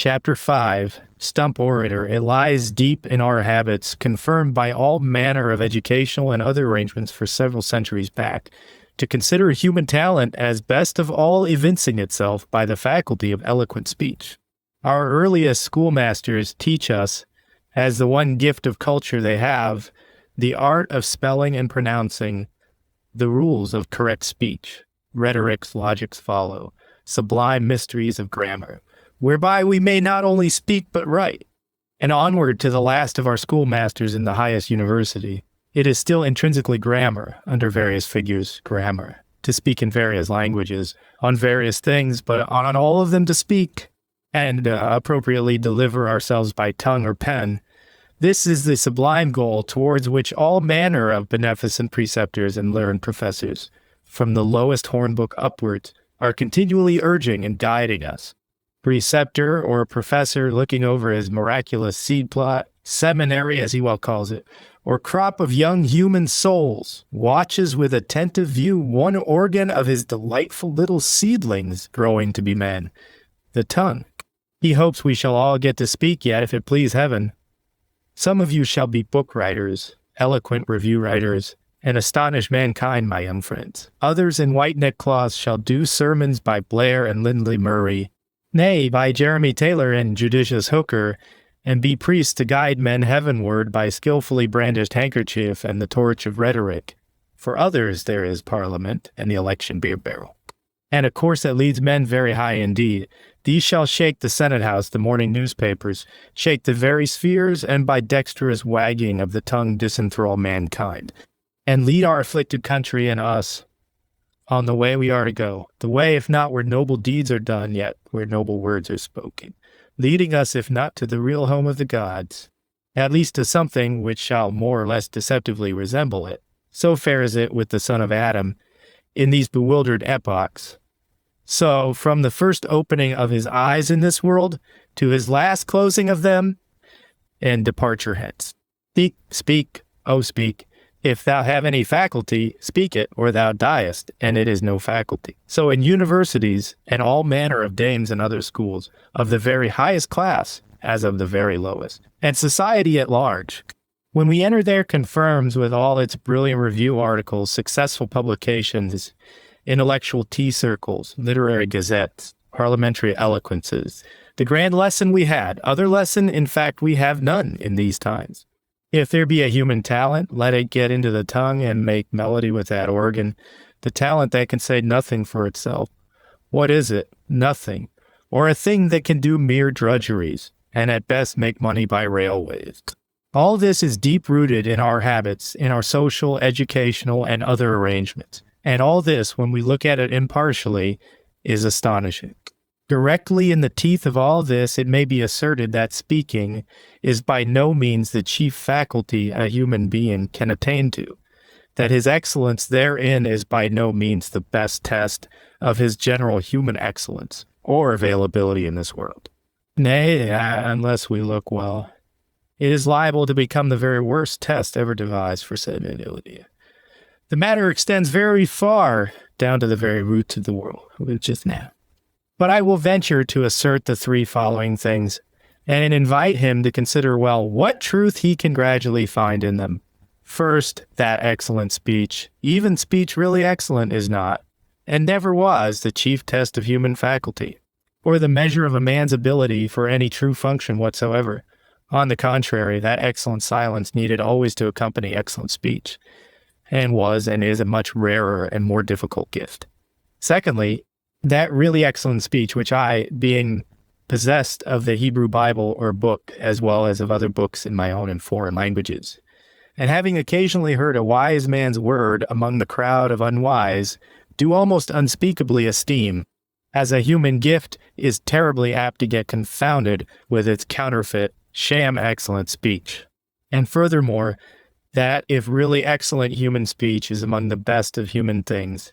Chapter 5, Stump Orator. It lies deep in our habits, confirmed by all manner of educational and other arrangements for several centuries back, to consider human talent as best of all evincing itself by the faculty of eloquent speech. Our earliest schoolmasters teach us, as the one gift of culture they have, the art of spelling and pronouncing, the rules of correct speech. Rhetorics, logics follow, sublime mysteries of grammar, whereby we may not only speak but write. And onward to the last of our schoolmasters in the highest university, it is still intrinsically grammar, under various figures, grammar, to speak in various languages, on various things, but on all of them to speak, and appropriately deliver ourselves by tongue or pen. This is the sublime goal towards which all manner of beneficent preceptors and learned professors, from the lowest hornbook upwards, are continually urging and guiding us. Preceptor or professor looking over his miraculous seed plot, seminary as he well calls it, or crop of young human souls, watches with attentive view one organ of his delightful little seedlings growing to be men, the tongue. He hopes we shall all get to speak yet, if it please heaven. Some of you shall be book writers, eloquent review writers, and astonish mankind, my young friends. Others in white neckcloths shall do sermons by Blair and Lindley Murray, nay, by Jeremy Taylor and judicious Hooker, and be priests to guide men heavenward by skillfully brandished handkerchief and the torch of rhetoric. For others there is Parliament and the election beer barrel, and a course that leads men very high indeed. These shall shake the Senate House, the morning newspapers, shake the very spheres, and by dexterous wagging of the tongue disenthrall mankind, and lead our afflicted country and us on the way we are to go, the way, if not where noble deeds are done, yet where noble words are spoken, leading us, if not to the real home of the gods, at least to something which shall more or less deceptively resemble it. So fares it with the son of Adam in these bewildered epochs. So, from the first opening of his eyes in this world to his last closing of them, and departure hence. Speak, speak, oh speak. If thou have any faculty, speak it, or thou diest, and it is no faculty. So in universities, and all manner of dames and other schools, of the very highest class, as of the very lowest, and society at large, when we enter there confirms with all its brilliant review articles, successful publications, intellectual tea circles, literary gazettes, parliamentary eloquences, the grand lesson we had, other lesson, in fact, we have none in these times. If there be a human talent, let it get into the tongue and make melody with that organ, the talent that can say nothing for itself. What is it? Nothing. Or a thing that can do mere drudgeries, and at best make money by railways. All this is deep-rooted in our habits, in our social, educational, and other arrangements. And all this, when we look at it impartially, is astonishing. Directly in the teeth of all this, it may be asserted that speaking is by no means the chief faculty a human being can attain to, that his excellence therein is by no means the best test of his general human excellence or availability in this world. Nay, unless we look well, it is liable to become the very worst test ever devised for said ability. The matter extends very far down to the very roots of the world, which is now. But I will venture to assert the three following things, and invite him to consider well what truth he can gradually find in them. First, that excellent speech, even speech really excellent, is not, and never was, the chief test of human faculty, or the measure of a man's ability for any true function whatsoever. On the contrary, that excellent silence needed always to accompany excellent speech, and was and is a much rarer and more difficult gift. Secondly, that really excellent speech, which I, being possessed of the Hebrew Bible or book, as well as of other books in my own and foreign languages, and having occasionally heard a wise man's word among the crowd of unwise, do almost unspeakably esteem, as a human gift, is terribly apt to get confounded with its counterfeit, sham excellent speech. And furthermore, that if really excellent human speech is among the best of human things,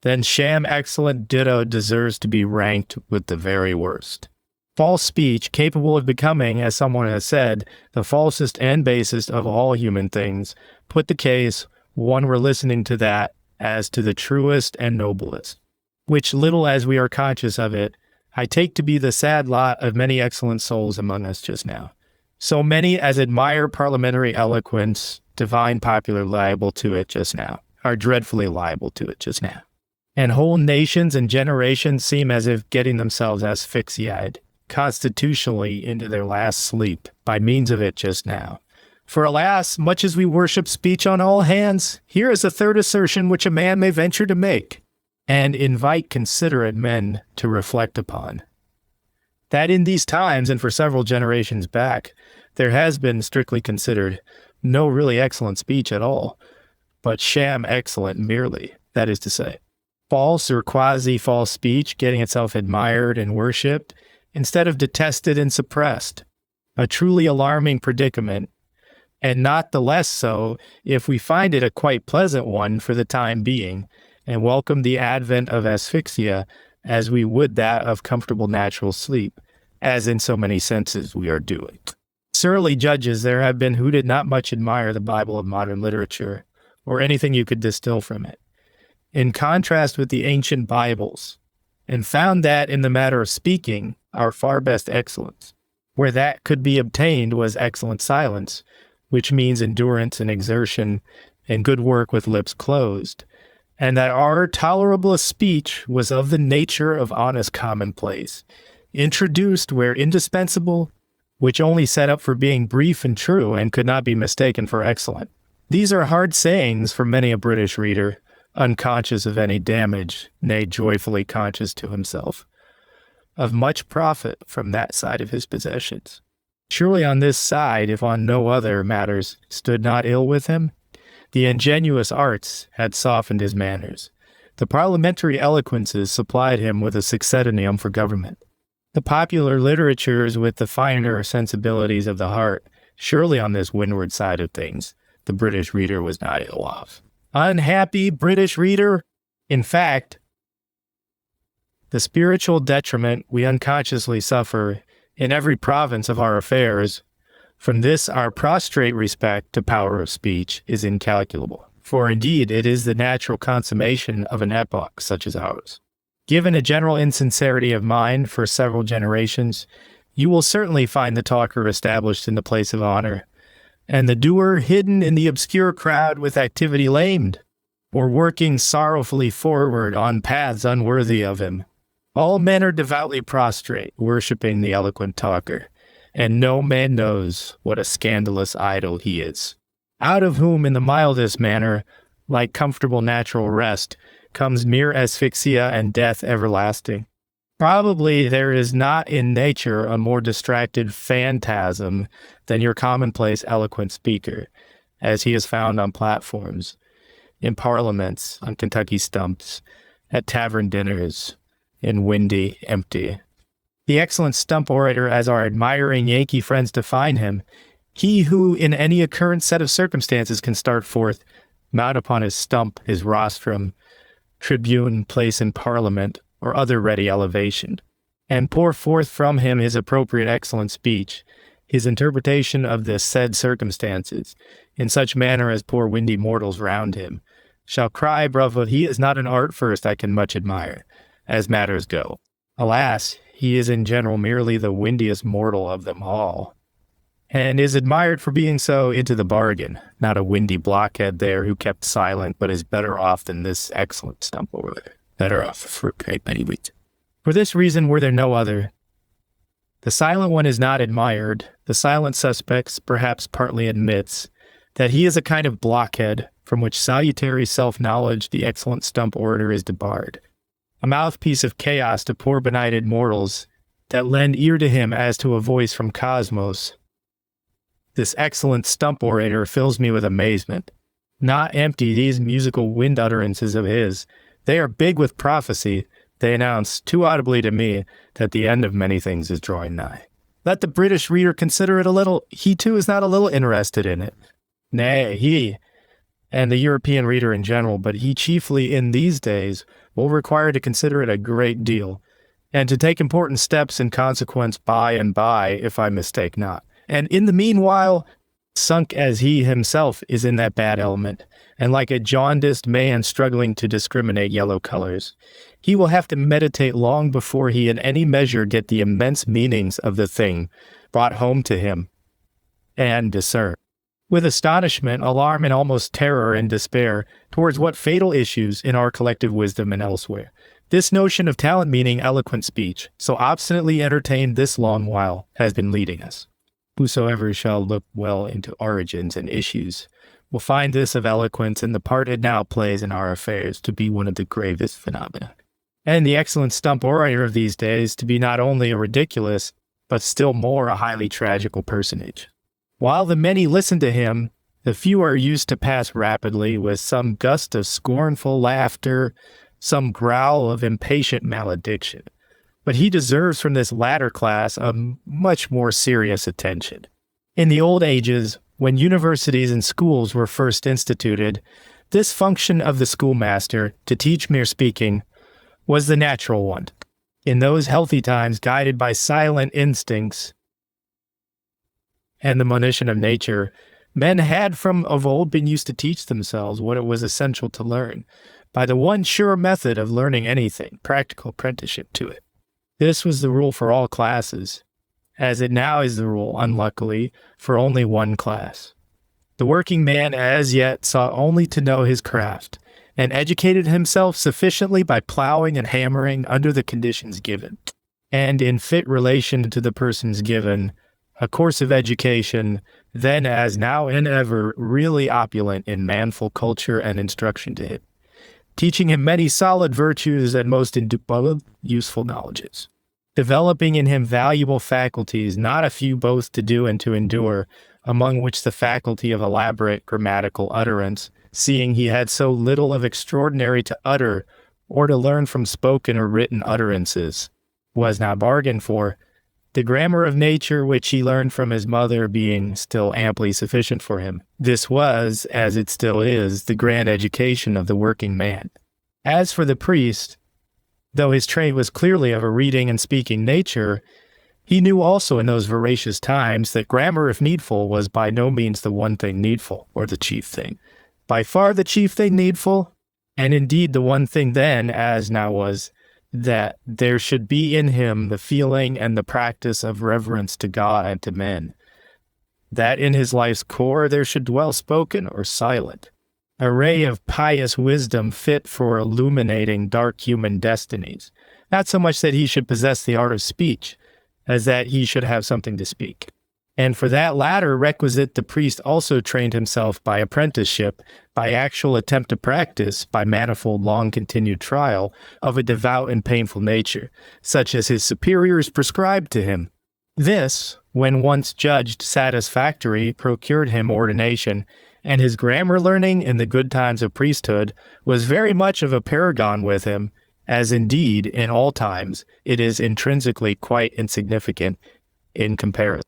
then sham excellent ditto deserves to be ranked with the very worst. False speech, capable of becoming, as someone has said, the falsest and basest of all human things, put the case, one were listening to that, as to the truest and noblest, which little as we are conscious of it, I take to be the sad lot of many excellent souls among us just now. So many as admire parliamentary eloquence, divine popular liable to it just now, are dreadfully liable to it just now. And whole nations and generations seem as if getting themselves asphyxiated constitutionally into their last sleep by means of it just now. For alas, much as we worship speech on all hands, here is a third assertion which a man may venture to make, and invite considerate men to reflect upon. That in these times, and for several generations back, there has been, strictly considered, no really excellent speech at all, but sham excellent merely, that is to say, false or quasi-false speech getting itself admired and worshipped, instead of detested and suppressed. A truly alarming predicament, and not the less so if we find it a quite pleasant one for the time being, and welcome the advent of asphyxia as we would that of comfortable natural sleep, as in so many senses we are doing. Surly judges there have been who did not much admire the Bible of modern literature, or anything you could distill from it, in contrast with the ancient Bibles, and found that in the matter of speaking, our far best excellence, where that could be obtained was excellent silence, which means endurance and exertion and good work with lips closed, and that our tolerablest speech was of the nature of honest commonplace, introduced where indispensable, which only set up for being brief and true and could not be mistaken for excellent. These are hard sayings for many a British reader, unconscious of any damage, nay, joyfully conscious to himself, of much profit from that side of his possessions. Surely on this side, if on no other matters, stood not ill with him. The ingenuous arts had softened his manners. The parliamentary eloquences supplied him with a succedenium for government. The popular literatures with the finer sensibilities of the heart. Surely on this windward side of things, the British reader was not ill off. Unhappy British reader! In fact, the spiritual detriment we unconsciously suffer in every province of our affairs from this our prostrate respect to power of speech is incalculable. For indeed it is the natural consummation of an epoch such as ours. Given a general insincerity of mind for several generations, you will certainly find the talker established in the place of honor, and the doer hidden in the obscure crowd with activity lamed, or working sorrowfully forward on paths unworthy of him. All men are devoutly prostrate, worshipping the eloquent talker, and no man knows what a scandalous idol he is, out of whom in the mildest manner, like comfortable natural rest, comes mere asphyxia and death everlasting. Probably there is not in nature a more distracted phantasm than your commonplace eloquent speaker, as he is found on platforms, in parliaments, on Kentucky stumps, at tavern dinners, in windy, empty. The excellent stump orator, as our admiring Yankee friends define him, he who in any occurrent set of circumstances can start forth, mount upon his stump, his rostrum, tribune, place in parliament, or other ready elevation, and pour forth from him his appropriate excellent speech, his interpretation of the said circumstances, in such manner as poor windy mortals round him shall cry, bravo, he is not an art first I can much admire, as matters go. Alas, he is in general merely the windiest mortal of them all, and is admired for being so into the bargain, not a windy blockhead there who kept silent, but is better off than this excellent stump over there. Better off for a great many weeks. For this reason were there no other. The silent one is not admired. The silent suspects perhaps partly admits that he is a kind of blockhead from which salutary self-knowledge the excellent stump orator is debarred. A mouthpiece of chaos to poor benighted mortals that lend ear to him as to a voice from cosmos. This excellent stump orator fills me with amazement. Not empty these musical wind utterances of his. They are big with prophecy. They announce, too audibly to me, that the end of many things is drawing nigh. Let the British reader consider it a little. He too is not a little interested in it. Nay, he, and the European reader in general, but he chiefly in these days, will require to consider it a great deal, and to take important steps in consequence by and by, if I mistake not. And in the meanwhile, sunk as he himself is in that bad element, and like a jaundiced man struggling to discriminate yellow colors. He will have to meditate long before he in any measure get the immense meanings of the thing brought home to him and discern. With astonishment, alarm, and almost terror and despair towards what fatal issues in our collective wisdom and elsewhere. This notion of talent meaning eloquent speech, so obstinately entertained this long while, has been leading us. Whosoever shall look well into origins and issues will find this of eloquence and the part it now plays in our affairs to be one of the gravest phenomena. And the excellent Stump orator of these days to be not only a ridiculous, but still more a highly tragical personage. While the many listen to him, the few are used to pass rapidly with some gust of scornful laughter, some growl of impatient malediction. But he deserves from this latter class a much more serious attention. In the old ages, when universities and schools were first instituted, this function of the schoolmaster, to teach mere speaking, was the natural one. In those healthy times, guided by silent instincts and the monition of nature, men had from of old been used to teach themselves what it was essential to learn, by the one sure method of learning anything, practical apprenticeship to it. This was the rule for all classes, as it now is the rule, unluckily, for only one class. The working man as yet sought only to know his craft, and educated himself sufficiently by plowing and hammering under the conditions given, and in fit relation to the persons given, a course of education, then as now and ever really opulent in manful culture and instruction to him, teaching him many solid virtues and most useful knowledges, developing in him valuable faculties, not a few both to do and to endure, among which the faculty of elaborate grammatical utterance, seeing he had so little of extraordinary to utter, or to learn from spoken or written utterances, was not bargained for, the grammar of nature which he learned from his mother being still amply sufficient for him. This was, as it still is, the grand education of the working man. As for the priest, though his trade was clearly of a reading and speaking nature, he knew also in those voracious times that grammar, if needful, was by no means the one thing needful, or the chief thing. By far the chief thing needful, and indeed the one thing then, as now was, that there should be in him the feeling and the practice of reverence to God and to men, that in his life's core there should dwell spoken or silent, a ray of pious wisdom fit for illuminating dark human destinies, not so much that he should possess the art of speech, as that he should have something to speak. And for that latter requisite the priest also trained himself by apprenticeship, by actual attempt to practice, by manifold long-continued trial, of a devout and painful nature, such as his superiors prescribed to him. This, when once judged satisfactory, procured him ordination, and his grammar learning in the good times of priesthood was very much of a paragon with him, as indeed, in all times, it is intrinsically quite insignificant in comparison.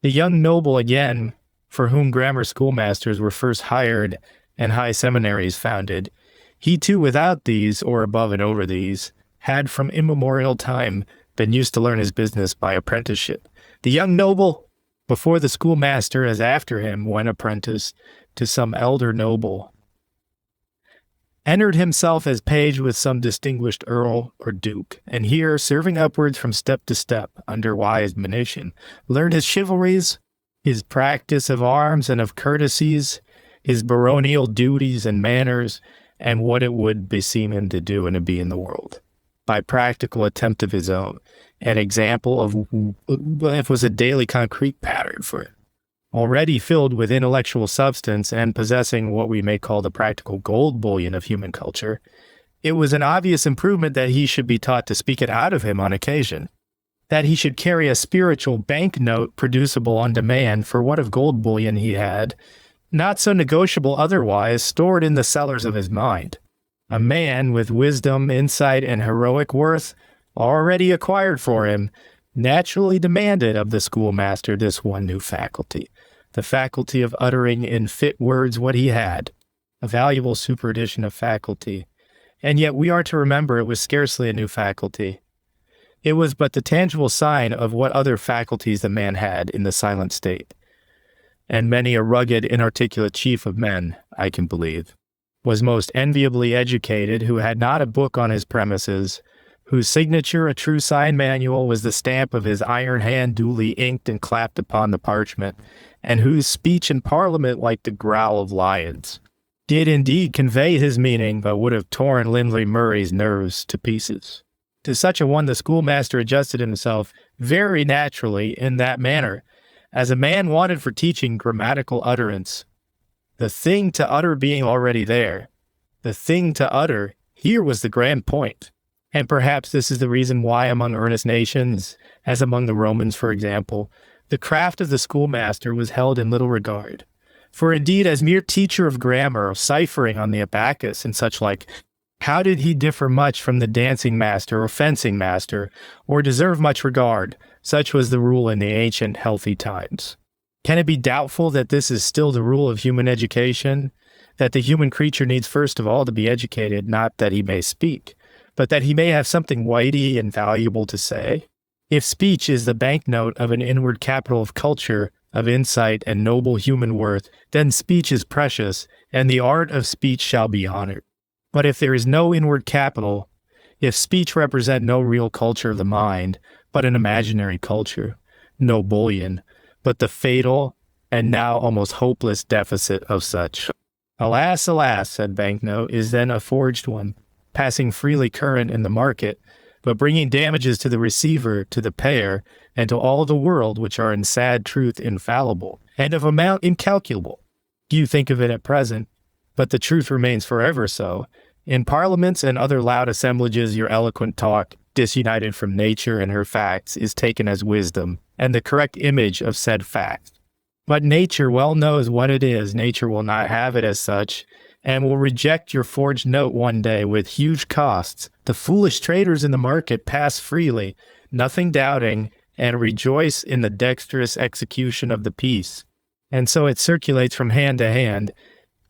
The young noble, again, for whom grammar schoolmasters were first hired and high seminaries founded, he too without these, or above and over these, had from immemorial time been used to learn his business by apprenticeship. The young noble, before the schoolmaster as after him went apprentice to some elder noble, entered himself as page with some distinguished earl or duke, and here, serving upwards from step to step, under wise admonition, learned his chivalries, his practice of arms and of courtesies, his baronial duties and manners, and what it would beseem him to do and to be in the world, by practical attempt of his own, an example of what was a daily concrete pattern for it. Already filled with intellectual substance and possessing what we may call the practical gold bullion of human culture, it was an obvious improvement that he should be taught to speak it out of him on occasion, that he should carry a spiritual banknote producible on demand for what of gold bullion he had, not so negotiable otherwise, stored in the cellars of his mind. A man with wisdom, insight, and heroic worth already acquired for him, naturally demanded of the schoolmaster this one new faculty, the faculty of uttering in fit words what he had, a valuable superaddition of faculty. And yet we are to remember it was scarcely a new faculty. It was but the tangible sign of what other faculties the man had in the silent state. and many a rugged, inarticulate chief of men, I can believe, was most enviably educated, who had not a book on his premises, whose signature, a true sign manual, was the stamp of his iron hand duly inked and clapped upon the parchment, and whose speech in Parliament, like the growl of lions, did indeed convey his meaning, but would have torn Lindley Murray's nerves to pieces. To such a one the schoolmaster adjusted himself very naturally in that manner, as a man wanted for teaching grammatical utterance, the thing to utter being already there. The thing to utter, here was the grand point. And perhaps this is the reason why among earnest nations, as among the Romans, for example, the craft of the schoolmaster was held in little regard. For indeed, as mere teacher of grammar, or ciphering on the abacus and such like, how did he differ much from the dancing master or fencing master, or deserve much regard? Such was the rule in the ancient healthy times. Can it be doubtful that this is still the rule of human education? That the human creature needs first of all to be educated, not that he may speak, but that he may have something weighty and valuable to say? If speech is the banknote of an inward capital of culture, of insight and noble human worth, then speech is precious, and the art of speech shall be honored. But if there is no inward capital, if speech represent no real culture of the mind, but an imaginary culture, no bullion, but the fatal and now almost hopeless deficit of such. Alas, alas, said Banknote, is then a forged one, passing freely current in the market, but bringing damages to the receiver, to the payer, and to all the world, which are in sad truth infallible, and of amount incalculable. You think of it at present, but the truth remains forever so. In parliaments and other loud assemblages your eloquent talk, disunited from nature and her facts, is taken as wisdom, and the correct image of said fact. But nature well knows what it is. Nature will not have it as such, and will reject your forged note one day with huge costs. The foolish traders in the market pass freely, nothing doubting, and rejoice in the dexterous execution of the piece. And so it circulates from hand to hand,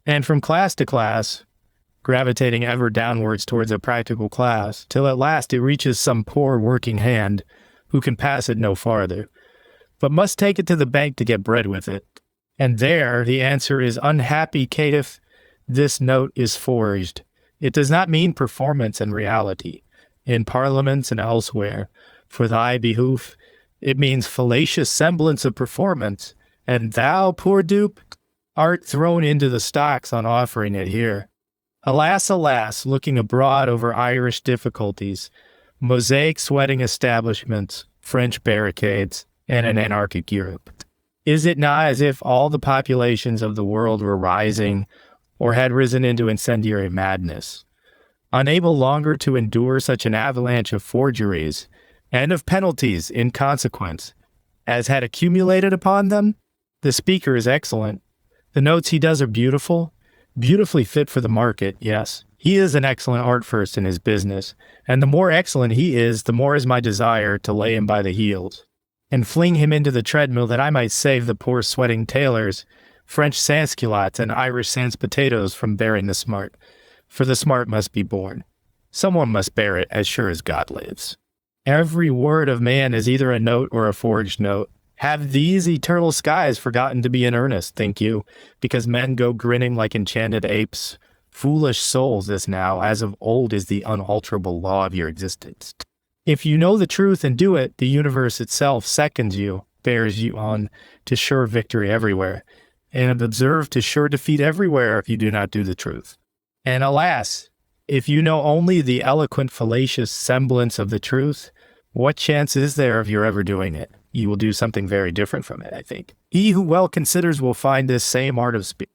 and from class to class, gravitating ever downwards towards a practical class, till at last it reaches some poor working hand, who can pass it no farther, but must take it to the bank to get bread with it. And there the answer is, unhappy caitiff, this note is forged. It does not mean performance and reality, in parliaments and elsewhere, for thy behoof. It means fallacious semblance of performance, and thou, poor dupe, art thrown into the stocks on offering it here. Alas, alas, looking abroad over Irish difficulties, mosaic sweating establishments, French barricades, and an anarchic Europe. Is it not as if all the populations of the world were rising, or had risen into incendiary madness, unable longer to endure such an avalanche of forgeries, and of penalties in consequence, as had accumulated upon them? The speaker is excellent. The notes he does are beautiful, beautifully fit for the market, yes. He is an excellent art first in his business, and the more excellent he is, the more is my desire to lay him by the heels, and fling him into the treadmill that I might save the poor sweating tailors, French sansculottes, and Irish sans potatoes from bearing the smart, for the smart must be borne. Someone must bear it, as sure as God lives. Every word of man is either a note or a forged note. Have these eternal skies forgotten to be in earnest, think you, because men go grinning like enchanted apes? Foolish souls, this now, as of old is the unalterable law of your existence. If you know the truth and do it, the universe itself seconds you, bears you on to sure victory everywhere, and observe to sure defeat everywhere if you do not do the truth. And alas, if you know only the eloquent fallacious semblance of the truth, what chance is there of your ever doing it? You will do something very different from it, I think. He who well considers will find this same art of speech,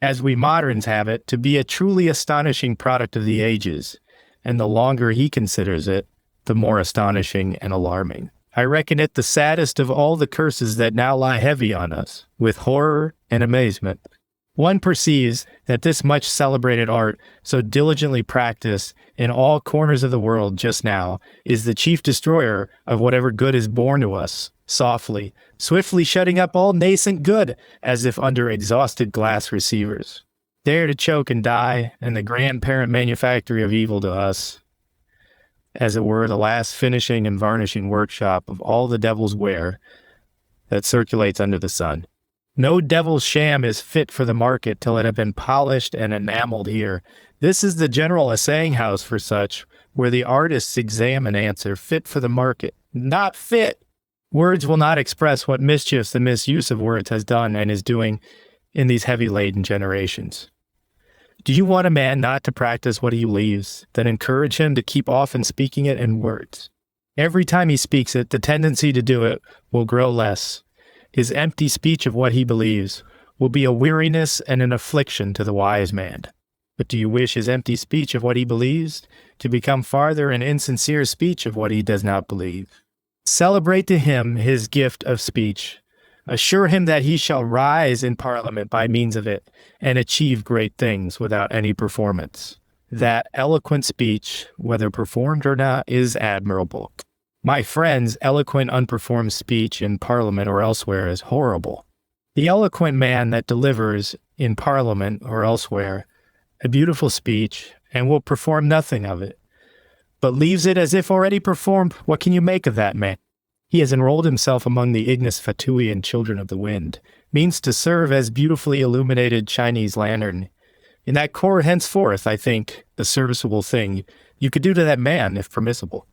as we moderns have it, to be a truly astonishing product of the ages, and the longer he considers it, the more astonishing and alarming. I reckon it the saddest of all the curses that now lie heavy on us, with horror and amazement. One perceives that this much celebrated art, so diligently practiced in all corners of the world just now, is the chief destroyer of whatever good is born to us, softly, swiftly shutting up all nascent good, as if under exhausted glass receivers, there to choke and die, and the grandparent manufactory of evil to us, as it were the last finishing and varnishing workshop of all the devil's ware that circulates under the sun. No devil's sham is fit for the market till it have been polished and enameled here. This is the general assaying house for such, where the artists examine answer, fit for the market, not fit. Words will not express what mischiefs the misuse of words has done and is doing in these heavy-laden generations. Do you want a man not to practice what he leaves, then encourage him to keep often speaking it in words? Every time he speaks it, the tendency to do it will grow less. His empty speech of what he believes will be a weariness and an affliction to the wise man. But do you wish his empty speech of what he believes to become farther an insincere speech of what he does not believe? Celebrate to him his gift of speech. Assure him that he shall rise in Parliament by means of it and achieve great things without any performance. That eloquent speech, whether performed or not, is admirable. My friends, eloquent unperformed speech in Parliament or elsewhere is horrible. The eloquent man that delivers in Parliament or elsewhere a beautiful speech and will perform nothing of it, but leaves it as if already performed, what can you make of that man? He has enrolled himself among the ignis fatui and children of the wind, means to serve as beautifully illuminated Chinese lantern. In that corps henceforth, I think, the serviceable thing you could do to that man, if permissible,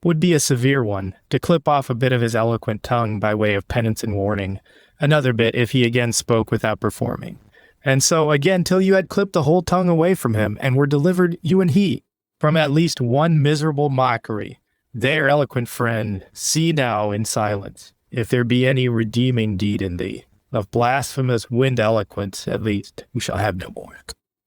would be a severe one, to clip off a bit of his eloquent tongue by way of penance and warning, another bit if he again spoke without performing. And so again till you had clipped the whole tongue away from him, and were delivered, you and he, from at least one miserable mockery. There, eloquent friend, see now in silence, if there be any redeeming deed in thee. Of blasphemous wind eloquence, at least, we shall have no more.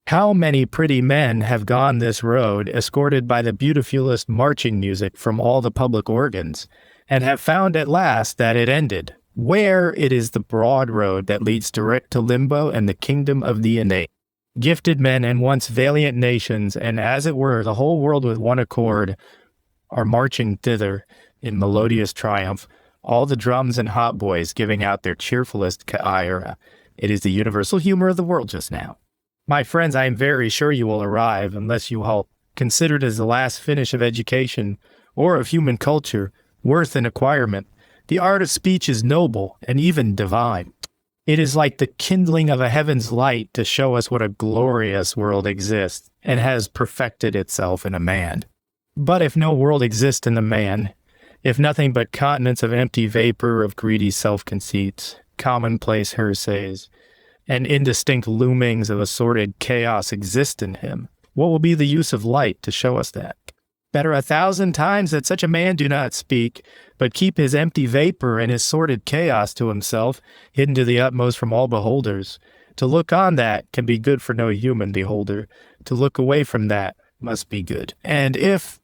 How many pretty men have gone this road, escorted by the beautifulest marching music from all the public organs, and have found at last that it ended, where it is the broad road that leads direct to limbo and the kingdom of the innate. Gifted men and once valiant nations, and as it were the whole world with one accord, are marching thither in melodious triumph, all the drums and hautboys giving out their cheerfulest caira. It is the universal humor of the world just now. My friends, I am very sure you will arrive, unless you halt, considered as the last finish of education, or of human culture, worth and acquirement. The art of speech is noble, and even divine. It is like the kindling of a heaven's light to show us what a glorious world exists, and has perfected itself in a man. But if no world exists in the man, if nothing but continents of empty vapor of greedy self-conceits, commonplace hersays, and indistinct loomings of assorted chaos exist in him, what will be the use of light to show us that? Better 1,000 times that such a man do not speak, but keep his empty vapor and his sordid chaos to himself, hidden to the utmost from all beholders. To look on that can be good for no human beholder. To look away from that must be good. And if,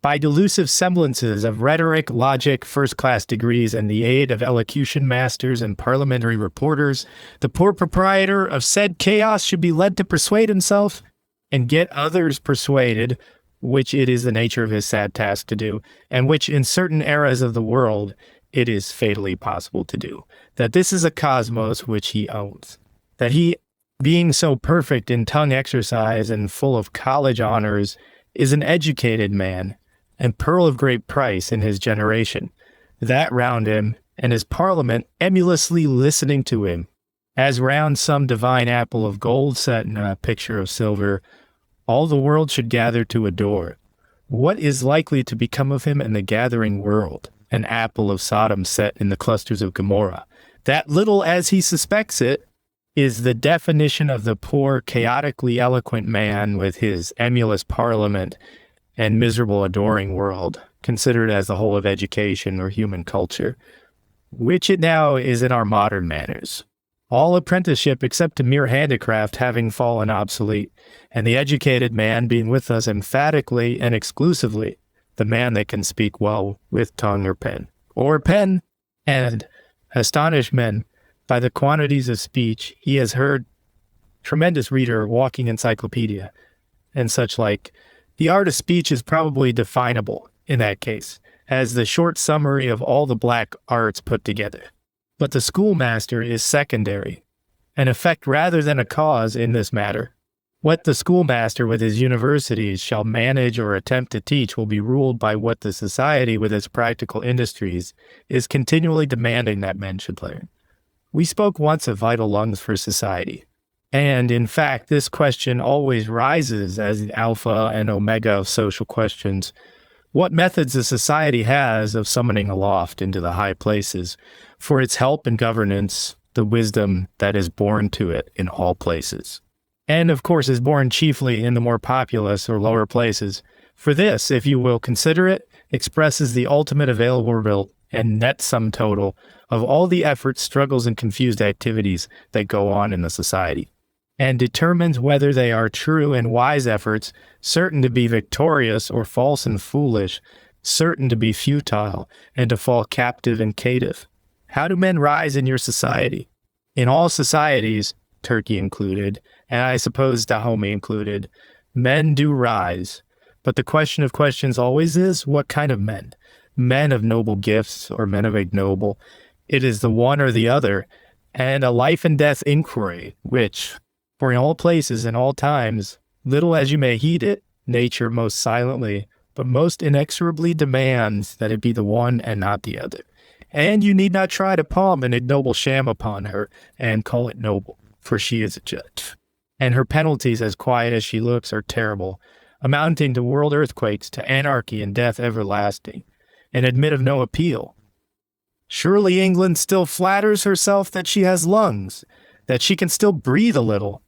by delusive semblances of rhetoric, logic, first-class degrees, and the aid of elocution masters and parliamentary reporters, the poor proprietor of said chaos should be led to persuade himself and get others persuaded, which it is the nature of his sad task to do, and which in certain eras of the world it is fatally possible to do, that this is a cosmos which he owns, that he, being so perfect in tongue exercise and full of college honors, is an educated man, and pearl of great price in his generation, that round him, and his parliament emulously listening to him, as round some divine apple of gold set in a picture of silver, all the world should gather to adore. What is likely to become of him in the gathering world? An apple of Sodom set in the clusters of Gomorrah. That little as he suspects it is the definition of the poor, chaotically eloquent man with his emulous parliament and miserable adoring world, considered as the whole of education or human culture, which it now is in our modern manners. All apprenticeship except to mere handicraft having fallen obsolete, and the educated man being with us emphatically and exclusively the man that can speak well with tongue or pen, and astonish men by the quantities of speech he has heard, tremendous reader, walking encyclopedia, and such like. The art of speech is probably definable, in that case, as the short summary of all the black arts put together. But the schoolmaster is secondary, an effect rather than a cause in this matter. What the schoolmaster with his universities shall manage or attempt to teach will be ruled by what the society with its practical industries is continually demanding that men should learn. We spoke once of vital lungs for society. And in fact, this question always rises as the alpha and omega of social questions. What methods a society has of summoning aloft into the high places for its help and governance, the wisdom that is born to it in all places. And of course is born chiefly in the more populous or lower places. For this, if you will consider it, expresses the ultimate available result and net sum total of all the efforts, struggles, and confused activities that go on in the society, and determines whether they are true and wise efforts, certain to be victorious, or false and foolish, certain to be futile, and to fall captive and caitiff. How do men rise in your society? In all societies, Turkey included, and I suppose Dahomey included, men do rise. But the question of questions always is, what kind of men? Men of noble gifts or men of ignoble? It is the one or the other, and a life and death inquiry, which, for in all places and all times, little as you may heed it, nature most silently, but most inexorably demands that it be the one and not the other. And you need not try to palm an ignoble sham upon her and call it noble, for she is a judge. And her penalties, as quiet as she looks, are terrible, amounting to world earthquakes, to anarchy and death everlasting, and admit of no appeal. Surely England still flatters herself that she has lungs, that she can still breathe a little.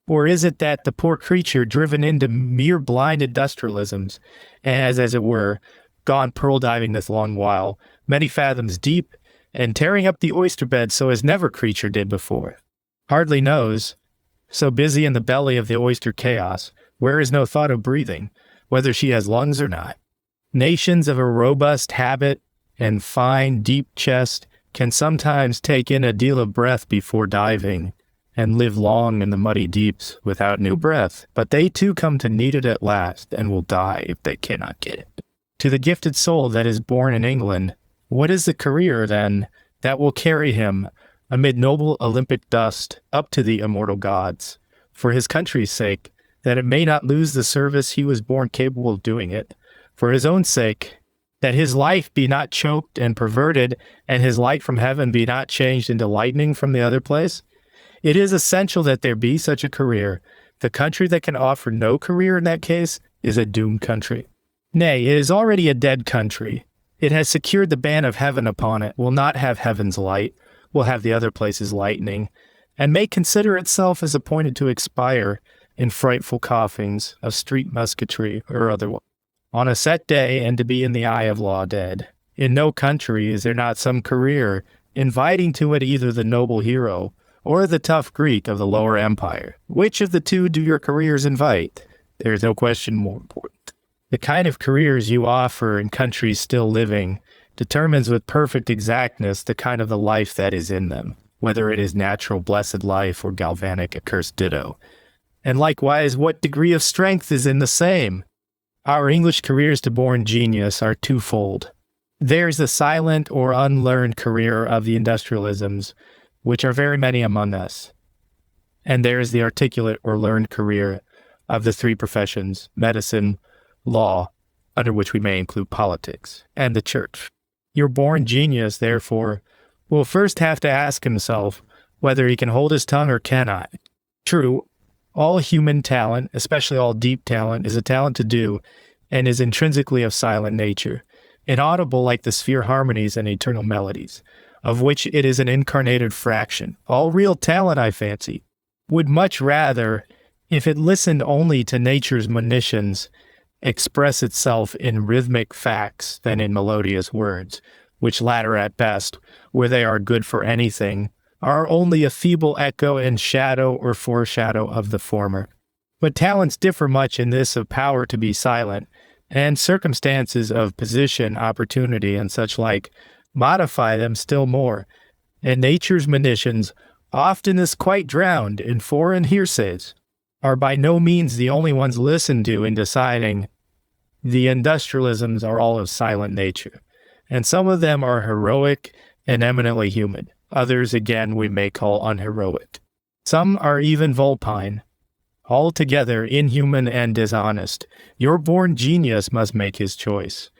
Or is it that the poor creature, driven into mere blind industrialisms, as it were, gone pearl diving this long while, many fathoms deep, and tearing up the oyster bed so as never creature did before, hardly knows, so busy in the belly of the oyster chaos, where is no thought of breathing, whether she has lungs or not. Nations of a robust habit and fine, deep chest can sometimes take in a deal of breath before diving, and live long in the muddy deeps without new breath, but they too come to need it at last, and will die if they cannot get it. To the gifted soul that is born in England, what is the career, then, that will carry him, amid noble Olympic dust, up to the immortal gods, for his country's sake, that it may not lose the service he was born capable of doing it, for his own sake, that his life be not choked and perverted, and his light from heaven be not changed into lightning from the other place? It is essential that there be such a career. The country that can offer no career in that case is a doomed country. Nay, it is already a dead country. It has secured the ban of heaven upon it, will not have heaven's light, will have the other places lightning, and may consider itself as appointed to expire in frightful coughings of street musketry or otherwise, on a set day, and to be in the eye of law dead. In no country is there not some career, inviting to it either the noble hero or the tough Greek of the lower empire. Which of the two do your careers invite? There is no question more important. The kind of careers you offer in countries still living determines with perfect exactness the kind of the life that is in them, whether it is natural blessed life or galvanic accursed ditto. And likewise, what degree of strength is in the same? Our English careers to born genius are twofold. There's the silent or unlearned career of the industrialisms, which are very many among us. And there is the articulate or learned career of the three professions, medicine, law, under which we may include politics, and the church. Your born genius, therefore, will first have to ask himself whether he can hold his tongue or cannot. True, all human talent, especially all deep talent, is a talent to do, and is intrinsically of silent nature, inaudible like the sphere harmonies and eternal melodies, of which it is an incarnated fraction. All real talent, I fancy, would much rather, if it listened only to nature's monitions, express itself in rhythmic facts than in melodious words, which latter at best, where they are good for anything, are only a feeble echo and shadow or foreshadow of the former. But talents differ much in this of power to be silent, and circumstances of position, opportunity, and such like modify them still more, and nature's monitions, oftenest quite drowned in foreign hearsays, are by no means the only ones listened to in deciding. The industrialisms are all of silent nature, and some of them are heroic and eminently human. Others, again, we may call unheroic. Some are even vulpine, altogether inhuman and dishonest. Your born genius must make his choice.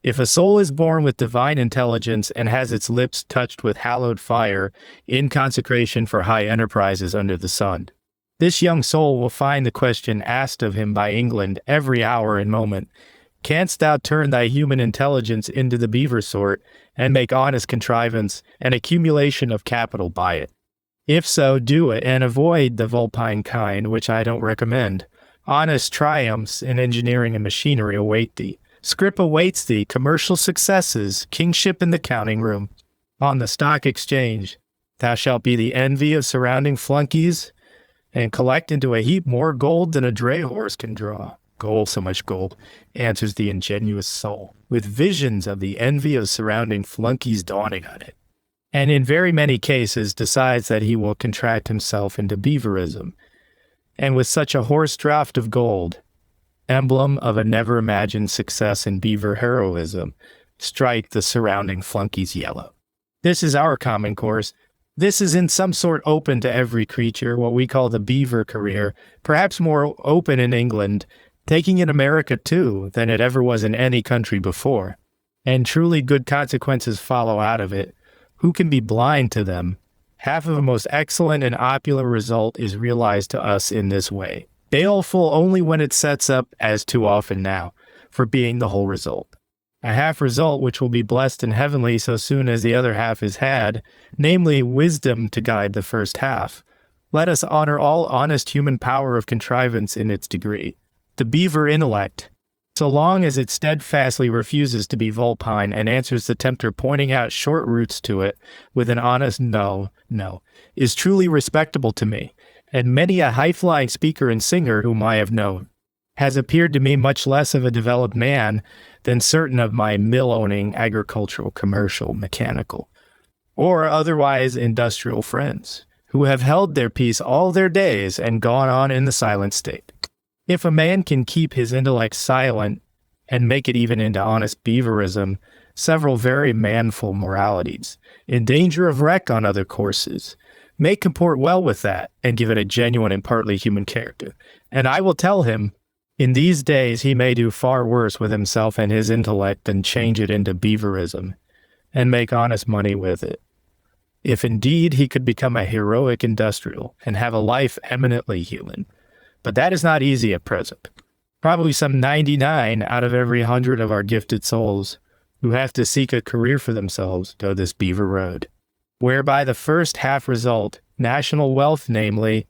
If a soul is born with divine intelligence and has its lips touched with hallowed fire in consecration for high enterprises under the sun, this young soul will find the question asked of him by England every hour and moment, "Canst thou turn thy human intelligence into the beaver sort, and make honest contrivance and accumulation of capital by it? If so, do it, and avoid the vulpine kind, which I don't recommend. Honest triumphs in engineering and machinery await thee. Scrip awaits thee, commercial successes, kingship in the counting room. On the stock exchange, thou shalt be the envy of surrounding flunkies, and collect into a heap more gold than a dray horse can draw." "Gold, so much gold," answers the ingenuous soul, with visions of the envy of surrounding flunkies dawning on it, and in very many cases decides that he will contract himself into beaverism, and with such a horse draught of gold, emblem of a never-imagined success in beaver heroism, strike the surrounding flunkies yellow. This is our common course. This is in some sort open to every creature, what we call the beaver career, perhaps more open in England, taking in America too, than it ever was in any country before. And truly good consequences follow out of it. Who can be blind to them? Half of a most excellent and opulent result is realized to us in this way. Baleful only when it sets up, as too often now, for being the whole result. A half result which will be blessed and heavenly so soon as the other half is had, namely wisdom to guide the first half. Let us honor all honest human power of contrivance in its degree. The beaver intellect, so long as it steadfastly refuses to be vulpine and answers the tempter pointing out short routes to it with an honest no, is truly respectable to me, and many a high-flying speaker and singer whom I have known has appeared to me much less of a developed man than certain of my mill-owning, agricultural, commercial, mechanical, or otherwise industrial friends, who have held their peace all their days and gone on in the silent state. If a man can keep his intellect silent and make it even into honest beaverism, several very manful moralities, in danger of wreck on other courses, may comport well with that and give it a genuine and partly human character. And I will tell him, in these days he may do far worse with himself and his intellect than change it into beaverism and make honest money with it. If indeed he could become a heroic industrial and have a life eminently human. But that is not easy at present. Probably some 99 out of every 100 of our gifted souls who have to seek a career for themselves go this beaver road, whereby the first half result, national wealth namely,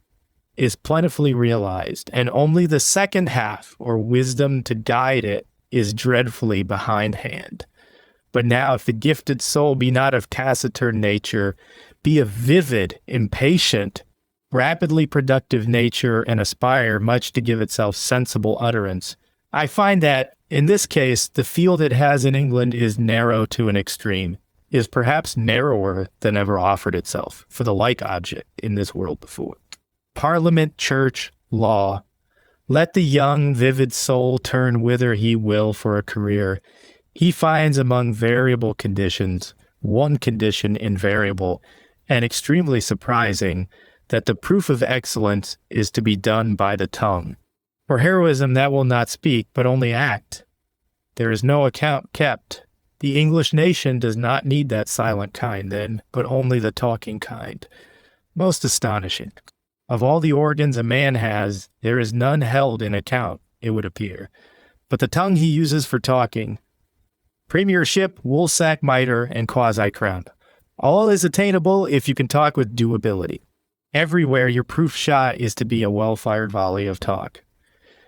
is plentifully realized, and only the second half, or wisdom to guide it, is dreadfully behindhand. But now if the gifted soul be not of taciturn nature, be of vivid, impatient, rapidly productive nature, and aspire much to give itself sensible utterance, I find that, in this case, the field it has in England is narrow to an extreme, is perhaps narrower than ever offered itself for the like object in this world before. Parliament, church, law. Let the young, vivid soul turn whither he will for a career. He finds among variable conditions, one condition invariable and extremely surprising, that the proof of excellence is to be done by the tongue. For heroism that will not speak, but only act. There is no account kept. The English nation does not need that silent kind then, but only the talking kind. Most astonishing. Of all the organs a man has, there is none held in account, it would appear, but the tongue he uses for talking. Premiership, woolsack mitre, and quasi-crown. All is attainable if you can talk with due ability. Everywhere your proof shot is to be a well-fired volley of talk.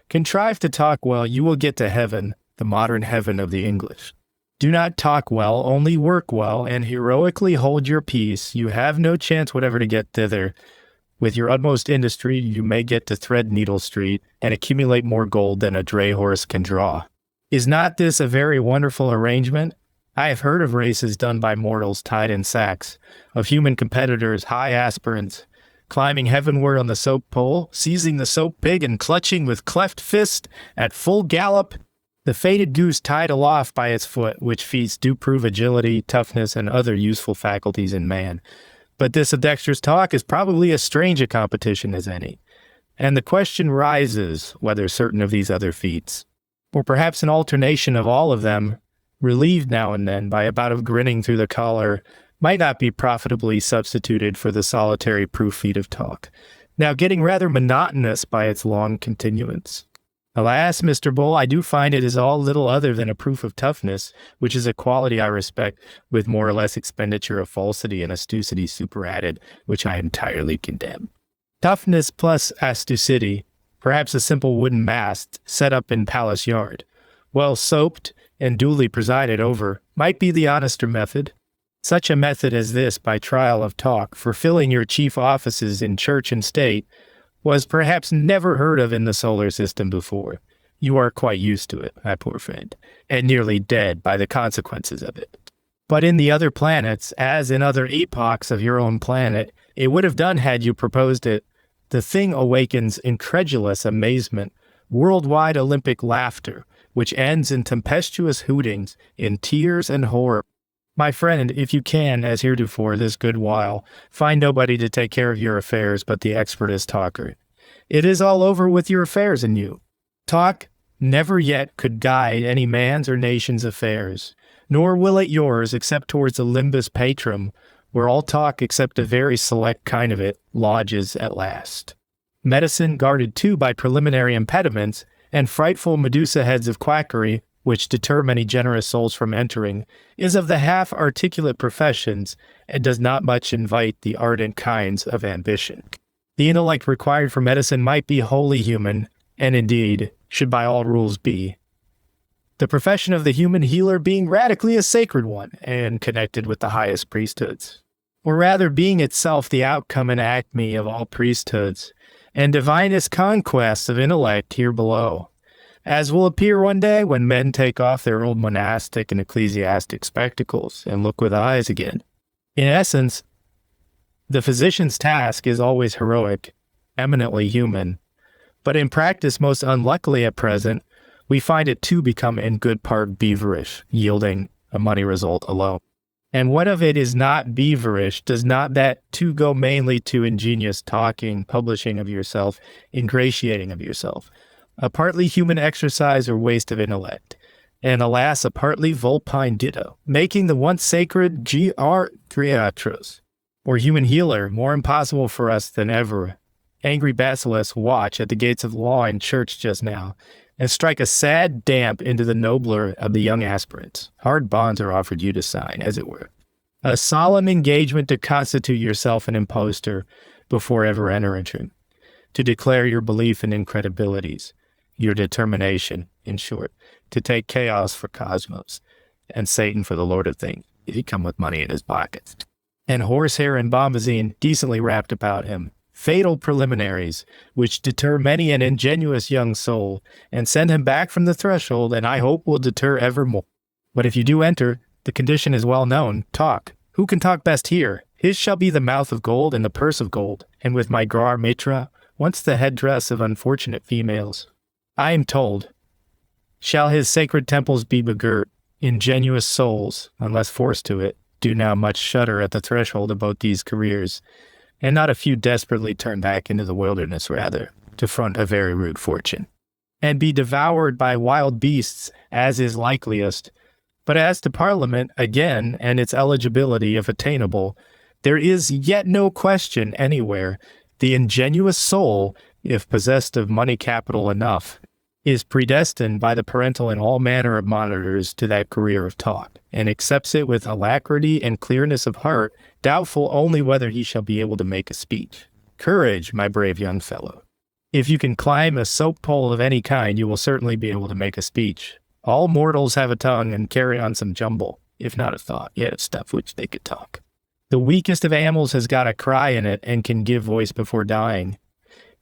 Contrive to talk well, you will get to heaven, the modern heaven of the English. Do not talk well, only work well, and heroically hold your peace. You have no chance whatever to get thither. With your utmost industry, you may get to Threadneedle Street and accumulate more gold than a dray horse can draw. Is not this a very wonderful arrangement? I have heard of races done by mortals tied in sacks, of human competitors, high aspirants, climbing heavenward on the soap pole, seizing the soap pig and clutching with cleft fist at full gallop the fated goose tied aloft by its foot, which feats do prove agility, toughness, and other useful faculties in man. But this of dexterous talk is probably as strange a competition as any, and the question rises whether certain of these other feats, or perhaps an alternation of all of them, relieved now and then by a bout of grinning through the collar, might not be profitably substituted for the solitary proof feed of talk, now getting rather monotonous by its long continuance. Alas, Mr. Bull, I do find it is all little other than a proof of toughness, which is a quality I respect, with more or less expenditure of falsity and astucity superadded, which I entirely condemn. Toughness plus astucity, perhaps a simple wooden mast set up in Palace Yard, well soaped and duly presided over, might be the honester method. Such a method as this, by trial of talk, for filling your chief offices in church and state, was perhaps never heard of in the solar system before. You are quite used to it, my poor friend, and nearly dead by the consequences of it. But in the other planets, as in other epochs of your own planet, it would have done had you proposed it. The thing awakens incredulous amazement, worldwide Olympic laughter, which ends in tempestuous hootings, in tears and horror. My friend, if you can, as heretofore this good while, find nobody to take care of your affairs but the expertest talker, it is all over with your affairs and you. Talk never yet could guide any man's or nation's affairs, nor will it yours except towards the limbus patrum, where all talk except a very select kind of it lodges at last. Medicine, guarded too by preliminary impediments, and frightful Medusa heads of quackery, which deter many generous souls from entering, is of the half-articulate professions, and does not much invite the ardent kinds of ambition. The intellect required for medicine might be wholly human, and indeed should by all rules be. The profession of the human healer being radically a sacred one, and connected with the highest priesthoods, or rather being itself the outcome and acme of all priesthoods, and divinest conquests of intellect here below, as will appear one day when men take off their old monastic and ecclesiastic spectacles and look with eyes again. In essence, the physician's task is always heroic, eminently human, but in practice most unluckily at present, we find it too become in good part beaverish, yielding a money result alone. And what of it is not beaverish, does not that too go mainly to ingenious talking, publishing of yourself, ingratiating of yourself, a partly human exercise or waste of intellect, and alas, a partly vulpine ditto, making the once sacred creatros, or human healer, more impossible for us than ever. Angry basilisks watch at the gates of law and church just now, and strike a sad damp into the nobler of the young aspirants. Hard bonds are offered you to sign, as it were. A solemn engagement to constitute yourself an impostor before ever entering, to declare your belief in incredibilities, your determination, in short, to take chaos for cosmos, and Satan for the Lord of things, if he come with money in his pockets, and horsehair and bombazine decently wrapped about him, fatal preliminaries, which deter many an ingenuous young soul, and send him back from the threshold, and I hope will deter evermore. But if you do enter, the condition is well known. Talk. Who can talk best here? His shall be the mouth of gold and the purse of gold, and with my grar mitra, once the headdress of unfortunate females. I am told, shall his sacred temples be begirt, ingenuous souls, unless forced to it, do now much shudder at the threshold of both these careers, and not a few desperately turn back into the wilderness rather, to front a very rude fortune, and be devoured by wild beasts, as is likeliest. But as to Parliament, again, and its eligibility, if attainable, there is yet no question anywhere. The ingenuous soul, if possessed of money capital enough, is predestined by the parental and all manner of monitors to that career of talk, and accepts it with alacrity and clearness of heart, doubtful only whether he shall be able to make a speech. Courage, my brave young fellow. If you can climb a soap pole of any kind, you will certainly be able to make a speech. All mortals have a tongue and carry on some jumble, if not a thought, yet stuff which they could talk. The weakest of animals has got a cry in it and can give voice before dying.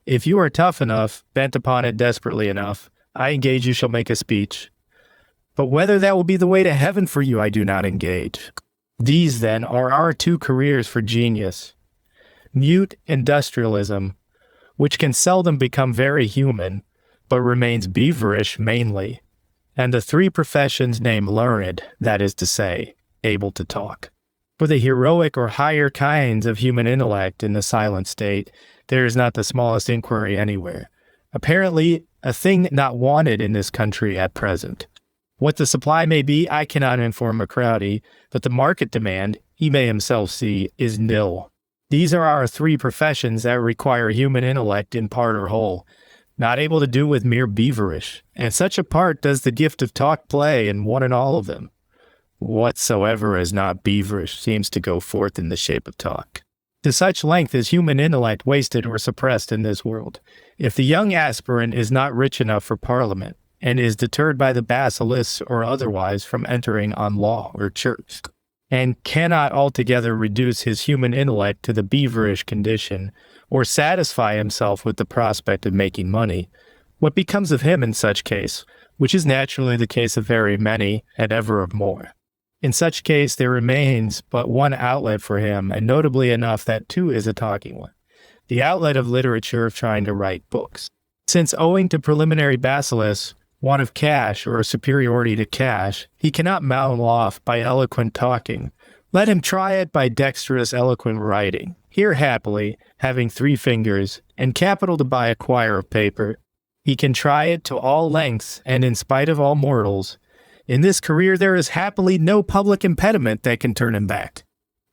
If you are tough enough, bent upon it desperately enough, I engage you shall make a speech. But whether that will be the way to heaven for you, I do not engage. These, then, are our two careers for genius. Mute industrialism, which can seldom become very human, but remains beaverish mainly, and the three professions named learned, that is to say, able to talk. For the heroic or higher kinds of human intellect in the silent state, there is not the smallest inquiry anywhere. Apparently, a thing not wanted in this country at present. What the supply may be, I cannot inform Macrowdy, but the market demand, he may himself see, is nil. These are our three professions that require human intellect in part or whole, not able to do with mere beaverish, and such a part does the gift of talk play in one and all of them. Whatsoever is not beaverish seems to go forth in the shape of talk. To such length is human intellect wasted or suppressed in this world. If the young aspirant is not rich enough for Parliament, and is deterred by the basilisks or otherwise from entering on law or church, and cannot altogether reduce his human intellect to the beaverish condition, or satisfy himself with the prospect of making money, what becomes of him in such case, which is naturally the case of very many, and ever of more? In such case there remains but one outlet for him, and notably enough that too is a talking one, the outlet of literature of trying to write books. Since owing to preliminary basilisks, want of cash or a superiority to cash, he cannot mount off by eloquent talking. Let him try it by dexterous eloquent writing. Here happily, having 3 fingers, and capital to buy a quire of paper, he can try it to all lengths, and in spite of all mortals. In this career there is happily no public impediment that can turn him back.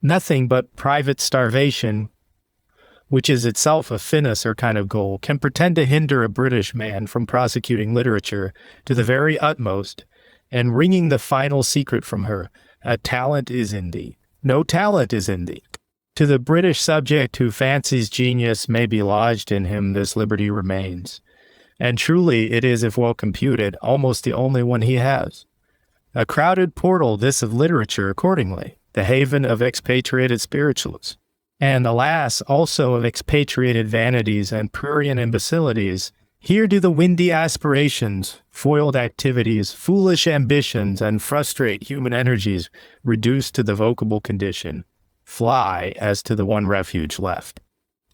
Nothing but private starvation, which is itself a finis or kind of goal, can pretend to hinder a British man from prosecuting literature to the very utmost, and wringing the final secret from her, a talent is in thee. No talent is in thee. To the British subject who fancies genius may be lodged in him, this liberty remains. And truly it is, if well computed, almost the only one he has. A crowded portal this of literature accordingly, the haven of expatriated spiritualists, and alas, also of expatriated vanities and prurient imbecilities. Here do the windy aspirations, foiled activities, foolish ambitions, and frustrate human energies reduced to the vocable condition, fly as to the one refuge left.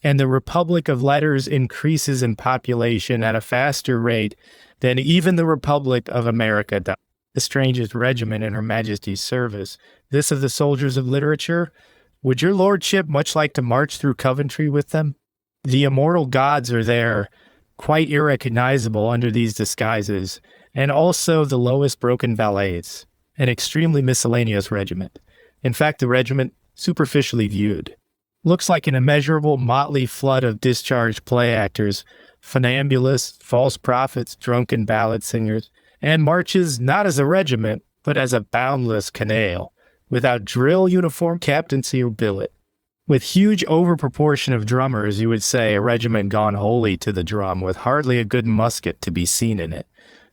And the Republic of Letters increases in population at a faster rate than even the Republic of America does. The strangest regiment in Her Majesty's service, this of the soldiers of literature. Would your lordship much like to march through Coventry with them? The immortal gods are there, quite irrecognizable under these disguises, and also the lowest broken valets, an extremely miscellaneous regiment. In fact, the regiment, superficially viewed, looks like an immeasurable motley flood of discharged play actors, funambulists, false prophets, drunken ballad singers, and marches not as a regiment, but as a boundless canaille, without drill, uniform, captaincy, or billet. With huge overproportion of drummers, you would say a regiment gone wholly to the drum, with hardly a good musket to be seen in it.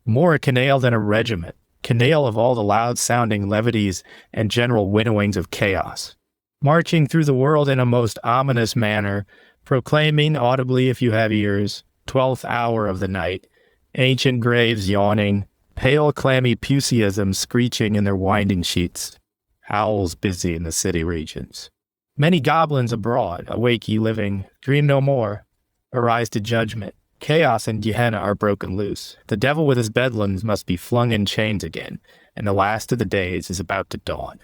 More a canaille than a regiment, canaille of all the loud-sounding levities and general winnowings of chaos. Marching through the world in a most ominous manner, proclaiming audibly, if you have ears, 12th hour of the night, ancient graves yawning, pale clammy Puseyisms screeching in their winding sheets, owls busy in the city regions. Many goblins abroad, awake ye living, dream no more, arise to judgment. Chaos and Gehenna are broken loose. The devil with his bedlams must be flung in chains again, and the last of the days is about to dawn.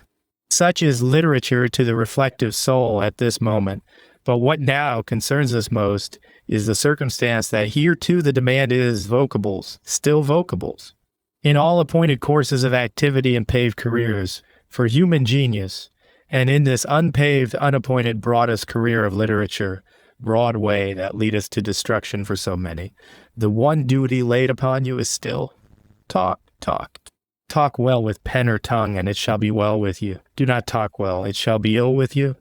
Such is literature to the reflective soul at this moment, but what now concerns us most is the circumstance that here too the demand is vocables, still vocables. In all appointed courses of activity and paved careers, for human genius, and in this unpaved, unappointed broadest career of literature, broad way that leadeth to destruction for so many, the one duty laid upon you is still, talk. Talk well with pen or tongue, and it shall be well with you. Do not talk well, it shall be ill with you.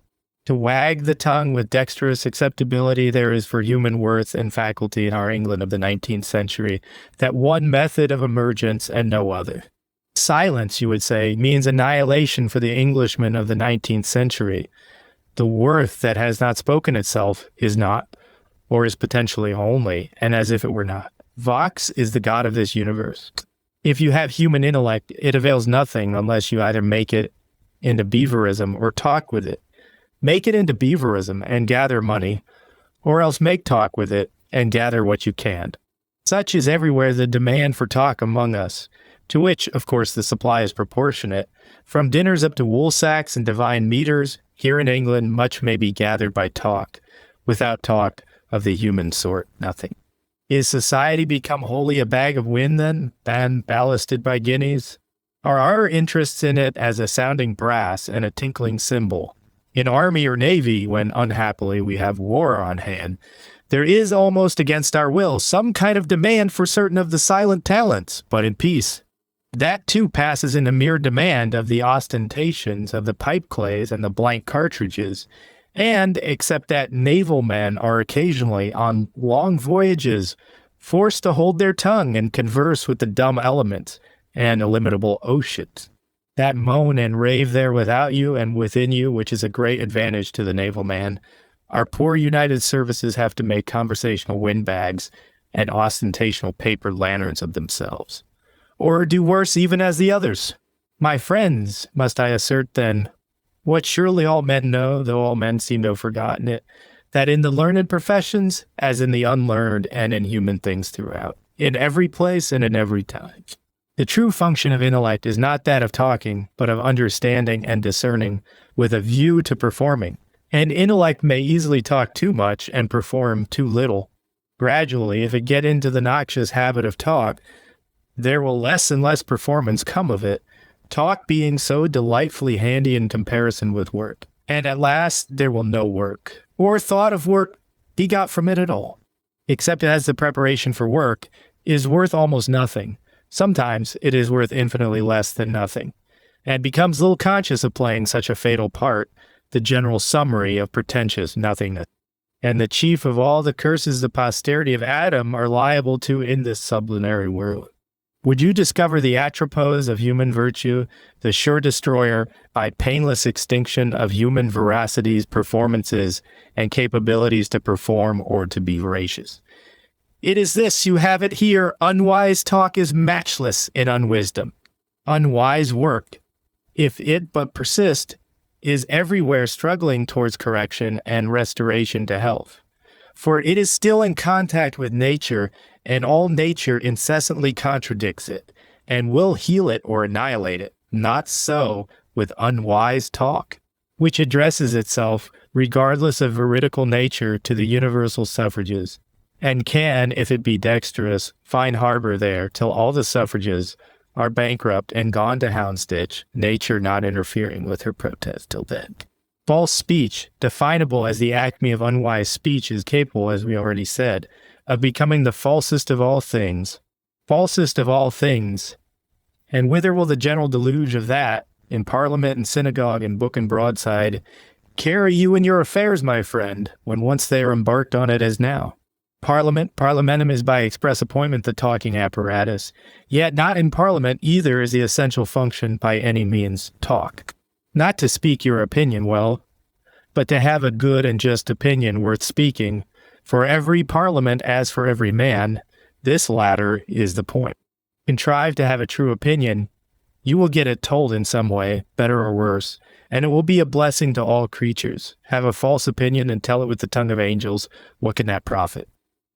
To wag the tongue with dexterous acceptability there is for human worth and faculty in our England of the 19th century, that one method of emergence and no other. Silence, you would say, means annihilation for the Englishman of the 19th century. The worth that has not spoken itself is not, or is potentially only, and as if it were not. Vox is the God of this universe. If you have human intellect, it avails nothing unless you either make it into beaverism or talk with it. Make it into beaverism and gather money, or else make talk with it and gather what you can. Such is everywhere the demand for talk among us, to which, of course, the supply is proportionate. From dinners up to woolsacks and divine meters, here in England much may be gathered by talk. Without talk, of the human sort, nothing. Is society become wholly a bag of wind, then, ballasted by guineas? Are our interests in it as a sounding brass and a tinkling cymbal? In army or navy, when unhappily we have war on hand, there is almost against our will some kind of demand for certain of the silent talents, but in peace, that too passes in a mere demand of the ostentations of the pipe clays and the blank cartridges, and except that naval men are occasionally on long voyages forced to hold their tongue and converse with the dumb elements and illimitable oceans, that moan and rave there without you and within you, which is a great advantage to the naval man, our poor United Services have to make conversational windbags and ostentational paper lanterns of themselves, or do worse even as the others. My friends, must I assert then, what surely all men know, though all men seem to have forgotten it, that in the learned professions, as in the unlearned and in human things throughout, in every place and in every time, the true function of intellect is not that of talking, but of understanding and discerning with a view to performing. And intellect may easily talk too much and perform too little. Gradually, if it get into the noxious habit of talk, there will less and less performance come of it, talk being so delightfully handy in comparison with work. And at last there will no work, or thought of work be got from it at all, except as the preparation for work is worth almost nothing. Sometimes it is worth infinitely less than nothing, and becomes little conscious of playing such a fatal part, the general summary of pretentious nothingness, and the chief of all the curses the posterity of Adam are liable to in this sublunary world. Would you discover the atropos of human virtue, the sure destroyer by painless extinction of human veracities, performances, and capabilities to perform or to be veracious? It is this, you have it here, unwise talk is matchless in unwisdom. Unwise work, if it but persist, is everywhere struggling towards correction and restoration to health. For it is still in contact with nature, and all nature incessantly contradicts it, and will heal it or annihilate it. Not so with unwise talk, which addresses itself, regardless of veridical nature, to the universal suffrages, and can, if it be dexterous, find harbor there till all the suffrages are bankrupt and gone to Houndsditch, nature not interfering with her protest till then. False speech, definable as the acme of unwise speech, is capable, as we already said, of becoming the falsest of all things. Falsest of all things. And whither will the general deluge of that, in parliament and synagogue and book and broadside, carry you in your affairs, my friend, when once they are embarked on it as now? Parliamentum is by express appointment the talking apparatus, yet not in Parliament either is the essential function by any means talk. Not to speak your opinion well, but to have a good and just opinion worth speaking, for every Parliament as for every man, this latter is the point. Contrive to have a true opinion, you will get it told in some way, better or worse, and it will be a blessing to all creatures. Have a false opinion and tell it with the tongue of angels, what can that profit?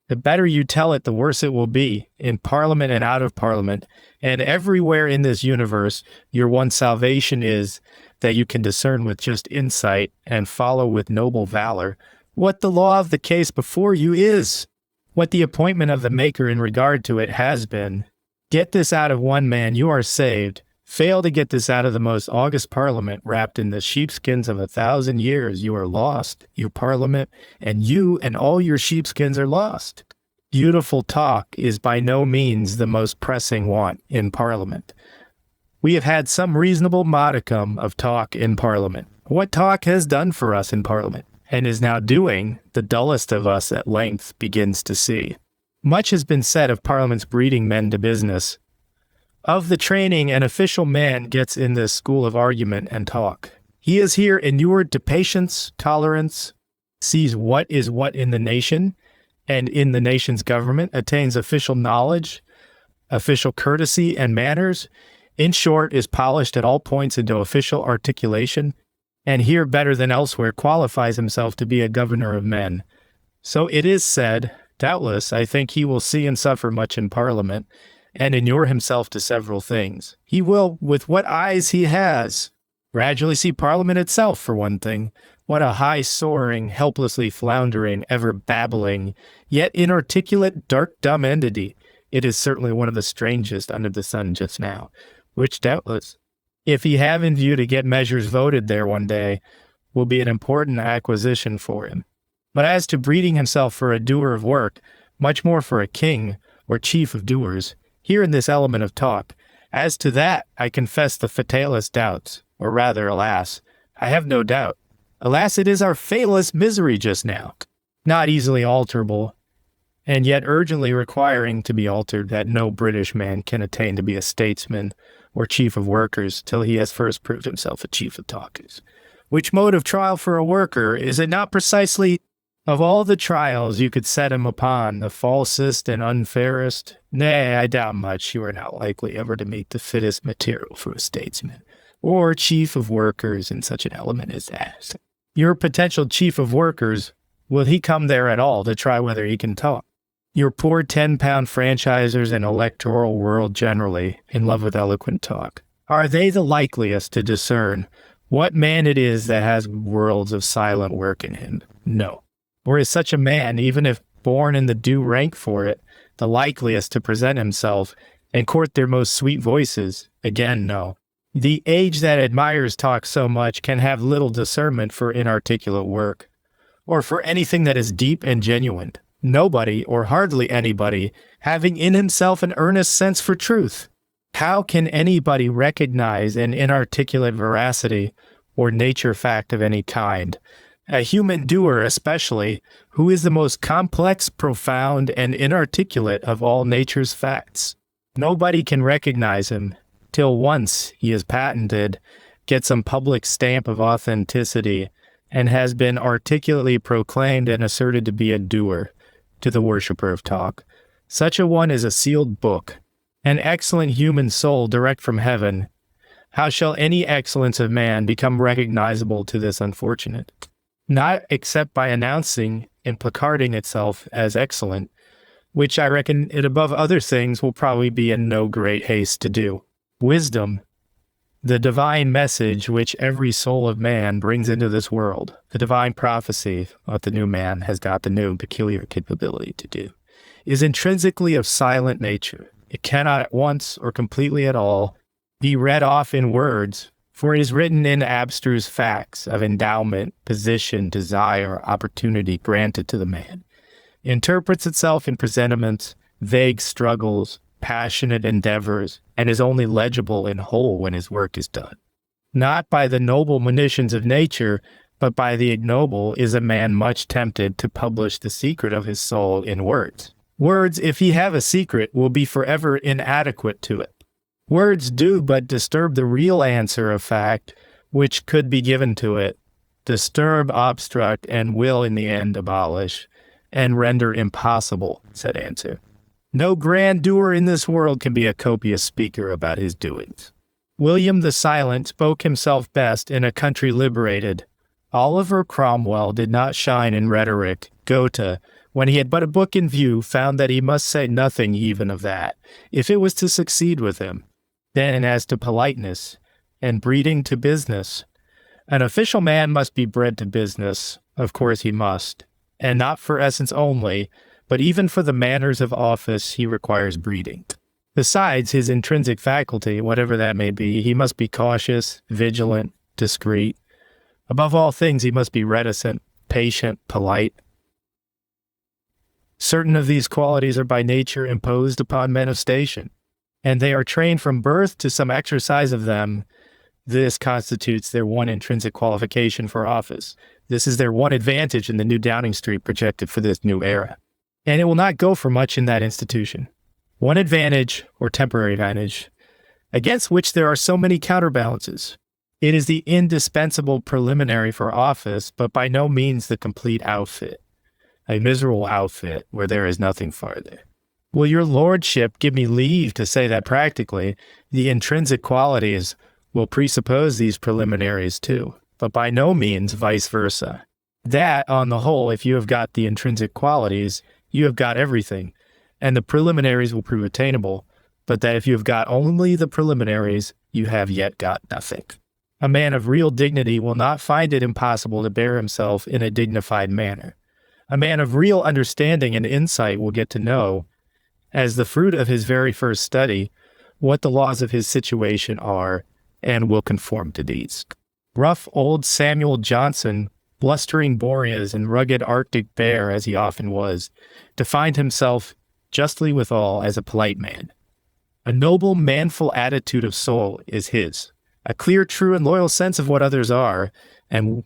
The better you tell it, the worse it will be, in Parliament and out of Parliament, and everywhere in this universe, your one salvation is that you can discern with just insight and follow with noble valor what the law of the case before you is, what the appointment of the Maker in regard to it has been. Get this out of one man, you are saved. Fail to get this out of the most august Parliament, wrapped in the sheepskins of 1,000 years, you are lost, you Parliament, and you and all your sheepskins are lost. Beautiful talk is by no means the most pressing want in Parliament. We have had some reasonable modicum of talk in Parliament. What talk has done for us in Parliament, and is now doing, the dullest of us at length begins to see. Much has been said of Parliament's breeding men to business, of the training an official man gets in this school of argument and talk. He is here inured to patience, tolerance, sees what is what in the nation, and in the nation's government, attains official knowledge, official courtesy and manners, in short, is polished at all points into official articulation, and here better than elsewhere qualifies himself to be a governor of men. So it is said, doubtless, I think he will see and suffer much in Parliament, and inure himself to several things. He will, with what eyes he has, gradually see Parliament itself, for one thing. What a high-soaring, helplessly floundering, ever-babbling, yet inarticulate, dark, dumb entity. It is certainly one of the strangest under the sun just now. which doubtless, if he have in view to get measures voted there one day, will be an important acquisition for him. But as to breeding himself for a doer of work, much more for a king or chief of doers, here in this element of talk, as to that I confess the fatalest doubts, or rather, alas, I have no doubt. Alas, it is our fatalest misery just now, not easily alterable, and yet urgently requiring to be altered, that no British man can attain to be a statesman or chief of workers till he has first proved himself a chief of talkers. Which mode of trial for a worker, is it not precisely of all the trials you could set him upon, the falsest and unfairest? Nay, I doubt much you are not likely ever to meet the fittest material for a statesman, or chief of workers in such an element as that. Your potential chief of workers, will he come there at all to try whether he can talk? Your poor 10-pound franchisers and electoral world generally, in love with eloquent talk, are they the likeliest to discern what man it is that has worlds of silent work in him? No. Or is such a man, even if born in the due rank for it, the likeliest to present himself and court their most sweet voices? Again, no. The age that admires talk so much can have little discernment for inarticulate work, or for anything that is deep and genuine. Nobody, or hardly anybody, having in himself an earnest sense for truth. How can anybody recognize an inarticulate veracity or nature fact of any kind? A human doer especially, who is the most complex, profound, and inarticulate of all nature's facts. Nobody can recognize him till once he is patented, gets some public stamp of authenticity, and has been articulately proclaimed and asserted to be a doer to the worshipper of talk. Such a one is a sealed book, an excellent human soul direct from heaven. How shall any excellence of man become recognizable to this unfortunate? Not except by announcing and placarding itself as excellent, which I reckon it above other things will probably be in no great haste to do. Wisdom, the divine message which every soul of man brings into this world, the divine prophecy, what the new man has got the new peculiar capability to do, is intrinsically of silent nature. It cannot at once or completely at all be read off in words, for it is written in abstruse facts of endowment, position, desire, opportunity granted to the man. It interprets itself in presentiments, vague struggles, passionate endeavors, and is only legible in whole when his work is done. Not by the noble monitions of nature, but by the ignoble is a man much tempted to publish the secret of his soul in words. Words, if he have a secret, will be forever inadequate to it. Words do but disturb the real answer of fact which could be given to it, disturb, obstruct, and will in the end abolish, and render impossible said answer. No grand doer in this world can be a copious speaker about his doings. William the Silent spoke himself best in A Country Liberated. Oliver Cromwell did not shine in rhetoric. Goethe, when he had but a book in view, found that he must say nothing even of that, if it was to succeed with him. Then as to politeness, and breeding to business. An official man must be bred to business, of course he must, and not for essence only, but even for the manners of office he requires breeding. Besides his intrinsic faculty, whatever that may be, he must be cautious, vigilant, discreet. Above all things, he must be reticent, patient, polite. Certain of these qualities are by nature imposed upon men of station, and they are trained from birth to some exercise of them. This constitutes their one intrinsic qualification for office. This is their one advantage in the new Downing Street projected for this new era. And it will not go for much in that institution. One advantage, or temporary advantage, against which there are so many counterbalances. It is the indispensable preliminary for office, but by no means the complete outfit. A miserable outfit where there is nothing farther. Will your lordship give me leave to say that practically the intrinsic qualities will presuppose these preliminaries too, but by no means vice versa. That, on the whole, if you have got the intrinsic qualities, you have got everything, and the preliminaries will prove attainable, but that if you have got only the preliminaries, you have yet got nothing. A man of real dignity will not find it impossible to bear himself in a dignified manner. A man of real understanding and insight will get to know, as the fruit of his very first study, what the laws of his situation are, and will conform to these. Rough old Samuel Johnson, blustering Boreas and rugged Arctic bear as he often was, defined himself justly withal as a polite man. A noble, manful attitude of soul is his, a clear, true, and loyal sense of what others are, and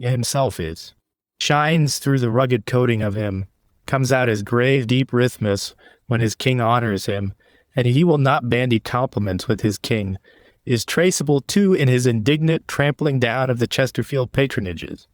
himself is, shines through the rugged coating of him, comes out as grave, deep rhythmus when his king honors him, and he will not bandy compliments with his king, is traceable too in his indignant trampling down of the Chesterfield patronages,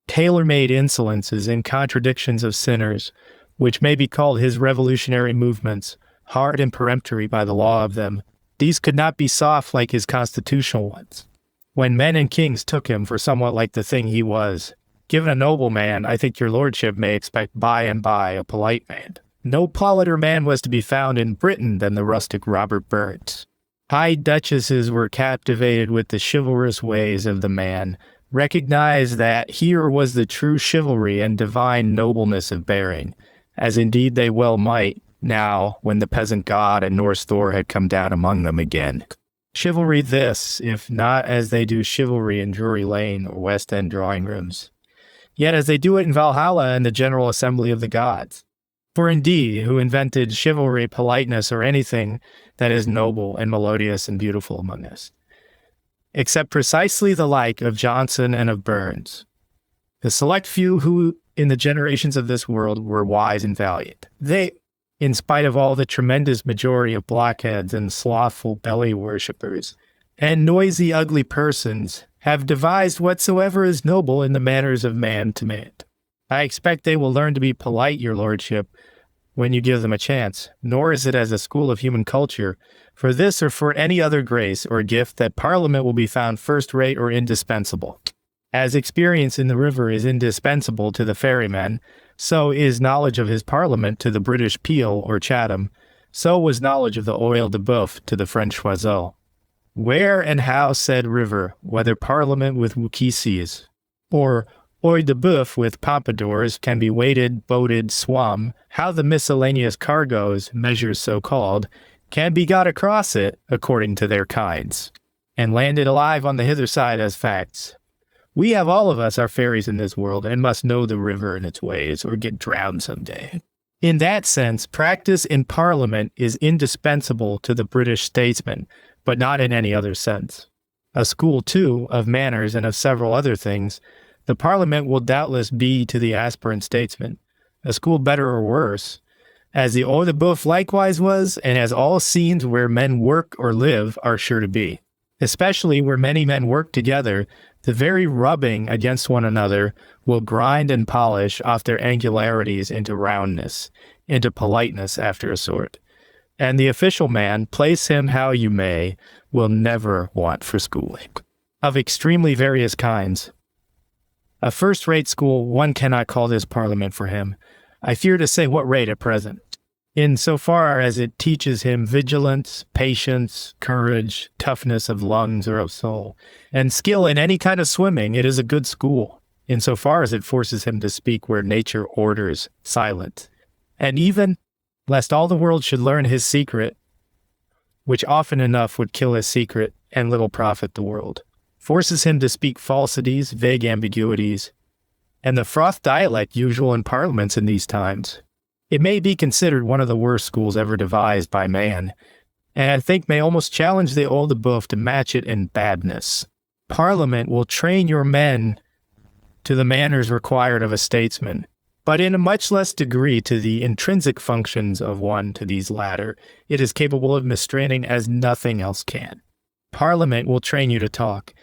tailor-made insolences and contradictions of sinners, which may be called his revolutionary movements, hard and peremptory by the law of them. These could not be soft like his constitutional ones. When men and kings took him for somewhat like the thing he was, given a noble man, I think your lordship may expect by and by a polite man. No politer man was to be found in Britain than the rustic Robert Burns. High duchesses were captivated with the chivalrous ways of the man, recognized that here was the true chivalry and divine nobleness of bearing, as indeed they well might, now when the peasant god and Norse Thor had come down among them again. Chivalry this, if not as they do chivalry in Drury Lane or West End drawing rooms, yet as they do it in Valhalla and the general assembly of the gods. For indeed, who invented chivalry, politeness, or anything that is noble and melodious and beautiful among us, except precisely the like of Johnson and of Burns, the select few who, in the generations of this world, were wise and valiant. They, in spite of all the tremendous majority of blockheads and slothful belly worshippers, and noisy, ugly persons, have devised whatsoever is noble in the manners of man to man. I expect they will learn to be polite, your lordship, when you give them a chance, nor is it as a school of human culture, for this or for any other grace or gift, that Parliament will be found first-rate or indispensable. As experience in the river is indispensable to the ferryman, so is knowledge of his Parliament to the British Peel or Chatham, so was knowledge of the Oil de Boeuf to the French Choiseul. Where and how said river, whether Parliament with Wukieses, or Oil de Boeuf with pompadours, can be waded, boated, swum, how the miscellaneous cargoes, measures so called, can be got across it, according to their kinds, and landed alive on the hither side as facts. We have all of us our ferries in this world, and must know the river and its ways, or get drowned some day. In that sense, practice in Parliament is indispensable to the British statesman, but not in any other sense. A school, too, of manners and of several other things, the Parliament will doubtless be to the aspirant statesman, a school better or worse, as the Oil de Boeuf likewise was, and as all scenes where men work or live are sure to be. Especially where many men work together, the very rubbing against one another will grind and polish off their angularities into roundness, into politeness after a sort. And the official man, place him how you may, will never want for schooling. Of extremely various kinds. A first-rate school, one cannot call this Parliament for him. I fear to say what rate at present. In so far as it teaches him vigilance, patience, courage, toughness of lungs or of soul, and skill in any kind of swimming, it is a good school. In so far as it forces him to speak where nature orders silent, and even, lest all the world should learn his secret, which often enough would kill his secret and little profit the world, forces him to speak falsities, vague ambiguities, and the froth dialect usual in parliaments in these times. It may be considered one of the worst schools ever devised by man, and I think may almost challenge the Oil de Boeuf to match it in badness. Parliament will train your men to the manners required of a statesman, but in a much less degree to the intrinsic functions of one to these latter, it is capable of mistraining as nothing else can. Parliament will train you to talk,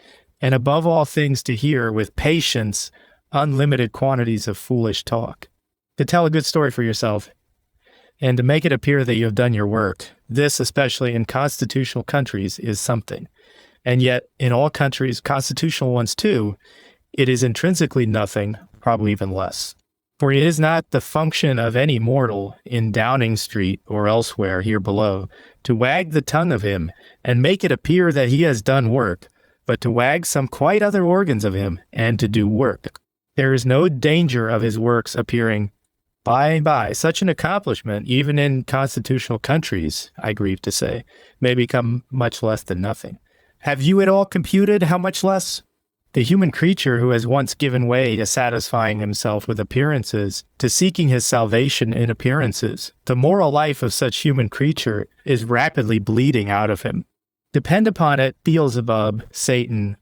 and above all things to hear with patience unlimited quantities of foolish talk. To tell a good story for yourself, and to make it appear that you have done your work. This, especially in constitutional countries, is something. And yet, in all countries, constitutional ones too, it is intrinsically nothing, probably even less. For it is not the function of any mortal in Downing Street or elsewhere here below to wag the tongue of him and make it appear that he has done work, but to wag some quite other organs of him and to do work. There is no danger of his works appearing By and by, such an accomplishment, even in constitutional countries, I grieve to say, may become much less than nothing. Have you at all computed how much less? The human creature who has once given way to satisfying himself with appearances, to seeking his salvation in appearances, the moral life of such human creature is rapidly bleeding out of him. Depend upon it, Beelzebub, Satan,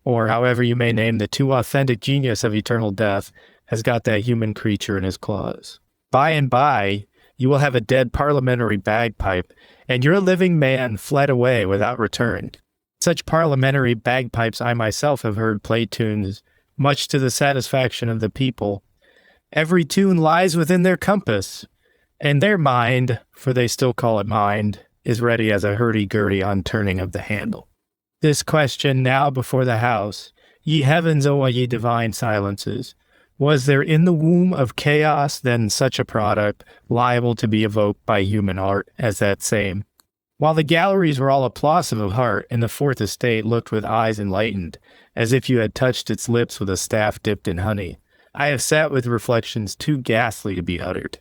or however you may name the too authentic genius of eternal death, has got that human creature in his claws. By and by, you will have a dead parliamentary bagpipe, and your living man fled away without return. Such parliamentary bagpipes I myself have heard play tunes, much to the satisfaction of the people. Every tune lies within their compass, and their mind, for they still call it mind, is ready as a hurdy-gurdy on turning of the handle. This question now before the House, ye heavens, O ye divine silences, was there in the womb of chaos then such a product liable to be evoked by human art as that same? While the galleries were all applausive of heart, and the fourth estate looked with eyes enlightened, as if you had touched its lips with a staff dipped in honey, I have sat with reflections too ghastly to be uttered.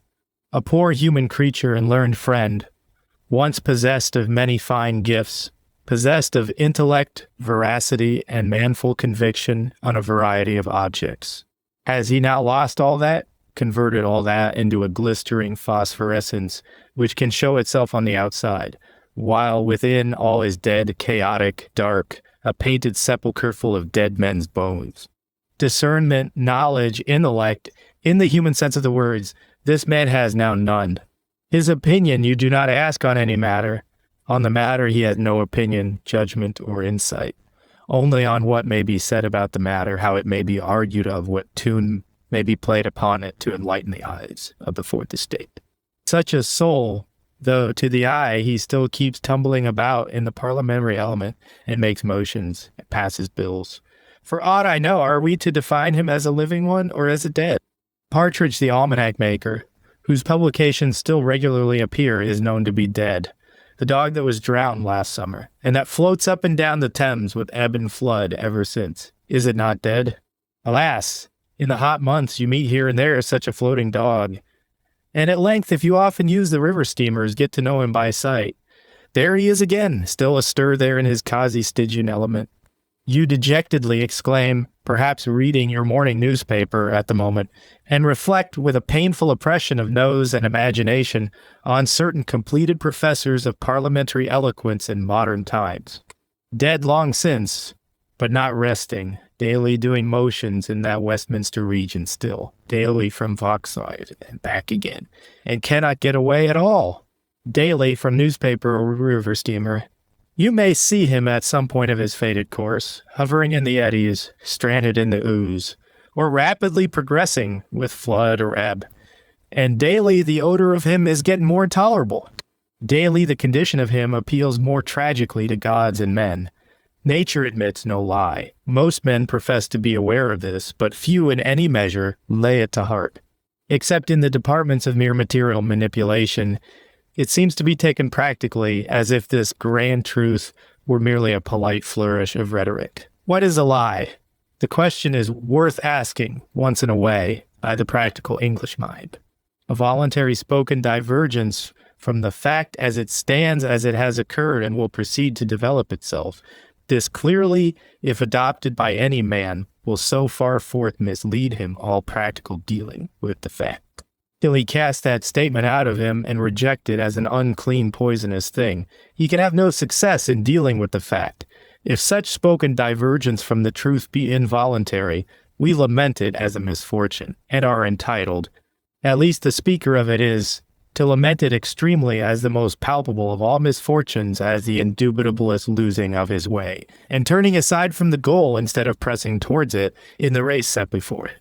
A poor human creature and learned friend, once possessed of many fine gifts, possessed of intellect, veracity, and manful conviction on a variety of objects. Has he now lost all that, converted all that into a glistering phosphorescence which can show itself on the outside, while within all is dead, chaotic, dark, a painted sepulchre full of dead men's bones? Discernment, knowledge, intellect, in the human sense of the words, this man has now none. His opinion you do not ask on any matter. On the matter he has no opinion, judgment, or insight. Only on what may be said about the matter, how it may be argued of, what tune may be played upon it to enlighten the eyes of the fourth estate. Such a soul, though to the eye he still keeps tumbling about in the parliamentary element and makes motions and passes bills. For aught I know, are we to define him as a living one or as a dead? Partridge the almanac maker, whose publications still regularly appear, is known to be dead. The dog that was drowned last summer, and that floats up and down the Thames with ebb and flood ever since, is it not dead? Alas, in the hot months you meet here and there such a floating dog, and at length, if you often use the river steamers, get to know him by sight. There he is again, still astir there in his cosy Stygian element. You dejectedly exclaim, perhaps reading your morning newspaper at the moment, and reflect with a painful oppression of nose and imagination on certain completed professors of parliamentary eloquence in modern times. Dead long since, but not resting, daily doing motions in that Westminster region still, daily from Vauxhall and back again, and cannot get away at all, daily from newspaper or river steamer. You may see him at some point of his fated course, hovering in the eddies, stranded in the ooze, or rapidly progressing with flood or ebb. And daily the odor of him is getting more intolerable. Daily the condition of him appeals more tragically to gods and men. Nature admits no lie. Most men profess to be aware of this, but few in any measure lay it to heart. Except in the departments of mere material manipulation, it seems to be taken practically as if this grand truth were merely a polite flourish of rhetoric. What is a lie? The question is worth asking once in a way by the practical English mind. A voluntary spoken divergence from the fact as it stands, as it has occurred and will proceed to develop itself. This clearly, if adopted by any man, will so far forth mislead him all practical dealing with the fact, till he cast that statement out of him and reject it as an unclean, poisonous thing. He can have no success in dealing with the fact. If such spoken divergence from the truth be involuntary, we lament it as a misfortune, and are entitled, at least the speaker of it is, to lament it extremely as the most palpable of all misfortunes, as the indubitablest losing of his way, and turning aside from the goal instead of pressing towards it in the race set before it.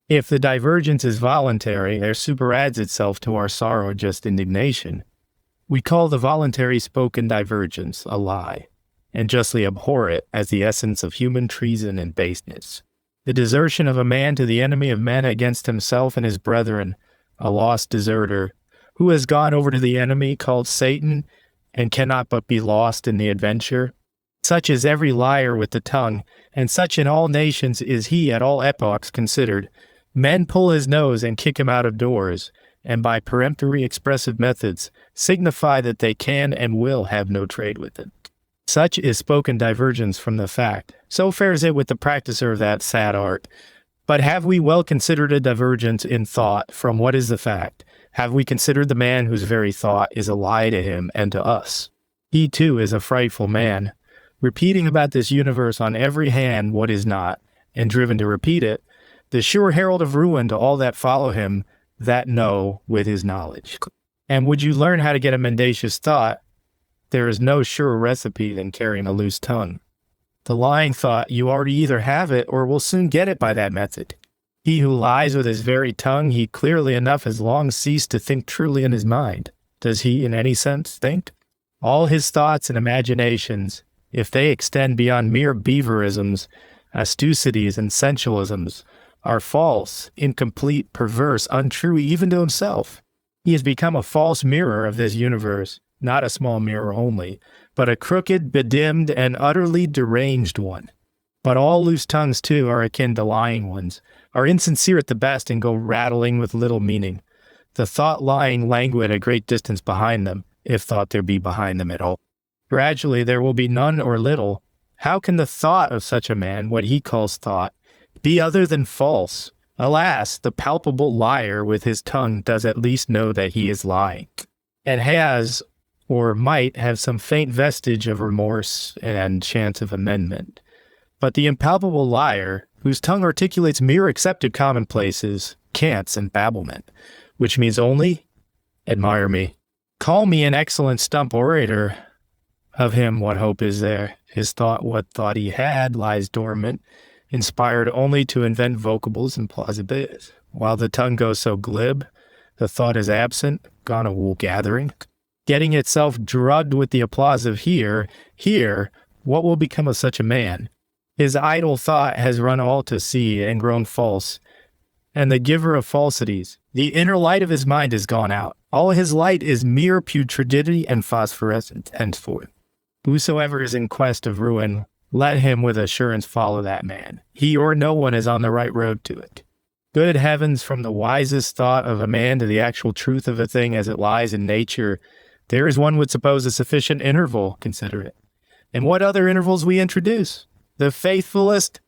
If the divergence is voluntary, there superadds itself to our sorrow just indignation. We call the voluntary spoken divergence a lie, and justly abhor it as the essence of human treason and baseness. The desertion of a man to the enemy of men against himself and his brethren, a lost deserter, who has gone over to the enemy called Satan, and cannot but be lost in the adventure. Such is every liar with the tongue, and such in all nations is he at all epochs considered, Men pull his nose and kick him out of doors, and by peremptory expressive methods signify that they can and will have no trade with it. Such is spoken divergence from the fact. So fares it with the practicer of that sad art. But have we well considered a divergence in thought from what is the fact? Have we considered the man whose very thought is a lie to him and to us? He too is a frightful man, repeating about this universe on every hand what is not, and driven to repeat it, the sure herald of ruin to all that follow him, that know with his knowledge. And would you learn how to get a mendacious thought, there is no surer recipe than carrying a loose tongue. The lying thought, you already either have it or will soon get it by that method. He who lies with his very tongue, he clearly enough has long ceased to think truly in his mind. Does he in any sense think? All his thoughts and imaginations, if they extend beyond mere beaverisms, astucities, and sensualisms, are false, incomplete, perverse, untrue even to himself. He has become a false mirror of this universe, not a small mirror only, but a crooked, bedimmed, and utterly deranged one. But all loose tongues, too, are akin to lying ones, are insincere at the best and go rattling with little meaning. The thought lying languid a great distance behind them, if thought there be behind them at all. Gradually there will be none or little. How can the thought of such a man, what he calls thought, be other than false? Alas, the palpable liar with his tongue does at least know that he is lying, and has, or might have some faint vestige of remorse and chance of amendment. But the impalpable liar, whose tongue articulates mere accepted commonplaces, cants and babblement, which means only, admire me. Call me an excellent stump orator. Of him what hope is there? His thought, what thought he had, lies dormant, inspired only to invent vocables and plausibilities. While the tongue goes so glib, the thought is absent, gone a wool gathering, getting itself drugged with the applause of here, what will become of such a man? His idle thought has run all to sea and grown false, and the giver of falsities, the inner light of his mind is gone out. All his light is mere putridity and phosphorescence henceforth. Whosoever is in quest of ruin, let him with assurance follow that man. He or no one is on the right road to it. Good heavens, from the wisest thought of a man to the actual truth of a thing as it lies in nature, there is, one would suppose, a sufficient interval, consider it. And what other intervals we introduce? The faithfulest,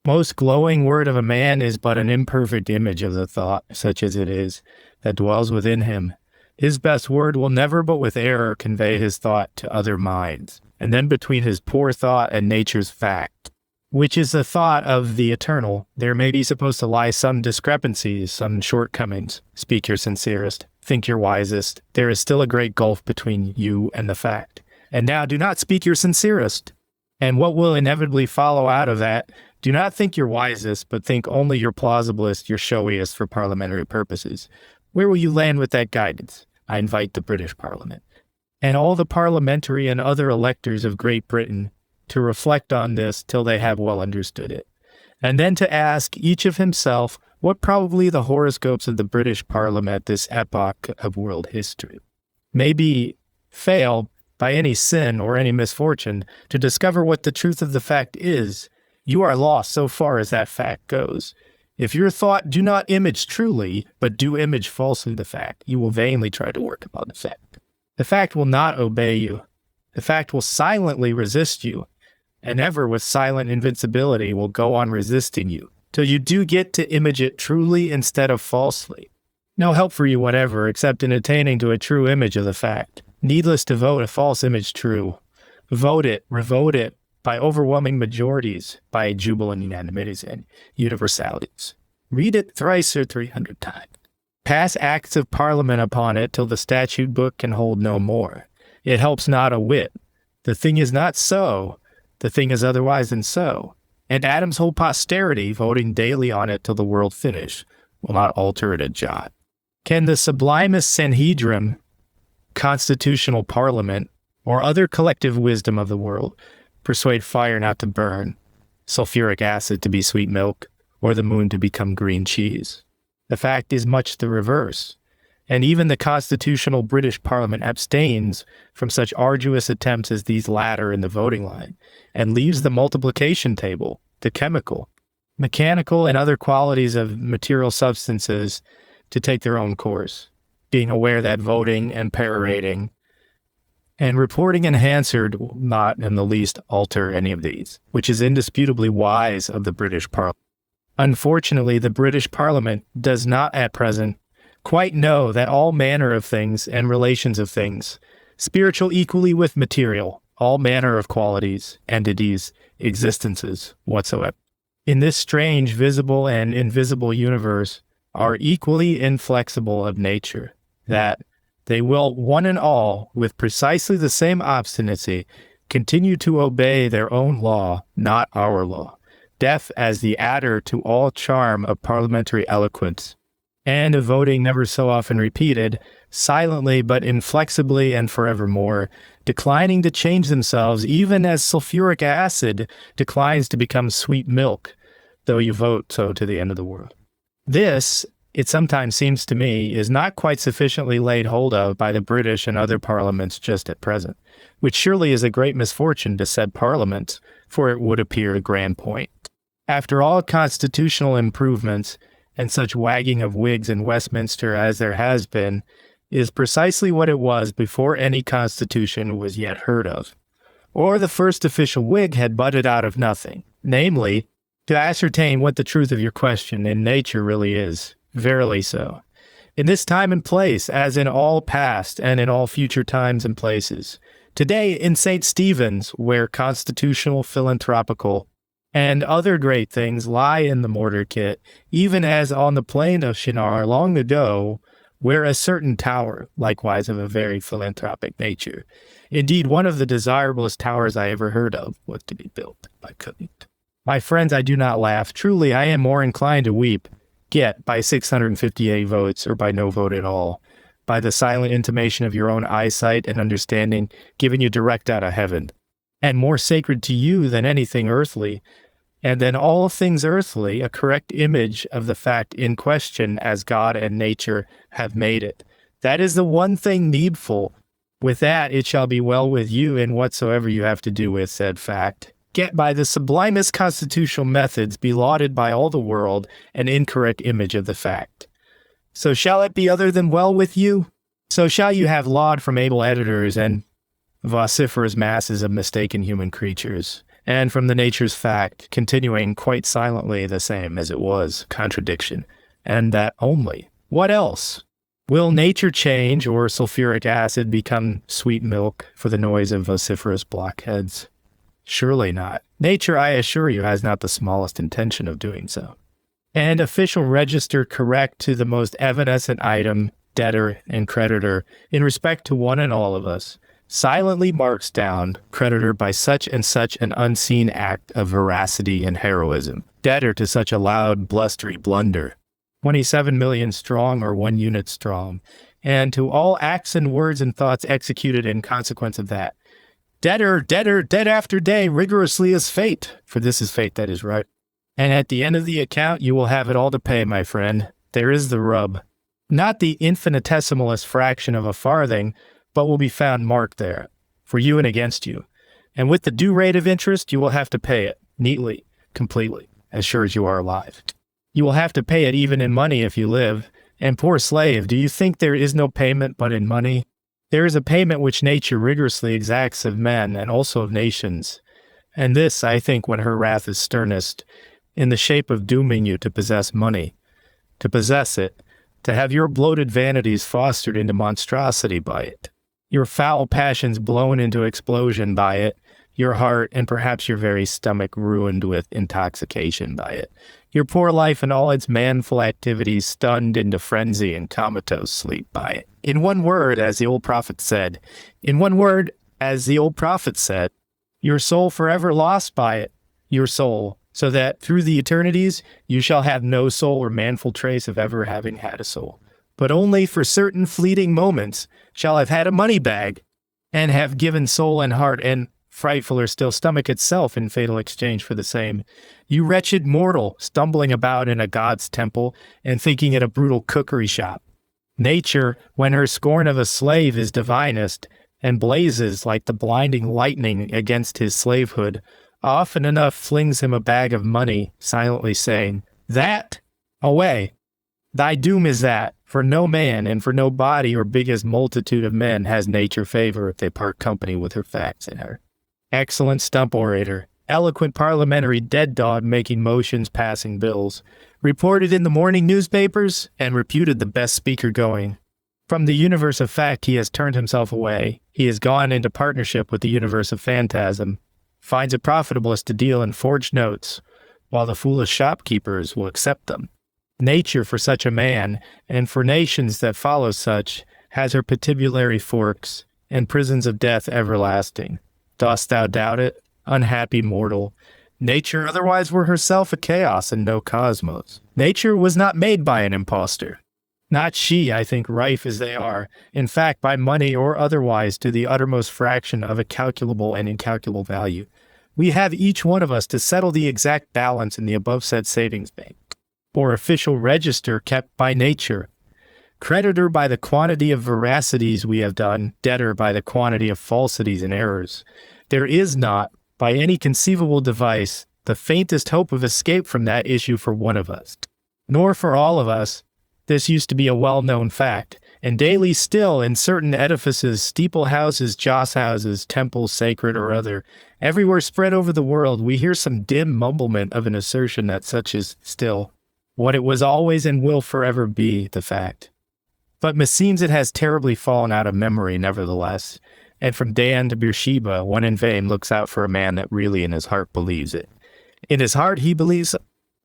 most glowing word of a man is but an imperfect image of the thought, such as it is, that dwells within him. His best word will never but with error convey his thought to other minds, and then between his poor thought and nature's fact, which is the thought of the eternal, there may be supposed to lie some discrepancies, some shortcomings. Speak your sincerest, think your wisest. There is still a great gulf between you and the fact. And now do not speak your sincerest. And what will inevitably follow out of that, do not think your wisest, but think only your plausiblest, your showiest for parliamentary purposes. Where will you land with that guidance? I invite the British Parliament, and all the parliamentary and other electors of Great Britain, to reflect on this till they have well understood it, and then to ask each of himself what probably the horoscopes of the British Parliament at this epoch of world history may be, fail, by any sin or any misfortune, to discover what the truth of the fact is. You are lost so far as that fact goes. If your thought do not image truly, but do image falsely the fact, you will vainly try to work upon the fact. The fact will not obey you. The fact will silently resist you, and ever with silent invincibility will go on resisting you, till you do get to image it truly instead of falsely. No help for you whatever, except in attaining to a true image of the fact. Needless to vote a false image true. Vote it, revote it, by overwhelming majorities, by jubilant unanimities and universalities. Read it thrice or 300 times. Pass acts of parliament upon it till the statute book can hold no more. It helps not a whit. The thing is not so. The thing is otherwise than so. And Adam's whole posterity, voting daily on it till the world finish, will not alter it a jot. Can the sublimest Sanhedrim, constitutional parliament, or other collective wisdom of the world, persuade fire not to burn, sulfuric acid to be sweet milk, or the moon to become green cheese? The fact is much the reverse, and even the constitutional British Parliament abstains from such arduous attempts as these latter in the voting line, and leaves the multiplication table, the chemical, mechanical and other qualities of material substances to take their own course, being aware that voting and perorating and reporting and Hansard will not in the least alter any of these, which is indisputably wise of the British Parliament. Unfortunately, the British Parliament does not at present quite know that all manner of things and relations of things, spiritual equally with material, all manner of qualities, entities, existences whatsoever, in this strange visible and invisible universe are equally inflexible of nature, that they will, one and all, with precisely the same obstinacy, continue to obey their own law, not our law, deaf as the adder to all charm of parliamentary eloquence, and of voting never so often repeated, silently but inflexibly and forevermore, declining to change themselves even as sulfuric acid declines to become sweet milk, though you vote so to the end of the world. This, it sometimes seems to me, is not quite sufficiently laid hold of by the British and other parliaments just at present, which surely is a great misfortune to said parliaments, for it would appear a grand point. After all constitutional improvements, and such wagging of wigs in Westminster as there has been, is precisely what it was before any constitution was yet heard of, or the first official wig had budded out of nothing, namely, to ascertain what the truth of your question in nature really is, verily so. In this time and place, as in all past and in all future times and places, today in St. Stephen's, where constitutional, philanthropical, and other great things lie in the mortar kit, even as on the plain of Shinar long ago, where a certain tower, likewise of a very philanthropic nature, indeed one of the desirablest towers I ever heard of, was to be built by Cutting. My friends, I do not laugh. Truly, I am more inclined to weep, get by 658 votes, or by no vote at all, by the silent intimation of your own eyesight and understanding given you direct out of heaven, and more sacred to you than anything earthly, and than all things earthly, a correct image of the fact in question as God and nature have made it. That is the one thing needful. With that, it shall be well with you in whatsoever you have to do with said fact. Get by the sublimest constitutional methods be lauded by all the world an incorrect image of the fact. So shall it be other than well with you? So shall you have laud from able editors and vociferous masses of mistaken human creatures, and from the nature's fact, continuing quite silently the same as it was, contradiction, and that only. What else? Will nature change, or sulfuric acid become sweet milk for the noise of vociferous blockheads? Surely not. Nature, I assure you, has not the smallest intention of doing so. And official register correct to the most evanescent item, debtor and creditor, in respect to one and all of us, silently marks down creditor by such and such an unseen act of veracity and heroism, debtor to such a loud, blustery blunder, 27 million strong or 1 unit strong, and to all acts and words and thoughts executed in consequence of that. Debtor, dead after day, rigorously as fate, for this is fate that is right. And at the end of the account, you will have it all to pay, my friend. There is the rub. Not the infinitesimalest fraction of a farthing, but will be found marked there, for you and against you. And with the due rate of interest, you will have to pay it, neatly, completely, as sure as you are alive. You will have to pay it even in money if you live. And poor slave, do you think there is no payment but in money? There is a payment which nature rigorously exacts of men and also of nations. And this, I think, when her wrath is sternest, in the shape of dooming you to possess money, to possess it, to have your bloated vanities fostered into monstrosity by it, your foul passions blown into explosion by it, your heart and perhaps your very stomach ruined with intoxication by it, your poor life and all its manful activities stunned into frenzy and comatose sleep by it. In one word, as the old prophet said, your soul forever lost by it, your soul, so that through the eternities you shall have no soul or manful trace of ever having had a soul, but only for certain fleeting moments shall have had a money bag, and have given soul and heart and frightfuler still stomach itself in fatal exchange for the same. You wretched mortal, stumbling about in a god's temple, and thinking it a brutal cookery shop. Nature, when her scorn of a slave is divinest, and blazes like the blinding lightning against his slavehood, often enough flings him a bag of money, silently saying, "That, away! Thy doom is that, for no man and for no body or biggest multitude of men has nature favor if they part company with her facts in her." Excellent stump orator, eloquent parliamentary dead dog making motions, passing bills, reported in the morning newspapers, and reputed the best speaker going. From the universe of fact he has turned himself away. He has gone into partnership with the universe of phantasm, finds it profitablest to deal in forged notes, while the foolish shopkeepers will accept them. Nature for such a man, and for nations that follow such, has her patibulary forks, and prisons of death everlasting. Dost thou doubt it, unhappy mortal? Nature otherwise were herself a chaos and no cosmos. Nature was not made by an impostor. Not she, I think, rife as they are, in fact, by money or otherwise to the uttermost fraction of a calculable and incalculable value. We have each one of us to settle the exact balance in the above-said savings bank, or official register kept by nature. Creditor by the quantity of veracities we have done, debtor by the quantity of falsities and errors. There is not, by any conceivable device, the faintest hope of escape from that issue for one of us, nor for all of us. This used to be a well-known fact, and daily still in certain edifices, steeple houses, joss houses, temples, sacred or other, everywhere spread over the world, we hear some dim mumblement of an assertion that such is still what it was always and will forever be the fact. But meseems it has terribly fallen out of memory nevertheless, and from Dan to Beersheba, one in vain looks out for a man that really in his heart believes it. In his heart he believes,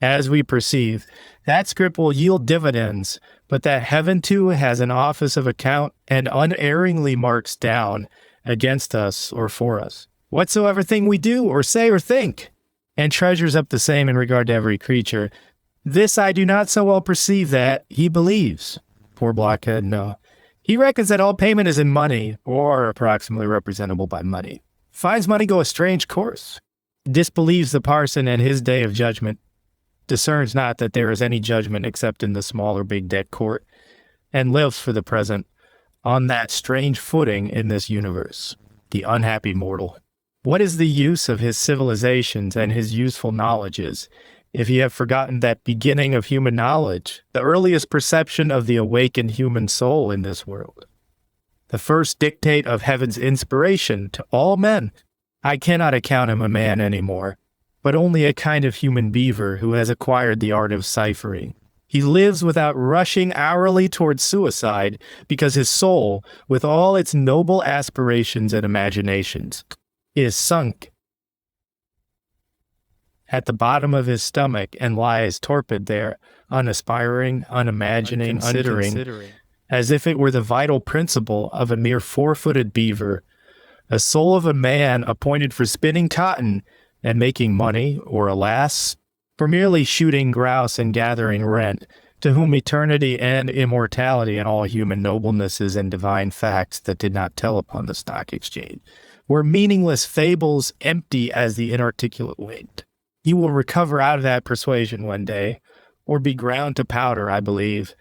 as we perceive, that script will yield dividends, but that heaven too has an office of account and unerringly marks down against us or for us whatsoever thing we do or say or think, and treasures up the same in regard to every creature. This I do not so well perceive that he believes. Poor blockhead, no. He reckons that all payment is in money, or approximately representable by money. Finds money go a strange course. Disbelieves the parson and his day of judgment. Discerns not that there is any judgment except in the small or big debt court, and lives for the present on that strange footing in this universe, the unhappy mortal. What is the use of his civilizations and his useful knowledges, if ye have forgotten that beginning of human knowledge, the earliest perception of the awakened human soul in this world, the first dictate of heaven's inspiration to all men? I cannot account him a man any more, but only a kind of human beaver who has acquired the art of ciphering. He lives without rushing hourly towards suicide, because his soul, with all its noble aspirations and imaginations, is sunk at the bottom of his stomach and lies torpid there, unaspiring, unimagining, unconsidering, as if it were the vital principle of a mere four-footed beaver, a soul of a man appointed for spinning cotton and making money, or alas, for merely shooting grouse and gathering rent, to whom eternity and immortality and all human noblenesses and divine facts that did not tell upon the stock exchange were meaningless fables, empty as the inarticulate wind. He will recover out of that persuasion one day, or be ground to powder, I believe,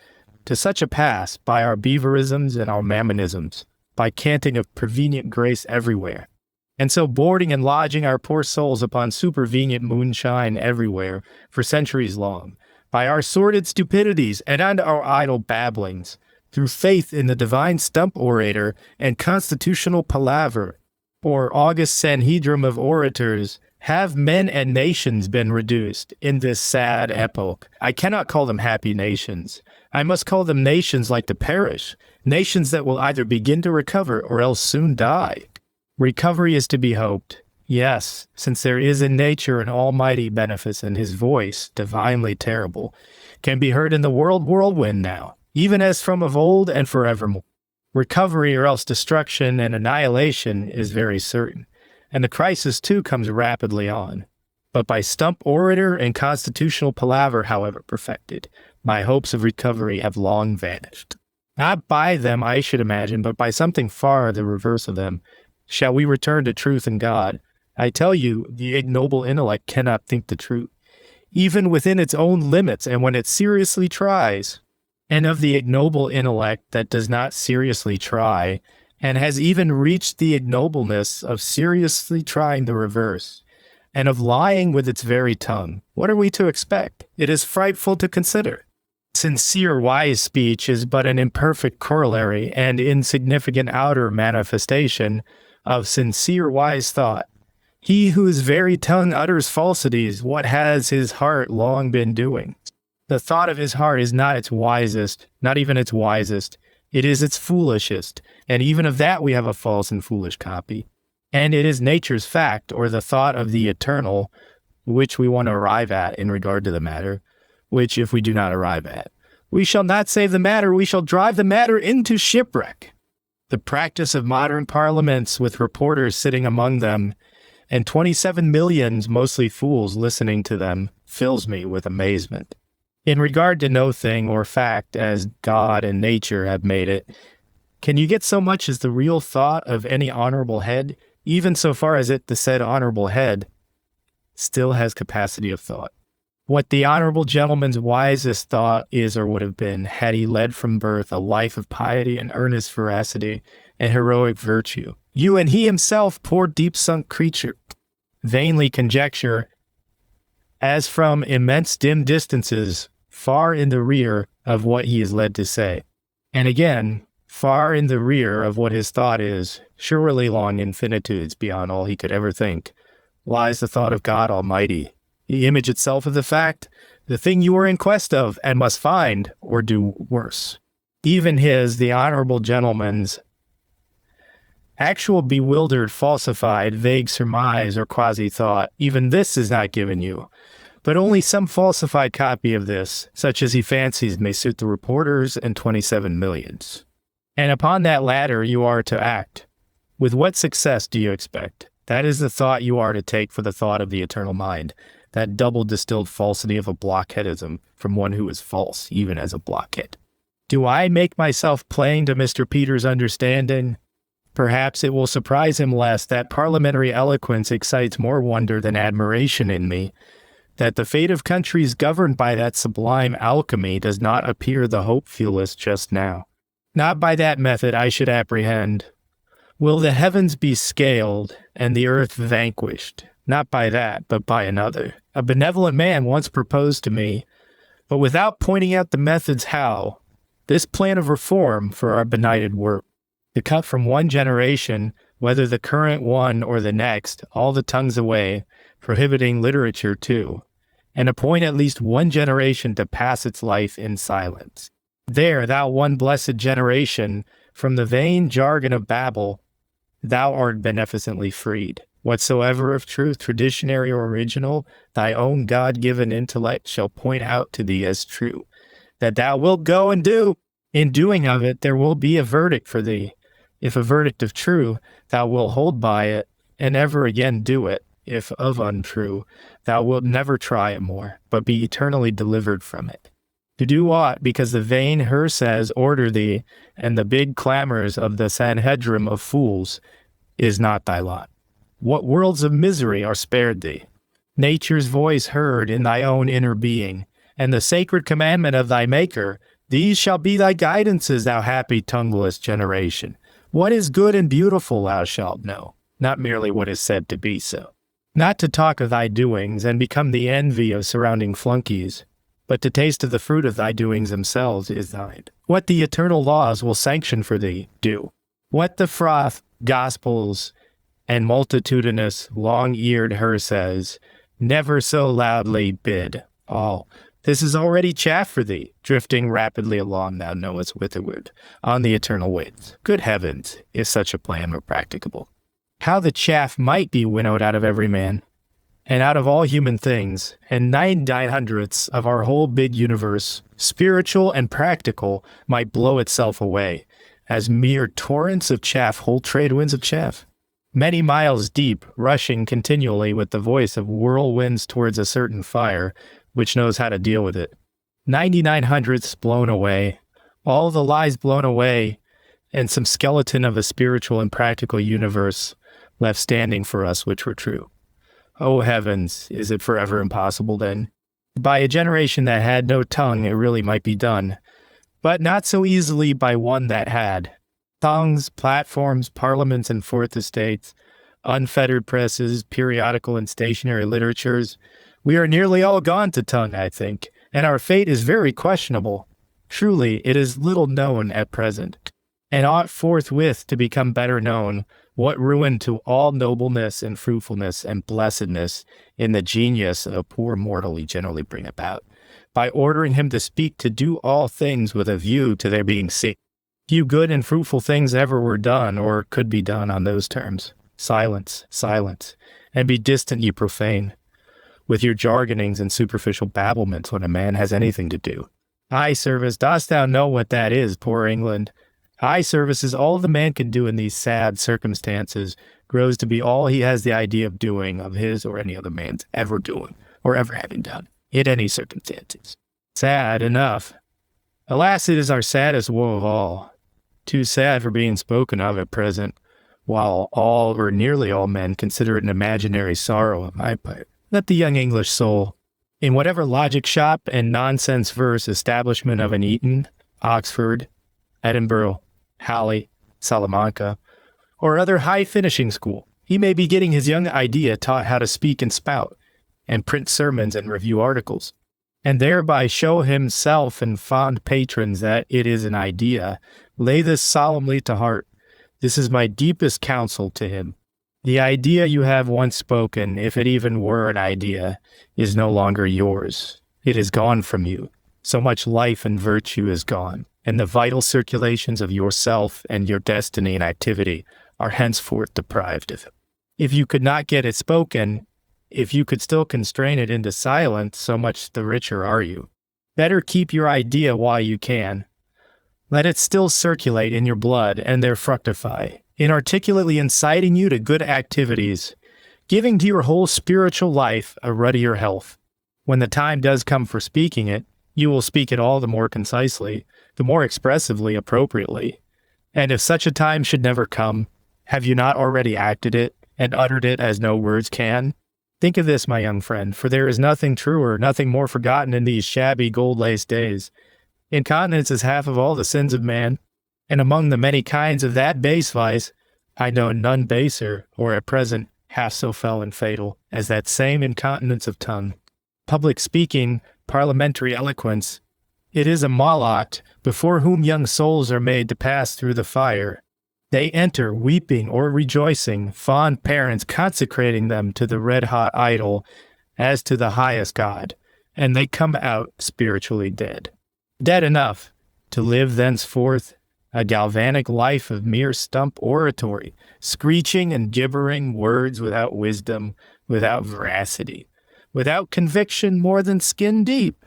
to such a pass by our beaverisms and our mammonisms, by canting of prevenient grace everywhere, and so boarding and lodging our poor souls upon supervenient moonshine everywhere for centuries long, by our sordid stupidities and our idle babblings, through faith in the divine stump orator and constitutional palaver, or august sanhedrim of orators, have men and nations been reduced in this sad epoch. I cannot call them happy nations. I must call them nations like to perish, nations that will either begin to recover or else soon die. Recovery is to be hoped, yes, since there is in nature an almighty benefice, and his voice, divinely terrible, can be heard in the whirlwind now, even as from of old and forevermore. Recovery or else destruction and annihilation is very certain, and the crisis too comes rapidly on. But by stump orator and constitutional palaver, however perfected, my hopes of recovery have long vanished. Not by them, I should imagine, but by something far the reverse of them, shall we return to truth and God. I tell you, the ignoble intellect cannot think the truth, even within its own limits, and when it seriously tries. And of the ignoble intellect that does not seriously try, and has even reached the ignobleness of seriously trying the reverse, and of lying with its very tongue. What are we to expect? It is frightful to consider. Sincere wise speech is but an imperfect corollary and insignificant outer manifestation of sincere wise thought. He whose very tongue utters falsities, what has his heart long been doing? The thought of his heart is not its wisest, not even its wisest. It is its foolishest, and even of that we have a false and foolish copy. And it is nature's fact, or the thought of the eternal, which we want to arrive at in regard to the matter, which if we do not arrive at, we shall not save the matter, we shall drive the matter into shipwreck. The practice of modern parliaments with reporters sitting among them, and 27 millions, mostly fools, listening to them, fills me with amazement. In regard to no thing or fact as God and nature have made it, can you get so much as the real thought of any honorable head, even so far as it, the said honorable head, still has capacity of thought? What the honorable gentleman's wisest thought is or would have been, had he led from birth a life of piety and earnest veracity and heroic virtue. You and he himself, poor deep-sunk creature, vainly conjecture, as from immense dim distances, far in the rear of what he is led to say. And again, far in the rear of what his thought is, surely long infinitudes beyond all he could ever think, lies the thought of God Almighty, the image itself of the fact, the thing you are in quest of and must find or do worse. Even his, the honorable gentleman's, actual bewildered, falsified, vague surmise or quasi-thought, even this is not given you, but only some falsified copy of this, such as he fancies may suit the reporters and 27 millions. And upon that latter you are to act. With what success do you expect? That is the thought you are to take for the thought of the eternal mind, that double distilled falsity of a blockheadism from one who is false, even as a blockhead. Do I make myself plain to Mr. Peters' understanding? Perhaps it will surprise him less that parliamentary eloquence excites more wonder than admiration in me, that the fate of countries governed by that sublime alchemy does not appear the hopefulest just now. Not by that method I should apprehend. Will the heavens be scaled and the earth vanquished? Not by that, but by another. A benevolent man once proposed to me, but without pointing out the methods how, this plan of reform for our benighted work. To cut from one generation, whether the current one or the next, all the tongues away, prohibiting literature too, and appoint at least one generation to pass its life in silence. There, thou one blessed generation, from the vain jargon of Babel, thou art beneficently freed. Whatsoever of truth, traditionary or original, thy own God-given intellect shall point out to thee as true, that thou wilt go and do. In doing of it, there will be a verdict for thee. If a verdict of true, thou wilt hold by it, and ever again do it. If of untrue, thou wilt never try it more, but be eternally delivered from it. To do aught, because the vain her says order thee, and the big clamors of the Sanhedrim of fools, is not thy lot. What worlds of misery are spared thee? Nature's voice heard in thy own inner being, and the sacred commandment of thy Maker, these shall be thy guidances, thou happy tongueless generation. What is good and beautiful thou shalt know, not merely what is said to be so. Not to talk of thy doings and become the envy of surrounding flunkies, but to taste of the fruit of thy doings themselves is thine. What the eternal laws will sanction for thee, do. What the froth, gospels, and multitudinous, long-eared her says, never so loudly bid. All. This is already chaff for thee, drifting rapidly along thou knowest whitherward, on the eternal winds. Good heavens, if such a plan were practicable. How the chaff might be winnowed out of every man, and out of all human things, and 9/900ths of our whole big universe, spiritual and practical, might blow itself away, as mere torrents of chaff, whole trade winds of chaff. Many miles deep, rushing continually with the voice of whirlwinds towards a certain fire, which knows how to deal with it. 9/900ths blown away, all the lies blown away, and some skeleton of a spiritual and practical universe left standing for us which were true. Oh heavens, is it forever impossible then? By a generation that had no tongue it really might be done, but not so easily by one that had. Tongues, platforms, parliaments, and fourth estates, unfettered presses, periodical and stationary literatures. We are nearly all gone to tongue, I think, and our fate is very questionable. Truly, it is little known at present, and ought forthwith to become better known, what ruin to all nobleness and fruitfulness and blessedness in the genius of a poor mortal he generally bring about, by ordering him to speak to do all things with a view to their being seen. Few good and fruitful things ever were done or could be done on those terms. Silence, silence, and be distant, ye profane, with your jargonings and superficial babblements when a man has anything to do. Eye service, dost thou know what that is, poor England? Eye service is all the man can do in these sad circumstances, grows to be all he has the idea of doing, of his or any other man's ever doing, or ever having done, in any circumstances. Sad enough. Alas, it is our saddest woe of all. Too sad for being spoken of at present, while all or nearly all men consider it an imaginary sorrow on my part. Let the young English soul, in whatever logic shop and nonsense verse establishment of an Eton, Oxford, Edinburgh, Halle, Salamanca, or other high finishing school, he may be getting his young idea taught how to speak and spout, and print sermons and review articles, and thereby show himself and fond patrons that it is an idea. Lay this solemnly to heart. This is my deepest counsel to him. The idea you have once spoken, if it even were an idea, is no longer yours. It is gone from you. So much life and virtue is gone, and the vital circulations of yourself and your destiny and activity are henceforth deprived of it. If you could not get it spoken, if you could still constrain it into silence, so much the richer are you. Better keep your idea while you can. Let it still circulate in your blood and there fructify, inarticulately inciting you to good activities, giving to your whole spiritual life a ruddier health. When the time does come for speaking it, you will speak it all the more concisely, the more expressively, appropriately. And if such a time should never come, have you not already acted it and uttered it as no words can? Think of this, my young friend, for there is nothing truer, nothing more forgotten in these shabby gold-laced days. Incontinence is half of all the sins of man, and among the many kinds of that base vice, I know none baser, or at present half so fell and fatal, as that same incontinence of tongue. Public speaking, parliamentary eloquence, it is a Moloch before whom young souls are made to pass through the fire. They enter weeping or rejoicing, fond parents consecrating them to the red-hot idol as to the highest God, and they come out spiritually dead. Dead enough to live thenceforth a galvanic life of mere stump oratory, screeching and gibbering words without wisdom, without veracity, without conviction more than skin deep.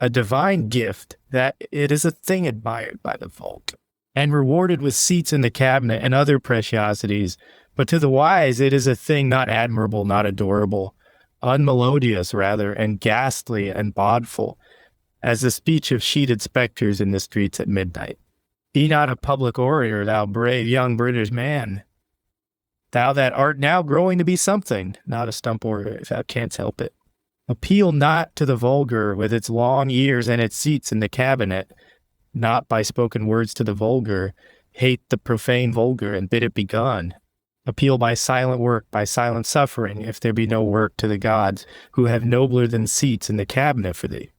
A divine gift that it is a thing admired by the vulgar, and rewarded with seats in the cabinet and other preciosities, but to the wise it is a thing not admirable, not adorable, unmelodious rather, and ghastly and bodeful, as the speech of sheeted spectres in the streets at midnight. Be not a public orator, thou brave young British man. Thou that art now growing to be something, not a stump orator, if thou canst help it. Appeal not to the vulgar with its long ears and its seats in the cabinet, not by spoken words to the vulgar. Hate the profane vulgar and bid it be gone. Appeal by silent work, by silent suffering, if there be no work, to the gods, who have nobler than seats in the cabinet for thee.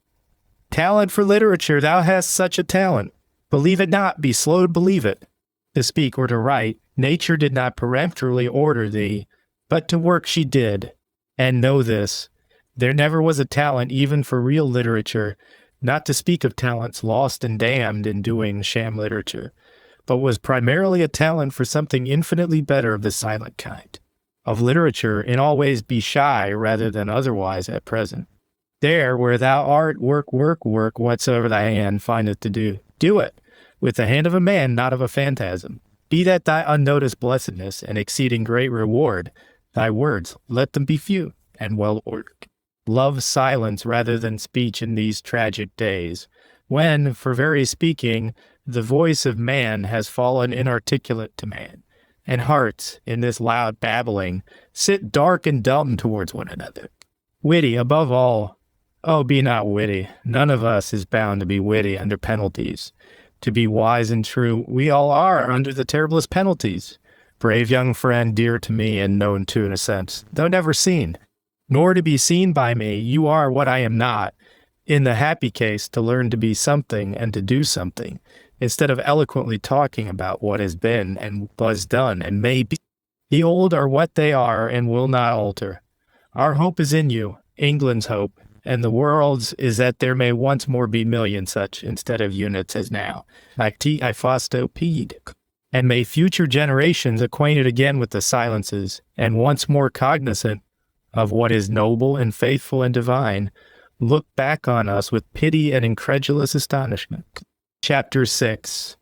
Talent for literature, thou hast such a talent. Believe it not, be slow to believe it. To speak or to write, nature did not peremptorily order thee, but to work she did. And know this, there never was a talent even for real literature, not to speak of talents lost and damned in doing sham literature, but was primarily a talent for something infinitely better of the silent kind. Of literature, in all ways be shy rather than otherwise at present. There where thou art, work, work, work, whatsoever thy hand findeth to do. Do it, with the hand of a man, not of a phantasm. Be that thy unnoticed blessedness and exceeding great reward. Thy words, let them be few and well ordered. Love silence rather than speech in these tragic days, when, for very speaking, the voice of man has fallen inarticulate to man, and hearts, in this loud babbling, sit dark and dumb towards one another. Witty, above all, oh, be not witty. None of us is bound to be witty under penalties. To be wise and true, we all are under the terriblest penalties. brave young friend, dear to me and known to in a sense, though never seen, nor to be seen by me, you are what I am not, in the happy case to learn to be something and to do something, instead of eloquently talking about what has been and was done and may be. The old are what they are and will not alter. Our hope is in you, England's hope, and the world's is that there may once more be millions such instead of units as now. Acti I fasto pede. And may future generations, acquainted again with the silences, and once more cognizant of what is noble and faithful and divine, look back on us with pity and incredulous astonishment. Chapter 6.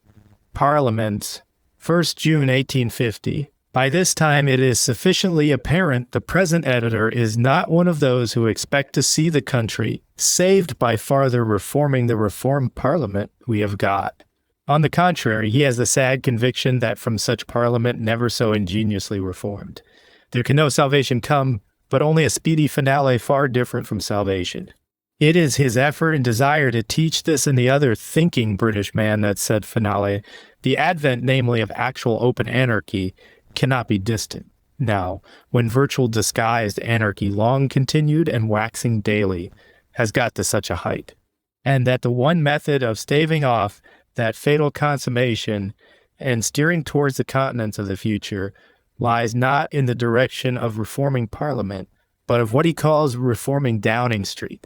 Parliaments. 1st June 1850. By this time it is sufficiently apparent the present editor is not one of those who expect to see the country saved by farther reforming the reformed parliament we have got. On the contrary, he has the sad conviction that from such parliament never so ingeniously reformed, there can no salvation come, but only a speedy finale far different from salvation. It is his effort and desire to teach this and the other thinking British man that said finale, the advent namely of actual open anarchy, cannot be distant, now, when virtual disguised anarchy long continued and waxing daily has got to such a height, and that the one method of staving off that fatal consummation and steering towards the continents of the future lies not in the direction of reforming Parliament, but of what he calls reforming Downing Street,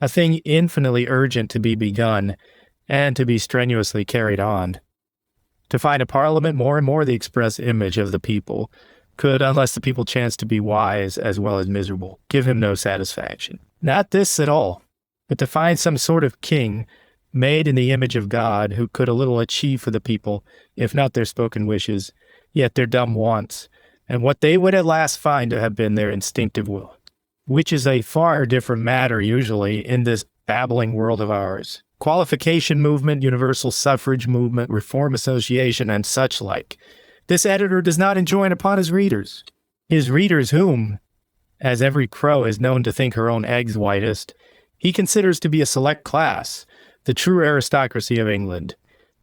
a thing infinitely urgent to be begun and to be strenuously carried on. To find a parliament more and more the express image of the people could, unless the people chanced to be wise as well as miserable, give him no satisfaction. Not this at all, but to find some sort of king made in the image of God who could a little achieve for the people, if not their spoken wishes, yet their dumb wants, and what they would at last find to have been their instinctive will, which is a far different matter usually in this babbling world of ours. Qualification movement, universal suffrage movement, reform association, and such like. This editor does not enjoin upon his readers. His readers whom, as every crow is known to think her own eggs whitest, he considers to be a select class, the true aristocracy of England,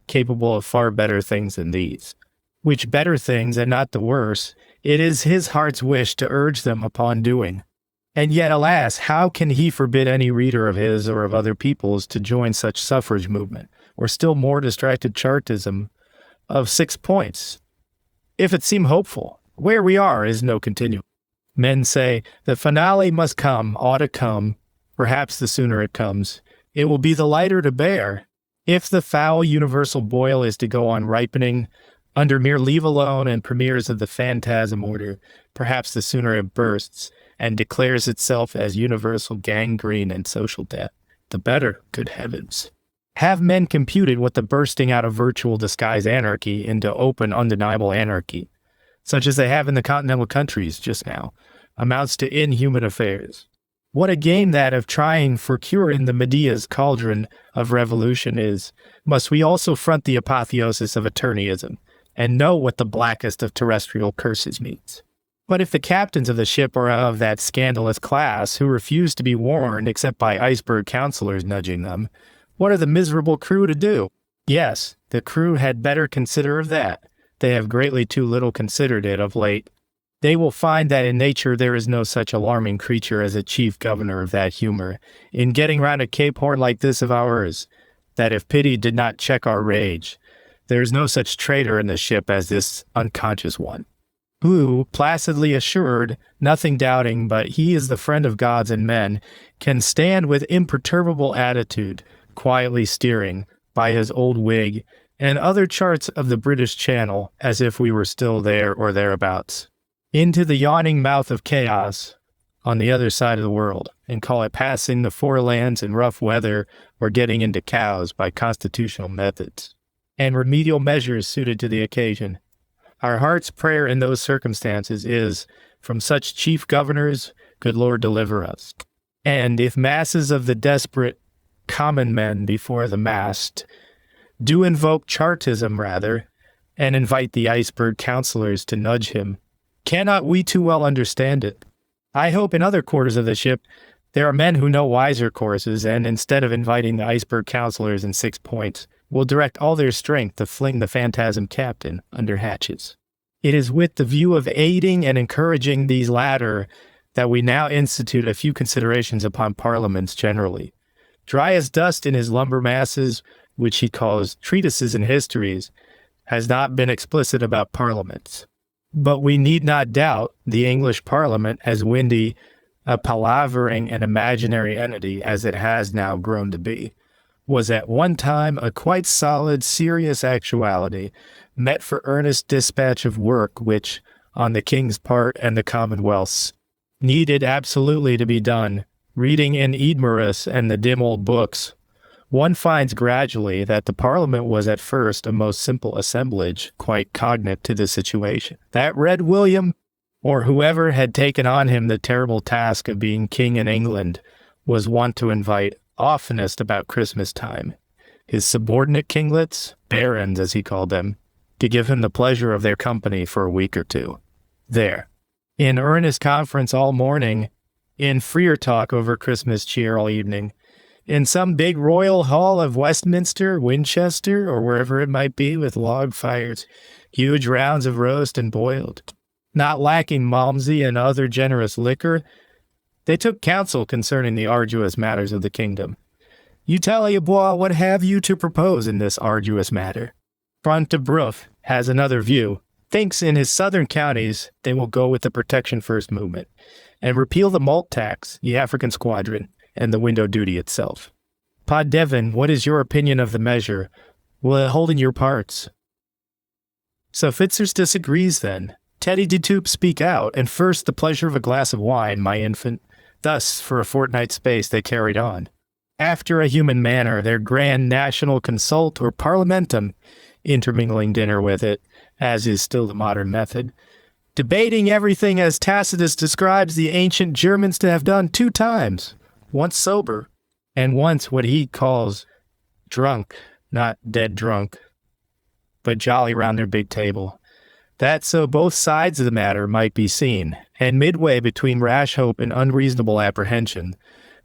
capable of far better things than these. Which better things, and not the worse, it is his heart's wish to urge them upon doing. And yet, alas, how can he forbid any reader of his or of other people's to join such suffrage movement, or still more distracted Chartism of 6 points? If it seem hopeful, where we are is no continuum. Men say, the finale must come, ought to come, perhaps the sooner it comes, it will be the lighter to bear. If the foul universal boil is to go on ripening, under mere leave alone and premieres of the phantasm order, perhaps the sooner it bursts, and declares itself as universal gangrene and social death, the better, good heavens. Have men computed what the bursting out of virtual disguised anarchy into open undeniable anarchy, such as they have in the continental countries just now, amounts to inhuman affairs? What a game that of trying for cure in the Medea's cauldron of revolution is, must we also front the apotheosis of eternism, and know what the blackest of terrestrial curses means? But if the captains of the ship are of that scandalous class who refuse to be warned except by iceberg counselors nudging them, what are the miserable crew to do? Yes, the crew had better consider of that. They have greatly too little considered it of late. They will find that in nature there is no such alarming creature as a chief governor of that humor, in getting round a Cape Horn like this of ours, that if pity did not check our rage, there is no such traitor in the ship as this unconscious one, who, placidly assured, nothing doubting but he is the friend of gods and men, can stand with imperturbable attitude, quietly steering, by his old wig, and other charts of the British Channel, as if we were still there or thereabouts, into the yawning mouth of chaos on the other side of the world, and call it passing the forelands in rough weather or getting into cows by constitutional methods, and remedial measures suited to the occasion. Our heart's prayer in those circumstances is, from such chief governors, good Lord deliver us. And if masses of the desperate common men before the mast do invoke Chartism rather, and invite the iceberg counselors to nudge him, cannot we too well understand it? I hope in other quarters of the ship there are men who know wiser courses, and instead of inviting the iceberg counselors in 6 points, will direct all their strength to fling the phantasm captain under hatches. It is with the view of aiding and encouraging these latter that we now institute a few considerations upon parliaments generally. Dry as dust in his lumber masses, which he calls treatises and histories, has not been explicit about parliaments. But we need not doubt the English parliament, as windy, a palavering and imaginary entity as it has now grown to be, was at one time a quite solid, serious actuality, met for earnest dispatch of work which, on the king's part and the commonwealth's, needed absolutely to be done. Reading in Eadmerus and the dim old books, one finds gradually that the Parliament was at first a most simple assemblage, quite cognate to the situation. That Red William, or whoever had taken on him the terrible task of being king in England, was wont to invite oftenest about Christmas time, his subordinate kinglets, barons as he called them, to give him the pleasure of their company for a week or two. There, in earnest conference all morning, in freer talk over Christmas cheer all evening, in some big royal hall of Westminster, Winchester, or wherever it might be, with log fires, huge rounds of roast and boiled, not lacking malmsey and other generous liquor, they took counsel concerning the arduous matters of the kingdom. You tell ye, boy, what have you to propose in this arduous matter? Front de Boeuf has another view, thinks in his southern counties they will go with the Protection First movement, and repeal the malt tax, the African squadron, and the window duty itself. Pod Devon, what is your opinion of the measure? Will it hold in your parts? So Fitzers disagrees then. Teddy de Toop speak out, and first the pleasure of a glass of wine, my infant. Thus, for a fortnight's space, they carried on. After a human manner, their grand national consult or parliamentum, intermingling dinner with it, as is still the modern method, debating everything as Tacitus describes the ancient Germans to have done 2 times, once sober, and once what he calls drunk, not dead drunk, but jolly round their big table. That so both sides of the matter might be seen, and midway between rash hope and unreasonable apprehension,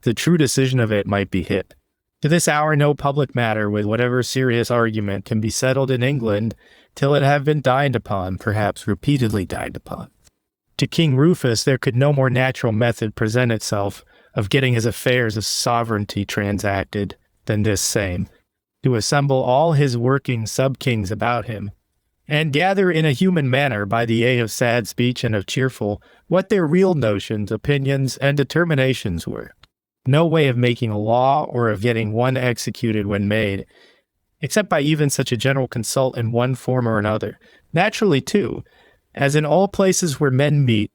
the true decision of it might be hit. To this hour no public matter with whatever serious argument can be settled in England till it have been dined upon, perhaps repeatedly dined upon. To King Rufus there could no more natural method present itself of getting his affairs of sovereignty transacted than this same, to assemble all his working sub-kings about him, and gather in a human manner by the aid of sad speech and of cheerful, what their real notions, opinions, and determinations were. No way of making a law or of getting one executed when made, except by even such a general consult in one form or another. Naturally, too, as in all places where men meet,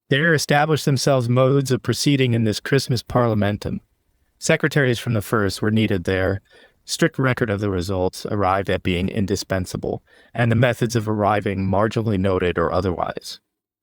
there establish themselves modes of proceeding in this Christmas parliamentum. Secretaries from the first were needed there, strict record of the results arrived at being indispensable, and the methods of arriving marginally noted or otherwise.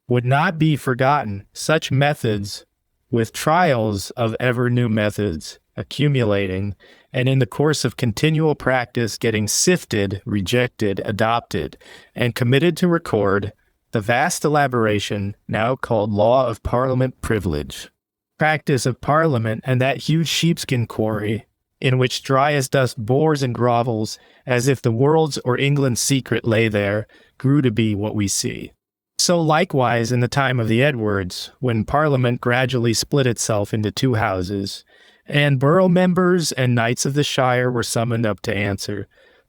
Would not be forgotten such methods with trials of ever new methods accumulating, and in the course of continual practice getting sifted, rejected, adopted, and committed to record the vast elaboration now called Law of Parliament Privilege. Practice of Parliament and that huge sheepskin quarry, in which dry as dust bores and grovels, as if the world's or England's secret lay there, grew to be what we see. So likewise in the time of the Edwards, when Parliament gradually split itself into 2 houses, and borough members and knights of the shire were summoned up to answer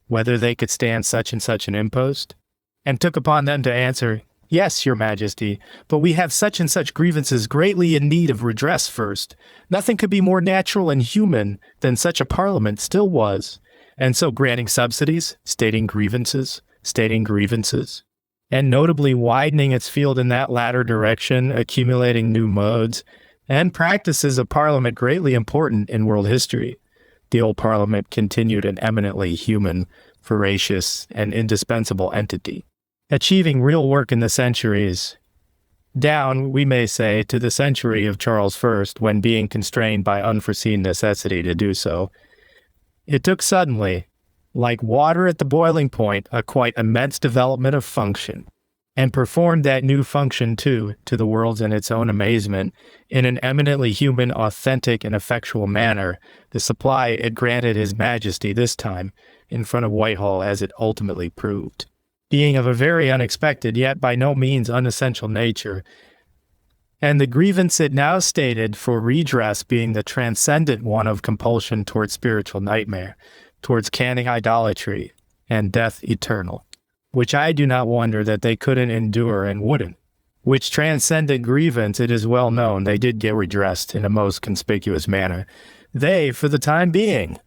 whether they could stand such and such an impost, and took upon them to answer, "Yes, your majesty, but we have such and such grievances greatly in need of redress first. Nothing could be more natural and human than such a parliament still was, and so granting subsidies, stating grievances, and notably widening its field in that latter direction, accumulating new modes, and practices of parliament greatly important in world history. The old parliament continued an eminently human, voracious, and indispensable entity, achieving real work in the centuries, down, we may say, to the century of Charles I, when being constrained by unforeseen necessity to do so, it took suddenly, like water at the boiling point, a quite immense development of function, and performed that new function, too, to the world's and its own amazement, in an eminently human, authentic, and effectual manner, the supply it granted His Majesty this time, in front of Whitehall, as it ultimately proved. being of a very unexpected yet by no means unessential nature, and the grievance it now stated for redress being the transcendent one of compulsion towards spiritual nightmare, towards canning idolatry, and death eternal, which I do not wonder that they couldn't endure and wouldn't, which transcendent grievance it is well known they did get redressed in a most conspicuous manner, they for the time being,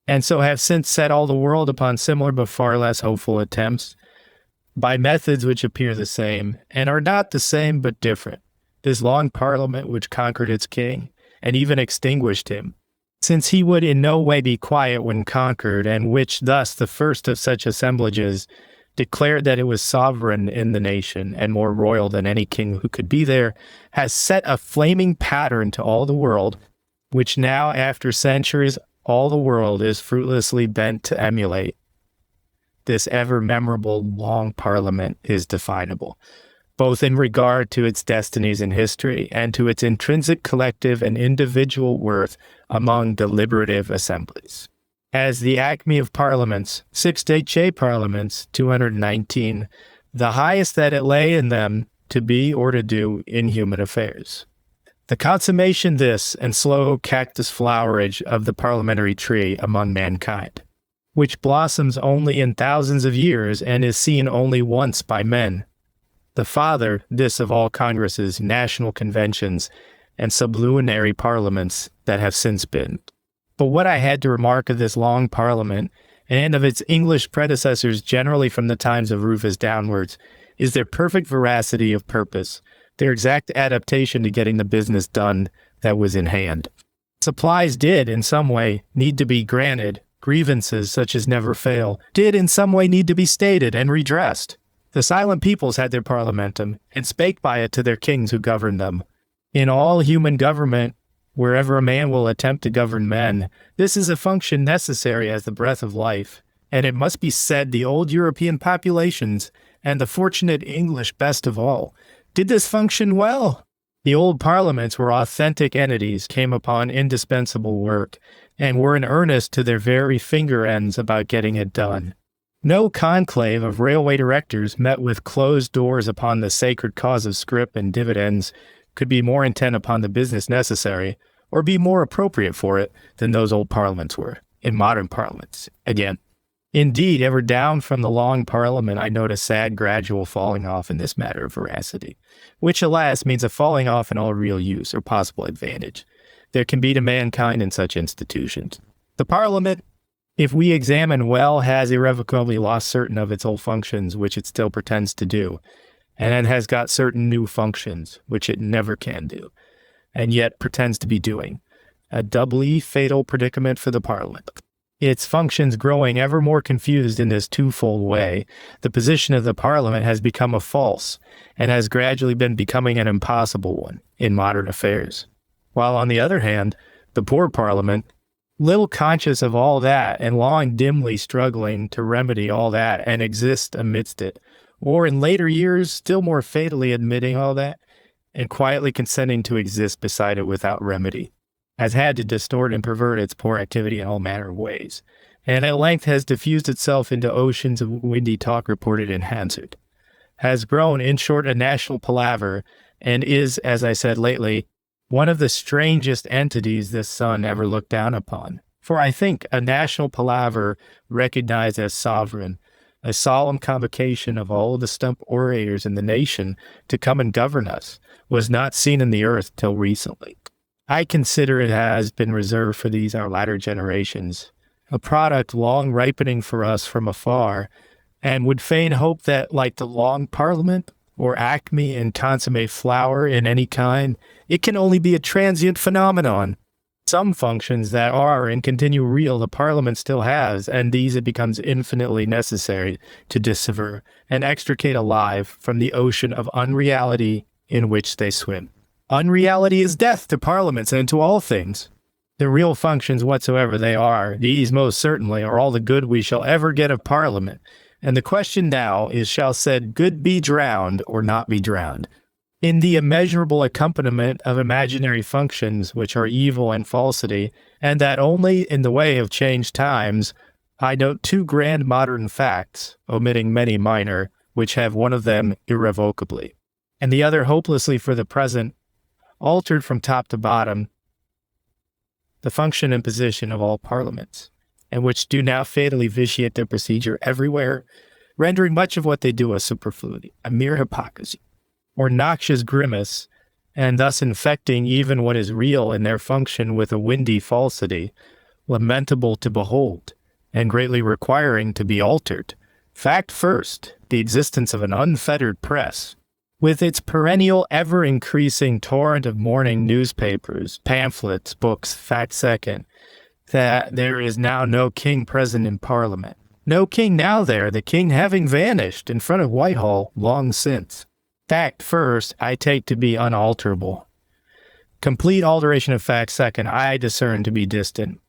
and so have since set all the world upon similar but far less hopeful attempts, by methods which appear the same, and are not the same but different. This long parliament which conquered its king, and even extinguished him, since he would in no way be quiet when conquered, and which thus the first of such assemblages declared that it was sovereign in the nation, and more royal than any king who could be there, has set a flaming pattern to all the world, which now after centuries all the world is fruitlessly bent to emulate. This ever memorable long parliament is definable, both in regard to its destinies in history and to its intrinsic collective and individual worth among deliberative assemblies. As the acme of parliaments, 6 J parliaments, 219, the highest that it lay in them to be or to do in human affairs. The consummation this and slow cactus flowerage of the parliamentary tree among mankind, which blossoms only in thousands of years and is seen only once by men. The father, this of all congresses, national conventions, and sublunary parliaments that have since been. But what I had to remark of this long parliament, and of its English predecessors generally from the times of Rufus downwards, is their perfect veracity of purpose, their exact adaptation to getting the business done that was in hand. Supplies did, in some way, need to be granted. Grievances, such as never fail, did in some way need to be stated and redressed. The silent peoples had their parliamentum, and spake by it to their kings who governed them. In all human government, wherever a man will attempt to govern men, this is a function necessary as the breath of life, and it must be said the old European populations, and the fortunate English best of all, did this function well. The old parliaments were authentic entities, came upon indispensable work, and were in earnest to their very finger ends about getting it done. No conclave of railway directors met with closed doors upon the sacred cause of scrip and dividends could be more intent upon the business necessary, or be more appropriate for it than those old parliaments were, in modern parliaments, again. Indeed, ever down from the long parliament I note a sad gradual falling off in this matter of veracity, which alas means a falling off in all real use or possible advantage there can be to mankind in such institutions. The parliament, if we examine well, has irrevocably lost certain of its old functions which it still pretends to do, and it has got certain new functions which it never can do, and yet pretends to be doing. A doubly fatal predicament for the parliament. Its functions growing ever more confused in this twofold way, the position of the parliament has become a false, and has gradually been becoming an impossible one in modern affairs. While on the other hand, the poor parliament, little conscious of all that and long dimly struggling to remedy all that and exist amidst it, or in later years still more fatally admitting all that and quietly consenting to exist beside it without remedy, has had to distort and pervert its poor activity in all manner of ways, and at length has diffused itself into oceans of windy talk reported in Hansard, has grown, in short, a national palaver, and is, as I said lately, one of the strangest entities this sun ever looked down upon. For I think a national palaver recognized as sovereign, a solemn convocation of all the stump orators in the nation to come and govern us, was not seen in the earth till recently. I consider it has been reserved for these our latter generations, a product long ripening for us from afar, and would fain hope that, like the long parliament, or acme and consummate flower in any kind, it can only be a transient phenomenon. Some functions that are and continue real the parliament still has, and these it becomes infinitely necessary to dissever and extricate alive from the ocean of unreality in which they swim. Unreality is death to parliaments and to all things. The real functions whatsoever they are, these most certainly are all the good we shall ever get of parliament. And the question now is, shall said good be drowned or not be drowned? In the immeasurable accompaniment of imaginary functions which are evil and falsity, and that only in the way of changed times, I note 2 grand modern facts, omitting many minor, which have one of them irrevocably, and the other hopelessly for the present, altered from top to bottom, the function and position of all parliaments, and which do now fatally vitiate their procedure everywhere, rendering much of what they do a superfluity, a mere hypocrisy, or noxious grimace, and thus infecting even what is real in their function with a windy falsity, lamentable to behold, and greatly requiring to be altered. Fact first, the existence of an unfettered press, with its perennial ever-increasing torrent of morning newspapers, pamphlets, books. Fact second, that there is now no king present in Parliament. No king now there, the king having vanished in front of Whitehall long since. Fact first, I take to be unalterable. Complete alteration of fact second, I discern to be distant,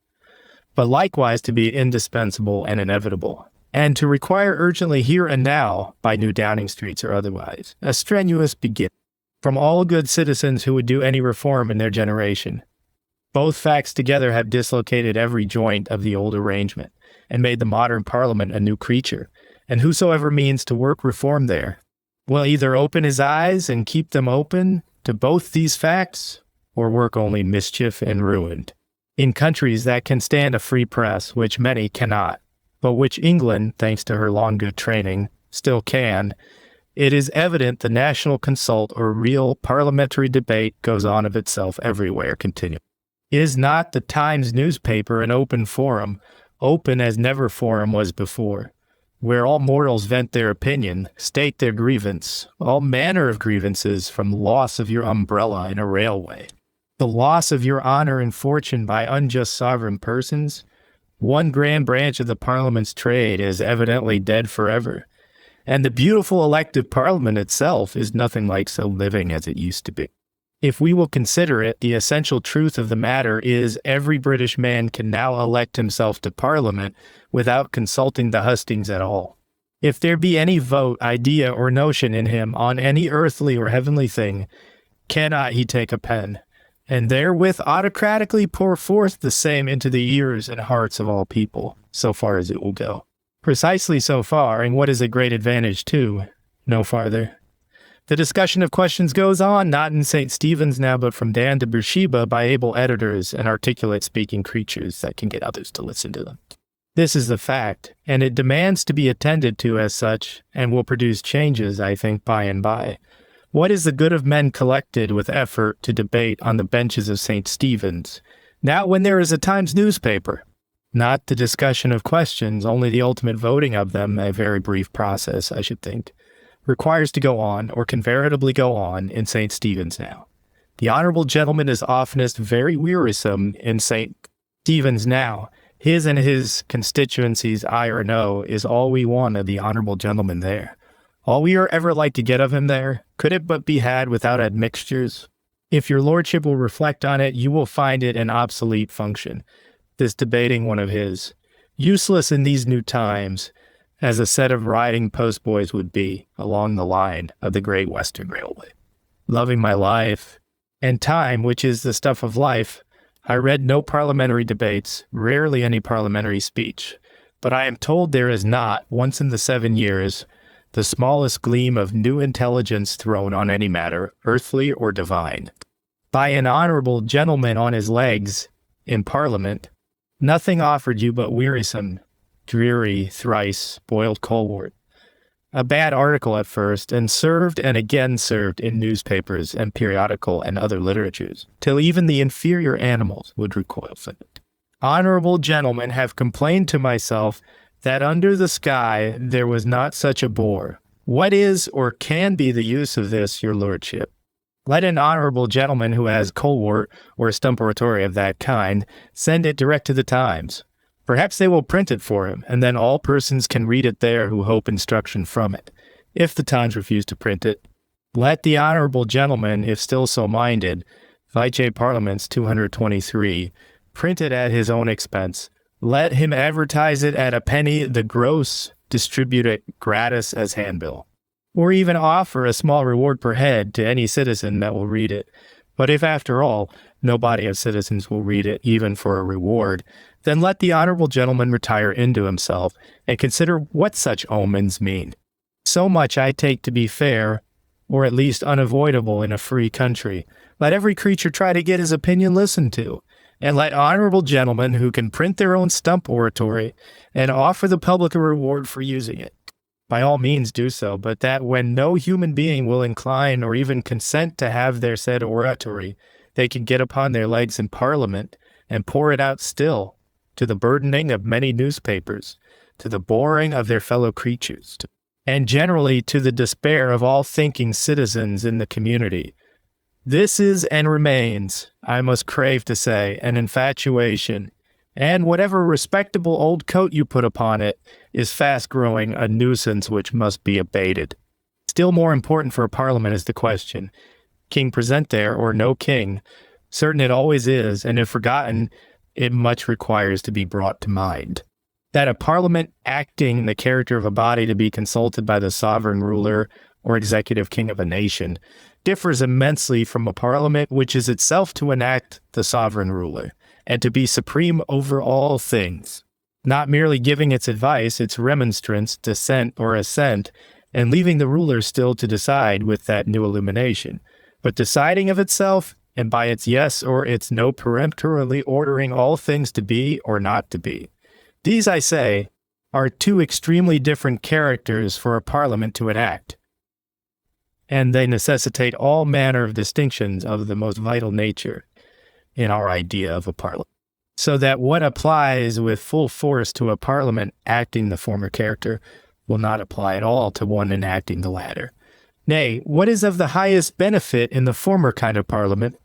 but likewise to be indispensable and inevitable, and to require urgently here and now, by New Downing Streets or otherwise, a strenuous beginning from all good citizens who would do any reform in their generation. Both facts together have dislocated every joint of the old arrangement, and made the modern Parliament a new creature, and whosoever means to work reform there will either open his eyes and keep them open to both these facts, or work only mischief and ruin. In countries that can stand a free press, which many cannot, but which England, thanks to her long good training, still can, it is evident the national consult or real parliamentary debate goes on of itself everywhere continually. Is not the Times newspaper an open forum, open as never forum was before, where all mortals vent their opinion, state their grievance, all manner of grievances, from loss of your umbrella in a railway, the loss of your honor and fortune by unjust sovereign persons? One grand branch of the Parliament's trade is evidently dead forever, and the beautiful elective Parliament itself is nothing like so living as it used to be. If we will consider it, the essential truth of the matter is every British man can now elect himself to Parliament without consulting the hustings at all. If there be any vote, idea, or notion in him on any earthly or heavenly thing, cannot he take a pen, and therewith autocratically pour forth the same into the ears and hearts of all people, so far as it will go. Precisely so far, and what is a great advantage too, no farther. The discussion of questions goes on, not in St. Stephen's now, but from Dan to Beersheba by able editors and articulate speaking creatures that can get others to listen to them. This is the fact, and it demands to be attended to as such, and will produce changes, I think, by and by. What is the good of men collected with effort to debate on the benches of St. Stephen's, now when there is a Times newspaper? Not the discussion of questions, only the ultimate voting of them, a very brief process, I should think, requires to go on, or can veritably go on, in St. Stephen's now. The honorable gentleman is oftenest very wearisome in St. Stephen's now. His and his constituency's aye or no is all we want of the honorable gentleman there. All we are ever like to get of him there, could it but be had without admixtures? If your lordship will reflect on it, you will find it an obsolete function, this debating one of his, useless in these new times, as a set of riding postboys would be along the line of the Great Western Railway. Loving my life and time, which is the stuff of life, I read no parliamentary debates, rarely any parliamentary speech, but I am told there is not, once in the 7 years, the smallest gleam of new intelligence thrown on any matter, earthly or divine, by an honorable gentleman on his legs in Parliament. Nothing offered you but wearisome, dreary, thrice boiled colewort. A bad article at first, and served and again served in newspapers and periodical and other literatures, till even the inferior animals would recoil from it. Honorable gentlemen have complained to myself that under the sky there was not such a bore. What is or can be the use of this, your lordship? Let an honorable gentleman who has colewort or a stump oratory of that kind send it direct to the Times. Perhaps they will print it for him, and then all persons can read it there who hope instruction from it. If the Times refuse to print it, let the honorable gentleman, if still so minded, Vice Parliaments 223, print it at his own expense. Let him advertise it at a penny the gross, distribute it gratis as handbill, or even offer a small reward per head to any citizen that will read it. But if, after all, no body of citizens will read it, even for a reward, then let the honorable gentleman retire into himself and consider what such omens mean. So much I take to be fair, or at least unavoidable in a free country. Let every creature try to get his opinion listened to, and let honorable gentlemen who can print their own stump oratory and offer the public a reward for using it, by all means do so, but that when no human being will incline or even consent to have their said oratory, they can get upon their legs in Parliament and pour it out still, to the burdening of many newspapers, to the boring of their fellow creatures, and generally to the despair of all thinking citizens in the community. This is and remains, I must crave to say, an infatuation, and whatever respectable old coat you put upon it is fast growing a nuisance which must be abated. Still more important for a parliament is the question, king present there or no king? Certain it always is, and if forgotten, it much requires to be brought to mind. That a parliament acting in the character of a body to be consulted by the sovereign ruler or executive king of a nation differs immensely from a parliament which is itself to enact the sovereign ruler and to be supreme over all things, not merely giving its advice, its remonstrance, dissent, or assent, and leaving the ruler still to decide with that new illumination, but deciding of itself, and by its yes or its no peremptorily ordering all things to be or not to be. These, I say, are two extremely different characters for a parliament to enact, and they necessitate all manner of distinctions of the most vital nature in our idea of a parliament, so that what applies with full force to a parliament acting the former character will not apply at all to one enacting the latter. Nay, what is of the highest benefit in the former kind of parliament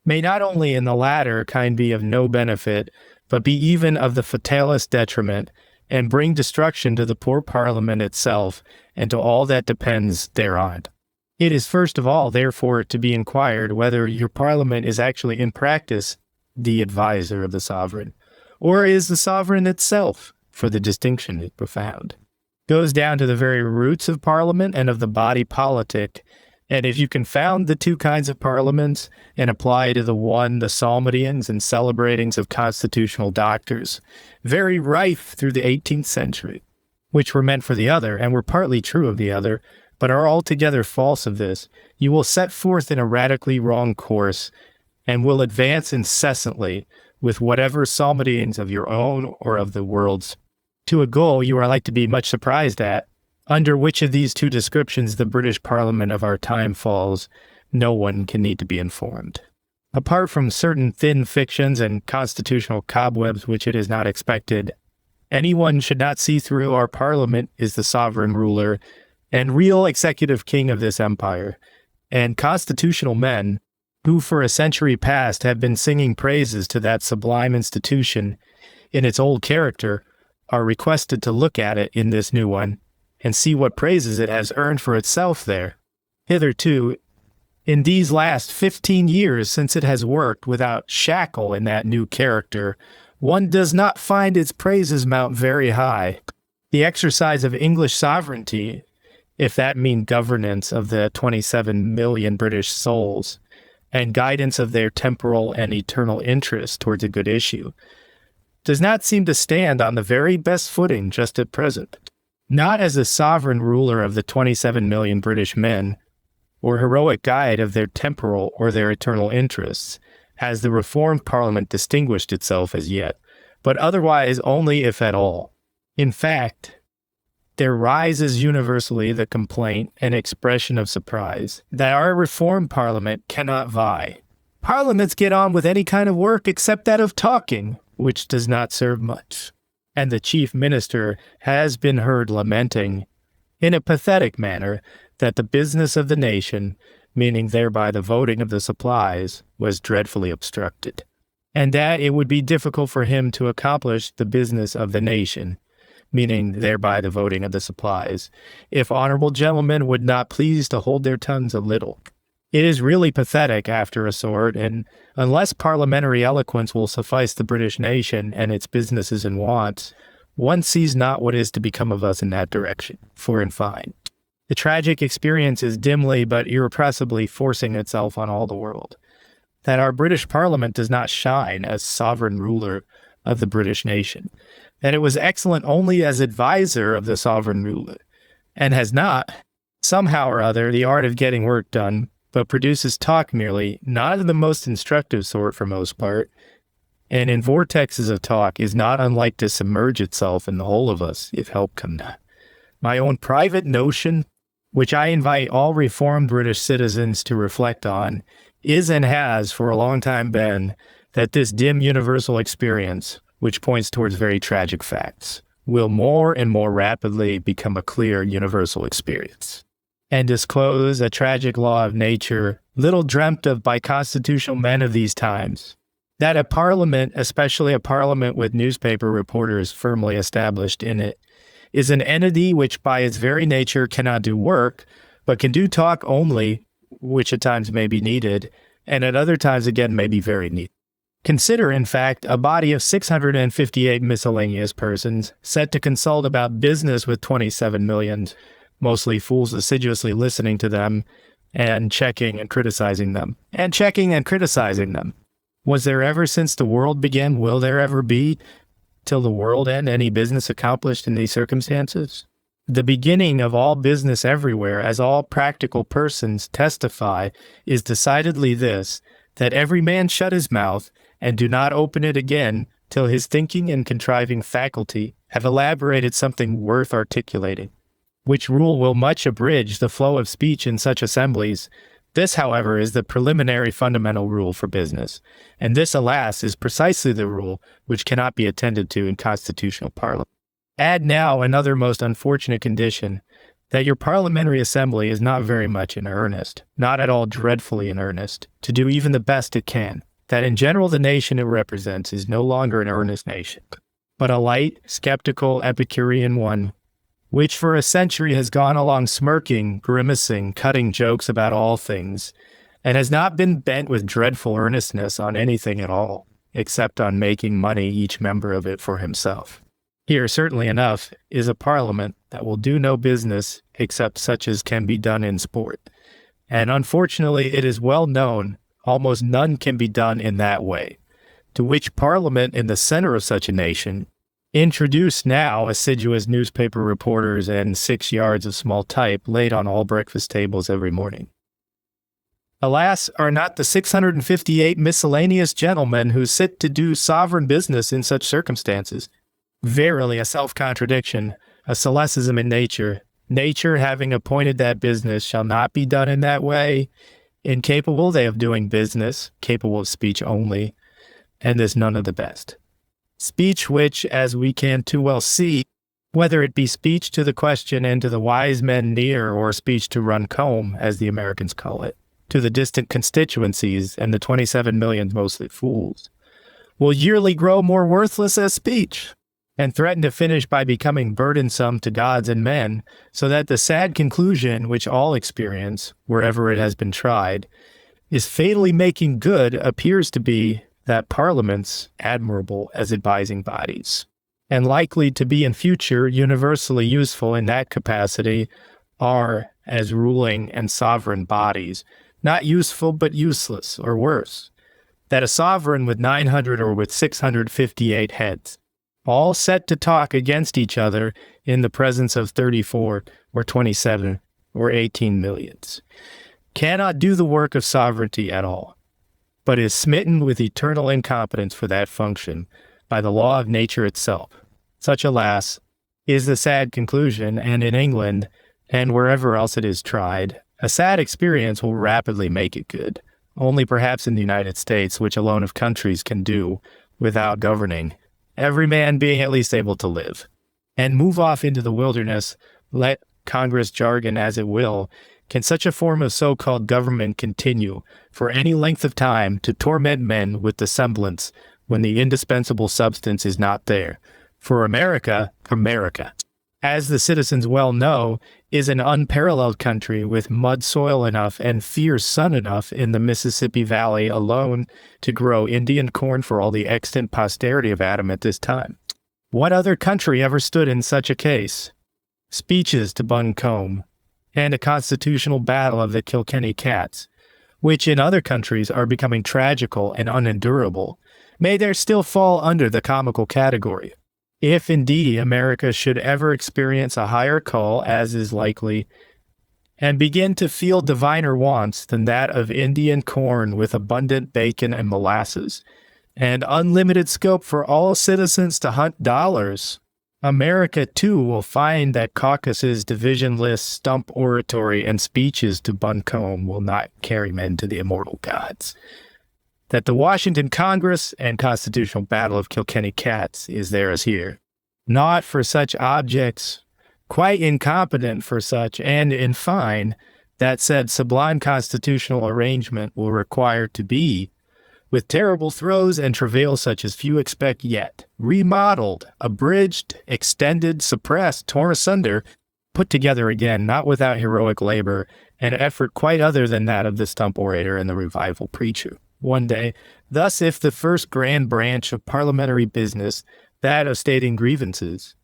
may not only in the latter kind be of no benefit, but be even of the fatalest detriment, and bring destruction to the poor parliament itself and to all that depends thereon. It is first of all, therefore, to be inquired whether your parliament is actually in practice the adviser of the sovereign, or is the sovereign itself, for the distinction is profound. Goes down to the very roots of parliament and of the body politic, and if you confound the two kinds of parliaments and apply to the one the psalmodians and celebratings of constitutional doctors, very rife through the 18th century, which were meant for the other and were partly true of the other, but are altogether false of this, you will set forth in a radically wrong course, and will advance incessantly with whatever psalmodians of your own or of the world's, to a goal you are like to be much surprised at. Under which of these two descriptions the British Parliament of our time falls, no one can need to be informed. Apart from certain thin fictions and constitutional cobwebs which it is not expected, anyone should not see through, our Parliament is the sovereign ruler and real executive king of this empire, and constitutional men, who for a century past have been singing praises to that sublime institution in its old character, are requested to look at it in this new one, and see what praises it has earned for itself there. Hitherto, in these last 15 years since it has worked without shackle in that new character, one does not find its praises mount very high. The exercise of English sovereignty, if that mean governance of the 27 million British souls, and guidance of their temporal and eternal interests towards a good issue, does not seem to stand on the very best footing just at present. Not as the sovereign ruler of the 27 million British men, or heroic guide of their temporal or their eternal interests, has the Reformed Parliament distinguished itself as yet, but otherwise only if at all. In fact, there rises universally the complaint and expression of surprise that our Reformed Parliament cannot vie. Parliaments get on with any kind of work except that of talking, which does not serve much. And the chief minister has been heard lamenting, in a pathetic manner, that the business of the nation, meaning thereby the voting of the supplies, was dreadfully obstructed, and that it would be difficult for him to accomplish the business of the nation, meaning thereby the voting of the supplies, if honorable gentlemen would not please to hold their tongues a little. It is really pathetic after a sort, and unless parliamentary eloquence will suffice the British nation and its businesses and wants, one sees not what is to become of us in that direction. For in fine, the tragic experience is dimly but irrepressibly forcing itself on all the world, that our British Parliament does not shine as sovereign ruler of the British nation, that it was excellent only as adviser of the sovereign ruler, and has not, somehow or other, the art of getting work done, but produces talk merely, not of the most instructive sort for most part, and in vortexes of talk is not unlike to submerge itself in the whole of us, if help come not. My own private notion, which I invite all reformed British citizens to reflect on, is and has for a long time been that this dim universal experience, which points towards very tragic facts, will more and more rapidly become a clear universal experience, and disclose a tragic law of nature little dreamt of by constitutional men of these times, that a parliament, especially a parliament with newspaper reporters firmly established in it, is an entity which by its very nature cannot do work, but can do talk only, which at times may be needed, and at other times again may be very needed. Consider, in fact, a body of 658 miscellaneous persons set to consult about business with 27 millions, mostly fools assiduously listening to them, and checking and criticizing them. Was there ever since the world began, will there ever be, till the world end, any business accomplished in these circumstances? The beginning of all business everywhere, as all practical persons testify, is decidedly this, that every man shut his mouth, and do not open it again, till his thinking and contriving faculty have elaborated something worth articulating, which rule will much abridge the flow of speech in such assemblies. This, however, is the preliminary fundamental rule for business, and this, alas, is precisely the rule which cannot be attended to in constitutional parliament. Add now another most unfortunate condition, that your parliamentary assembly is not very much in earnest, not at all dreadfully in earnest, to do even the best it can, that in general the nation it represents is no longer an earnest nation, but a light, skeptical, Epicurean one, which for a century has gone along smirking, grimacing, cutting jokes about all things, and has not been bent with dreadful earnestness on anything at all, except on making money each member of it for himself. Here, certainly enough, is a parliament that will do no business except such as can be done in sport. And unfortunately, it is well known, almost none can be done in that way, to which parliament in the center of such a nation, introduce now assiduous newspaper reporters and 6 yards of small type laid on all breakfast tables every morning. Alas, are not the 658 miscellaneous gentlemen who sit to do sovereign business in such circumstances? Verily a self-contradiction, a solecism in nature. Nature, having appointed that business shall not be done in that way, incapable they of doing business, capable of speech only, and this none of the best. Speech which, as we can too well see, whether it be speech to the question and to the wise men near, or speech to run comb, as the Americans call it, to the distant constituencies and the 27 millions mostly fools, will yearly grow more worthless as speech, and threaten to finish by becoming burdensome to gods and men, so that the sad conclusion which all experience, wherever it has been tried, is fatally making good appears to be that parliaments, admirable as advising bodies, and likely to be in future universally useful in that capacity, are, as ruling and sovereign bodies, not useful but useless, or worse, that a sovereign with 900 or with 658 heads, all set to talk against each other in the presence of 34 or 27 or 18 millions, cannot do the work of sovereignty at all, but is smitten with eternal incompetence for that function by the law of nature itself. Such, alas, is the sad conclusion, and in England, and wherever else it is tried, a sad experience will rapidly make it good, only perhaps in the United States, which alone of countries can do without governing, every man being at least able to live, and move off into the wilderness, let Congress jargon as it will. Can such a form of so-called government continue for any length of time to torment men with the semblance when the indispensable substance is not there? For America, as the citizens well know, is an unparalleled country with mud soil enough and fierce sun enough in the Mississippi Valley alone to grow Indian corn for all the extant posterity of Adam at this time. What other country ever stood in such a case? Speeches to Buncombe, and a constitutional battle of the Kilkenny cats, which in other countries are becoming tragical and unendurable, may there still fall under the comical category. If indeed America should ever experience a higher call, as is likely, and begin to feel diviner wants than that of Indian corn with abundant bacon and molasses, and unlimited scope for all citizens to hunt dollars, America, too, will find that caucuses, division lists, stump oratory, and speeches to buncombe will not carry men to the immortal gods. That the Washington Congress and constitutional battle of Kilkenny Cats is theirs here, not for such objects, quite incompetent for such, and in fine, that said sublime constitutional arrangement will require to be, with terrible throes and travail such as few expect yet, remodeled, abridged, extended, suppressed, torn asunder, put together again, not without heroic labor, and effort quite other than that of the stump orator and the revival preacher. One day, thus if the first grand branch of parliamentary business, that of stating grievances,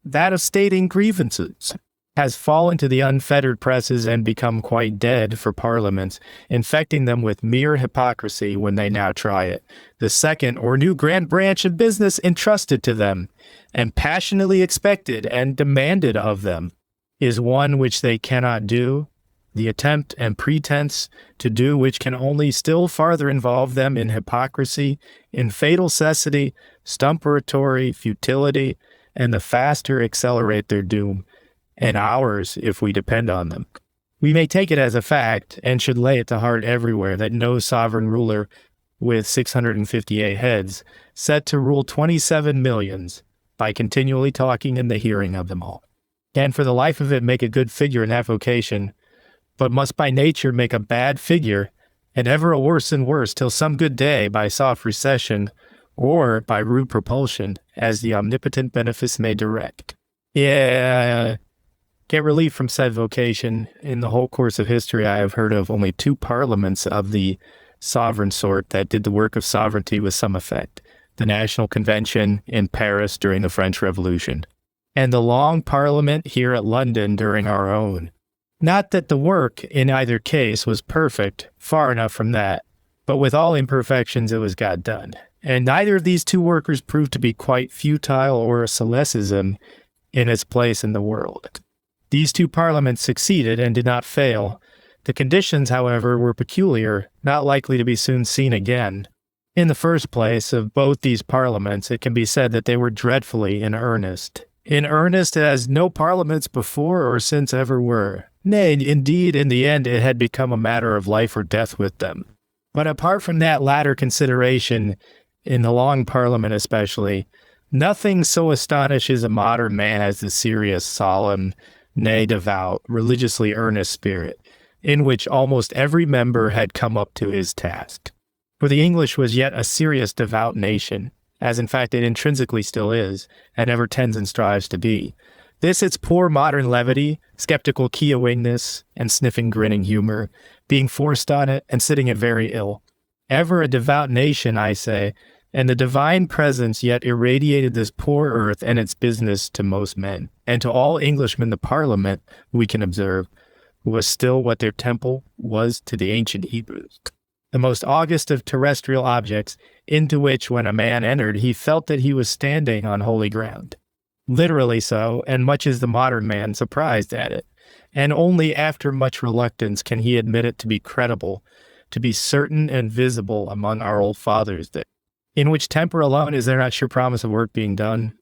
has fallen to the unfettered presses and become quite dead for parliaments, infecting them with mere hypocrisy when they now try it. The second or new grand branch of business entrusted to them, and passionately expected and demanded of them, is one which they cannot do, the attempt and pretense to do which can only still farther involve them in hypocrisy, in fatal cecity, stump oratory, futility, and the faster accelerate their doom, and ours if we depend on them. We may take it as a fact, and should lay it to heart everywhere, that no sovereign ruler with 658 heads set to rule 27 millions by continually talking in the hearing of them all, can for the life of it make a good figure in that vocation, but must by nature make a bad figure, and ever a worse and worse, till some good day, by soft recession, or by rude propulsion, as the omnipotent benefice may direct. Get relief from said vocation. In the whole course of history, I have heard of only 2 parliaments of the sovereign sort that did the work of sovereignty with some effect. The National Convention in Paris during the French Revolution, and the Long Parliament here at London during our own. Not that the work in either case was perfect, far enough from that, but with all imperfections it was got done. And neither of these 2 workers proved to be quite futile or a solecism in its place in the world. These 2 parliaments succeeded and did not fail. The conditions, however, were peculiar, not likely to be soon seen again. In the first place, of both these parliaments, it can be said that they were dreadfully in earnest. In earnest as no parliaments before or since ever were. Nay, indeed, in the end it had become a matter of life or death with them. But apart from that latter consideration, in the Long Parliament especially, nothing so astonishes a modern man as the serious, solemn, nay, devout, religiously earnest spirit, in which almost every member had come up to his task. For the English was yet a serious, devout nation, as in fact it intrinsically still is, and ever tends and strives to be. This its poor modern levity, skeptical kee-awingness, and sniffing grinning humor, being forced on it, and sitting it very ill. Ever a devout nation, I say, and the divine presence yet irradiated this poor earth and its business to most men, and to all Englishmen the Parliament, we can observe, was still what their temple was to the ancient Hebrews, the most august of terrestrial objects, into which when a man entered he felt that he was standing on holy ground. Literally so, and much is the modern man surprised at it, and only after much reluctance can he admit it to be credible, to be certain and visible among our old fathers, that in which temper alone is there not sure promise of work being done?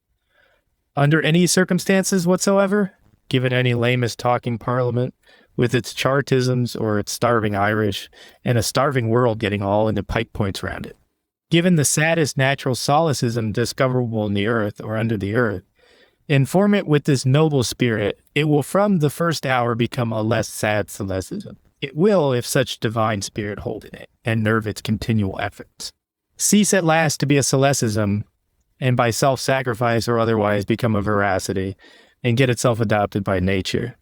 Under any circumstances whatsoever, given any lamest talking parliament, with its Chartisms or its starving Irish, and a starving world getting all into pike points round it. Given the saddest natural solecism discoverable in the earth or under the earth, inform it with this noble spirit, it will from the first hour become a less sad solecism. It will, if such divine spirit hold in it, and nerve its continual efforts. Cease at last to be a solecism, and by self-sacrifice or otherwise become a veracity, and get itself adopted by nature.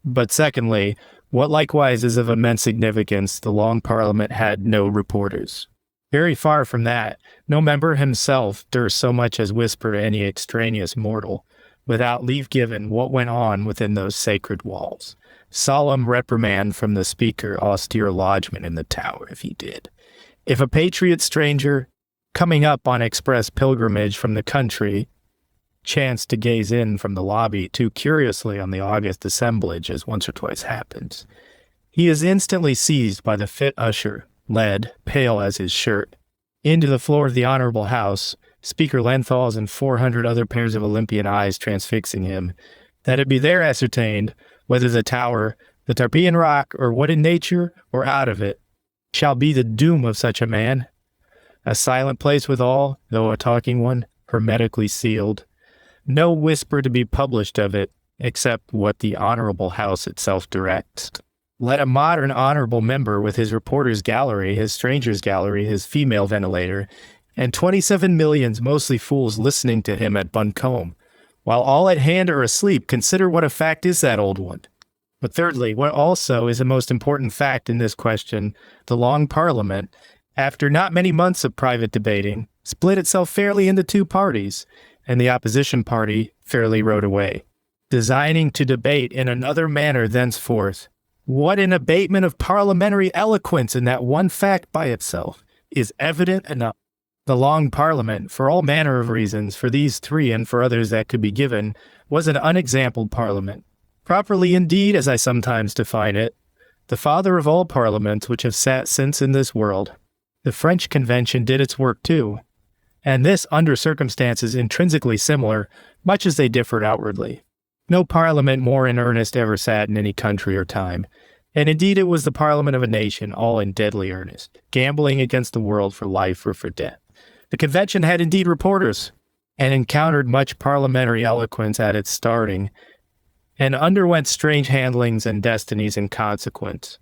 But secondly, what likewise is of immense significance, the Long Parliament had no reporters. Very far from that, no member himself durst so much as whisper to any extraneous mortal, without leave given, what went on within those sacred walls. Solemn reprimand from the speaker, austere lodgment in the tower, if he did. If a patriot stranger, coming up on express pilgrimage from the country, chanced to gaze in from the lobby too curiously on the august assemblage, as once or twice happens, he is instantly seized by the fit usher, led, pale as his shirt, into the floor of the Honorable House, Speaker Lenthal's and 400 other pairs of Olympian eyes transfixing him, that it be there ascertained whether the tower, the Tarpeian rock, or what in nature or out of it, shall be the doom of such a man. A silent place withal, though a talking one, hermetically sealed. No whisper to be published of it, except what the Honorable House itself directs. Let a modern honorable member with his reporter's gallery, his stranger's gallery, his female ventilator, and 27 millions, mostly fools, listening to him at Buncombe, while all at hand are asleep, consider what a fact is that old one. But thirdly, what also is the most important fact in this question, the Long Parliament, after not many months of private debating, split itself fairly into two parties, and the opposition party fairly rode away, designing to debate in another manner thenceforth. What an abatement of parliamentary eloquence in that one fact by itself is evident enough. The Long Parliament, for all manner of reasons, for these three and for others that could be given, was an unexampled parliament. Properly indeed, as I sometimes define it, the father of all parliaments which have sat since in this world. The French Convention did its work too, and this under circumstances intrinsically similar, much as they differed outwardly. No parliament more in earnest ever sat in any country or time, and indeed it was the parliament of a nation, all in deadly earnest, gambling against the world for life or for death. The convention had indeed reporters, and encountered much parliamentary eloquence at its starting, and underwent strange handlings and destinies in consequence.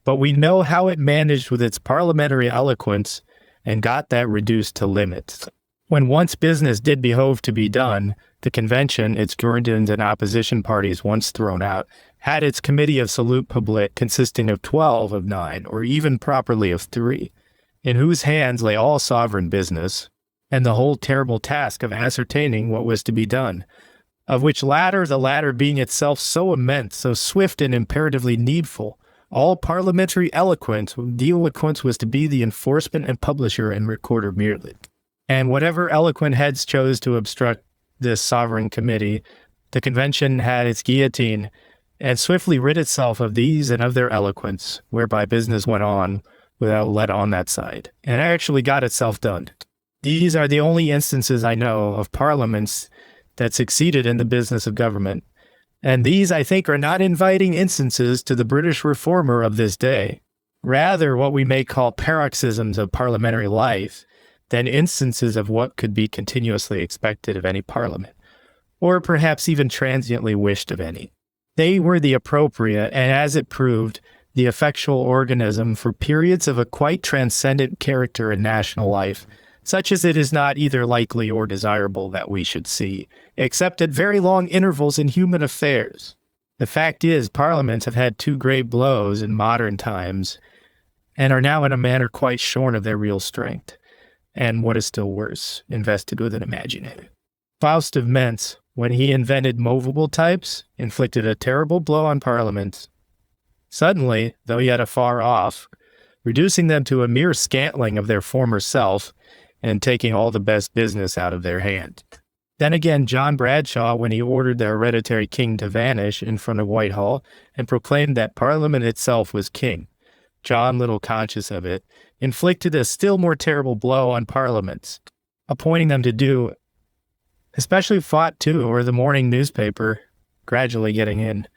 But we know how it managed with its parliamentary eloquence, and got that reduced to limits. When once business did behove to be done, the convention, its Girondins and opposition parties once thrown out, had its committee of salute public consisting of 12 of 9, or even properly of 3, in whose hands lay all sovereign business, and the whole terrible task of ascertaining what was to be done, of which latter, the latter being itself so immense, so swift and imperatively needful, all parliamentary eloquence, the eloquence was to be the enforcement and publisher and recorder merely. And whatever eloquent heads chose to obstruct this sovereign committee, the convention had its guillotine, and swiftly rid itself of these and of their eloquence, whereby business went on without let on that side, and actually got itself done. These are the only instances I know of parliaments that succeeded in the business of government, and these, I think, are not inviting instances to the British reformer of this day, rather what we may call paroxysms of parliamentary life, than instances of what could be continuously expected of any parliament, or perhaps even transiently wished of any. They were the appropriate, and as it proved, the effectual organism for periods of a quite transcendent character in national life, such as it is not either likely or desirable that we should see, except at very long intervals in human affairs. The fact is, parliaments have had two great blows in modern times, and are now in a manner quite shorn of their real strength, and what is still worse, invested with an imaginary. Faust of Mentz, when he invented movable types, inflicted a terrible blow on parliaments, suddenly, though yet afar off, reducing them to a mere scantling of their former self, and taking all the best business out of their hand. Then again, John Bradshaw, when he ordered the hereditary king to vanish in front of Whitehall, and proclaimed that Parliament itself was king, John, little conscious of it, inflicted a still more terrible blow on parliaments, appointing them to do, especially fought too, or the morning newspaper, gradually getting in,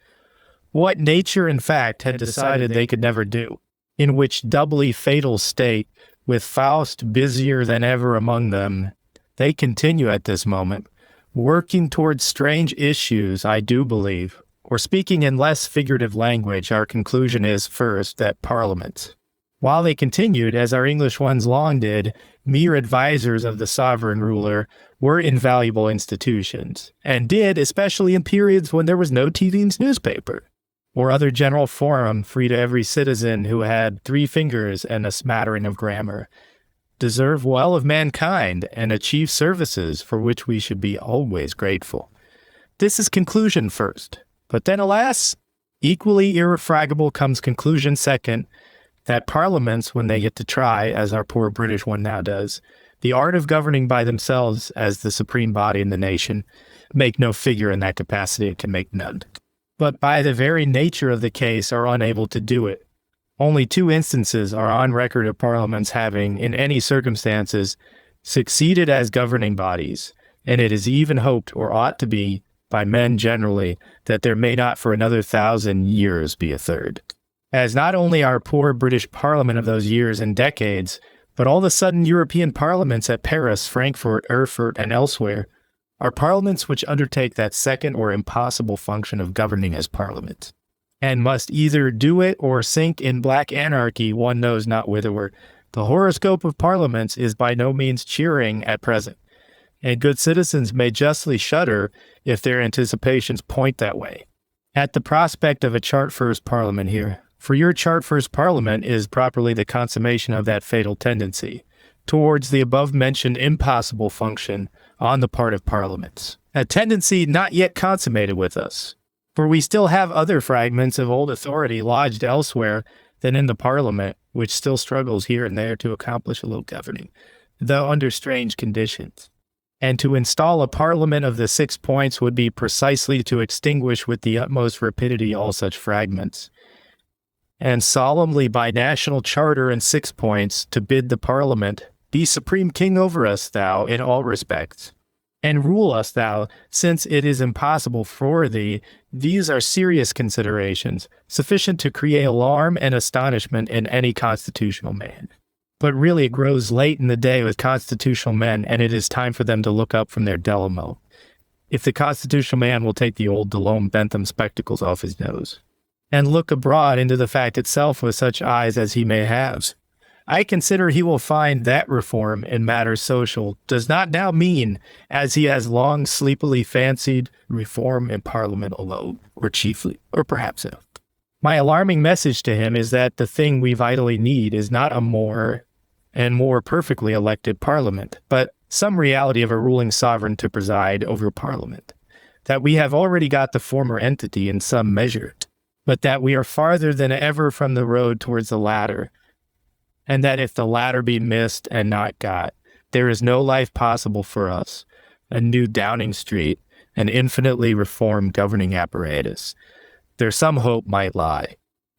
what nature, in fact, had decided they could never do, in which doubly fatal state, with Faust busier than ever among them, they continue at this moment, working towards strange issues, I do believe. Or speaking in less figurative language, our conclusion is, first, that parliaments, while they continued, as our English ones long did, mere advisers of the sovereign ruler, were invaluable institutions, and did, especially in periods when there was no TV's newspaper, or other general forum free to every citizen who had 3 fingers and a smattering of grammar, deserve well of mankind and achieve services for which we should be always grateful. This is conclusion first. But then, alas, equally irrefragable comes conclusion second, that parliaments, when they get to try, as our poor British one now does, the art of governing by themselves as the supreme body in the nation, make no figure in that capacity and can make none. But by the very nature of the case are unable to do it. Only 2 instances are on record of parliaments having, in any circumstances, succeeded as governing bodies, and it is even hoped, or ought to be, by men generally, that there may not for another 1,000 years be a third. As not only our poor British Parliament of those years and decades, but all the sudden European parliaments at Paris, Frankfurt, Erfurt, and elsewhere, are parliaments which undertake that second or impossible function of governing as parliament, and must either do it or sink in black anarchy, one knows not whitherward. The horoscope of parliaments is by no means cheering at present, and good citizens may justly shudder if their anticipations point that way. At the prospect of a chart-first parliament here, for your chart-first parliament is properly the consummation of that fatal tendency towards the above-mentioned impossible function on the part of parliaments, a tendency not yet consummated with us, for we still have other fragments of old authority lodged elsewhere than in the parliament, which still struggles here and there to accomplish a little governing, though under strange conditions. And to install a parliament of the 6 points would be precisely to extinguish with the utmost rapidity all such fragments, and solemnly by national charter and 6 points to bid the parliament, be supreme king over us, thou, in all respects, and rule us, thou, since it is impossible for thee. These are serious considerations, sufficient to create alarm and astonishment in any constitutional man. But really it grows late in the day with constitutional men, and it is time for them to look up from their Delamo, if the constitutional man will take the old Delome Bentham spectacles off his nose, and look abroad into the fact itself with such eyes as he may have. I consider he will find that reform in matters social does not now mean, as he has long sleepily fancied, reform in Parliament alone, or chiefly, or perhaps so. My alarming message to him is that the thing we vitally need is not a more and more perfectly elected Parliament, but some reality of a ruling sovereign to preside over Parliament, that we have already got the former entity in some measure, but that we are farther than ever from the road towards the latter, and that if the latter be missed and not got, there is no life possible for us, a new Downing Street, an infinitely reformed governing apparatus. There some hope might lie.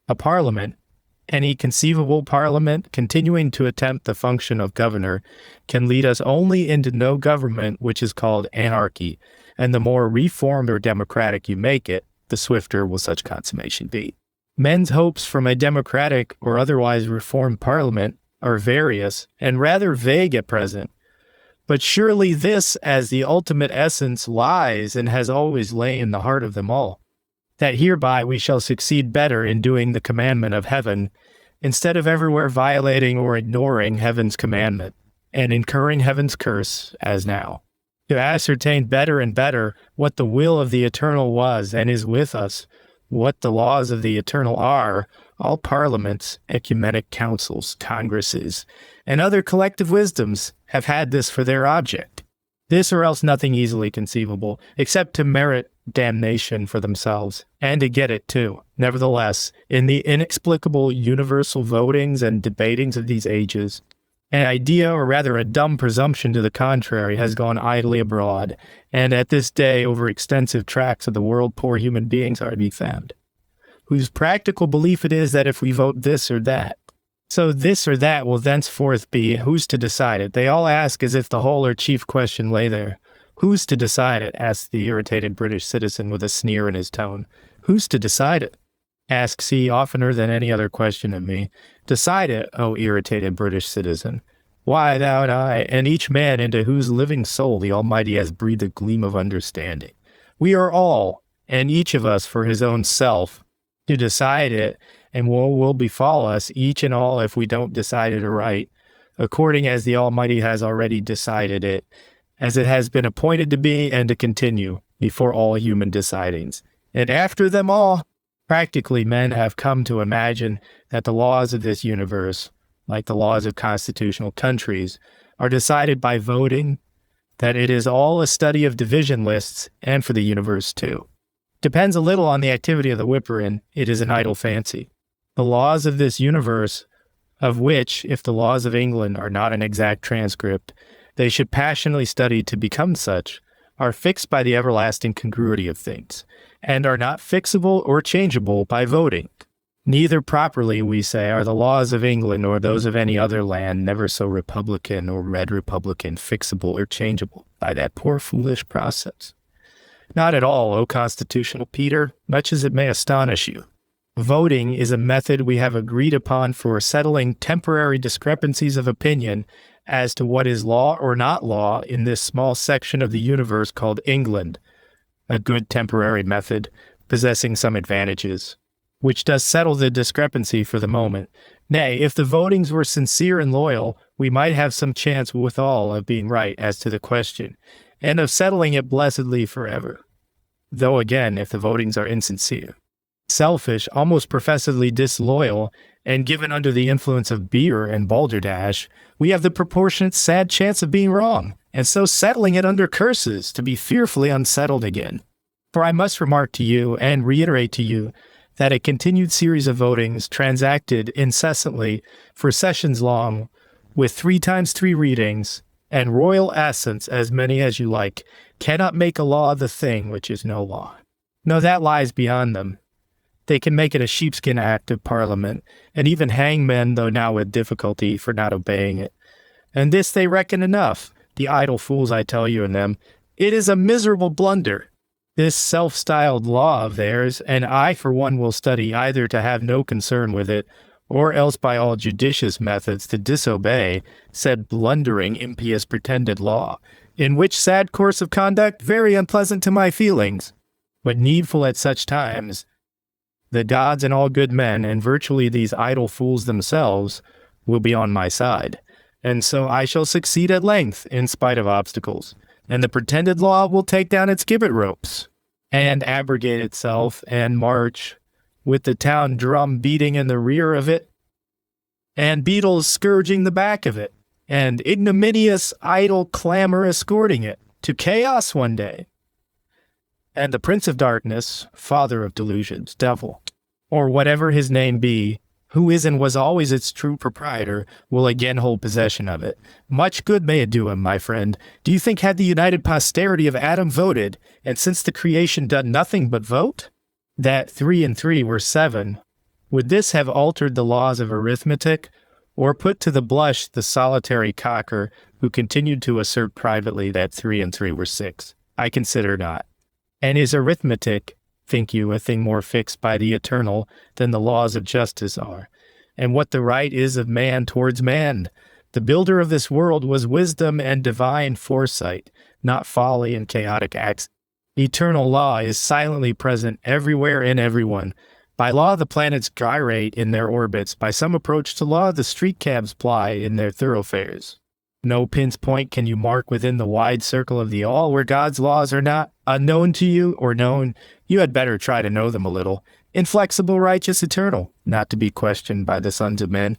A parliament, any conceivable parliament, continuing to attempt the function of governor, can lead us only into no government which is called anarchy, and the more reformed or democratic you make it, the swifter will such consummation be. Men's hopes from a democratic or otherwise reformed parliament are various and rather vague at present, but surely this as the ultimate essence lies and has always lain in the heart of them all, that hereby we shall succeed better in doing the commandment of heaven, instead of everywhere violating or ignoring heaven's commandment, and incurring heaven's curse, as now. To ascertain better and better what the will of the eternal was and is with us, what the laws of the eternal are, all parliaments, ecumenic councils, congresses, and other collective wisdoms have had this for their object. This or else nothing easily conceivable, except to merit damnation for themselves, and to get it too. Nevertheless, in the inexplicable universal votings and debatings of these ages, an idea, or rather a dumb presumption to the contrary, has gone idly abroad, and at this day over extensive tracts of the world poor human beings are to be found, whose practical belief it is that if we vote this or that, so this or that will thenceforth be, who's to decide it? They all ask as if the whole or chief question lay there. Who's to decide it? Asks the irritated British citizen with a sneer in his tone. Who's to decide it? Asks he oftener than any other question of me. Decide it, O irritated British citizen. Why, thou and I, and each man into whose living soul the Almighty has breathed a gleam of understanding. We are all, and each of us for his own self, to decide it, and woe will befall us, each and all, if we don't decide it aright, according as the Almighty has already decided it, as it has been appointed to be and to continue before all human decidings. And after them all, practically men have come to imagine that the laws of this universe, like the laws of constitutional countries, are decided by voting, that it is all a study of division lists, and for the universe too. Depends a little on the activity of the whipper-in, it is an idle fancy. The laws of this universe of which, if the laws of England are not an exact transcript, they should passionately study to become such, are fixed by the everlasting congruity of things, and are not fixable or changeable by voting. Neither properly, we say, are the laws of England or those of any other land, never so republican or red republican, fixable or changeable by that poor foolish process. Not at all, O constitutional Peter, much as it may astonish you. Voting is a method we have agreed upon for settling temporary discrepancies of opinion as to what is law or not law in this small section of the universe called England, a good temporary method possessing some advantages, which does settle the discrepancy for the moment. Nay, if the votings were sincere and loyal, we might have some chance withal of being right as to the question, and of settling it blessedly forever. Though again, if the votings are insincere, selfish, almost professedly disloyal, and given under the influence of beer and balderdash, we have the proportionate sad chance of being wrong, and so settling it under curses to be fearfully unsettled again. For I must remark to you, and reiterate to you, that a continued series of votings transacted incessantly for sessions long, with 3 times 3 readings, and royal assents as many as you like, cannot make a law the thing which is no law. No, that lies beyond them. They can make it a sheepskin act of Parliament, and even hang men, though now with difficulty, for not obeying it. And this they reckon enough, the idle fools I tell you and them. It is a miserable blunder, this self-styled law of theirs, and I for one will study either to have no concern with it, or else by all judicious methods to disobey said blundering, impious pretended law, in which sad course of conduct very unpleasant to my feelings, but needful at such times. The gods and all good men, and virtually these idle fools themselves, will be on my side, and so I shall succeed at length, in spite of obstacles, and the pretended law will take down its gibbet ropes, and abrogate itself, and march, with the town drum beating in the rear of it, and beetles scourging the back of it, and ignominious idle clamor escorting it, to chaos one day. And the Prince of Darkness, father of delusions, devil, or whatever his name be, who is and was always its true proprietor, will again hold possession of it. Much good may it do him, my friend. Do you think had the united posterity of Adam voted, and since the creation done nothing but vote, that 3 and 3 were 7, would this have altered the laws of arithmetic, or put to the blush the solitary cocker who continued to assert privately that 3 and 3 were 6? I consider not. And is arithmetic, think you, a thing more fixed by the eternal than the laws of justice are? And what the right is of man towards man? The builder of this world was wisdom and divine foresight, not folly and chaotic acts. Eternal law is silently present everywhere in everyone. By law the planets gyrate in their orbits, by some approach to law the street cabs ply in their thoroughfares. No pin's point can you mark within the wide circle of the all, where God's laws are not unknown to you, or known. You had better try to know them a little. Inflexible, righteous, eternal, not to be questioned by the sons of men.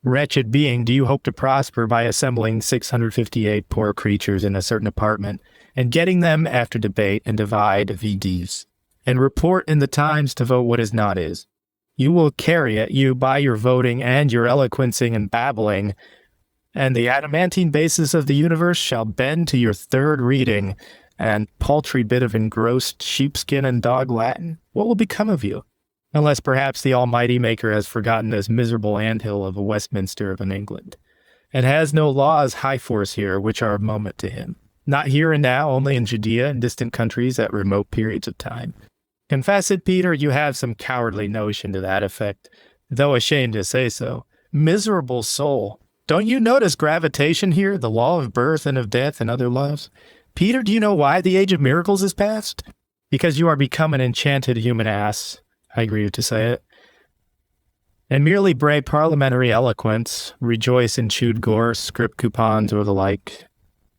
Wretched being, do you hope to prosper by assembling 658 poor creatures in a certain apartment, and getting them, after debate and divide, VDs, and report in the Times to vote what is not is? You will carry it, you, by your voting and your eloquencing and babbling, and the adamantine basis of the universe shall bend to your 3rd reading, and paltry bit of engrossed sheepskin and dog Latin. What will become of you? Unless perhaps the Almighty Maker has forgotten this miserable anthill of a Westminster of an England, and has no laws high force here which are of moment to him. Not here and now, only in Judea and distant countries at remote periods of time. Confess it, Peter, you have some cowardly notion to that effect, though ashamed to say so. Miserable soul! Don't you notice gravitation here, the law of birth and of death and other laws? Peter, do you know why the age of miracles is past? Because you are become an enchanted human ass, I grieve to say it, and merely brave parliamentary eloquence, rejoice in chewed gorse, script coupons, or the like,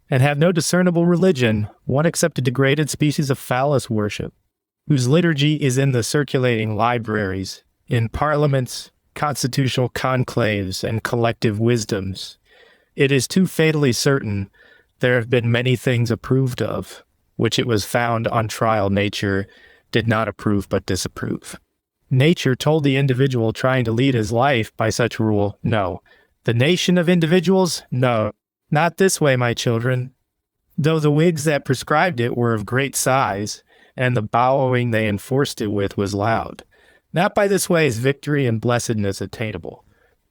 and have no discernible religion, one except a degraded species of phallus worship, whose liturgy is in the circulating libraries, in parliaments, constitutional conclaves, and collective wisdoms. It is too fatally certain there have been many things approved of, which it was found on trial nature did not approve but disapprove. Nature told the individual trying to lead his life by such rule, no. The nation of individuals, no. Not this way, my children. Though the wigs that prescribed it were of great size, and the bowing they enforced it with was loud. Not by this way is victory and blessedness attainable.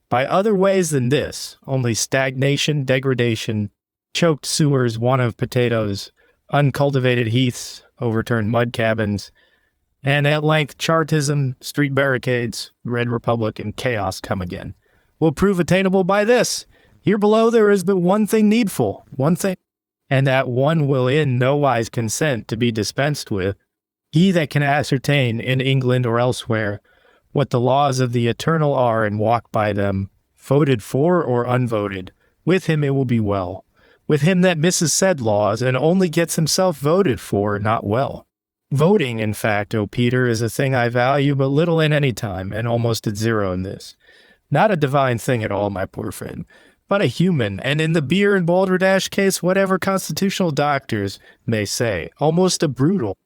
By other ways than this, only stagnation, degradation, choked sewers, want of potatoes, uncultivated heaths, overturned mud cabins, and at length Chartism, street barricades, Red Republic, and chaos come again. Will prove attainable by this. Here below there is but one thing needful, one thing, and that one will in no wise consent to be dispensed with. He that can ascertain in England or elsewhere what the laws of the eternal are and walk by them, voted for or unvoted, with him it will be well. With him that misses said laws and only gets himself voted for, not well. Voting, in fact, O Peter, is a thing I value but little in any time, and almost at zero in this. Not a divine thing at all, my poor friend, but a human, and in the beer and balderdash case, whatever constitutional doctors may say, almost a brutal.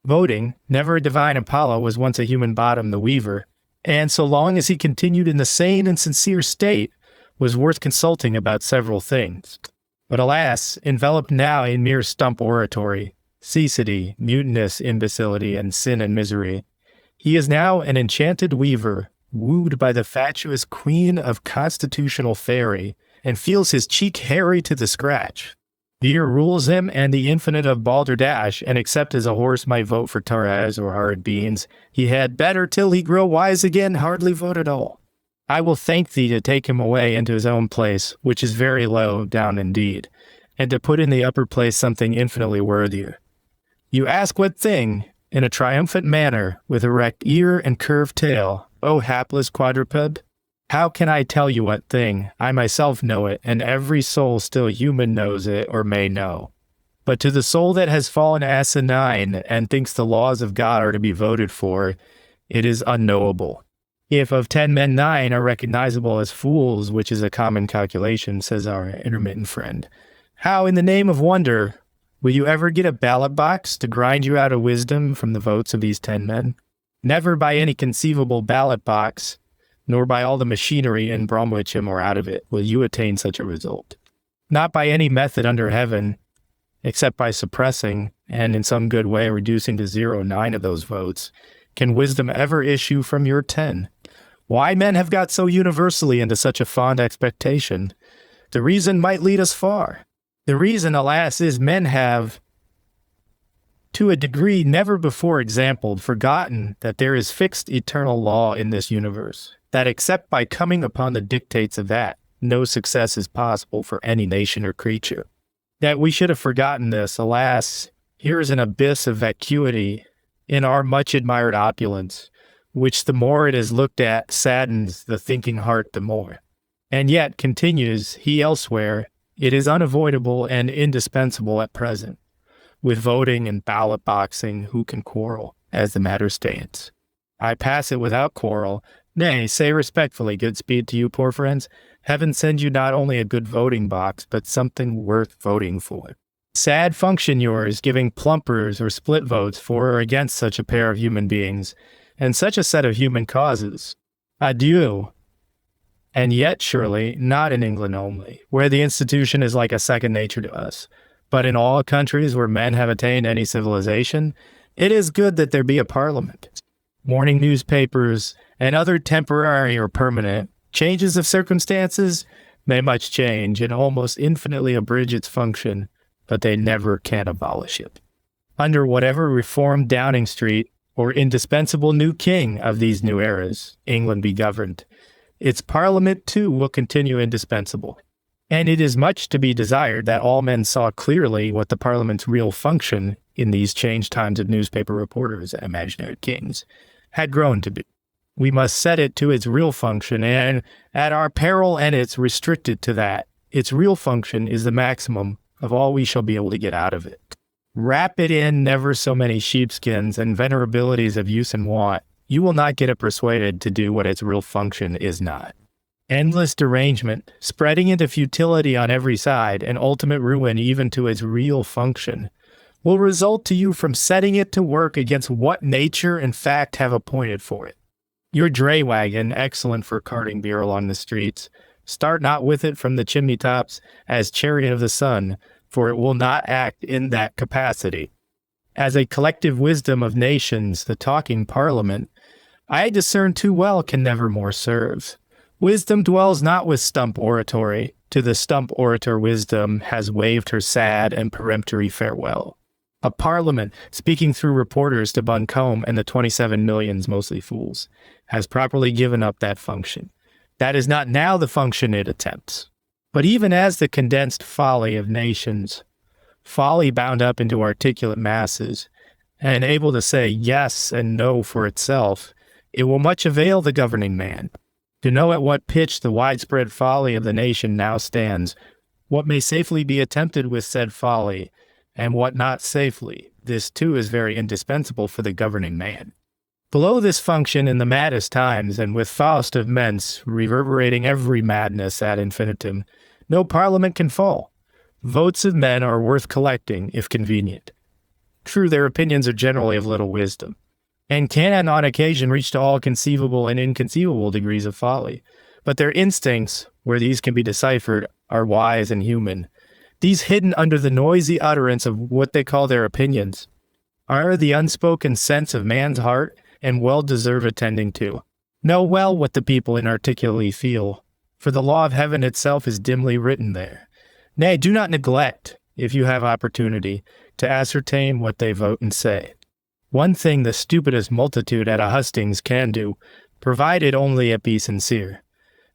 Voting, never a divine Apollo, was once a human Bottom the Weaver, and so long as he continued in the sane and sincere state, was worth consulting about several things. But alas, enveloped now in mere stump oratory, cecity, mutinous imbecility, and sin and misery, he is now an enchanted weaver, wooed by the fatuous queen of constitutional fairy, and feels his cheek hairy to the scratch. Beer rules him, and the infinite of balderdash, and except as a horse might vote for Torres or hard beans, he had better till he grow wise again hardly vote at all. I will thank thee to take him away into his own place, which is very low down indeed, and to put in the upper place something infinitely worthier. You ask what thing, in a triumphant manner, with erect ear and curved tail, O hapless quadruped? How can I tell you what thing? I myself know it, and every soul still human knows it, or may know. But to the soul that has fallen asinine, and thinks the laws of God are to be voted for, it is unknowable. If of 10 men 9 are recognizable as fools, which is a common calculation, says our intermittent friend, how in the name of wonder will you ever get a ballot box to grind you out of wisdom from the votes of these 10 men? Never by any conceivable ballot box, nor by all the machinery in Bromwicham or out of it, will you attain such a result. Not by any method under heaven, except by suppressing, and in some good way reducing to 0 9 of those votes, can wisdom ever issue from your 10. Why men have got so universally into such a fond expectation, the reason might lead us far. The reason, alas, is men have, to a degree never before exampled, forgotten that there is fixed eternal law in this universe, that except by coming upon the dictates of that, no success is possible for any nation or creature. That we should have forgotten this, alas, here is an abyss of vacuity in our much admired opulence, which the more it is looked at saddens the thinking heart the more. And yet, continues he elsewhere, it is unavoidable and indispensable at present. With voting and ballot boxing, who can quarrel, as the matter stands? I pass it without quarrel. Nay, say respectfully, good speed to you, poor friends. Heaven send you not only a good voting box, but something worth voting for. Sad function yours, giving plumpers or split votes for or against such a pair of human beings, and such a set of human causes. Adieu. And yet, surely, not in England only, where the institution is like a second nature to us, but in all countries where men have attained any civilization, it is good that there be a parliament. Morning newspapers, and other temporary or permanent changes of circumstances may much change and almost infinitely abridge its function, but they never can abolish it. Under whatever reformed Downing Street or indispensable new king of these new eras England be governed, its parliament too will continue indispensable. And it is much to be desired that all men saw clearly what the parliament's real function in these changed times of newspaper reporters and imaginary kings had grown to be. We must set it to its real function, and at our peril and it's restricted to that. Its real function is the maximum of all we shall be able to get out of it. Wrap it in never so many sheepskins and venerabilities of use and want, you will not get it persuaded to do what its real function is not. Endless derangement, spreading into futility on every side, and ultimate ruin even to its real function, will result to you from setting it to work against what nature and fact have appointed for it. Your dray wagon, excellent for carting beer along the streets. Start not with it from the chimney tops as chariot of the sun, for it will not act in that capacity. As a collective wisdom of nations, the talking parliament, I discern too well can never more serve. Wisdom dwells not with stump oratory. To the stump orator wisdom has waved her sad and peremptory farewell. A parliament, speaking through reporters to Buncombe and the 27 millions, mostly fools, has properly given up that function. That is not now the function it attempts. But even as the condensed folly of nations, folly bound up into articulate masses, and able to say yes and no for itself, it will much avail the governing man. To know at what pitch the widespread folly of the nation now stands, what may safely be attempted with said folly, and what not safely, this too is very indispensable for the governing man. Below this function in the maddest times, and with Faust of Mentz reverberating every madness ad infinitum, no parliament can fall. Votes of men are worth collecting, if convenient. True, their opinions are generally of little wisdom, and can on occasion reach to all conceivable and inconceivable degrees of folly. But their instincts, where these can be deciphered, are wise and human. These hidden under the noisy utterance of what they call their opinions are the unspoken sense of man's heart, and well deserve attending to. Know well what the people inarticulately feel, for the law of heaven itself is dimly written there. Nay, do not neglect, if you have opportunity, to ascertain what they vote and say. One thing the stupidest multitude at a hustings can do, provided only it be sincere.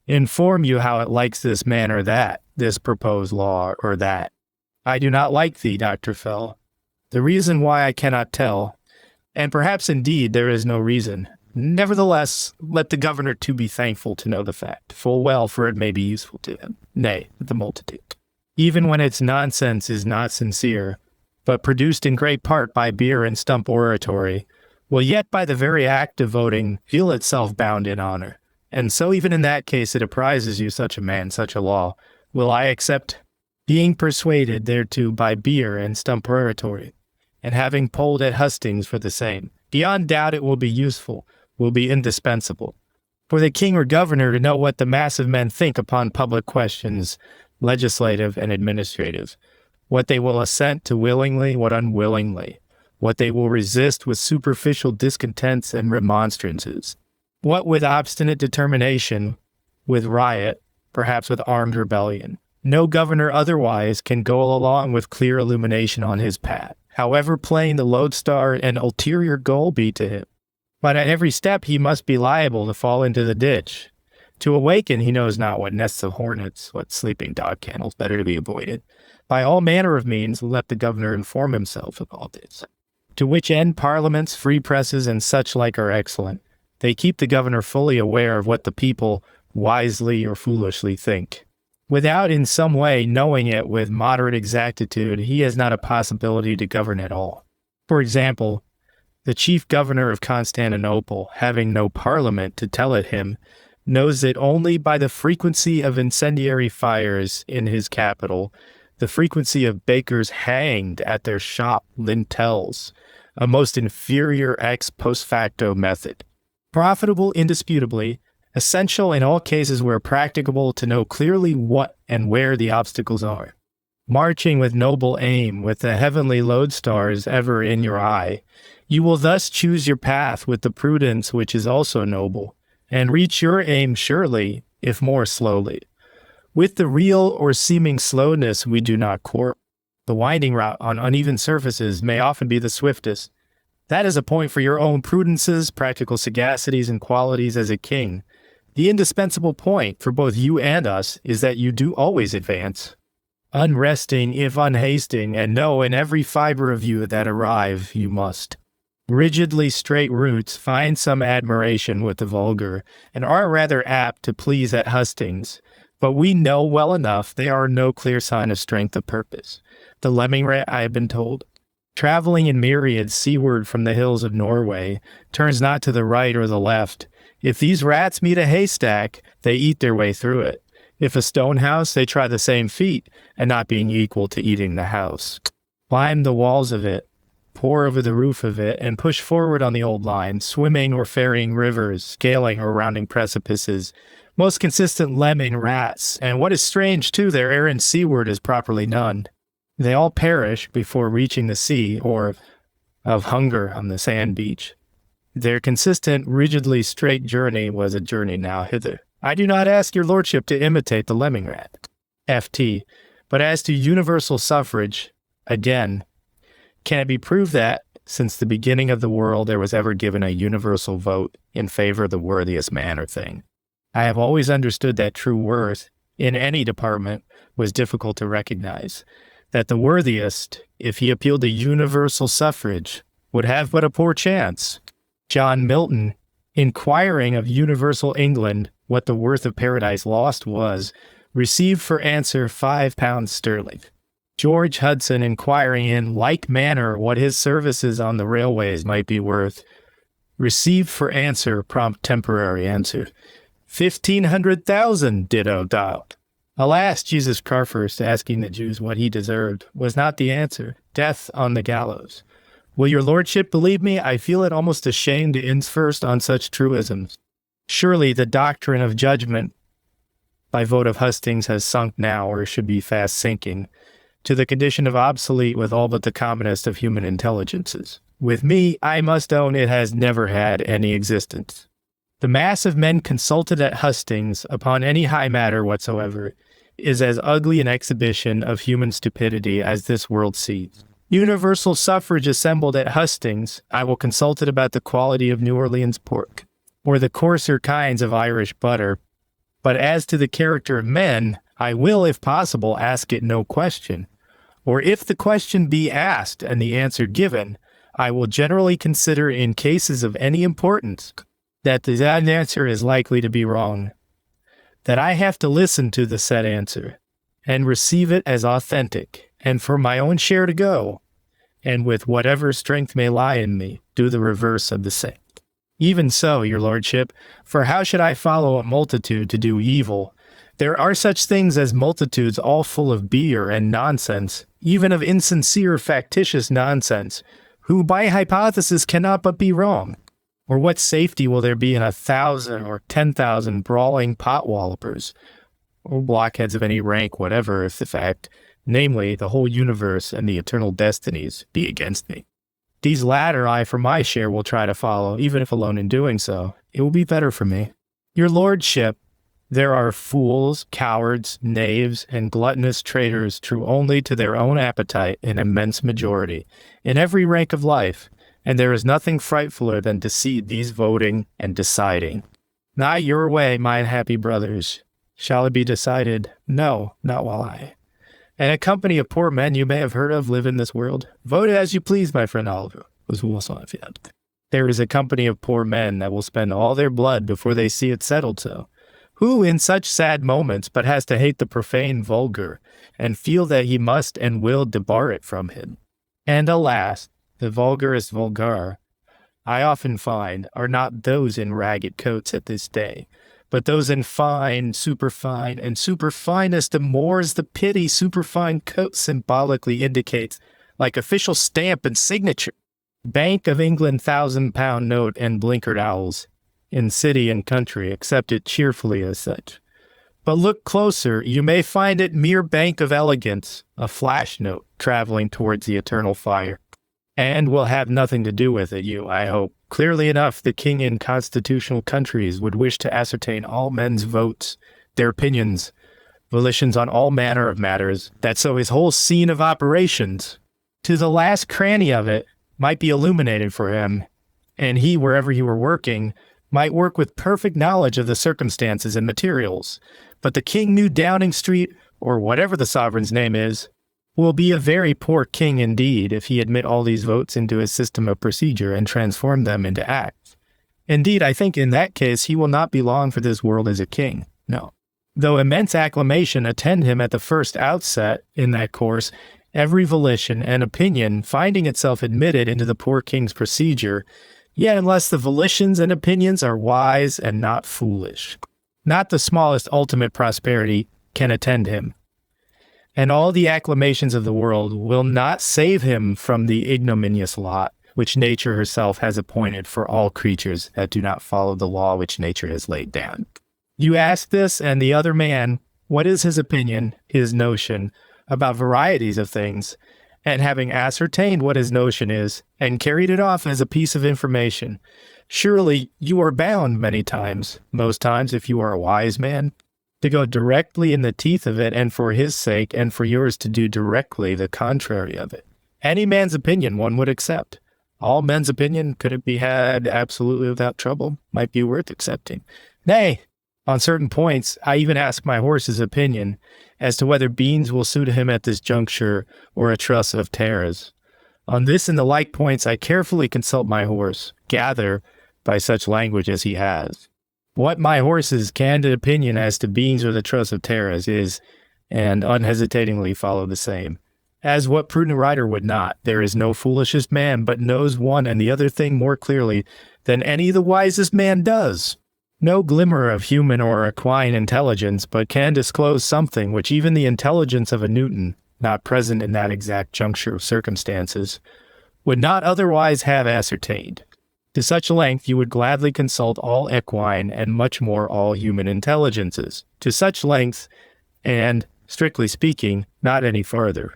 Inform you how it likes this man or that, this proposed law or that. I do not like thee, Dr. Fell. The reason why I cannot tell, and perhaps indeed there is no reason. Nevertheless, let the governor too be thankful to know the fact, full well, for it may be useful to him, nay, the multitude. Even when its nonsense is not sincere, but produced in great part by beer and stump oratory, will yet by the very act of voting feel itself bound in honor. And so even in that case it apprises you such a man, such a law, will I accept, being persuaded thereto by beer and stump oratory, and having polled at hustings for the same. Beyond doubt it will be useful, will be indispensable, for the king or governor to know what the mass of men think upon public questions, legislative and administrative, what they will assent to willingly, what unwillingly, what they will resist with superficial discontents and remonstrances, what with obstinate determination, with riot, perhaps with armed rebellion. No governor otherwise can go along with clear illumination on his path, however plain the lodestar and ulterior goal be to him. But at every step he must be liable to fall into the ditch. To awaken he knows not what nests of hornets, what sleeping dog kennels better to be avoided. By all manner of means let the governor inform himself of all this. To which end parliaments, free presses, and such like are excellent. They keep the governor fully aware of what the people wisely or foolishly think. Without in some way knowing it with moderate exactitude, he has not a possibility to govern at all. For example, the chief governor of Constantinople, having no parliament to tell it him, knows it only by the frequency of incendiary fires in his capital, the frequency of bakers hanged at their shop lintels, a most inferior ex post facto method. Profitable indisputably, essential in all cases where practicable to know clearly what and where the obstacles are. Marching with noble aim, with the heavenly lodestars ever in your eye, you will thus choose your path with the prudence which is also noble, and reach your aim surely, if more slowly. With the real or seeming slowness we do not quarrel. The winding route on uneven surfaces may often be the swiftest. That is a point for your own prudences, practical sagacities, and qualities as a king. The indispensable point for both you and us is that you do always advance, unresting if unhasting, and know in every fiber of you that arrive you must. Rigidly straight routes find some admiration with the vulgar, and are rather apt to please at hustings, but we know well enough they are no clear sign of strength of purpose. The lemming rat, I have been told, traveling in myriads seaward from the hills of Norway, turns not to the right or the left. If these rats meet a haystack, they eat their way through it. If a stone house, they try the same feat, and not being equal to eating the house, climb the walls of it, pour over the roof of it and push forward on the old line, swimming or ferrying rivers, scaling or rounding precipices, most consistent lemming rats, and what is strange too, their errand seaward is properly none. They all perish before reaching the sea, or of hunger on the sand beach. Their consistent, rigidly straight journey was a journey now hither. I do not ask your lordship to imitate the lemming rat, FT, but as to universal suffrage, again, can it be proved that, since the beginning of the world, there was ever given a universal vote in favor of the worthiest man or thing? I have always understood that true worth, in any department, was difficult to recognize, that the worthiest, if he appealed to universal suffrage, would have but a poor chance. John Milton, inquiring of universal England what the worth of Paradise Lost was, received for answer £5 sterling. George Hudson, inquiring in like manner what his services on the railways might be worth, received for answer, prompt temporary answer, 1,500,000 ditto doubt. Alas, Jesus Carfirst, asking the Jews what he deserved, was not the answer. Death on the gallows. Will your lordship believe me? I feel it almost a shame to first on such truisms. Surely the doctrine of judgment by vote of hustings has sunk now, or should be fast sinking, to the condition of obsolete with all but the commonest of human intelligences. With me, I must own it has never had any existence. The mass of men consulted at hustings upon any high matter whatsoever is as ugly an exhibition of human stupidity as this world sees. Universal suffrage assembled at hustings, I will consult it about the quality of New Orleans pork, or the coarser kinds of Irish butter. But as to the character of men, I will, if possible, ask it no question. Or if the question be asked and the answer given, I will generally consider in cases of any importance that the answer is likely to be wrong, that I have to listen to the said answer, and receive it as authentic, and for my own share to go, and with whatever strength may lie in me, do the reverse of the same. Even so, your lordship, for how should I follow a multitude to do evil? There are such things as multitudes all full of beer and nonsense, even of insincere, factitious nonsense, who by hypothesis cannot but be wrong. Or what safety will there be in 1,000 or 10,000 brawling pot-wallopers, or blockheads of any rank whatever, if the fact, namely, the whole universe and the eternal destinies, be against me? These latter I, for my share, will try to follow, even if alone in doing so. It will be better for me. Your lordship, there are fools, cowards, knaves, and gluttonous traitors true only to their own appetite in immense majority, in every rank of life, and there is nothing frightfuler than to see these voting and deciding. Not your way, my happy brothers. Shall it be decided? No, not while I. And a company of poor men you may have heard of live in this world. Vote as you please, my friend Oliver. There is a company of poor men that will spend all their blood before they see it settled so. Who in such sad moments but has to hate the profane vulgar, and feel that he must and will debar it from him? And alas, the vulgarest vulgar, I often find, are not those in ragged coats at this day, but those in fine, superfine, and superfinest, the more's the pity superfine coat symbolically indicates, like official stamp and signature. Bank of England £1,000 note and blinkered owls, in city and country, accept it cheerfully as such. But look closer, you may find it mere bank of elegance, a flash note traveling towards the eternal fire. And will have nothing to do with it, you, I hope. Clearly enough, the king in constitutional countries would wish to ascertain all men's votes, their opinions, volitions on all manner of matters, that so his whole scene of operations, to the last cranny of it, might be illuminated for him, and he, wherever he were working, might work with perfect knowledge of the circumstances and materials. But the king knew Downing Street, or whatever the sovereign's name is, will be a very poor king indeed if he admit all these votes into his system of procedure and transform them into acts. Indeed, I think in that case he will not be long for this world as a king, no. Though immense acclamation attend him at the first outset in that course, every volition and opinion finding itself admitted into the poor king's procedure, yet unless the volitions and opinions are wise and not foolish, not the smallest ultimate prosperity can attend him. and all the acclamations of the world will not save him from the ignominious lot which nature herself has appointed for all creatures that do not follow the law which nature has laid down. You ask this and the other man, what is his opinion, his notion, about varieties of things, and having ascertained what his notion is, and carried it off as a piece of information, surely you are bound many times, most times if you are a wise man, to go directly in the teeth of it, and for his sake, and for yours to do directly the contrary of it. Any man's opinion one would accept. All men's opinion, could it be had absolutely without trouble, might be worth accepting. Nay, on certain points, I even ask my horse's opinion as to whether beans will suit him at this juncture or a truss of tares. On this and the like points, I carefully consult my horse, gather, by such language as he has, what my horse's candid opinion as to beans or the truss of tares is, and unhesitatingly follow the same. As what prudent rider would not, there is no foolishest man but knows one and the other thing more clearly than any the wisest man does. No glimmer of human or equine intelligence but can disclose something which even the intelligence of a Newton, not present in that exact juncture of circumstances, would not otherwise have ascertained. To such length you would gladly consult all equine and much more all human intelligences. To such length, and, strictly speaking, not any farther.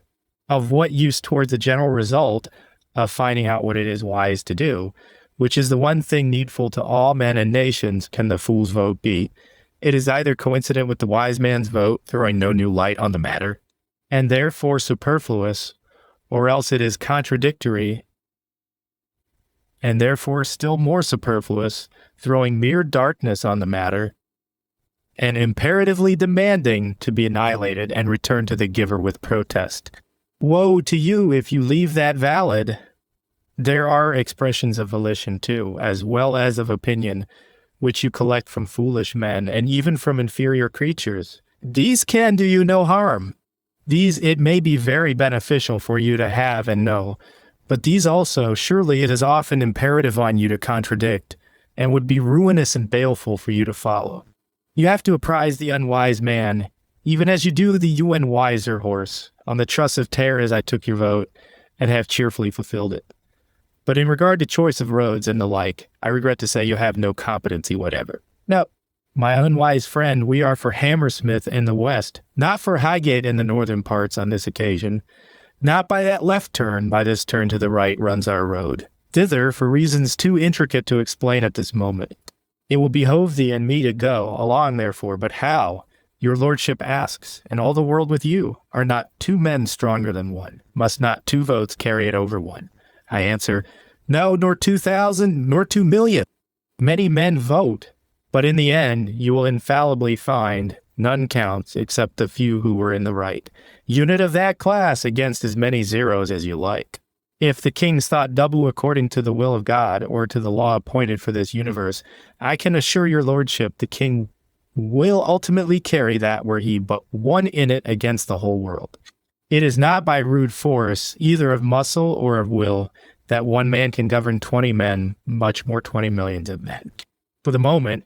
Of what use towards the general result of finding out what it is wise to do, which is the one thing needful to all men and nations, can the fool's vote be? It is either coincident with the wise man's vote, throwing no new light on the matter, and therefore superfluous, or else it is contradictory, and therefore still more superfluous, throwing mere darkness on the matter, and imperatively demanding to be annihilated and returned to the giver with protest. Woe to you if you leave that valid. There are expressions of volition too, as well as of opinion, which you collect from foolish men and even from inferior creatures. These can do you no harm. These it may be very beneficial for you to have and know, but these also surely it is often imperative on you to contradict, and would be ruinous and baleful for you to follow. You have to apprise the unwise man, even as you do the wiser horse, on the truss of tares I took your vote, and have cheerfully fulfilled it. But in regard to choice of roads and the like, I regret to say you have no competency whatever. No, my unwise friend, we are for Hammersmith in the west, not for Highgate in the northern parts on this occasion. Not by that left turn, by this turn to the right runs our road. Thither, for reasons too intricate to explain at this moment. It will behove thee and me to go along therefore, but how? Your lordship asks, and all the world with you, are not two men stronger than one? Must not 2 votes carry it over one? I answer, no, nor 2,000, nor 2,000,000. Many men vote, but in the end you will infallibly find none counts except the few who were in the right. Unit of that class against as many zeros as you like. If the king's thought double according to the will of God, or to the law appointed for this universe, I can assure your lordship the king will ultimately carry that were he but one in it against the whole world. It is not by rude force, either of muscle or of will, that one man can govern 20 men, much more 20 millions of men. For the moment,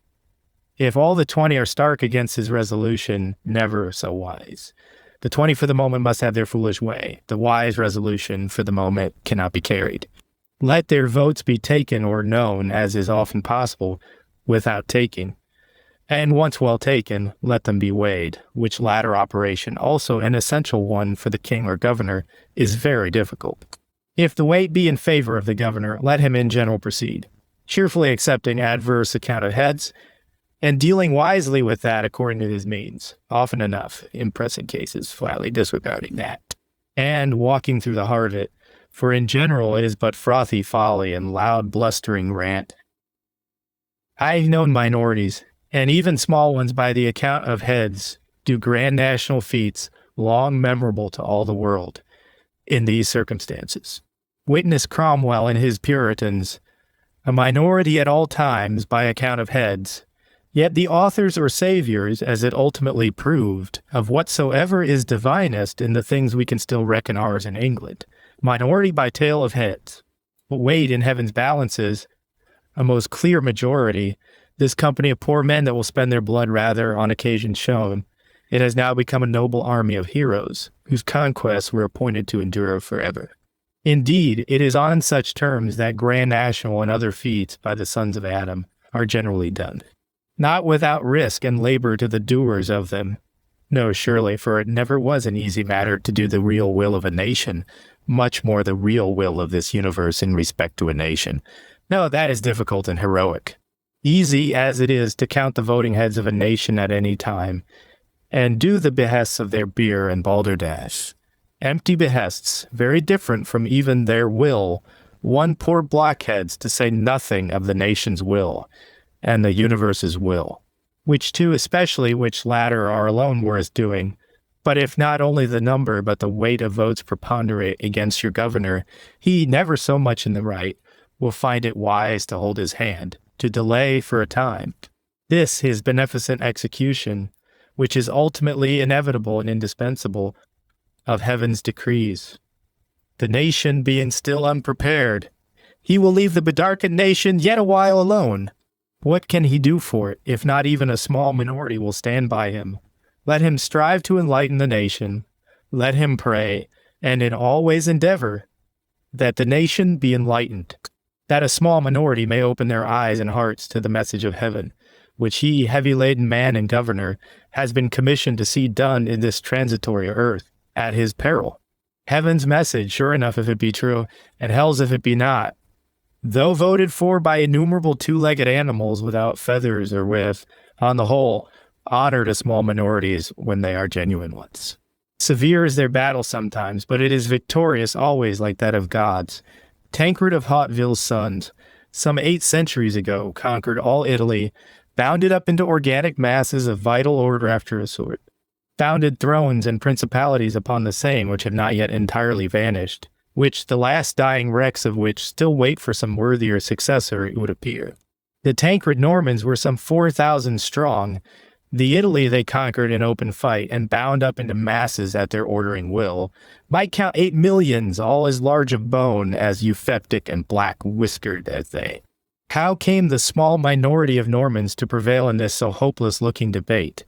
if all the 20 are stark against his resolution, never so wise. The 20 for the moment must have their foolish way. The wise resolution for the moment cannot be carried. Let their votes be taken or known, as is often possible, without taking. And once well taken, let them be weighed, which latter operation, also an essential one for the king or governor, is very difficult. If the weight be in favor of the governor, let him in general proceed, cheerfully accepting adverse account of heads, and dealing wisely with that according to his means, often enough, in present cases, flatly disregarding that, and walking through the heart of it, for in general it is but frothy folly and loud blustering rant. I've known minorities, and even small ones by the account of heads, do grand national feats long memorable to all the world, in these circumstances. Witness Cromwell and his Puritans, a minority at all times by account of heads, yet the authors or saviors, as it ultimately proved, of whatsoever is divinest in the things we can still reckon ours in England, minority by tale of heads, but weighed in heaven's balances, a most clear majority, this company of poor men that will spend their blood rather on occasion shown, It has now become a noble army of heroes, whose conquests were appointed to endure forever. Indeed, it is on such terms that grand national and other feats by the sons of Adam are generally done, not without risk and labor to the doers of them. No, surely, for it never was an easy matter to do the real will of a nation, much more the real will of this universe in respect to a nation. No, that is difficult and heroic. Easy as it is to count the voting heads of a nation at any time, and do the behests of their beer and balderdash. Empty behests, very different from even their will, one poor blockheads, to say nothing of the nation's will, and the universe's will. Which two especially, which latter are alone worth doing. But if not only the number, but the weight of votes preponderate against your governor, he, never so much in the right, will find it wise to hold his hand, to delay for a time. This his beneficent execution, which is ultimately inevitable and indispensable, of heaven's decrees. The nation being still unprepared, he will leave the bedarkened nation yet a while alone. What can he do for it, if not even a small minority will stand by him? Let him strive to enlighten the nation. Let him pray, and in all ways endeavor, that the nation be enlightened, that a small minority may open their eyes and hearts to the message of heaven, which he, heavy-laden man and governor, has been commissioned to see done in this transitory earth, at his peril. Heaven's message, sure enough if it be true, and hell's if it be not. Though voted for by innumerable two-legged animals without feathers or with, on the whole, honor to small minorities when they are genuine ones. Severe is their battle sometimes, but it is victorious always like that of gods. Tancred of Hauteville's sons, some 8 centuries ago, conquered all Italy, bounded up into organic masses of vital order after a sort, founded thrones and principalities upon the same which have not yet entirely vanished, which the last dying wrecks of which still wait for some worthier successor, it would appear. The Tancred Normans were some 4,000 strong. The Italy they conquered in open fight and bound up into masses at their ordering will might count 8 millions, all as large of bone, as eupeptic and black-whiskered as they. How came the small minority of Normans to prevail in this so hopeless-looking debate?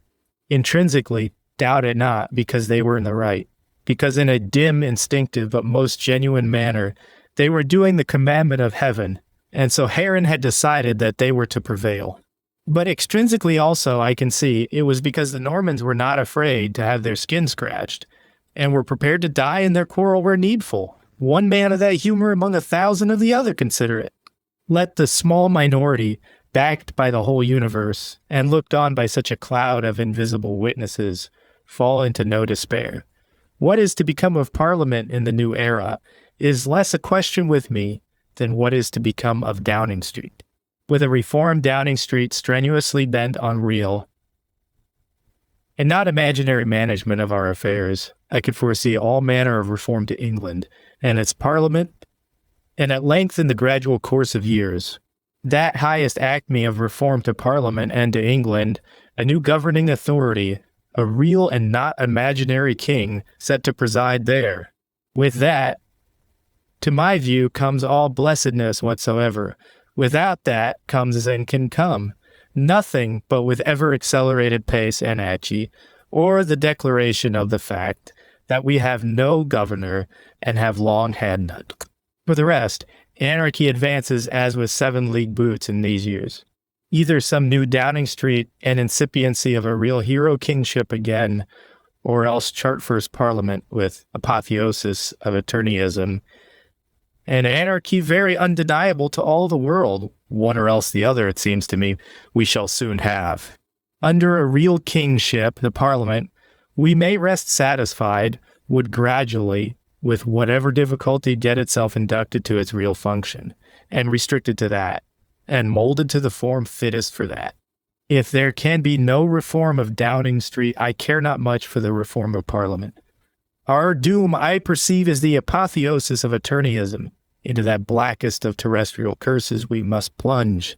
Intrinsically, doubt it not, because they were in the right. Because in a dim, instinctive, but most genuine manner, they were doing the commandment of heaven, and so Heron had decided that they were to prevail. But extrinsically also, I can see, it was because the Normans were not afraid to have their skin scratched, and were prepared to die in their quarrel where needful. One man of that humor among 1,000 of the other considerate. Let the small minority, backed by the whole universe, and looked on by such a cloud of invisible witnesses, fall into no despair. What is to become of Parliament in the new era is less a question with me than what is to become of Downing Street. With a reformed Downing Street strenuously bent on real and not imaginary management of our affairs, I could foresee all manner of reform to England and its Parliament, and at length in the gradual course of years, that highest acme of reform to Parliament and to England, a new governing authority, a real and not imaginary king set to preside there. With that, to my view, comes all blessedness whatsoever. Without that comes and can come nothing but with ever accelerated pace anarchy, or the declaration of the fact that we have no governor and have long had none. For the rest, anarchy advances as with 7-league boots in these years. Either some new Downing Street and incipiency of a real hero kingship again, or else Chartfirst Parliament with apotheosis of attorneyism, and anarchy very undeniable to all the world, one or else the other, it seems to me, we shall soon have. Under a real kingship, the Parliament, we may rest satisfied, would gradually, with whatever difficulty, get itself inducted to its real function, and restricted to that, and molded to the form fittest for that. If there can be no reform of Downing Street, I care not much for the reform of Parliament. Our doom, I perceive, is the apotheosis of attorneyism. Into that blackest of terrestrial curses we must plunge,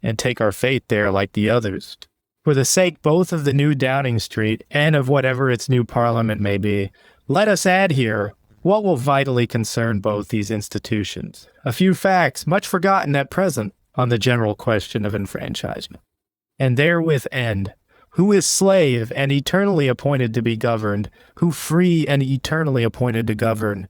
and take our fate there like the others. For the sake both of the new Downing Street and of whatever its new Parliament may be, let us add here what will vitally concern both these institutions. A few facts, much forgotten at present, on the general question of enfranchisement. And therewith end, Who is slave and eternally appointed to be governed? Who free and eternally appointed to govern?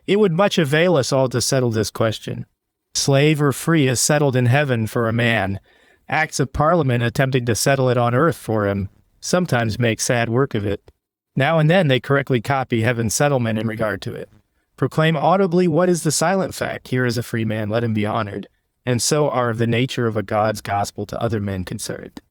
It would much avail us all to settle this question. Slave or free is settled in heaven for a man. Acts of Parliament attempting to settle it on earth for him sometimes make sad work of it. Now and then they correctly copy heaven's settlement in regard to it. Proclaim audibly what is the silent fact. Here is a free man, let him be honored. And so are of the nature of a God's gospel to other men concerned.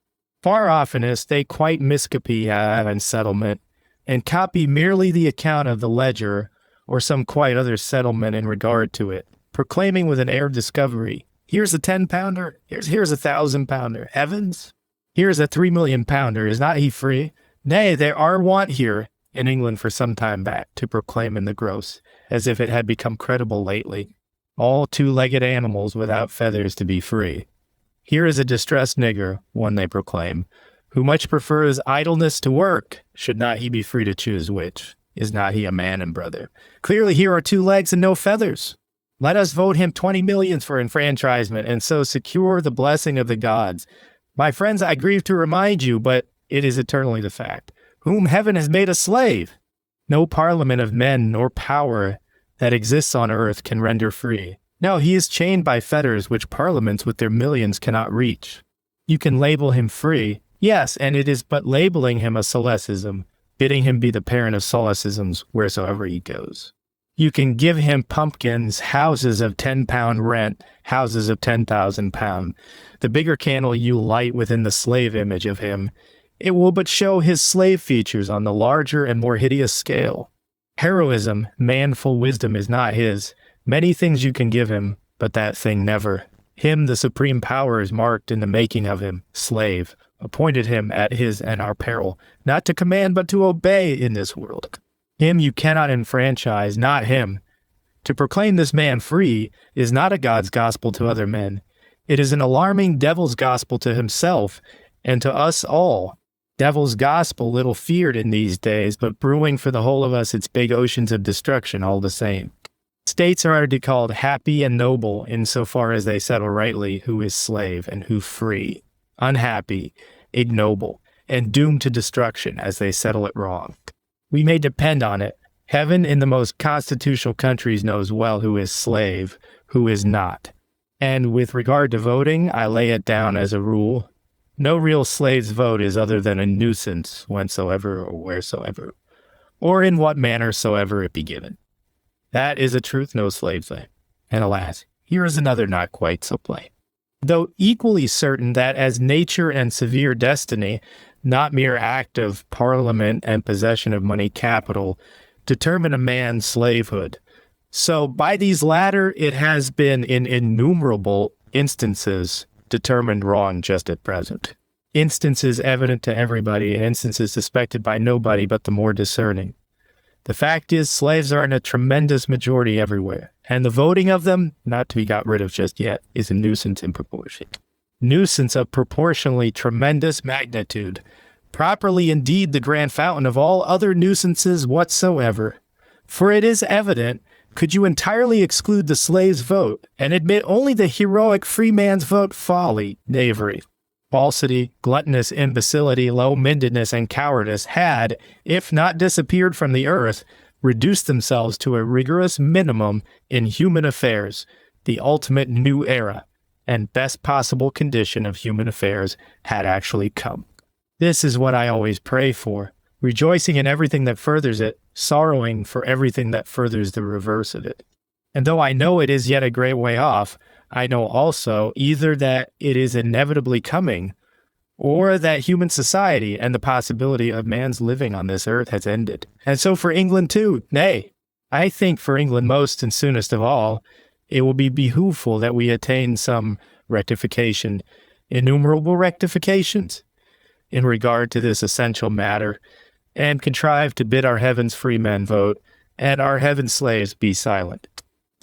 Far oftenest they quite miscopy heaven's settlement, and copy merely the account of the ledger or some quite other settlement in regard to it, proclaiming with an air of discovery, here's a 10-pounder, here's a 1,000-pounder. Heavens, here's a 3,000,000-pounder, is not he free? Nay, there are wont here in England for some time back to proclaim in the gross, as if it had become credible lately, all two-legged animals without feathers to be free. Here is a distressed nigger, one they proclaim, who much prefers idleness to work. Should not he be free to choose which? Is not he a man and brother? Clearly here are 2 legs and no feathers. Let us vote him 20 millions for enfranchisement, and so secure the blessing of the gods. My friends, I grieve to remind you, but it is eternally the fact, whom heaven has made a slave. No parliament of men nor power that exists on earth can render free. No, he is chained by fetters which parliaments with their millions cannot reach. You can label him free, yes, and it is but labeling him a solecism, bidding him be the parent of solecisms wheresoever he goes. You can give him pumpkins, houses of 10-pound rent, houses of 10,000 pound. The bigger candle you light within the slave image of him, it will but show his slave features on the larger and more hideous scale. Heroism, manful wisdom is not his. Many things you can give him, but that thing never. Him the supreme power is marked in the making of him, slave, appointed him at his and our peril, not to command but to obey in this world. Him you cannot enfranchise, not him. To proclaim this man free is not a God's gospel to other men. It is an alarming devil's gospel to himself and to us all. Devil's gospel little feared in these days, but brewing for the whole of us its big oceans of destruction all the same. States are to be called happy and noble insofar as they settle rightly who is slave and who free, unhappy, ignoble, and doomed to destruction as they settle it wrong. We may depend on it. Heaven in the most constitutional countries knows well who is slave, who is not. And with regard to voting, I lay it down as a rule. No real slave's vote is other than a nuisance whensoever or wheresoever, or in what manner soever it be given. That is a truth no slave say. And alas, here is another not quite so plain. Though equally certain that as nature and severe destiny, not mere act of parliament and possession of money capital, determine a man's slavehood, so by these latter it has been in innumerable instances determined wrong just at present. Instances evident to everybody and instances suspected by nobody but the more discerning. The fact is, slaves are in a tremendous majority everywhere, and the voting of them, not to be got rid of just yet, is a nuisance in proportion. Nuisance of proportionally tremendous magnitude, properly indeed the grand fountain of all other nuisances whatsoever. For it is evident, could you entirely exclude the slave's vote, and admit only the heroic free man's vote, folly, knavery, falsity, gluttonous imbecility, low-mindedness, and cowardice had, if not disappeared from the earth, reduced themselves to a rigorous minimum in human affairs, the ultimate new era, and best possible condition of human affairs had actually come. This is what I always pray for, rejoicing in everything that furthers it, sorrowing for everything that furthers the reverse of it. And though I know it is yet a great way off, I know also either that it is inevitably coming, or that human society and the possibility of man's living on this earth has ended. And so for England too, nay, I think for England most and soonest of all, it will be behooveful that we attain some rectification, innumerable rectifications, in regard to this essential matter, and contrive to bid our heaven's free men vote, and our heaven's slaves be silent.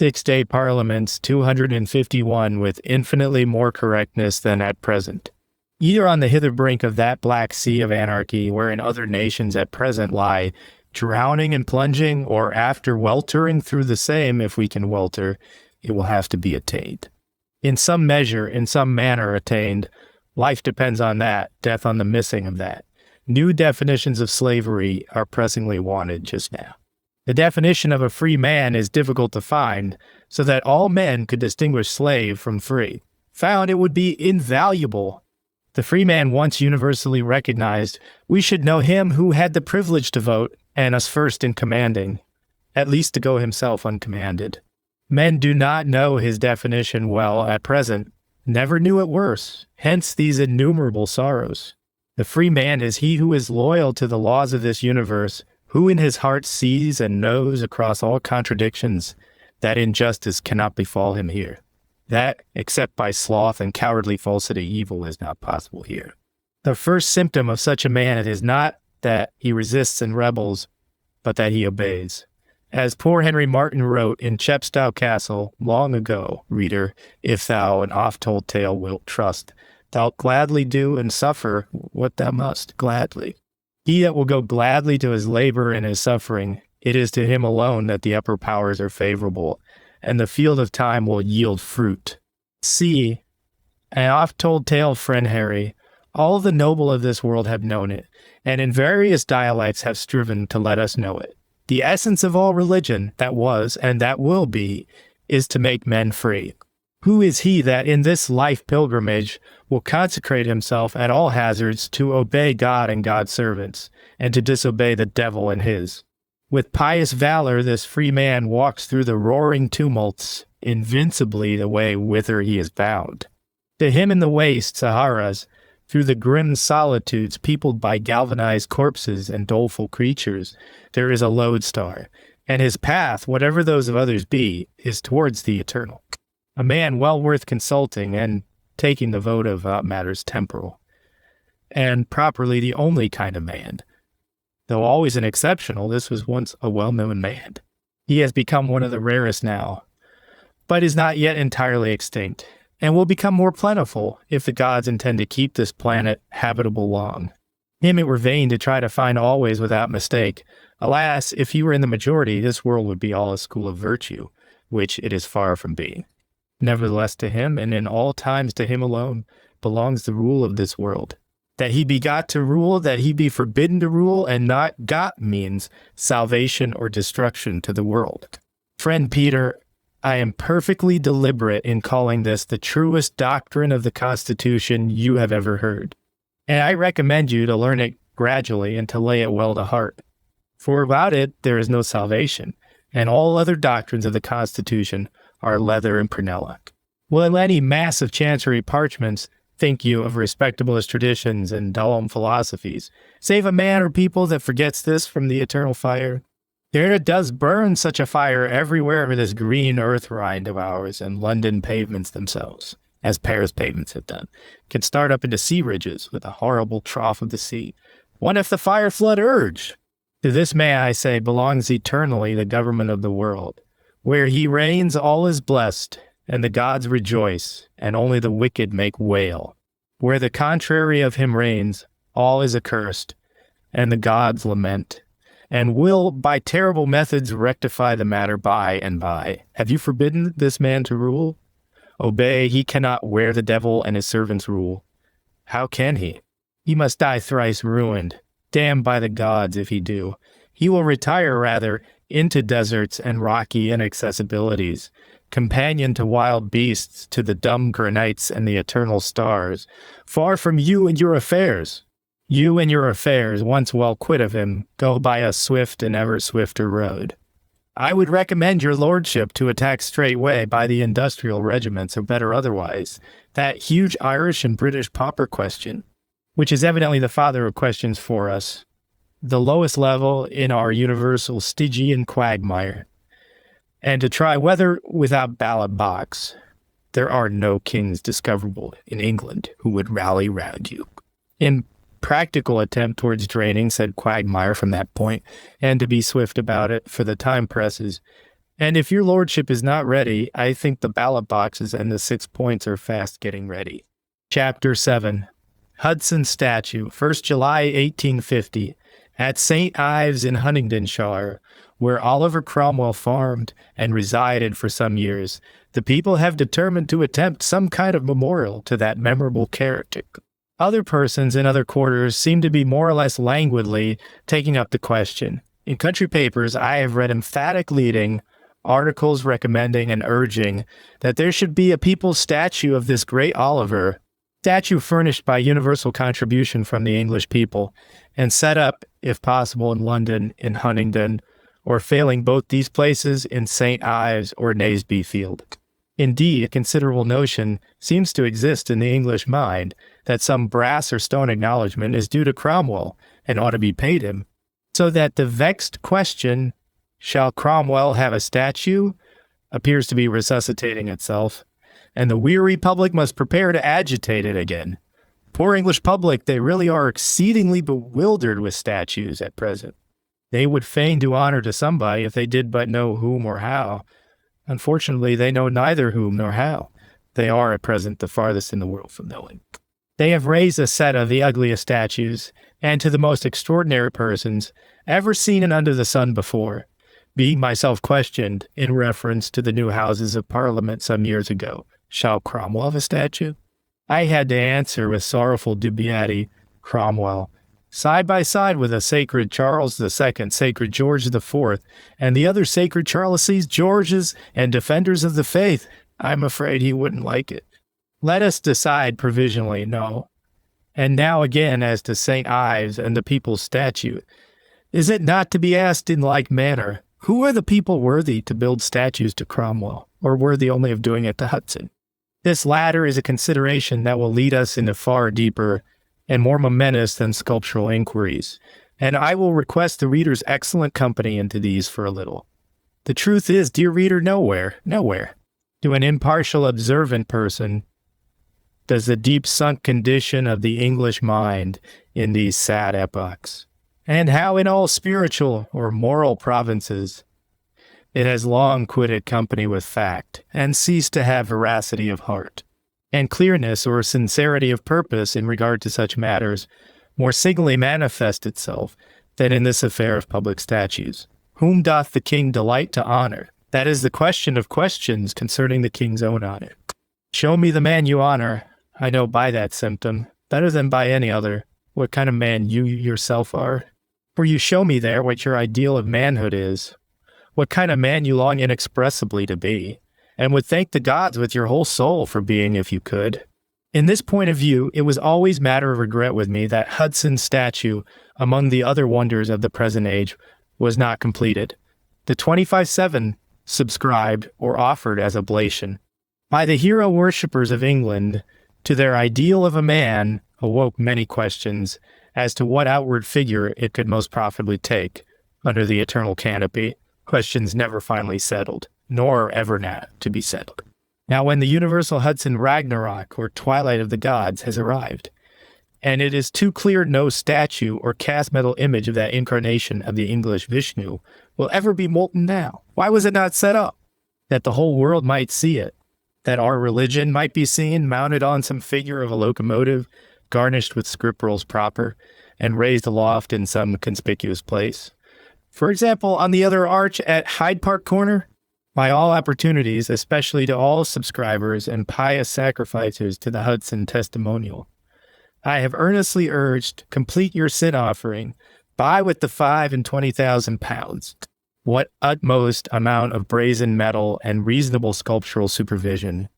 6-day parliaments, 251 with infinitely more correctness than at present. Either on the hither brink of that black sea of anarchy wherein other nations at present lie, drowning and plunging, or after weltering through the same, if we can welter, it will have to be attained. In some measure, in some manner attained. Life depends on that, death on the missing of that. New definitions of slavery are pressingly wanted just now. The definition of a free man is difficult to find, so that all men could distinguish slave from free. Found, it would be invaluable. The free man once universally recognized, we should know him who had the privilege to vote, and us first in commanding, at least to go himself uncommanded. Men do not know his definition well at present, never knew it worse, hence these innumerable sorrows. The free man is he who is loyal to the laws of this universe, who in his heart sees and knows across all contradictions that injustice cannot befall him here. That, except by sloth and cowardly falsity, evil is not possible here. The first symptom of such a man is not that he resists and rebels, but that he obeys. As poor Henry Martin wrote in Chepstow Castle long ago, reader, if thou an oft-told tale wilt trust, thou'lt gladly do and suffer what thou must, gladly. He that will go gladly to his labor and his suffering, it is to him alone that the upper powers are favorable, and the field of time will yield fruit. See, an oft-told tale, friend Harry, all the noble of this world have known it, and in various dialects have striven to let us know it. The essence of all religion that was and that will be is to make men free. Who is he that in this life pilgrimage will consecrate himself at all hazards to obey God and God's servants, and to disobey the devil and his? With pious valor this free man walks through the roaring tumults, invincibly the way whither he is bound. To him in the waste Saharas, through the grim solitudes peopled by galvanized corpses and doleful creatures, there is a lodestar, and his path, whatever those of others be, is towards the eternal. A man well worth consulting and taking the vote of matters temporal, and properly the only kind of man. Though always an exceptional, this was once a well-known man. He has become one of the rarest now, but is not yet entirely extinct, and will become more plentiful if the gods intend to keep this planet habitable long. Him it were vain to try to find always without mistake. Alas, if he were in the majority, this world would be all a school of virtue, which it is far from being. Nevertheless, to him, and in all times to him alone, belongs the rule of this world. That he be got to rule, that he be forbidden to rule, and not got means salvation or destruction to the world. Friend Peter, I am perfectly deliberate in calling this the truest doctrine of the Constitution you have ever heard. And I recommend you to learn it gradually and to lay it well to heart. For without it, there is no salvation, and all other doctrines of the Constitution are leather and prunella. Will any mass of chancery parchments, think you, of respectablest traditions and dull philosophies, save a man or people that forgets this from the eternal fire? There does burn such a fire everywhere over this green earth rind of ours, and London pavements themselves, as Paris pavements have done, can start up into sea ridges with a horrible trough of the sea. What if the fire flood urge? To this man, I say, belongs eternally the government of the world. Where he reigns, all is blessed, and the gods rejoice, and only the wicked make wail. Where the contrary of him reigns, all is accursed, and the gods lament, and will by terrible methods rectify the matter by and by. Have you forbidden this man to rule? Obey, he cannot where the devil and his servants rule. How can he? He must die thrice ruined, damned by the gods if he do. He will retire rather into deserts and rocky inaccessibilities, companion to wild beasts, to the dumb granites and the eternal stars, far from you and your affairs. You and your affairs, once well quit of him, go by a swift and ever swifter road. I would recommend your lordship to attack straightway by the industrial regiments, or better otherwise, that huge Irish and British pauper question, which is evidently the father of questions for us, the lowest level in our universal Stygian quagmire, and to try whether, without ballot box, there are no kings discoverable in England who would rally round you. In practical attempt towards draining said quagmire from that point, and to be swift about it, for the time presses. And if your lordship is not ready, I think the ballot boxes and the 6 points are fast getting ready. Chapter 7. Hudson Statue, 1st July 1850. At St. Ives in Huntingdonshire, where Oliver Cromwell farmed and resided for some years, the people have determined to attempt some kind of memorial to that memorable character. Other persons in other quarters seem to be more or less languidly taking up the question. In country papers, I have read emphatic leading articles recommending and urging that there should be a people's statue of this great Oliver, statue furnished by universal contribution from the English people, and set up, if possible, in London, in Huntingdon, or failing both these places, in St. Ives or Naseby Field. Indeed, a considerable notion seems to exist in the English mind that some brass or stone acknowledgment is due to Cromwell and ought to be paid him, so that the vexed question, shall Cromwell have a statue, appears to be resuscitating itself, and the weary public must prepare to agitate it again. Poor English public, they really are exceedingly bewildered with statues at present. They would fain do honor to somebody if they did but know whom or how. Unfortunately, they know neither whom nor how. They are at present the farthest in the world from knowing. They have raised a set of the ugliest statues, and to the most extraordinary persons ever seen and under the sun before. Being myself questioned in reference to the new Houses of Parliament some years ago, shall Cromwell have a statue? I had to answer with sorrowful dubiety, Cromwell, side by side with a sacred Charles II, sacred George IV, and the other sacred Charleses, Georges, and defenders of the faith. I'm afraid he wouldn't like it. Let us decide provisionally, no. And now again as to St. Ives and the people's statue. Is it not to be asked in like manner, who are the people worthy to build statues to Cromwell, or worthy only of doing it to Hudson? This latter is a consideration that will lead us into far deeper and more momentous than sculptural inquiries, and I will request the reader's excellent company into these for a little. The truth is, dear reader, nowhere, to an impartial observant person, does the deep-sunk condition of the English mind in these sad epochs, and how in all spiritual or moral provinces it has long quitted company with fact, and ceased to have veracity of heart, and clearness or sincerity of purpose in regard to such matters, more signally manifest itself than in this affair of public statues. Whom doth the king delight to honor? That is the question of questions concerning the king's own honor. Show me the man you honor. I know by that symptom, better than by any other, what kind of man you yourself are. For you show me there what your ideal of manhood is, what kind of man you long inexpressibly to be, and would thank the gods with your whole soul for being if you could. In this point of view, it was always matter of regret with me that Hudson's statue, among the other wonders of the present age, was not completed. The 25/7 subscribed or offered as oblation by the hero worshippers of England to their ideal of a man awoke many questions as to what outward figure it could most profitably take under the eternal canopy, questions never finally settled, nor ever now to be settled. Now when the universal Hudson Ragnarok, or twilight of the gods, has arrived, and it is too clear no statue or cast metal image of that incarnation of the English Vishnu will ever be molten now. Why was it not set up? That the whole world might see it, that our religion might be seen mounted on some figure of a locomotive, garnished with scripturals proper, and raised aloft in some conspicuous place. For example, on the other arch at Hyde Park Corner, by all opportunities, especially to all subscribers and pious sacrificers to the Hudson testimonial, I have earnestly urged, complete your sin offering, buy with the 5 and 20,000 pounds. What utmost amount of brazen metal and reasonable sculptural supervision.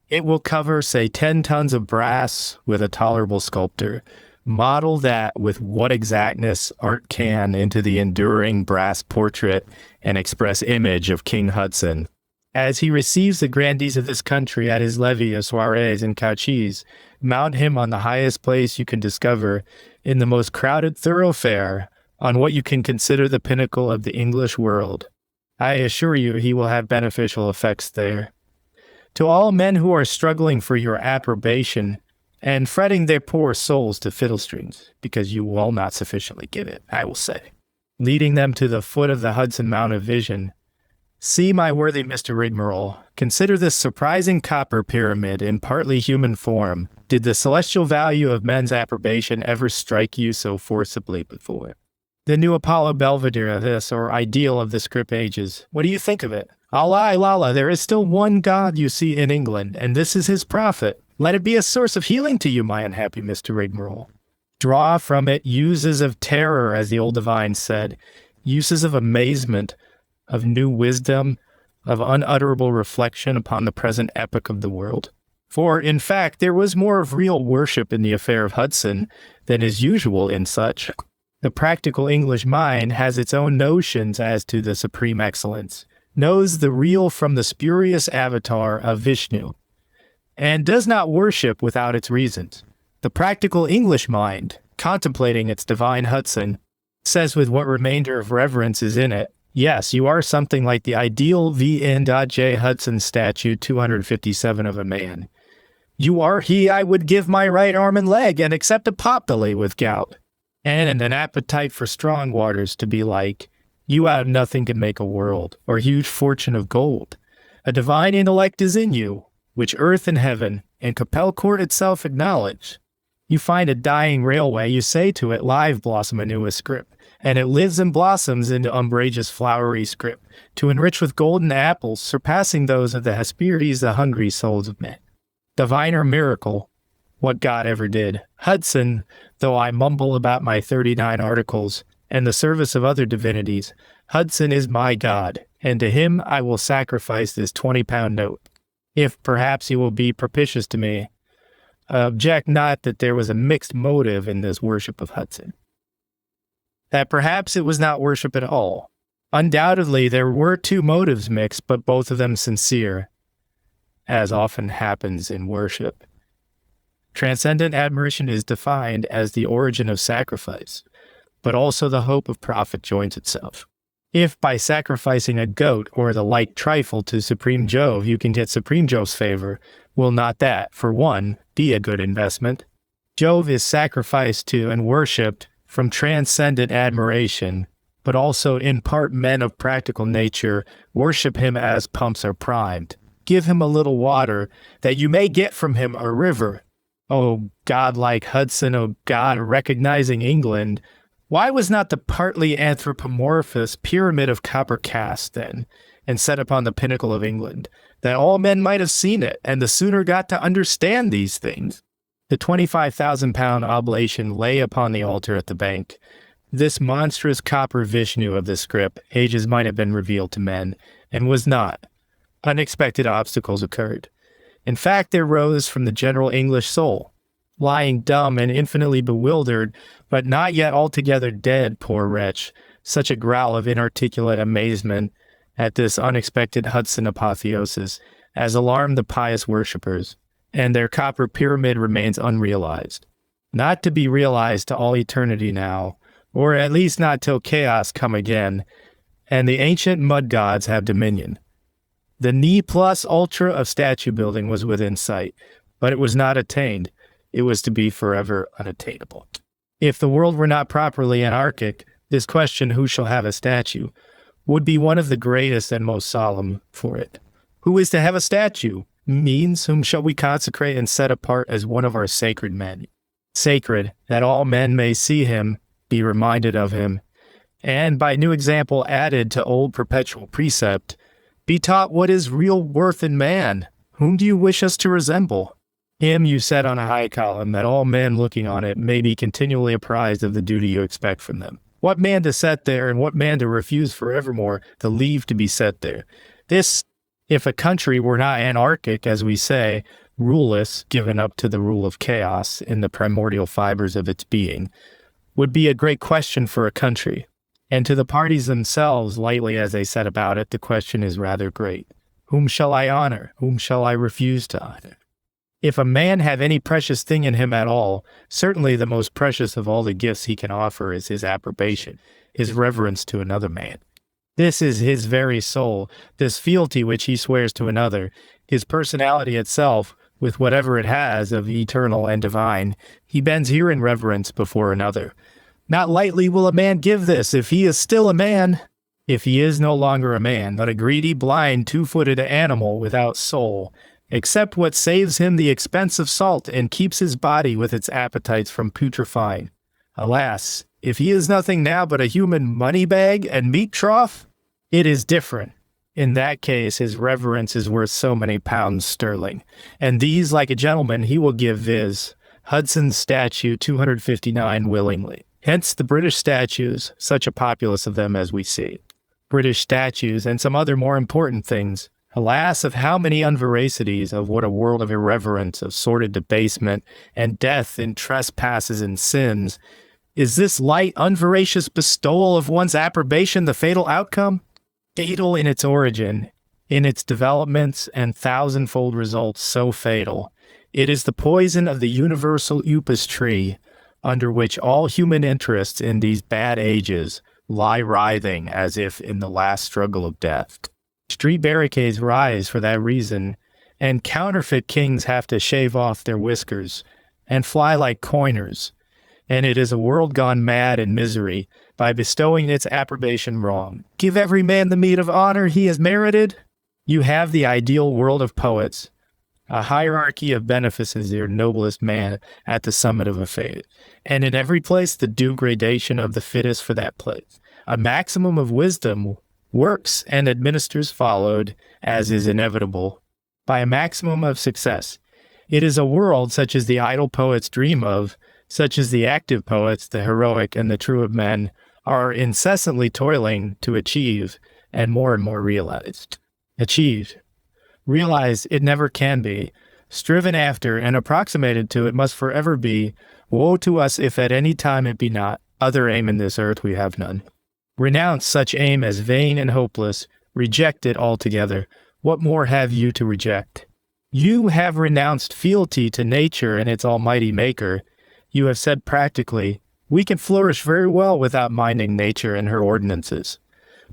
It will cover, say, 10 tons of brass with a tolerable sculptor. Model that with what exactness art can into the enduring brass portrait and express image of King Hudson. As he receives the grandees of this country at his levee of soirees and couches, mount him on the highest place you can discover in the most crowded thoroughfare on what you can consider the pinnacle of the English world. I assure you he will have beneficial effects there. To all men who are struggling for your approbation and fretting their poor souls to fiddlestrings, because you will not sufficiently give it, I will say, leading them to the foot of the Hudson Mount of Vision, see, my worthy Mr. Rigmarole, consider this surprising copper pyramid in partly human form. Did the celestial value of men's approbation ever strike you so forcibly before? The new Apollo Belvedere of this, or ideal of the script ages, what do you think of it? Allah, Lala, there is still one God you see in England, and this is his prophet. Let it be a source of healing to you, my unhappy Mr. Rigmarole. Draw from it uses of terror, as the old divine said, uses of amazement, of new wisdom, of unutterable reflection upon the present epoch of the world. For, in fact, there was more of real worship in the affair of Hudson than is usual in such. The practical English mind has its own notions as to the supreme excellence, knows the real from the spurious avatar of Vishnu, and does not worship without its reasons. The practical English mind, contemplating its divine Hudson, says with what remainder of reverence is in it, yes, you are something like the ideal V.N.J. Hudson statue 257 of a man. You are he I would give my right arm and leg and accept a pot-belly with gout, and an appetite for strong waters to be like. You have nothing to make a world, or huge fortune of gold. A divine intellect is in you, which earth and heaven, and Capel Court itself acknowledge. You find a dying railway, you say to it, live blossom anew a scrip, and it lives and blossoms into umbrageous flowery scrip, to enrich with golden apples, surpassing those of the Hesperides, the hungry souls of men. Diviner miracle, what God ever did. Hudson, though I mumble about my 39 articles, and the service of other divinities, Hudson is my God, and to him I will sacrifice this 20-pound note. If perhaps he will be propitious to me, object not that there was a mixed motive in this worship of Hudson. That perhaps it was not worship at all. Undoubtedly there were two motives mixed, but both of them sincere, as often happens in worship. Transcendent admiration is defined as the origin of sacrifice, but also the hope of profit joins itself. If by sacrificing a goat or the like trifle to Supreme Jove you can get Supreme Jove's favor, will not that, for one, be a good investment? Jove is sacrificed to and worshipped from transcendent admiration, but also in part men of practical nature worship him as pumps are primed. Give him a little water, that you may get from him a river. O God-like Hudson, O God recognizing England, why was not the partly anthropomorphous pyramid of copper cast, then, and set upon the pinnacle of England, that all men might have seen it, and the sooner got to understand these things? The 25,000-pound oblation lay upon the altar at the bank. This monstrous copper Vishnu of the script, ages might have been revealed to men, and was not. Unexpected obstacles occurred. In fact, there rose from the general English soul, lying dumb and infinitely bewildered, but not yet altogether dead, poor wretch, such a growl of inarticulate amazement at this unexpected Hudson apotheosis as alarmed the pious worshippers, and their copper pyramid remains unrealized. Not to be realized to all eternity now, or at least not till chaos come again, and the ancient mud gods have dominion. The ne plus ultra of statue building was within sight, but it was not attained. It was to be forever unattainable. If the world were not properly anarchic, this question, who shall have a statue, would be one of the greatest and most solemn for it. Who is to have a statue? Means, whom shall we consecrate and set apart as one of our sacred men? Sacred, that all men may see him, be reminded of him, and by new example added to old perpetual precept, be taught what is real worth in man. Whom do you wish us to resemble? Him you set on a high column, that all men looking on it may be continually apprised of the duty you expect from them. What man to set there, and what man to refuse forevermore the leave to be set there? This, if a country were not anarchic, as we say, ruleless, given up to the rule of chaos in the primordial fibers of its being, would be a great question for a country. And to the parties themselves, lightly as they set about it, the question is rather great. Whom shall I honor? Whom shall I refuse to honor? If a man have any precious thing in him at all, certainly the most precious of all the gifts he can offer is his approbation, his reverence to another man. This is his very soul, this fealty which he swears to another, his personality itself, with whatever it has of eternal and divine, he bends here in reverence before another. Not lightly will a man give this, if he is still a man. If he is no longer a man, but a greedy, blind, two-footed animal without soul, except what saves him the expense of salt and keeps his body with its appetites from putrefying. Alas, if he is nothing now but a human money-bag and meat trough, it is different. In that case, his reverence is worth so many pounds sterling. And these, like a gentleman, he will give viz. Hudson's statue 259 willingly. Hence the British statues, such a populace of them as we see. British statues and some other more important things. Alas, of how many unveracities, of what a world of irreverence, of sordid debasement, and death in trespasses and sins. Is this light, unveracious bestowal of one's approbation the fatal outcome? Fatal in its origin, in its developments and thousandfold results so fatal. It is the poison of the universal upas tree, under which all human interests in these bad ages lie writhing as if in the last struggle of death. Street barricades rise for that reason, and counterfeit kings have to shave off their whiskers and fly like coiners. And it is a world gone mad in misery by bestowing its approbation wrong. Give every man the meed of honor he has merited. You have the ideal world of poets, a hierarchy of benefices, your noblest man at the summit of a faith, and in every place the due gradation of the fittest for that place. A maximum of wisdom works and administers followed, as is inevitable, by a maximum of success. It is a world such as the idle poets dream of, such as the active poets, the heroic and the true of men, are incessantly toiling to achieve and more realized. Achieved. Realized it never can be. Striven after and approximated to it must forever be. Woe to us if at any time it be not. Other aim in this earth we have none. Renounce such aim as vain and hopeless. Reject it altogether. What more have you to reject? You have renounced fealty to nature and its almighty maker. You have said practically, we can flourish very well without minding nature and her ordinances.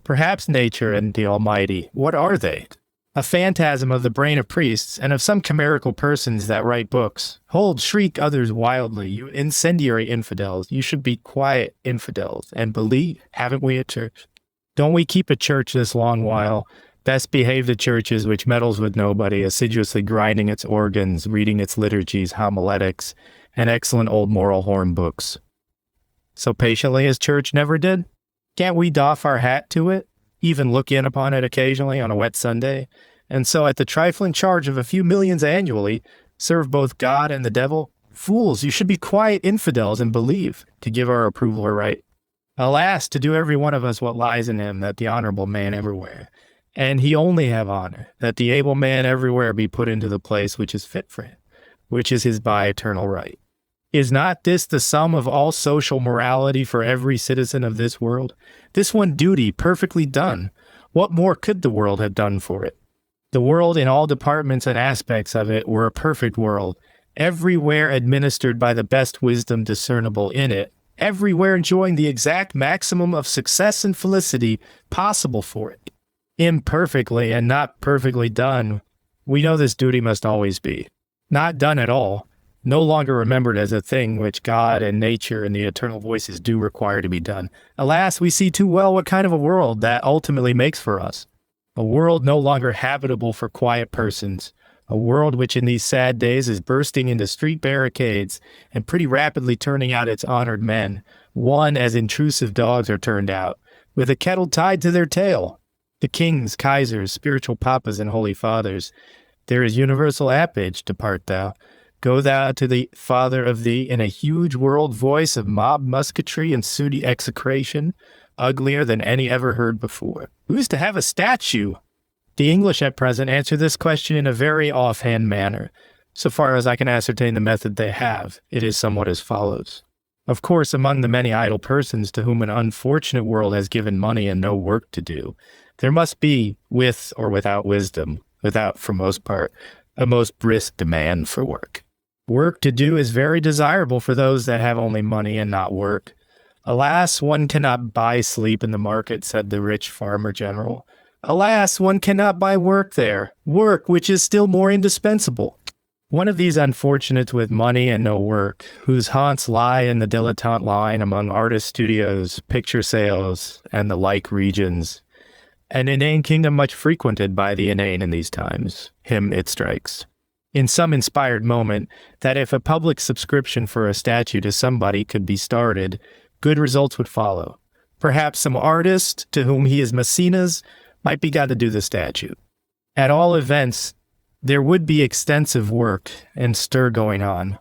Perhaps nature and the Almighty, what are they? A phantasm of the brain of priests and of some chimerical persons that write books. Hold, shriek others wildly, you incendiary infidels. You should be quiet infidels and believe, haven't we a church? Don't we keep a church this long while? Best behaved churches which meddles with nobody, assiduously grinding its organs, reading its liturgies, homiletics, and excellent old moral horn books. So patiently as church never did? Can't we doff our hat to it, even look in upon it occasionally on a wet Sunday, and so at the trifling charge of a few millions annually, serve both God and the devil? Fools, you should be quiet infidels and believe, to give our approval or right. Alas, to do every one of us what lies in him, that the honorable man everywhere, and he only have honor, that the able man everywhere be put into the place which is fit for him, which is his by eternal right. Is not this the sum of all social morality for every citizen of this world? This one duty perfectly done, what more could the world have done for it? The world in all departments and aspects of it were a perfect world, everywhere administered by the best wisdom discernible in it, everywhere enjoying the exact maximum of success and felicity possible for it. Imperfectly and not perfectly done, we know this duty must always be. Not done at all, no longer remembered as a thing which God and nature and the eternal voices do require to be done. Alas, we see too well what kind of a world that ultimately makes for us. A world no longer habitable for quiet persons. A world which in these sad days is bursting into street barricades and pretty rapidly turning out its honored men, one as intrusive dogs are turned out, with a kettle tied to their tail. The kings, kaisers, spiritual papas, and holy fathers, there is universal appage, depart thou. Go thou to the father of thee in a huge world voice of mob musketry and sooty execration, uglier than any ever heard before. Who's to have a statue? The English at present answer this question in a very offhand manner. So far as I can ascertain the method they have, it is somewhat as follows. Of course, among the many idle persons to whom an unfortunate world has given money and no work to do, there must be, with or without wisdom, without, for most part, a most brisk demand for work. Work to do is very desirable for those that have only money and not work. Alas, one cannot buy sleep in the market, said the rich farmer general. Alas, one cannot buy work there, work which is still more indispensable. One of these unfortunates with money and no work, whose haunts lie in the dilettante line among artist studios, picture sales, and the like regions, an inane kingdom much frequented by the inane in these times, him it strikes, in some inspired moment, that if a public subscription for a statue to somebody could be started, good results would follow. Perhaps some artist, to whom he is Mecenas, might be got to do the statue. At all events, there would be extensive work and stir going on,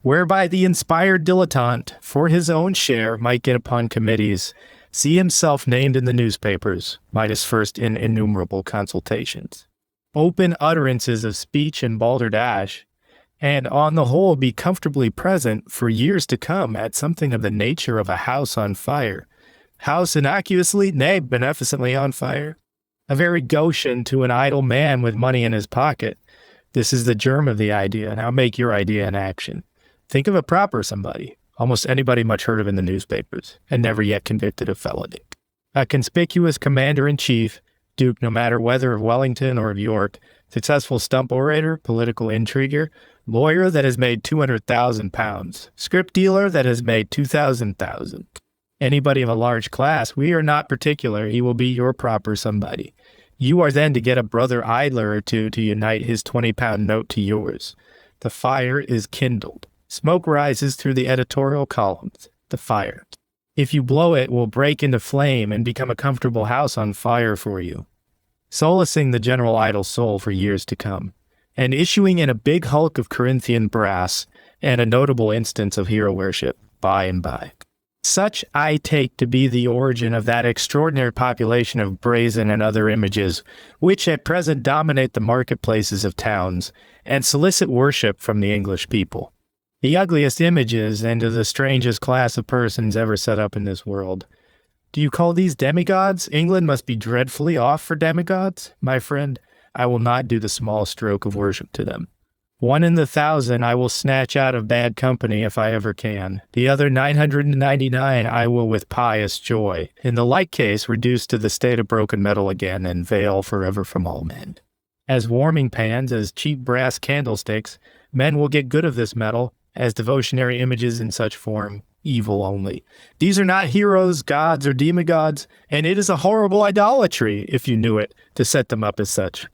whereby the inspired dilettante, for his own share, might get upon committees, see himself named in the newspapers, might aspersed in innumerable consultations, open utterances of speech and balderdash, and on the whole be comfortably present for years to come at something of the nature of a house on fire. House innocuously, nay, beneficently on fire. A very Goshen to an idle man with money in his pocket. This is the germ of the idea. Now make your idea an action. Think of a proper somebody, almost anybody much heard of in the newspapers, and never yet convicted of felony. A conspicuous commander-in-chief, duke no matter whether of Wellington or of York, successful stump orator, political intriguer, lawyer that has made £200,000, script dealer that has made 2,000. Anybody of a large class, we are not particular, he will be your proper somebody. You are then to get a brother idler or two to unite his 20-pound note to yours. The fire is kindled. Smoke rises through the editorial columns. The fire. If you blow it, will break into flame and become a comfortable house on fire for you, solacing the general idle soul for years to come, and issuing in a big hulk of Corinthian brass and a notable instance of hero worship by and by. Such I take to be the origin of that extraordinary population of brazen and other images, which at present dominate the marketplaces of towns, and solicit worship from the English people. The ugliest images and to the strangest class of persons ever set up in this world. Do you call these demigods? England must be dreadfully off for demigods, my friend. I will not do the small stroke of worship to them. 1 in 1,000 I will snatch out of bad company if I ever can. The other 999 I will with pious joy, in the like case, reduce to the state of broken metal again and veil forever from all men. As warming pans, as cheap brass candlesticks, men will get good of this metal, as devotionary images in such form, evil only. These are not heroes, gods, or demigods, and it is a horrible idolatry, if you knew it, to set them up as such.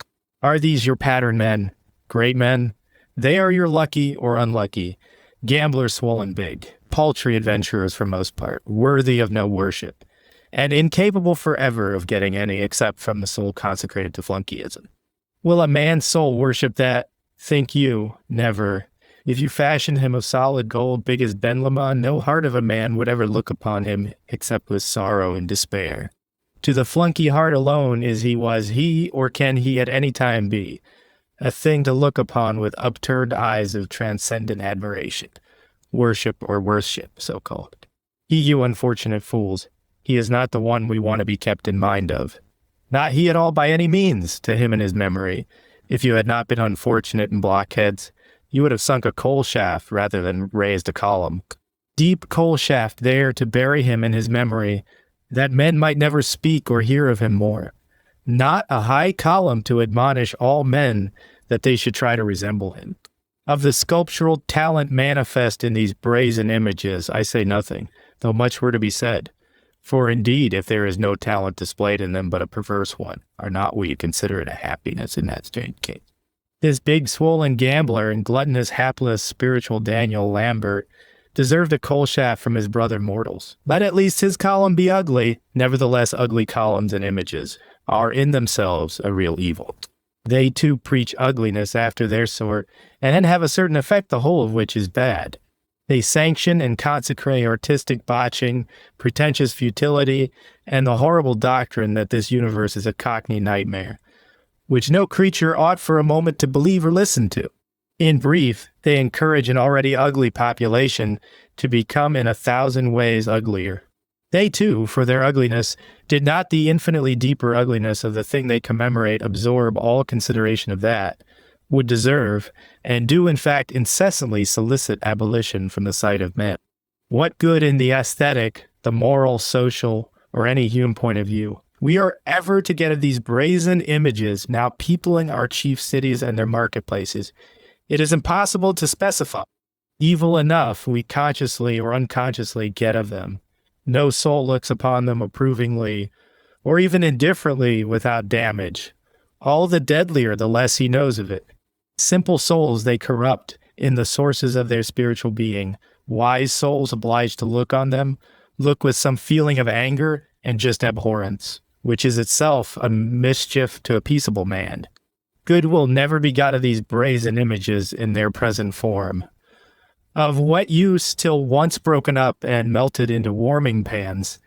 Are these your pattern men, great men? They are your lucky or unlucky, gamblers swollen big, paltry adventurers for most part, worthy of no worship, and incapable forever of getting any except from the soul consecrated to flunkeyism. Will a man's soul worship that? Think you? Never. If you fashioned him of solid gold, big as Ben Lomond, no heart of a man would ever look upon him except with sorrow and despair. To the flunky heart alone is he was he, or can he at any time be, a thing to look upon with upturned eyes of transcendent admiration, worship or worship, so-called. He, you unfortunate fools, he is not the one we want to be kept in mind of. Not he at all by any means, to him and his memory. If you had not been unfortunate in blockheads, you would have sunk a coal shaft rather than raised a column. Deep coal shaft there to bury him in his memory, that men might never speak or hear of him more. Not a high column to admonish all men that they should try to resemble him. Of the sculptural talent manifest in these brazen images, I say nothing, though much were to be said. For indeed, if there is no talent displayed in them but a perverse one, are not we to consider it a happiness in that strange case? This big swollen gambler and gluttonous hapless spiritual Daniel Lambert deserved a coal shaft from his brother mortals. Let at least his column be ugly, nevertheless ugly columns and images are in themselves a real evil. They too preach ugliness after their sort, and then have a certain effect, the whole of which is bad. They sanction and consecrate artistic botching, pretentious futility, and the horrible doctrine that this universe is a cockney nightmare, which no creature ought for a moment to believe or listen to. In brief, they encourage an already ugly population to become in 1,000 ways uglier. They too, for their ugliness, did not the infinitely deeper ugliness of the thing they commemorate absorb all consideration of that, would deserve, and do in fact incessantly solicit abolition from the sight of men. What good in the aesthetic, the moral, social, or any human point of view we are ever to get of these brazen images now peopling our chief cities and their marketplaces, it is impossible to specify. Evil enough we consciously or unconsciously get of them. No soul looks upon them approvingly, or even indifferently without damage. All the deadlier the less he knows of it. Simple souls they corrupt in the sources of their spiritual being. Wise souls obliged to look on them, look with some feeling of anger and just abhorrence. which is itself a mischief to a peaceable man. Good will never be got of these brazen images in their present form. Of what use, till once broken up and melted into warming pans,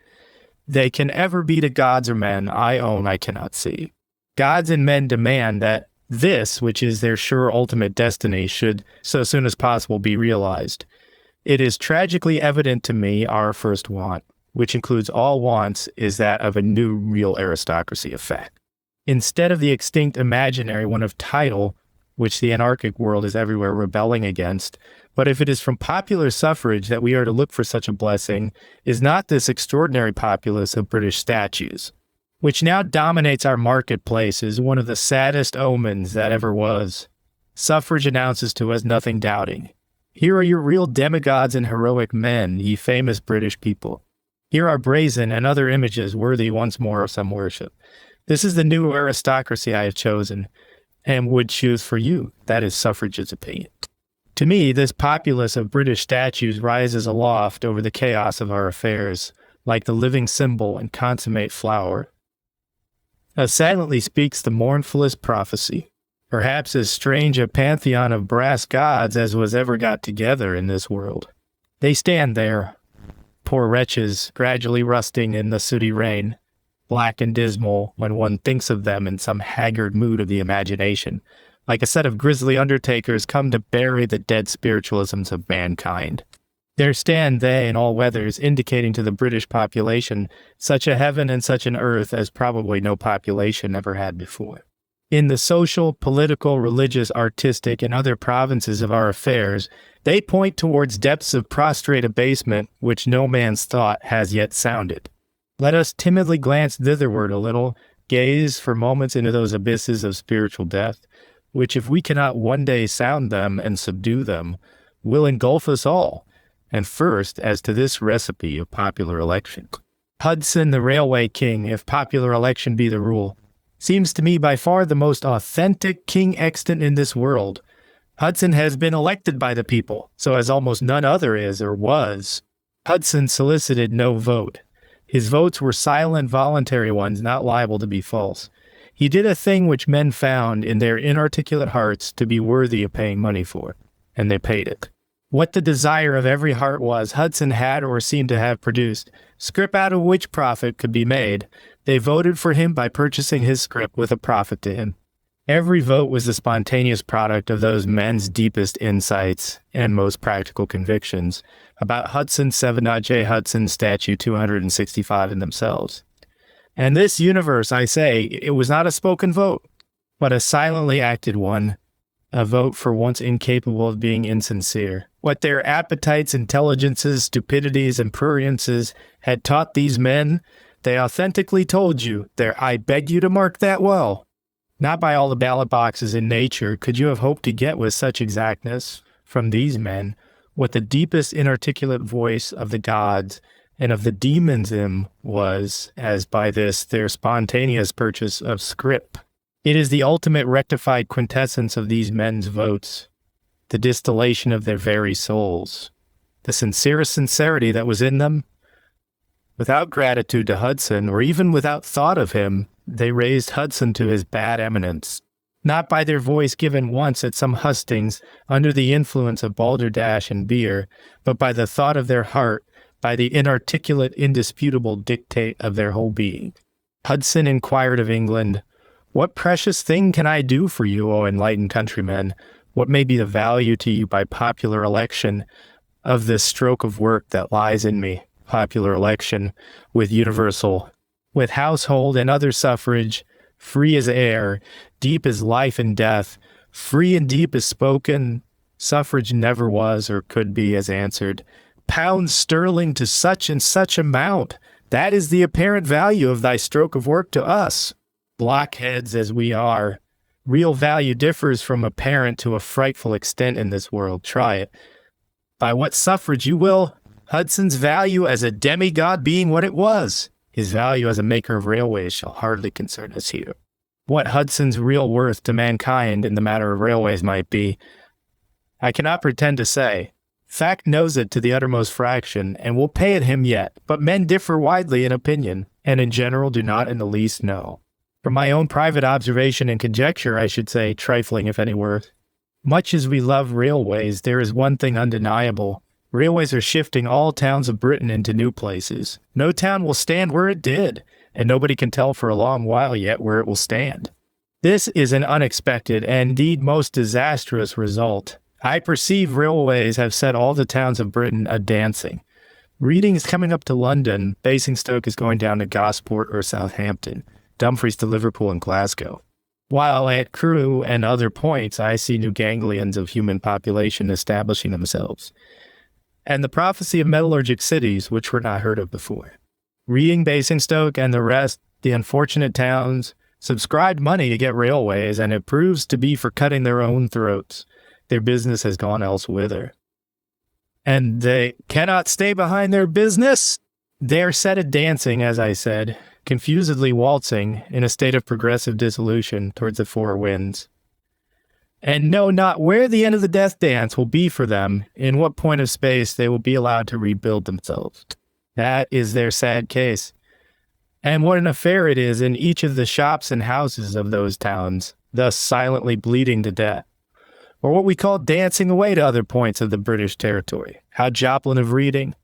they can ever be to gods or men, I own I cannot see. Gods and men demand that this, which is their sure ultimate destiny, should so soon as possible be realized. It is tragically evident to me our first want, which includes all wants, is that of a new real aristocracy of fact. Instead of the extinct imaginary one of title, which the anarchic world is everywhere rebelling against, but if it is from popular suffrage that we are to look for such a blessing, is not this extraordinary populace of British statues, which now dominates our marketplaces, one of the saddest omens that ever was. Suffrage announces to us nothing doubting. Here are your real demigods and heroic men, ye famous British people. Here are brazen and other images worthy once more of some worship. This is the new aristocracy I have chosen, and would choose for you. That is suffrage's opinion. To me, this populace of British statues rises aloft over the chaos of our affairs, like the living symbol and consummate flower. As silently speaks the mournfulest prophecy, perhaps as strange a pantheon of brass gods as was ever got together in this world. They stand there, poor wretches, gradually rusting in the sooty rain, black and dismal when one thinks of them in some haggard mood of the imagination, like a set of grisly undertakers come to bury the dead spiritualisms of mankind. There stand they in all weathers, indicating to the British population such a heaven and such an earth as probably no population ever had before. In the social, political, religious, artistic, and other provinces of our affairs, they point towards depths of prostrate abasement which no man's thought has yet sounded. Let us timidly glance thitherward a little, gaze for moments into those abysses of spiritual death, which if we cannot one day sound them and subdue them, will engulf us all. And first, as to this recipe of popular election. Hudson, the railway king, if popular election be the rule, seems to me by far the most authentic king extant in this world. Hudson has been elected by the people, so as almost none other is or was. Hudson solicited no vote. His votes were silent, voluntary ones, not liable to be false. He did a thing which men found in their inarticulate hearts to be worthy of paying money for, and they paid it. What the desire of every heart was, Hudson had or seemed to have produced, scrip out of which profit could be made. They voted for him by purchasing his scrip with a profit to him. Every vote was the spontaneous product of those men's deepest insights and most practical convictions about Hudson, 7 J. Hudson, statue 265 in themselves. And this universe, I say, it was not a spoken vote, but a silently acted one, a vote for once incapable of being insincere. What their appetites, intelligences, stupidities, and pruriences had taught these men, they authentically told you. There, I beg you to mark that well. Not by all the ballot boxes in nature could you have hoped to get with such exactness from these men what the deepest inarticulate voice of the gods and of the demons in was, as by this their spontaneous purchase of scrip. It is the ultimate rectified quintessence of these men's votes, the distillation of their very souls, the sincerest sincerity that was in them. Without gratitude to Hudson, or even without thought of him, they raised Hudson to his bad eminence, not by their voice given once at some hustings under the influence of balderdash and beer, but by the thought of their heart, by the inarticulate, indisputable dictate of their whole being. Hudson inquired of England, "What precious thing can I do for you, O enlightened countrymen? What may be the value to you by popular election of this stroke of work that lies in me, popular election, with universal, with household and other suffrage, free as air, deep as life and death, free and deep as spoken, suffrage never was or could be as answered, pounds sterling to such and such amount, that is the apparent value of thy stroke of work to us. Blockheads as we are, real value differs from apparent to a frightful extent in this world. Try it. By what suffrage you will, Hudson's value as a demigod being what it was, his value as a maker of railways shall hardly concern us here. What Hudson's real worth to mankind in the matter of railways might be, I cannot pretend to say. Fact knows it to the uttermost fraction, and will pay it him yet, but men differ widely in opinion, and in general do not in the least know. From my own private observation and conjecture, I should say, trifling if any word, much as we love railways, there is one thing undeniable. Railways are shifting all towns of Britain into new places. No town will stand where it did, and nobody can tell for a long while yet where it will stand. This is an unexpected and indeed most disastrous result. I perceive railways have set all the towns of Britain a-dancing. Reading is coming up to London, Basingstoke is going down to Gosport or Southampton, Dumfries to Liverpool and Glasgow. While at Crewe and other points, I see new ganglions of human population establishing themselves. And the prophecy of metallurgic cities, which were not heard of before. Reading, Basingstoke, and the rest, the unfortunate towns, subscribed money to get railways, and it proves to be for cutting their own throats. Their business has gone elsewhither. And they cannot stay behind their business. They are set at dancing, as I said, confusedly waltzing in a state of progressive dissolution towards the four winds. And know not where the end of the death dance will be for them, in what point of space they will be allowed to rebuild themselves. That is their sad case. And what an affair it is in each of the shops and houses of those towns, thus silently bleeding to death. Or what we call dancing away to other points of the British territory. How Joplin of Reading,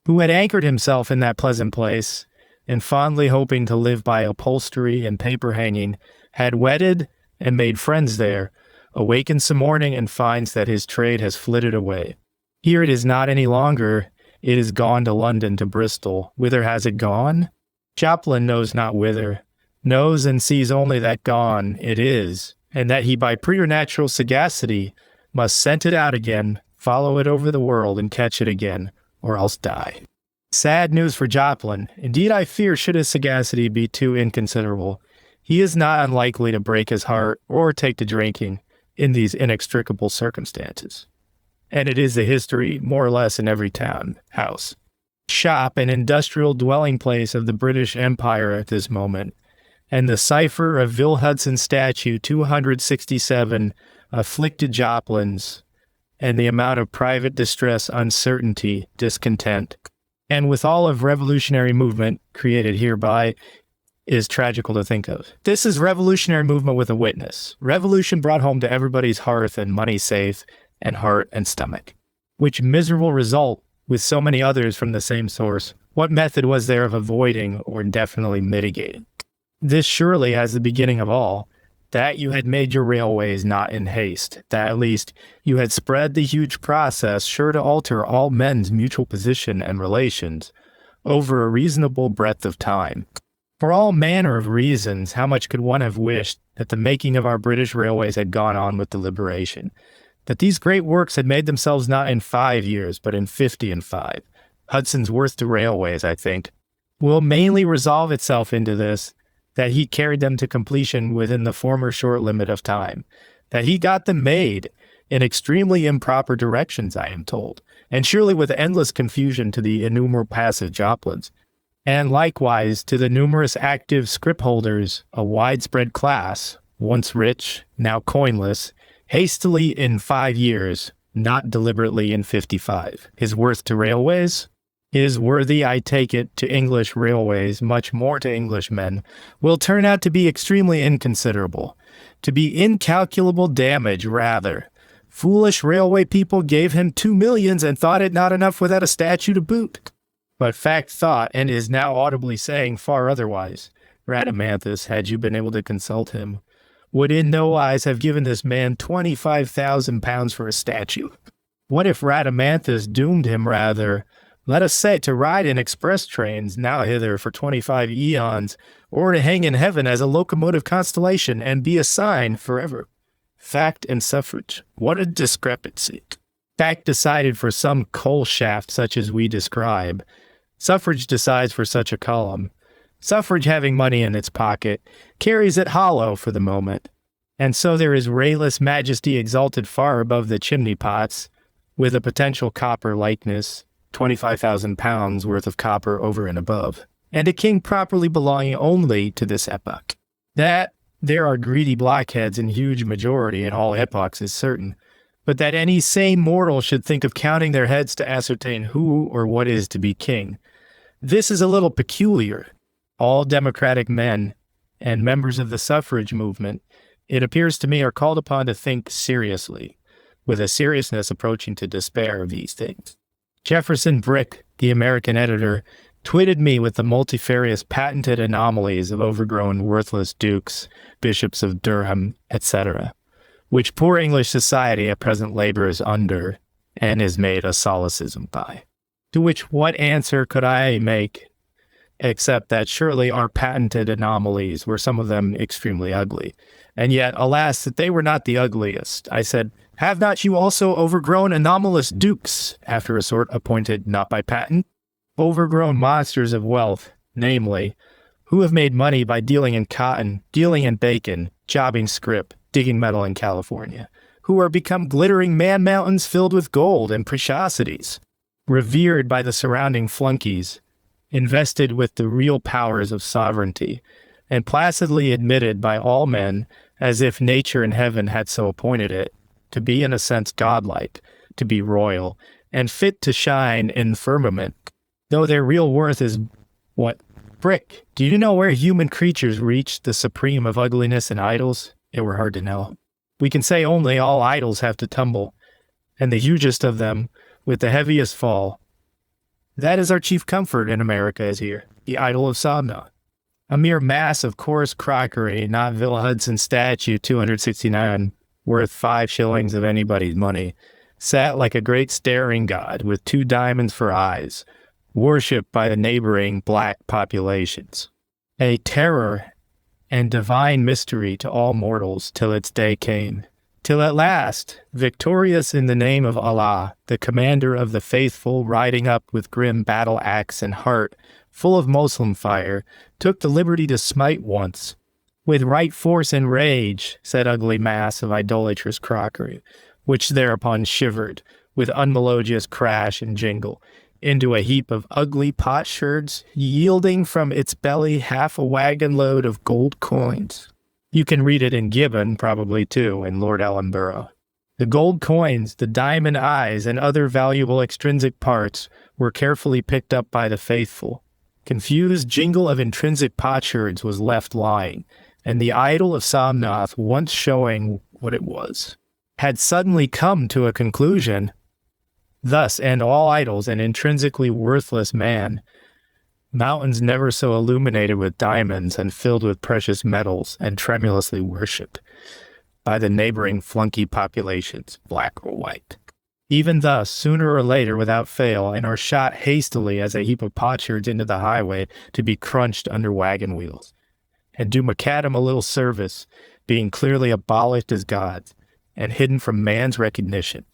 who had anchored himself in that pleasant place, and fondly hoping to live by upholstery and paper hanging, had wedded and made friends there, awakens some morning and finds that his trade has flitted away. Here it is not any longer. It is gone to London, to Bristol. Whither has it gone? Joplin knows not whither, knows and sees only that gone it is, and that he by preternatural sagacity must scent it out again, follow it over the world, and catch it again, or else die. Sad news for Joplin. Indeed, I fear, should his sagacity be too inconsiderable, he is not unlikely to break his heart or take to drinking in these inextricable circumstances. And it is the history, more or less, in every town, house, shop, and industrial dwelling place of the British Empire at this moment. And the cipher of Vil Hudson's statue 267 afflicted Joplins, and the amount of private distress, uncertainty, discontent, and with all of revolutionary movement created hereby, is tragical to think of. This is revolutionary movement with a witness. Revolution brought home to everybody's hearth and money safe, and heart and stomach. Which miserable result, with so many others from the same source, what method was there of avoiding or definitely mitigating? This surely as the beginning of all, that you had made your railways not in haste, that at least you had spread the huge process sure to alter all men's mutual position and relations over a reasonable breadth of time. For all manner of reasons, how much could one have wished that the making of our British railways had gone on with deliberation, that these great works had made themselves not in 5 years, but in 50 and 5. Hudson's worth to railways, I think, will mainly resolve itself into this, that he carried them to completion within the former short limit of time, that he got them made in extremely improper directions, I am told, and surely with endless confusion to the innumerable passive Joplins, and likewise to the numerous active scrip holders, a widespread class, once rich, now coinless, hastily in 5 years, not deliberately in 55. His worth to railways? Is worthy, I take it, to English railways, much more to Englishmen, will turn out to be extremely inconsiderable, to be incalculable damage, rather. Foolish railway people gave him 2 millions and thought it not enough without a statue to boot. But fact thought, and is now audibly saying far otherwise. Rhadamanthus, had you been able to consult him, would in no wise have given this man 25,000 pounds for a statue. What if Rhadamanthus doomed him, rather, let us say, to ride in express trains now hither for 25 eons, or to hang in heaven as a locomotive constellation and be a sign forever? Fact and suffrage, what a discrepancy. Fact decided for some coal shaft such as we describe. Suffrage decides for such a column. Suffrage, having money in its pocket, carries it hollow for the moment. And so there is rayless majesty exalted far above the chimney pots, with a potential copper likeness, 25,000 pounds worth of copper over and above, and a king properly belonging only to this epoch. That there are greedy blockheads in huge majority in all epochs is certain, but that any sane mortal should think of counting their heads to ascertain who or what is to be king, this is a little peculiar. all democratic men and members of the suffrage movement, it appears to me, are called upon to think seriously, with a seriousness approaching to despair of these things. Jefferson Brick, the American editor, twitted me with the multifarious patented anomalies of overgrown worthless dukes, bishops of Durham, etc., which poor English society at present labors under and is made a solecism by. To which what answer could I make, except that surely our patented anomalies were some of them extremely ugly, and yet, alas, that they were not the ugliest. I said, have not you also overgrown anomalous dukes, after a sort appointed not by patent? Overgrown monsters of wealth, namely, who have made money by dealing in cotton, dealing in bacon, jobbing scrip, digging metal in California, who are become glittering man-mountains filled with gold and preciosities, revered by the surrounding flunkies, invested with the real powers of sovereignty, and placidly admitted by all men, as if nature and heaven had so appointed it, to be in a sense godlike, to be royal, and fit to shine in the firmament, though their real worth is what? Brick, do you know where human creatures reach the supreme of ugliness in idols? It were hard to know. We can say only all idols have to tumble, and the hugest of them, with the heaviest fall. That is our chief comfort in America is here, the idol of Somna. A mere mass of coarse crockery, not Villa Hudson's statue 269, worth 5 shillings of anybody's money, sat like a great staring god with 2 diamonds for eyes, worshipped by the neighboring black populations. A terror and divine mystery to all mortals till its day came, till at last, victorious in the name of Allah, the commander of the faithful, riding up with grim battle axe and heart, full of Moslem fire, took the liberty to smite once, with right force and rage, said ugly mass of idolatrous crockery, which thereupon shivered, with unmelodious crash and jingle, into a heap of ugly potsherds, yielding from its belly half a wagon load of gold coins. You can read it in Gibbon, probably too, in Lord Ellenborough. The gold coins, the diamond eyes, and other valuable extrinsic parts were carefully picked up by the faithful. Confused jingle of intrinsic potsherds was left lying, and the idol of Somnath, once showing what it was, had suddenly come to a conclusion. Thus end all idols an intrinsically worthless man. Mountains never so illuminated with diamonds and filled with precious metals and tremulously worshipped by the neighboring flunky populations, black or white. Even thus, sooner or later, without fail, and are shot hastily as a heap of potsherds into the highway to be crunched under wagon wheels, and do macadam a little service, being clearly abolished as gods, and hidden from man's recognition,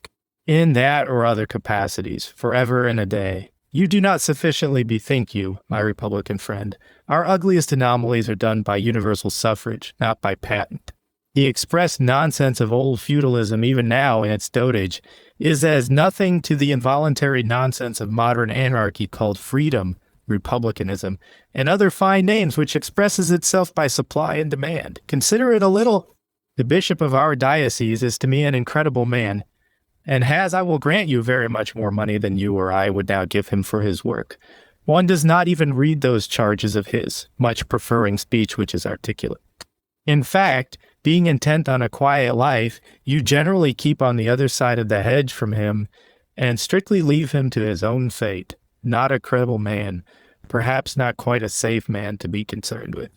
in that or other capacities, forever and a day. You do not sufficiently bethink you, my Republican friend. Our ugliest anomalies are done by universal suffrage, not by patent. The expressed nonsense of old feudalism, even now in its dotage, is as nothing to the involuntary nonsense of modern anarchy called freedom, republicanism, and other fine names which expresses itself by supply and demand. Consider it a little. The bishop of our diocese is to me an incredible man, and has, I will grant you, very much more money than you or I would now give him for his work. One does not even read those charges of his, much preferring speech which is articulate. In fact, being intent on a quiet life, you generally keep on the other side of the hedge from him, and strictly leave him to his own fate. Not a credible man, perhaps not quite a safe man to be concerned with.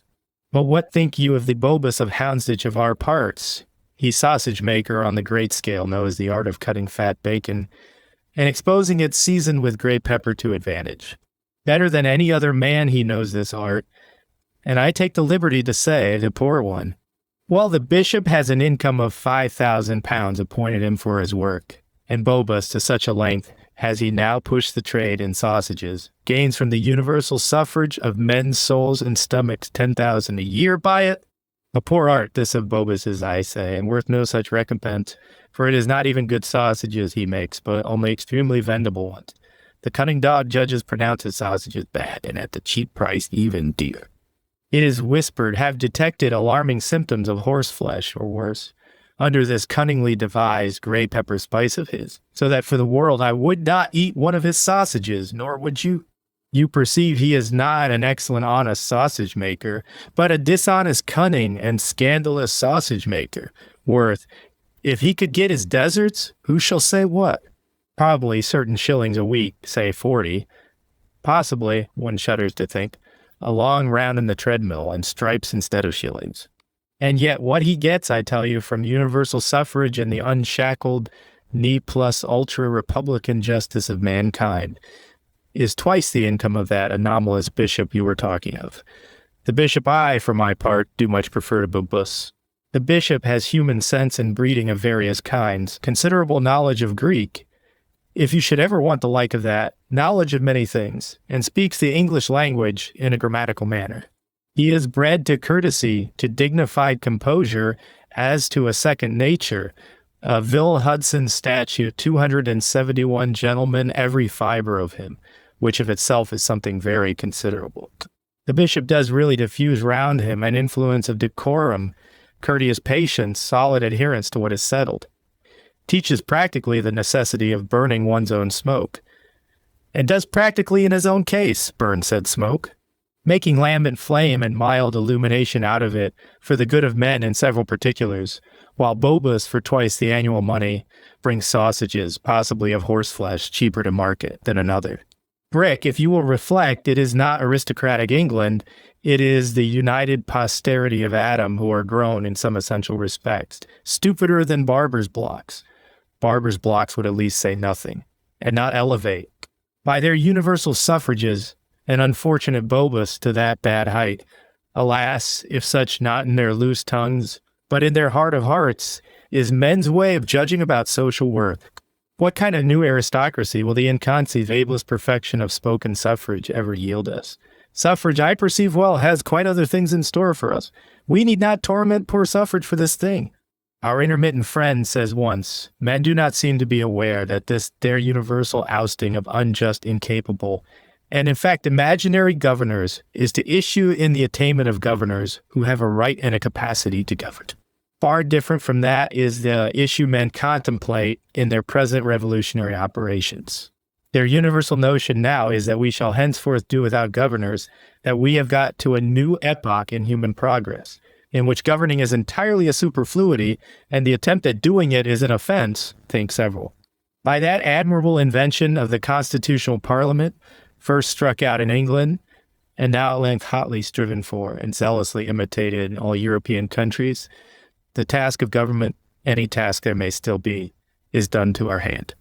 But what think you of the Bobus of Houndsditch of our parts? He sausage maker on the great scale knows the art of cutting fat bacon and exposing it seasoned with grey pepper to advantage. Better than any other man he knows this art, and I take the liberty to say, the poor one. Well, the bishop has an income of £5,000 appointed him for his work, and Bobus to such a length has he now pushed the trade in sausages, gains from the universal suffrage of men's souls and stomachs 10,000 a year by it. A poor art, this of Bobus's, I say, and worth no such recompense, for it is not even good sausages he makes, but only extremely vendible ones. The cunning dog judges pronounce his sausages bad, and at the cheap price even dear. It is whispered, have detected alarming symptoms of horseflesh, or worse, under this cunningly devised grey pepper spice of his, so that for the world I would not eat one of his sausages, nor would you. You perceive he is not an excellent honest sausage maker, but a dishonest cunning and scandalous sausage maker, worth, if he could get his deserts, who shall say what? Probably certain shillings a week, say 40. Possibly, one shudders to think, a long round in the treadmill and stripes instead of shillings. And yet what he gets, I tell you, from universal suffrage and the unshackled, ne plus ultra Republican justice of mankind, is twice the income of that anomalous bishop you were talking of. The bishop I, for my part, do much prefer to Bubus. The bishop has human sense and breeding of various kinds, considerable knowledge of Greek, if you should ever want the like of that, knowledge of many things, and speaks the English language in a grammatical manner. He is bred to courtesy, to dignified composure, as to a second nature, a Vil Hudson statue, 271 gentlemen, every fiber of him, which of itself is something very considerable. The bishop does really diffuse round him an influence of decorum, courteous patience, solid adherence to what is settled. Teaches practically the necessity of burning one's own smoke. And does practically in his own case burn said smoke, making lambent flame and mild illumination out of it for the good of men in several particulars, while Bobus, for twice the annual money, brings sausages, possibly of horseflesh, cheaper to market than another. Brick, if you will reflect, it is not aristocratic England, it is the united posterity of Adam who are grown in some essential respects, stupider than barber's blocks. Barber's blocks would at least say nothing, and not elevate. By their universal suffrages, an unfortunate Bobus to that bad height, alas, if such not in their loose tongues, but in their heart of hearts, is men's way of judging about social worth. What kind of new aristocracy will the inconceivable perfection of spoken suffrage ever yield us? Suffrage, I perceive well, has quite other things in store for us. We need not torment poor suffrage for this thing. Our intermittent friend says once, men do not seem to be aware that this their universal ousting of unjust, incapable, and in fact imaginary governors is to issue in the attainment of governors who have a right and a capacity to govern. Far different from that is the issue men contemplate in their present revolutionary operations. Their universal notion now is that we shall henceforth do without governors, that we have got to a new epoch in human progress, in which governing is entirely a superfluity, and the attempt at doing it is an offense, think several. By that admirable invention of the constitutional parliament, first struck out in England, and now at length hotly striven for and zealously imitated in all European countries, the task of government, any task there may still be, is done to our hand.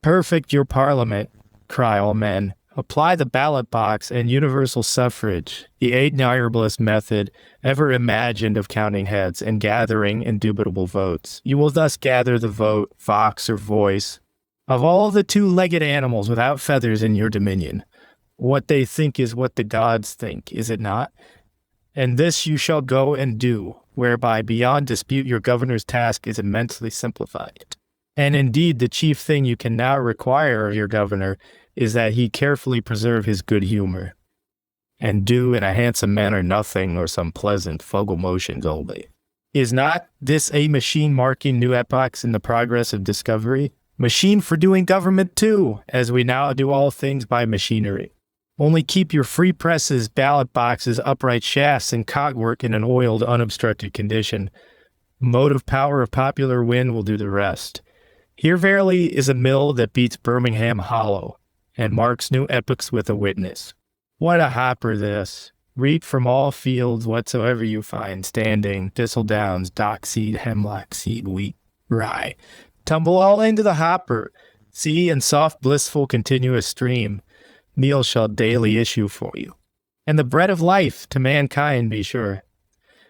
Perfect your parliament, cry all men. Apply the ballot box and universal suffrage, the admirablest method ever imagined of counting heads and gathering indubitable votes. You will thus gather the vote, vox or voice, of all the two-legged animals without feathers in your dominion. What they think is what the gods think, is it not? And this you shall go and do, whereby beyond dispute your governor's task is immensely simplified. And indeed, the chief thing you can now require of your governor is that he carefully preserve his good humor, and do in a handsome manner nothing or some pleasant fogle motions only. Is not this a machine marking new epochs in the progress of discovery? Machine for doing government too, as we now do all things by machinery. Only keep your free presses, ballot boxes, upright shafts, and cogwork in an oiled, unobstructed condition. Motive power of popular wind will do the rest. Here verily is a mill that beats Birmingham hollow, and marks new epochs with a witness. What a hopper this! Reap from all fields whatsoever you find standing, thistledowns, dock seed, hemlock seed, wheat, rye. Tumble all into the hopper. See, in soft, blissful, continuous stream, meal shall daily issue for you. And the bread of life to mankind, be sure.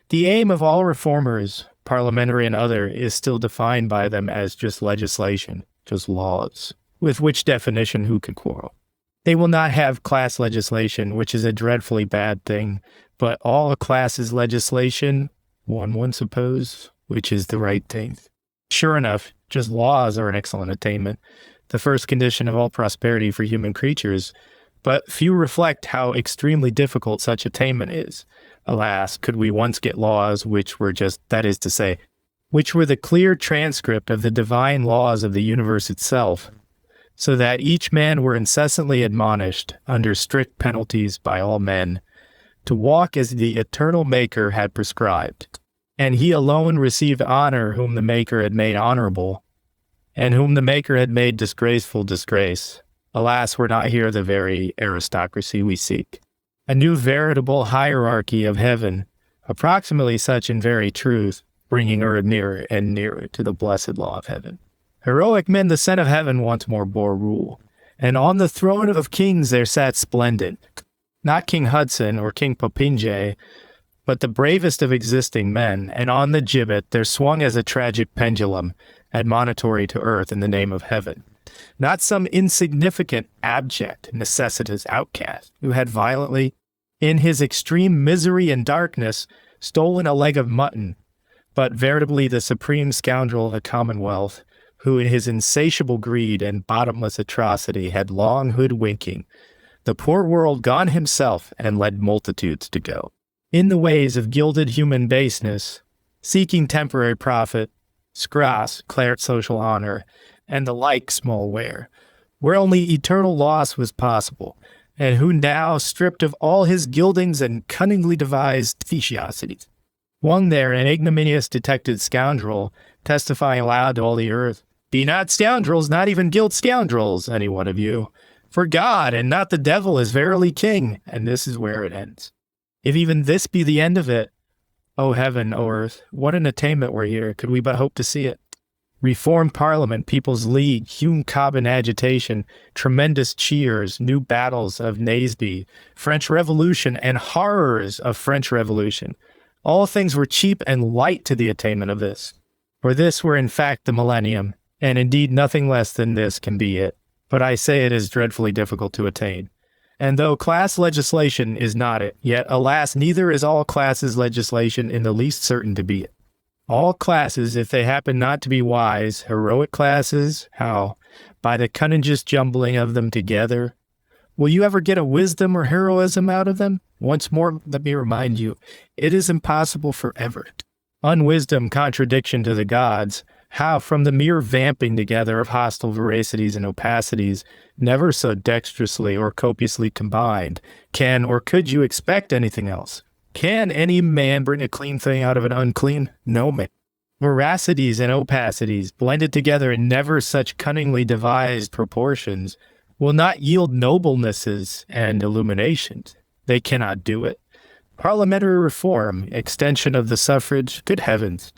The aim of all reformers, parliamentary and other, is still defined by them as just legislation, just laws, with which definition who can quarrel. They will not have class legislation, which is a dreadfully bad thing, but all classes legislation, one would suppose, which is the right thing. Sure enough, just laws are an excellent attainment, the first condition of all prosperity for human creatures, but few reflect how extremely difficult such attainment is. Alas, could we once get laws which were just, that is to say, which were the clear transcript of the divine laws of the universe itself, so that each man were incessantly admonished, under strict penalties by all men, to walk as the eternal Maker had prescribed. And he alone received honor whom the Maker had made honorable, and whom the Maker had made disgraceful disgrace. Alas, we're not here the very aristocracy we seek. A new veritable hierarchy of heaven, approximately such in very truth, bringing earth nearer and nearer to the blessed law of heaven. Heroic men, the Son of Heaven once more bore rule, and on the throne of kings there sat splendid, not King Hudson or King Popinjay, but the bravest of existing men, and on the gibbet there swung as a tragic pendulum, admonitory to earth in the name of heaven, not some insignificant, abject, necessitous outcast who had violently, in his extreme misery and darkness, stolen a leg of mutton, but veritably the supreme scoundrel of the Commonwealth, who in his insatiable greed and bottomless atrocity had long hoodwinking the poor world gone himself and led multitudes to go in the ways of gilded human baseness, seeking temporary profit, scras, claret social honor, and the like small ware, where only eternal loss was possible, and who now, stripped of all his gildings and cunningly devised speciosities, swung there an ignominious detected scoundrel, testifying aloud to all the earth, "Be not scoundrels, not even gilt scoundrels, any one of you. For God, and not the devil, is verily king," and this is where it ends. If even this be the end of it, O heaven, O earth, what an attainment we're here, could we but hope to see it. Reformed Parliament, People's League, Hume Cobbin agitation, tremendous cheers, new battles of Naseby, French Revolution, and horrors of French Revolution. All things were cheap and light to the attainment of this. For this were in fact the millennium, and indeed nothing less than this can be it. But I say it is dreadfully difficult to attain. And though class legislation is not it, yet alas, neither is all classes legislation in the least certain to be it. All classes, if they happen not to be wise, heroic classes, how? By the cunningest jumbling of them together. Will you ever get a wisdom or heroism out of them? Once more, let me remind you, it is impossible forever. Unwisdom, contradiction to the gods, how from the mere vamping together of hostile veracities and opacities, never so dexterously or copiously combined, can or could you expect anything else? Can any man bring a clean thing out of an unclean? No man. Veracities and opacities, blended together in never such cunningly devised proportions, will not yield noblenesses and illuminations. They cannot do it. Parliamentary reform, extension of the suffrage, good heavens!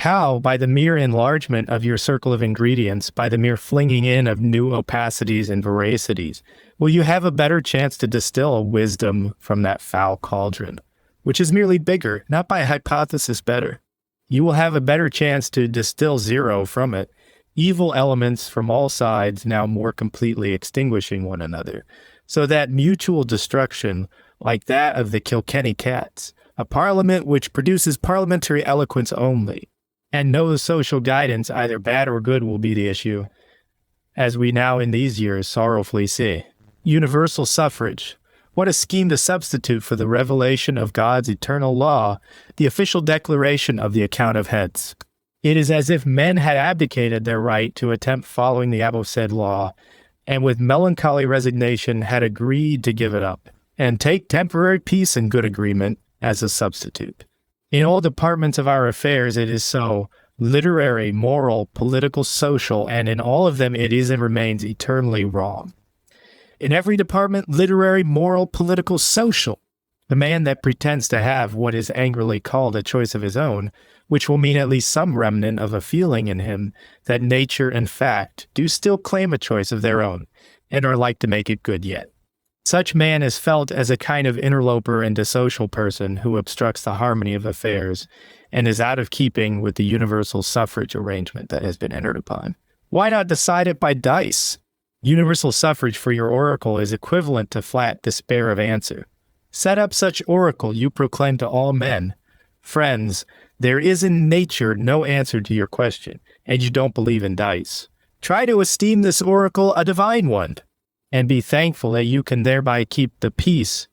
How, by the mere enlargement of your circle of ingredients, by the mere flinging in of new opacities and veracities, will you have a better chance to distill wisdom from that foul cauldron, which is merely bigger, not by hypothesis better? You will have a better chance to distill zero from it, evil elements from all sides now more completely extinguishing one another, so that mutual destruction, like that of the Kilkenny cats, a parliament which produces parliamentary eloquence only, and no social guidance, either bad or good, will be the issue, as we now in these years sorrowfully see. Universal suffrage. What a scheme to substitute for the revelation of God's eternal law, the official declaration of the account of heads. It is as if men had abdicated their right to attempt following the aforesaid law, and with melancholy resignation had agreed to give it up, and take temporary peace and good agreement as a substitute. In all departments of our affairs it is so, literary, moral, political, social, and in all of them it is and remains eternally wrong. In every department, literary, moral, political, social, the man that pretends to have what is angrily called a choice of his own, which will mean at least some remnant of a feeling in him that nature and fact do still claim a choice of their own, and are like to make it good yet. Such man is felt as a kind of interloper and dissocial person who obstructs the harmony of affairs and is out of keeping with the universal suffrage arrangement that has been entered upon. Why not decide it by dice? Universal suffrage for your oracle is equivalent to flat despair of answer. Set up such oracle, you proclaim to all men, friends, there is in nature no answer to your question, and you don't believe in dice. Try to esteem this oracle a divine one, and be thankful that you can thereby keep the peace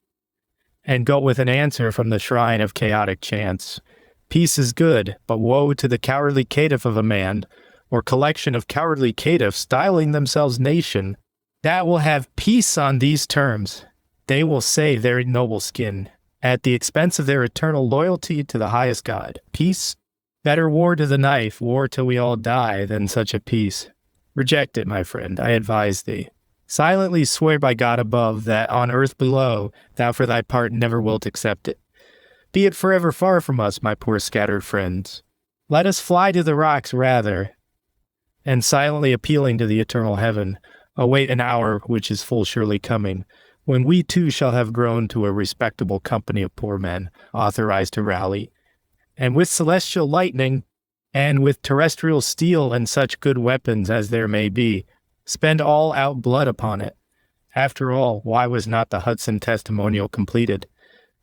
and go with an answer from the shrine of chaotic chance. Peace is good, but woe to the cowardly caitiff of a man or collection of cowardly caitiffs styling themselves nation, that will have peace on these terms. They will save their ignoble skin at the expense of their eternal loyalty to the highest God. Peace? Better war to the knife, war till we all die, than such a peace. Reject it, my friend, I advise thee. Silently swear by God above that on earth below thou for thy part never wilt accept it. Be it forever far from us, my poor scattered friends. Let us fly to the rocks rather, and silently appealing to the eternal heaven, await an hour which is full surely coming, when we too shall have grown to a respectable company of poor men, authorized to rally, and with celestial lightning, and with terrestrial steel and such good weapons as there may be, spend all out blood upon it. After all, why was not the Hudson testimonial completed?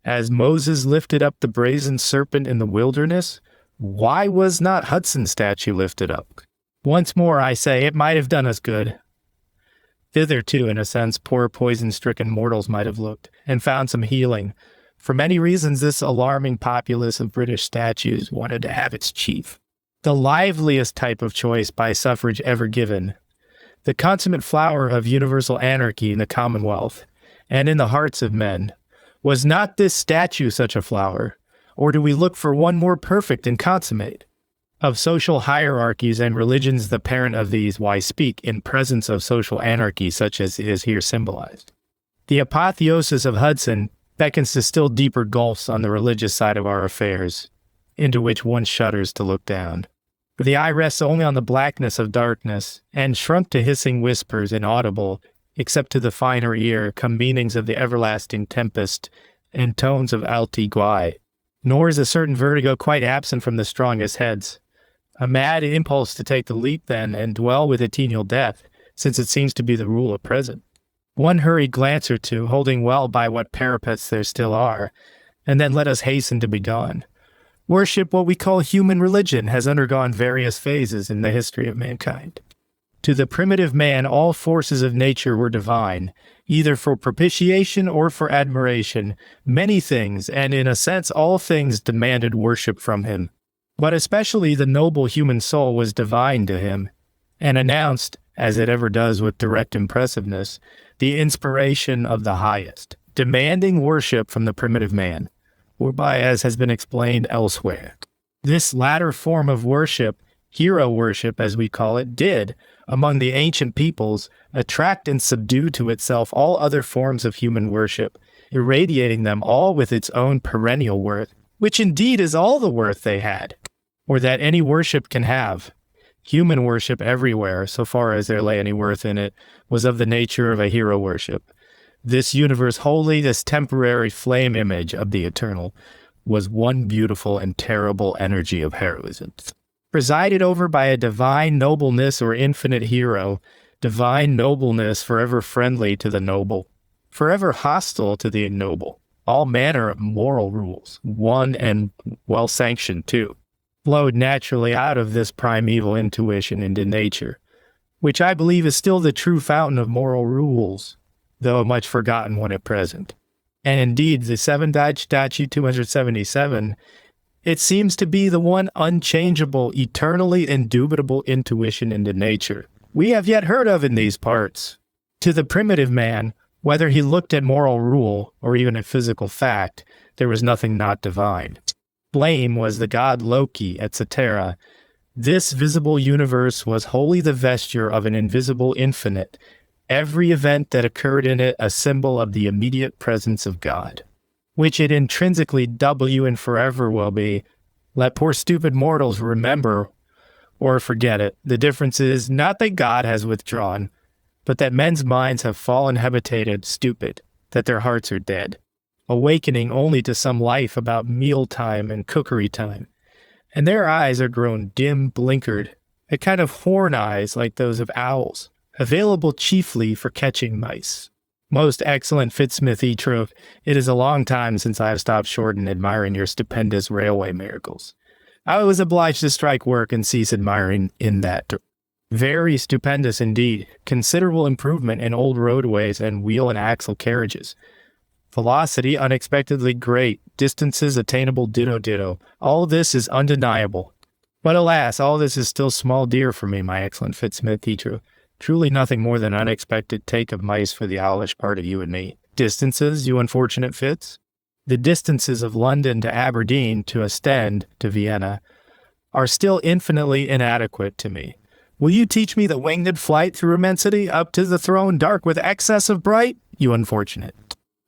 As Moses lifted up the brazen serpent in the wilderness, why was not Hudson's statue lifted up? Once more, I say, it might have done us good. Thither, too, in a sense, poor poison-stricken mortals might have looked, and found some healing. For many reasons, this alarming populace of British statues wanted to have its chief. The liveliest type of choice by suffrage ever given. The consummate flower of universal anarchy in the Commonwealth, and in the hearts of men. Was not this statue such a flower? Or do we look for one more perfect and consummate? Of social hierarchies and religions the parent of these, why speak in presence of social anarchy such as is here symbolized? The apotheosis of Hudson beckons to still deeper gulfs on the religious side of our affairs, into which one shudders to look down. For the eye rests only on the blackness of darkness, and shrunk to hissing whispers inaudible, except to the finer ear come meanings of the everlasting tempest and tones of alti guai. Nor is a certain vertigo quite absent from the strongest heads. A mad impulse to take the leap, then, and dwell with eternal death, since it seems to be the rule at present. One hurried glance or two, holding well by what parapets there still are, and then let us hasten to be gone. Worship, what we call human religion, has undergone various phases in the history of mankind. To the primitive man, all forces of nature were divine, either for propitiation or for admiration. Many things, and in a sense all things, demanded worship from him. But especially the noble human soul was divine to him, and announced, as it ever does with direct impressiveness, the inspiration of the highest, demanding worship from the primitive man, whereby, as has been explained elsewhere, this latter form of worship, hero worship as we call it, did, among the ancient peoples, attract and subdue to itself all other forms of human worship, irradiating them all with its own perennial worth, which indeed is all the worth they had, or that any worship can have. Human worship everywhere, so far as there lay any worth in it, was of the nature of a hero worship. This universe holy, this temporary flame image of the eternal, was one beautiful and terrible energy of heroism. Presided over by a divine nobleness or infinite hero, divine nobleness forever friendly to the noble, forever hostile to the ignoble. All manner of moral rules, one and well-sanctioned too, flowed naturally out of this primeval intuition into nature, which I believe is still the true fountain of moral rules, though much forgotten one at present. And indeed, the seven-dyed statue 277, it seems to be the one unchangeable, eternally indubitable intuition into nature we have yet heard of in these parts. To the primitive man, whether he looked at moral rule or even at physical fact, there was nothing not divine. Flame was the god Loki, etc. This visible universe was wholly the vesture of an invisible infinite, every event that occurred in it a symbol of the immediate presence of God, which it intrinsically w and forever will be. Let poor stupid mortals remember or forget it. The difference is not that God has withdrawn, but that men's minds have fallen habitated stupid, that their hearts are dead, awakening only to some life about mealtime and cookery time, and their eyes are grown dim, blinkered, a kind of horn eyes like those of owls, available chiefly for catching mice. Most excellent Fitzsmith Etrove, it is a long time since I have stopped short in admiring your stupendous railway miracles. I was obliged to strike work and cease admiring in that. Very stupendous indeed. Considerable improvement in old roadways and wheel and axle carriages. Velocity unexpectedly great. Distances attainable ditto. All this is undeniable. But alas, all this is still small deer for me, my excellent Fitzsmith teacher. Truly nothing more than unexpected take of mice for the owlish part of you and me. Distances, you unfortunate Fitz? The distances of London to Aberdeen, to Ostend, to Vienna, are still infinitely inadequate to me. Will you teach me the winged flight through immensity, up to the throne dark with excess of bright? You unfortunate.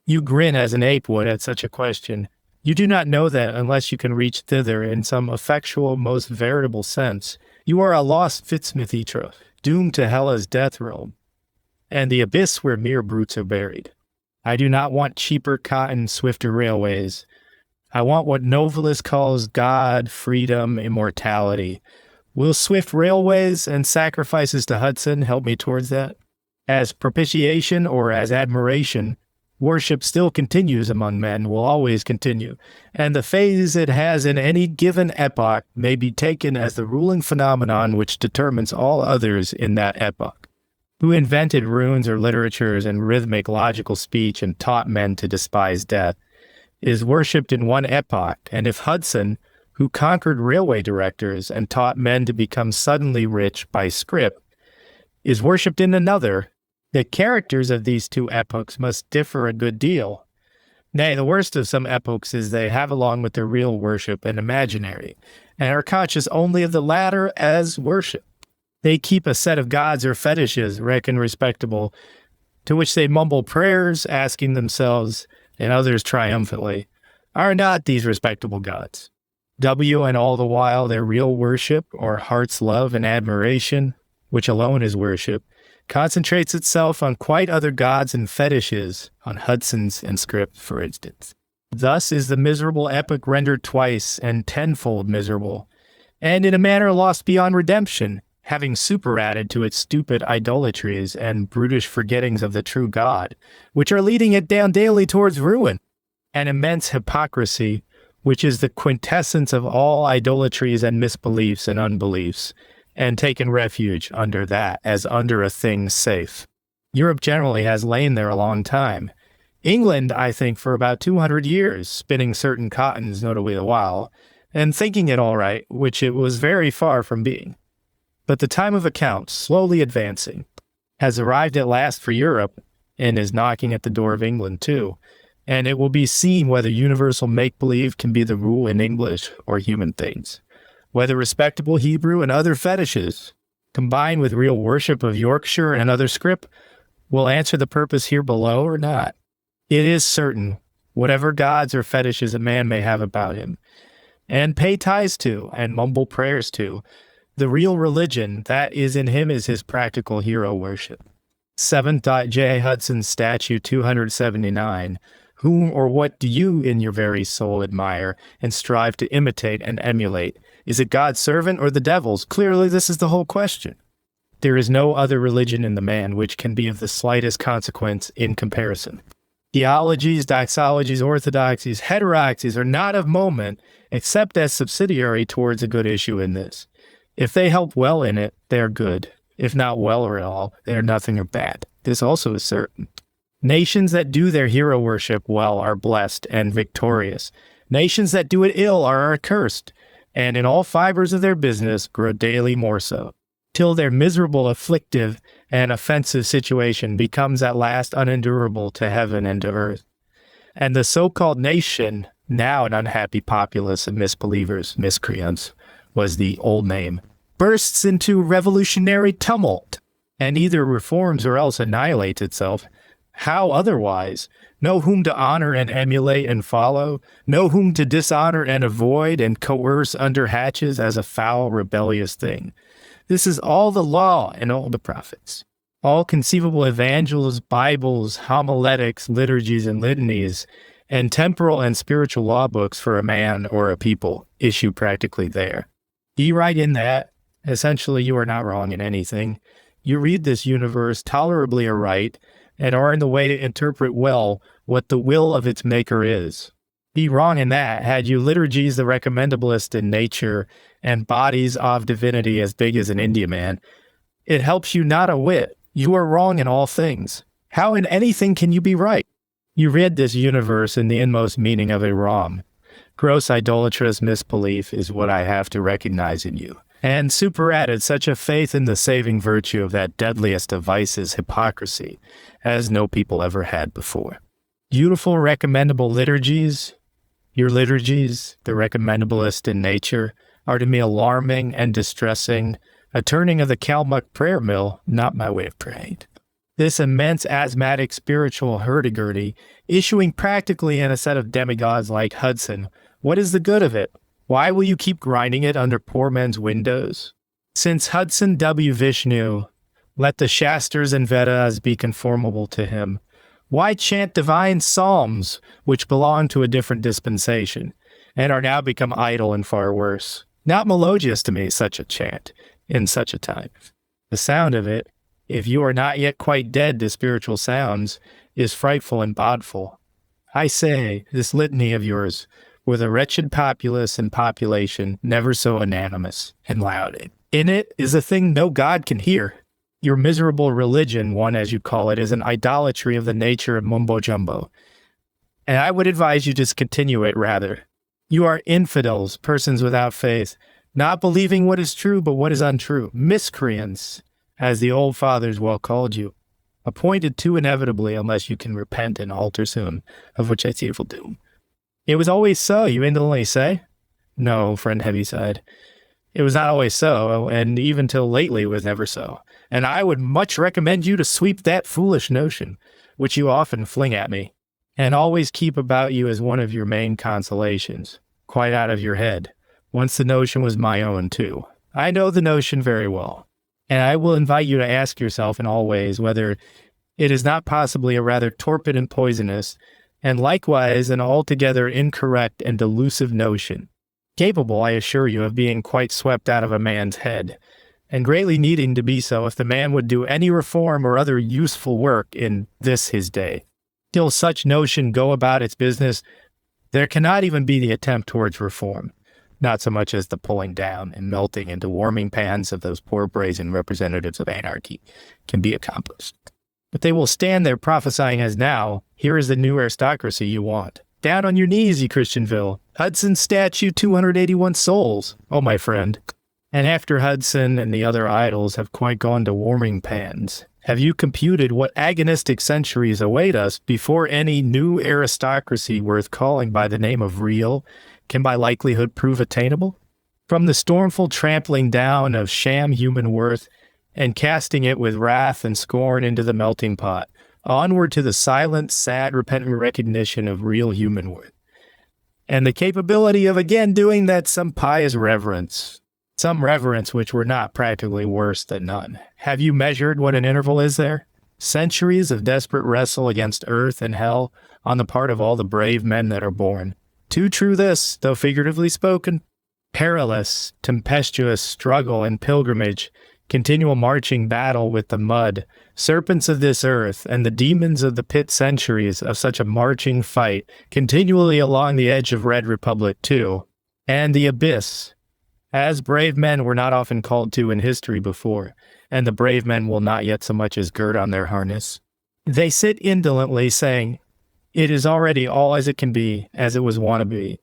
You grin as an ape would at such a question. You do not know that unless you can reach thither in some effectual, most veritable sense, you are a lost Fitzsmithitra, doomed to Hela's death realm, and the abyss where mere brutes are buried. I do not want cheaper cotton, swifter railways. I want what Novalis calls God, freedom, immortality. Will swift railways and sacrifices to Hudson help me towards that? As propitiation or as admiration, worship still continues among men, will always continue, and the phase it has in any given epoch may be taken as the ruling phenomenon which determines all others in that epoch. Who invented runes or literatures and rhythmic logical speech and taught men to despise death, is worshipped in one epoch, and if Hudson, who conquered railway directors and taught men to become suddenly rich by script, is worshipped in another, the characters of these two epochs must differ a good deal. Nay, the worst of some epochs is they have along with their real worship an imaginary, and are conscious only of the latter as worship. They keep a set of gods or fetishes reckoned respectable, to which they mumble prayers, asking themselves, and others triumphantly, are not these respectable gods? And all the while their real worship, or heart's love and admiration, which alone is worship, concentrates itself on quite other gods and fetishes, on Hudson's and script, for instance. Thus is the miserable epoch rendered twice and tenfold miserable, and in a manner lost beyond redemption, having superadded to its stupid idolatries and brutish forgettings of the true God, which are leading it down daily towards ruin, an immense hypocrisy, which is the quintessence of all idolatries and misbeliefs and unbeliefs, and taken refuge under that as under a thing safe. Europe generally has lain there a long time. England, I think, for about 200 years, spinning certain cottons, notably the while, and thinking it all right, which it was very far from being. But the time of account, slowly advancing, has arrived at last for Europe, and is knocking at the door of England too, and it will be seen whether universal make-believe can be the rule in English or human things, whether respectable Hebrew and other fetishes, combined with real worship of Yorkshire and other script, will answer the purpose here below or not. It is certain, whatever gods or fetishes a man may have about him, and pay tithes to, and mumble prayers to, the real religion that is in him is his practical hero worship. 7. J. Hudson, Statue 279. Whom or what do you in your very soul admire and strive to imitate and emulate? Is it God's servant or the devil's? Clearly, this is the whole question. There is no other religion in the man which can be of the slightest consequence in comparison. Theologies, doxologies, orthodoxies, heterodoxies are not of moment, except as subsidiary towards a good issue in this. If they help well in it, they are good. If not well or at all, they are nothing or bad. This also is certain. Nations that do their hero worship well are blessed and victorious. Nations that do it ill are accursed, and in all fibers of their business grow daily more so, till their miserable, afflictive, and offensive situation becomes at last unendurable to heaven and to earth. And the so-called nation, now an unhappy populace of misbelievers, miscreants, was the old name, bursts into revolutionary tumult, and either reforms or else annihilates itself. How otherwise? Know whom to honor and emulate and follow, know whom to dishonor and avoid and coerce under hatches as a foul, rebellious thing. This is all the law and all the prophets. All conceivable evangels, Bibles, homiletics, liturgies, and litanies, and temporal and spiritual law books for a man or a people issue practically there. Be right in that. Essentially, you are not wrong in anything. You read this universe tolerably aright, and are in the way to interpret well what the will of its maker is. Be wrong in that, had you liturgies the recommendablest in nature, and bodies of divinity as big as an Indiaman, it helps you not a whit. You are wrong in all things. How in anything can you be right? You read this universe in the inmost meaning of it wrong. Gross idolatrous misbelief is what I have to recognize in you. And superadded such a faith in the saving virtue of that deadliest of vices, hypocrisy, as no people ever had before. Beautiful, recommendable liturgies, your liturgies, the recommendablest in nature, are to me alarming and distressing, a turning of the Kalmuck prayer mill, not my way of praying. This immense asthmatic spiritual hurdy-gurdy, issuing practically in a set of demigods like Hudson, what is the good of it? Why will you keep grinding it under poor men's windows? Since Hudson W. Vishnu, let the Shastras and Vedas be conformable to him. Why chant divine psalms, which belong to a different dispensation, and are now become idle and far worse? Not melodious to me, such a chant, in such a time. The sound of it, if you are not yet quite dead to spiritual sounds, is frightful and bodful. I say, this litany of yours, with a wretched populace and population never so unanimous and loud. In it is a thing no God can hear. Your miserable religion, one as you call it, is an idolatry of the nature of mumbo-jumbo. And I would advise you discontinue it rather. You are infidels, persons without faith, not believing what is true but what is untrue, miscreants, as the old fathers well called you, appointed too inevitably unless you can repent and alter soon, of which I see it will doom. It was always so, you indolently say? No, friend Heaviside. It was not always so, and even till lately it was never so. And I would much recommend you to sweep that foolish notion, which you often fling at me, and always keep about you as one of your main consolations, quite out of your head. Once the notion was my own, too. I know the notion very well, and I will invite you to ask yourself in all ways whether it is not possibly a rather torpid and poisonous, and likewise an altogether incorrect and delusive notion, capable, I assure you, of being quite swept out of a man's head, and greatly needing to be so if the man would do any reform or other useful work in this his day. Till such notion go about its business, there cannot even be the attempt towards reform, not so much as the pulling down and melting into warming pans of those poor brazen representatives of anarchy can be accomplished. But they will stand there prophesying as now, here is the new aristocracy you want. Down on your knees, ye Christianville. Hudson's statue, 281 souls. Oh, my friend. And after Hudson and the other idols have quite gone to warming pans, have you computed what agonistic centuries await us before any new aristocracy worth calling by the name of real can by likelihood prove attainable? From the stormful trampling down of sham human worth and casting it with wrath and scorn into the melting pot, onward to the silent, sad, repentant recognition of real human worth, and the capability of again doing that some pious reverence, some reverence which were not practically worse than none. Have you measured what an interval is there? Centuries of desperate wrestle against earth and hell on the part of all the brave men that are born. Too true this, though figuratively spoken. Perilous, tempestuous struggle and pilgrimage, continual marching battle with the mud, serpents of this earth, and the demons of the pit centuries of such a marching fight, continually along the edge of Red Republic too, and the abyss, as brave men were not often called to in history before, and the brave men will not yet so much as gird on their harness. They sit indolently saying, it is already all as it can be, as it was wont to be,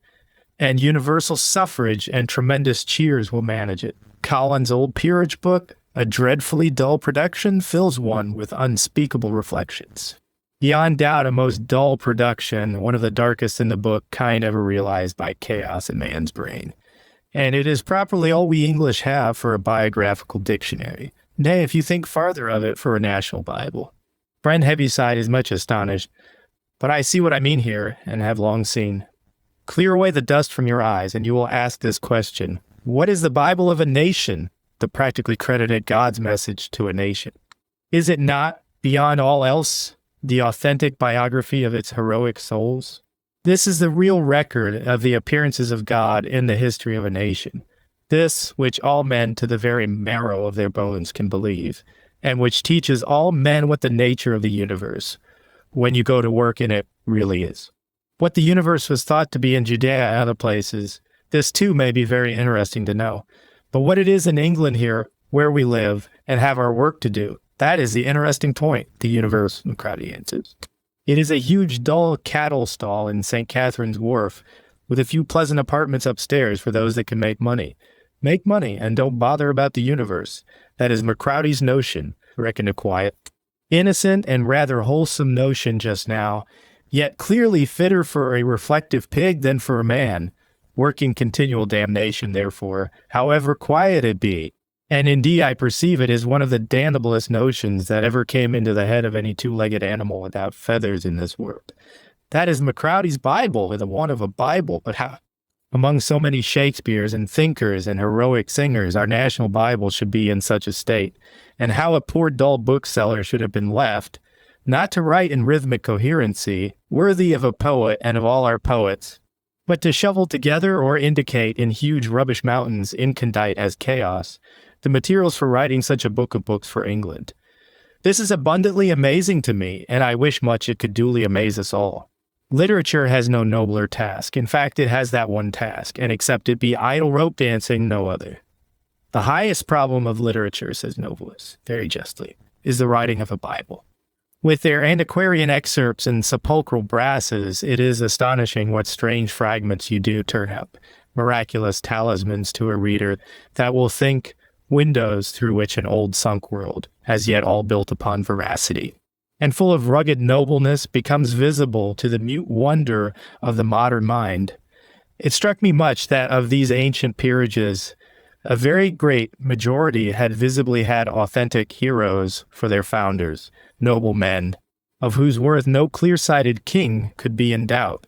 and universal suffrage and tremendous cheers will manage it. Collins's old peerage book, a dreadfully dull production, fills one with unspeakable reflections. Beyond doubt, a most dull production, one of the darkest in the book, kind ever realized by chaos in man's brain. And it is properly all we English have for a biographical dictionary. Nay, if you think farther of it, for a national Bible. Friend Heaviside is much astonished, but I see what I mean here, and have long seen. Clear away the dust from your eyes, and you will ask this question. What is the Bible of a nation? To practically credit God's message to a nation. Is it not, beyond all else, the authentic biography of its heroic souls? This is the real record of the appearances of God in the history of a nation. This which all men to the very marrow of their bones can believe, and which teaches all men what the nature of the universe, when you go to work in it, really is. What the universe was thought to be in Judea and other places, this too may be very interesting to know. But what it is in England here, where we live and have our work to do, that is the interesting point, the universe, Crowdy answers. It is a huge dull cattle stall in St. Catherine's Wharf, with a few pleasant apartments upstairs for those that can make money. Make money and don't bother about the universe. That is McCrowdy's notion, reckon a quiet, innocent and rather wholesome notion just now, yet clearly fitter for a reflective pig than for a man, working continual damnation, therefore, however quiet it be. And indeed I perceive it as one of the damnablest notions that ever came into the head of any two-legged animal without feathers in this world. That is McCrowdy's Bible, with the want of a Bible, but how, among so many Shakespeares and thinkers and heroic singers, our national Bible should be in such a state, and how a poor dull bookseller should have been left, not to write in rhythmic coherency, worthy of a poet and of all our poets, but to shovel together or indicate in huge rubbish mountains incondite as chaos, the materials for writing such a book of books for England. This is abundantly amazing to me, and I wish much it could duly amaze us all. Literature has no nobler task. In fact, it has that one task, and except it be idle rope dancing, no other. The highest problem of literature, says Novalis, very justly, is the writing of a Bible. With their antiquarian excerpts and sepulchral brasses, it is astonishing what strange fragments you do turn up, miraculous talismans to a reader that will think windows through which an old sunk world, as yet all built upon veracity, and full of rugged nobleness, becomes visible to the mute wonder of the modern mind. It struck me much that of these ancient peerages, a very great majority had visibly had authentic heroes for their founders, noble men, of whose worth no clear-sighted king could be in doubt,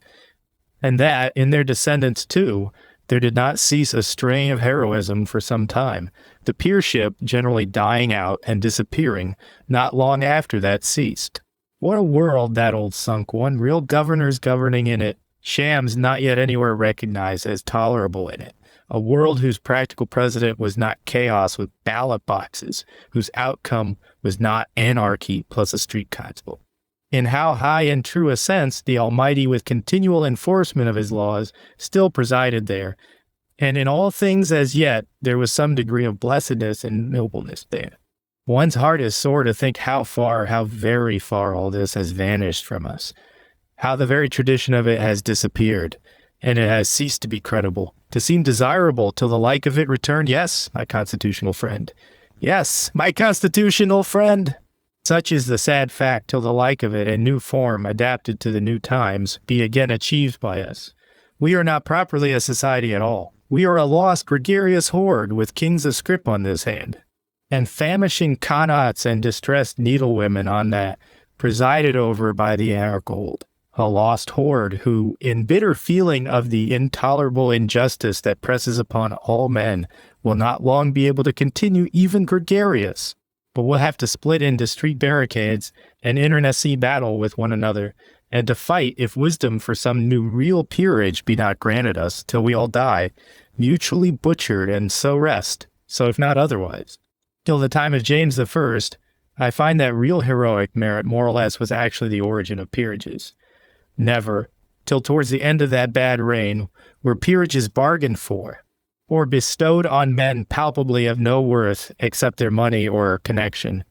and that, in their descendants too, there did not cease a strain of heroism for some time, the peership generally dying out and disappearing not long after that ceased. What a world, that old sunk one, real governors governing in it, shams not yet anywhere recognized as tolerable in it, a world whose practical president was not chaos with ballot boxes, whose outcome was not anarchy plus a street constable. In how high and true a sense the Almighty, with continual enforcement of his laws, still presided there, and in all things as yet there was some degree of blessedness and nobleness there. One's heart is sore to think how very far all this has vanished from us, how the very tradition of it has disappeared, and it has ceased to be credible, to seem desirable till the like of it returned. Yes, my constitutional friend. Yes, my constitutional friend. Such is the sad fact, till the like of it, in new form, adapted to the new times, be again achieved by us. We are not properly a society at all. We are a lost, gregarious horde, with kings of scrip on this hand, and famishing connaughts and distressed needlewomen on that, presided over by the anarchold. A lost horde who, in bitter feeling of the intolerable injustice that presses upon all men, will not long be able to continue even gregarious, but will have to split into street barricades and internecine battle with one another, and to fight if wisdom for some new real peerage be not granted us till we all die, mutually butchered, and so rest, so if not otherwise. Till the time of James I, I find that real heroic merit more or less was actually the origin of peerages. Never, till towards the end of that bad reign, were peerages bargained for, or bestowed on men palpably of no worth except their money or connection.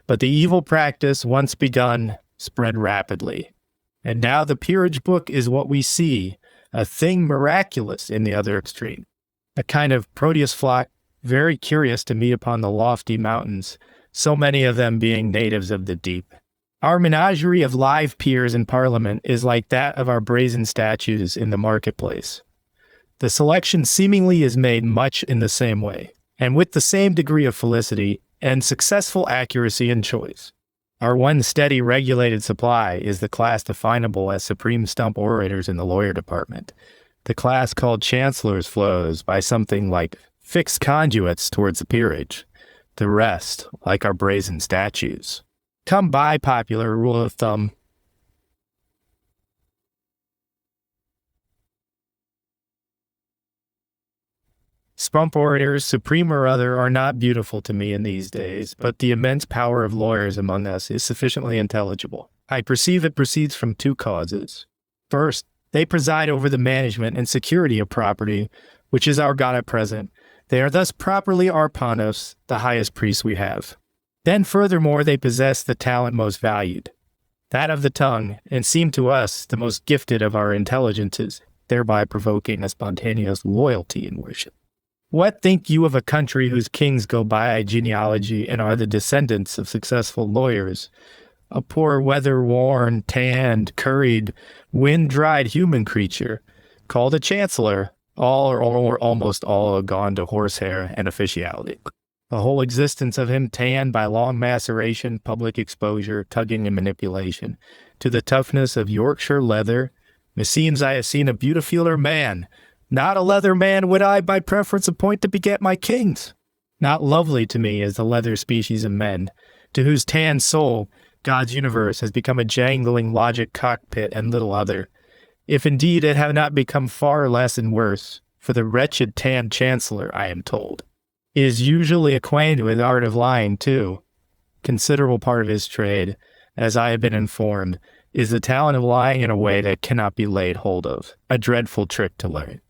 But the evil practice, once begun, spread rapidly. And now the peerage book is what we see, a thing miraculous in the other extreme, a kind of Proteus flock, very curious to meet upon the lofty mountains, so many of them being natives of the deep. Our menagerie of live peers in Parliament is like that of our brazen statues in the marketplace. The selection seemingly is made much in the same way, and with the same degree of felicity and successful accuracy in choice. Our one steady regulated supply is the class definable as supreme stump orators in the lawyer department. The class called chancellors flows by something like fixed conduits towards the peerage. The rest, like our brazen statues, come by popular rule of thumb. Stump orators, supreme or other, are not beautiful to me in these days, but the immense power of lawyers among us is sufficiently intelligible. I perceive it proceeds from two causes. First, they preside over the management and security of property, which is our God at present. They are thus properly our panos, the highest priests we have. Then furthermore, they possess the talent most valued, that of the tongue, and seem to us the most gifted of our intelligences. thereby provoking a spontaneous loyalty in worship. What think you of a country whose kings go by genealogy and are the descendants of successful lawyers? A poor, weather-worn, tanned, curried, wind-dried human creature, called a chancellor, all or almost all gone to horsehair and officiality. The whole existence of him tanned by long maceration, public exposure, tugging and manipulation, to the toughness of Yorkshire leather. Meseems I have seen a beautifuler man. Not a leather man would I by preference appoint to beget my kings. Not lovely to me is the leather species of men, to whose tanned soul God's universe has become a jangling logic cockpit and little other. If indeed it have not become far less and worse, for the wretched tanned chancellor, I am told, is usually acquainted with the art of lying too. Considerable part of his trade, as I have been informed, is the talent of lying in a way that cannot be laid hold of, a dreadful trick to learn.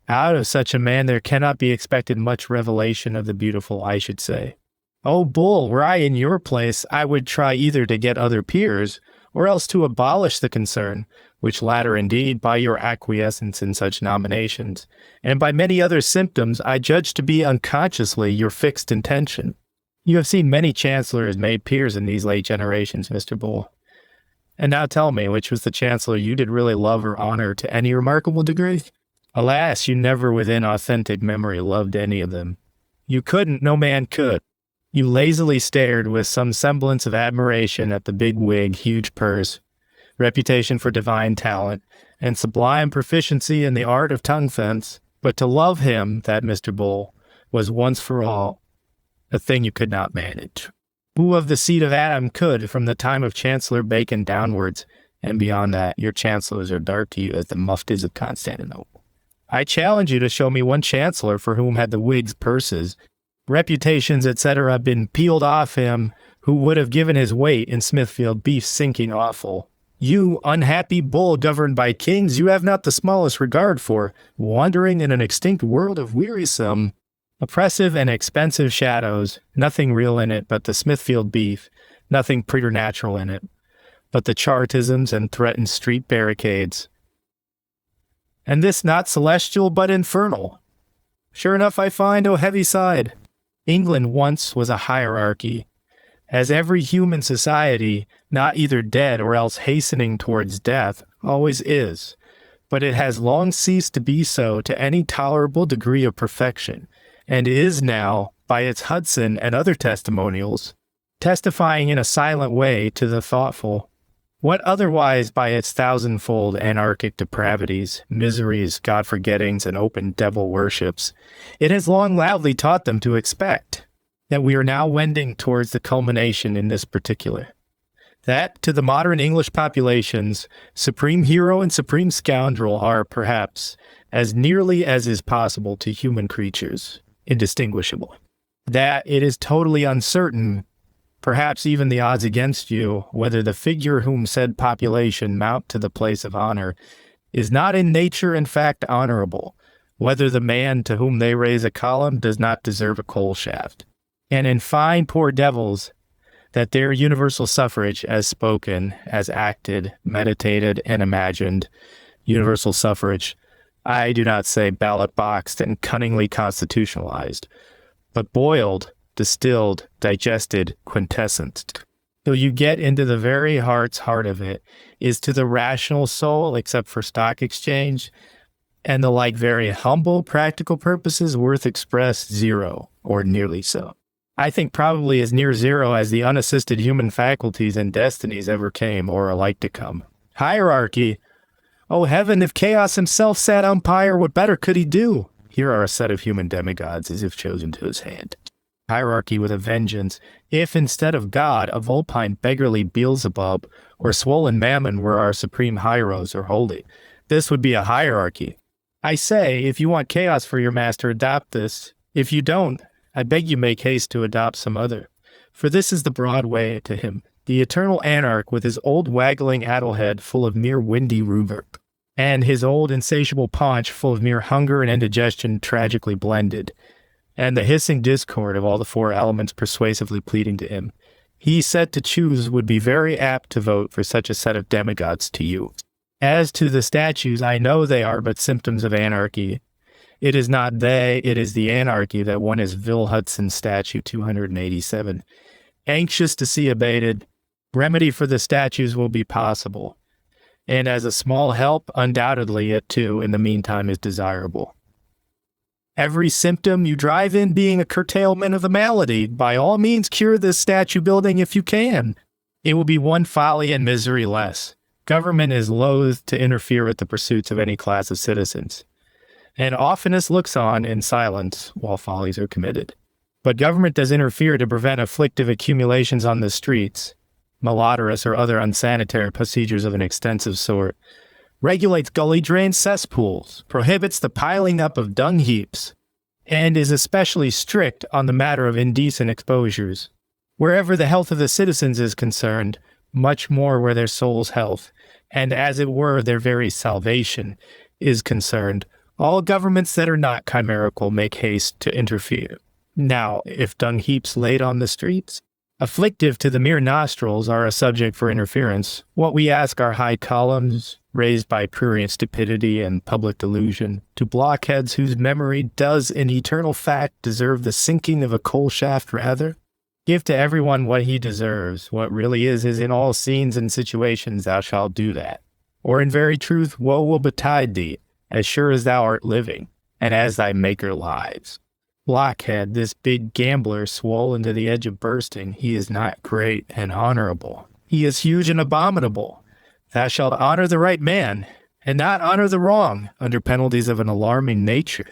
Out of such a man there cannot be expected much revelation of the beautiful, I should say. Oh, Bull, were I in your place, I would try either to get other peers, or else to abolish the concern, which latter indeed, by your acquiescence in such nominations, and by many other symptoms, I judge to be unconsciously your fixed intention. You have seen many chancellors made peers in these late generations, Mr. Bull. And now tell me, which was the chancellor you did really love or honor to any remarkable degree? Alas, you never within authentic memory loved any of them. You couldn't, no man could. You lazily stared with some semblance of admiration at the big wig, huge purse, reputation for divine talent, and sublime proficiency in the art of tongue fence. But to love him, that Mr. Bull, was once for all a thing you could not manage. Who of the seed of Adam could, from the time of Chancellor Bacon downwards, and beyond that, your chancellors are dark to you as the Muftis of Constantinople. I challenge you to show me one chancellor for whom had the Whigs purses, reputations, etc., been peeled off him, who would have given his weight in Smithfield beef sinking awful. You, unhappy Bull governed by kings, you have not the smallest regard for, wandering in an extinct world of wearisome, oppressive and expensive shadows, nothing real in it but the Smithfield beef, nothing preternatural in it, but the Chartisms and threatened street barricades. And this not celestial but infernal. Sure enough I find, O heavy side, England once was a hierarchy, as every human society, not either dead or else hastening towards death, always is, but it has long ceased to be so to any tolerable degree of perfection, and is now, by its Hudson and other testimonials, testifying in a silent way to the thoughtful, what otherwise by its thousandfold anarchic depravities, miseries, God-forgettings, and open devil worships, it has long loudly taught them to expect, that we are now wending towards the culmination in this particular. That, to the modern English populations, supreme hero and supreme scoundrel are, perhaps, as nearly as is possible to human creatures, indistinguishable. That it is totally uncertain, perhaps even the odds against you, whether the figure whom said population mount to the place of honor is not in nature in fact honorable, whether the man to whom they raise a column does not deserve a coal shaft. And in fine, poor devils, that their universal suffrage, as spoken, as acted, meditated, and imagined, universal suffrage, I do not say ballot boxed and cunningly constitutionalized, but boiled, distilled, digested, quintessent, till you get into the very heart of it, is to the rational soul, except for stock exchange, and the like very humble practical purposes worth express zero, or nearly so. I think probably as near zero as the unassisted human faculties and destinies ever came or are like to come. Hierarchy! Oh heaven, if chaos himself sat umpire, what better could he do? Here are a set of human demigods as if chosen to his hand. Hierarchy with a vengeance, if instead of God, a vulpine beggarly Beelzebub or swollen Mammon were our supreme hieros or holy. This would be a hierarchy. I say, if you want chaos for your master, adopt this. If you don't, I beg you make haste to adopt some other. For this is the broad way to him, the eternal anarch with his old waggling addlehead full of mere windy rubric, and his old insatiable paunch full of mere hunger and indigestion tragically blended, and the hissing discord of all the four elements persuasively pleading to him. He set to choose would be very apt to vote for such a set of demigods to you. As to the statues, I know they are but symptoms of anarchy. It is not they, it is the anarchy that one is Vil Hudson's statue 287. Anxious to see abated, remedy for the statues will be possible. And as a small help, undoubtedly it too, in the meantime, is desirable. Every symptom you drive in being a curtailment of the malady, by all means cure this statue building if you can. It will be one folly and misery less. Government is loath to interfere with the pursuits of any class of citizens, and oftenest looks on in silence while follies are committed. But government does interfere to prevent afflictive accumulations on the streets, malodorous or other unsanitary procedures of an extensive sort, regulates gully drain cesspools, prohibits the piling up of dung heaps, and is especially strict on the matter of indecent exposures. Wherever the health of the citizens is concerned, much more where their soul's health, and as it were their very salvation, is concerned, all governments that are not chimerical make haste to interfere. Now, if dung heaps laid on the streets, afflictive to the mere nostrils, are a subject for interference, what we ask are high columns, raised by prurient stupidity and public delusion, to blockheads whose memory does in eternal fact deserve the sinking of a coal shaft rather? Give to everyone what he deserves. What really is in all scenes and situations thou shalt do that. Or in very truth, woe will betide thee, as sure as thou art living, and as thy Maker lives. Blockhead, this big gambler swollen to the edge of bursting, he is not great and honorable. He is huge and abominable. Thou shalt honor the right man, and not honor the wrong, under penalties of an alarming nature.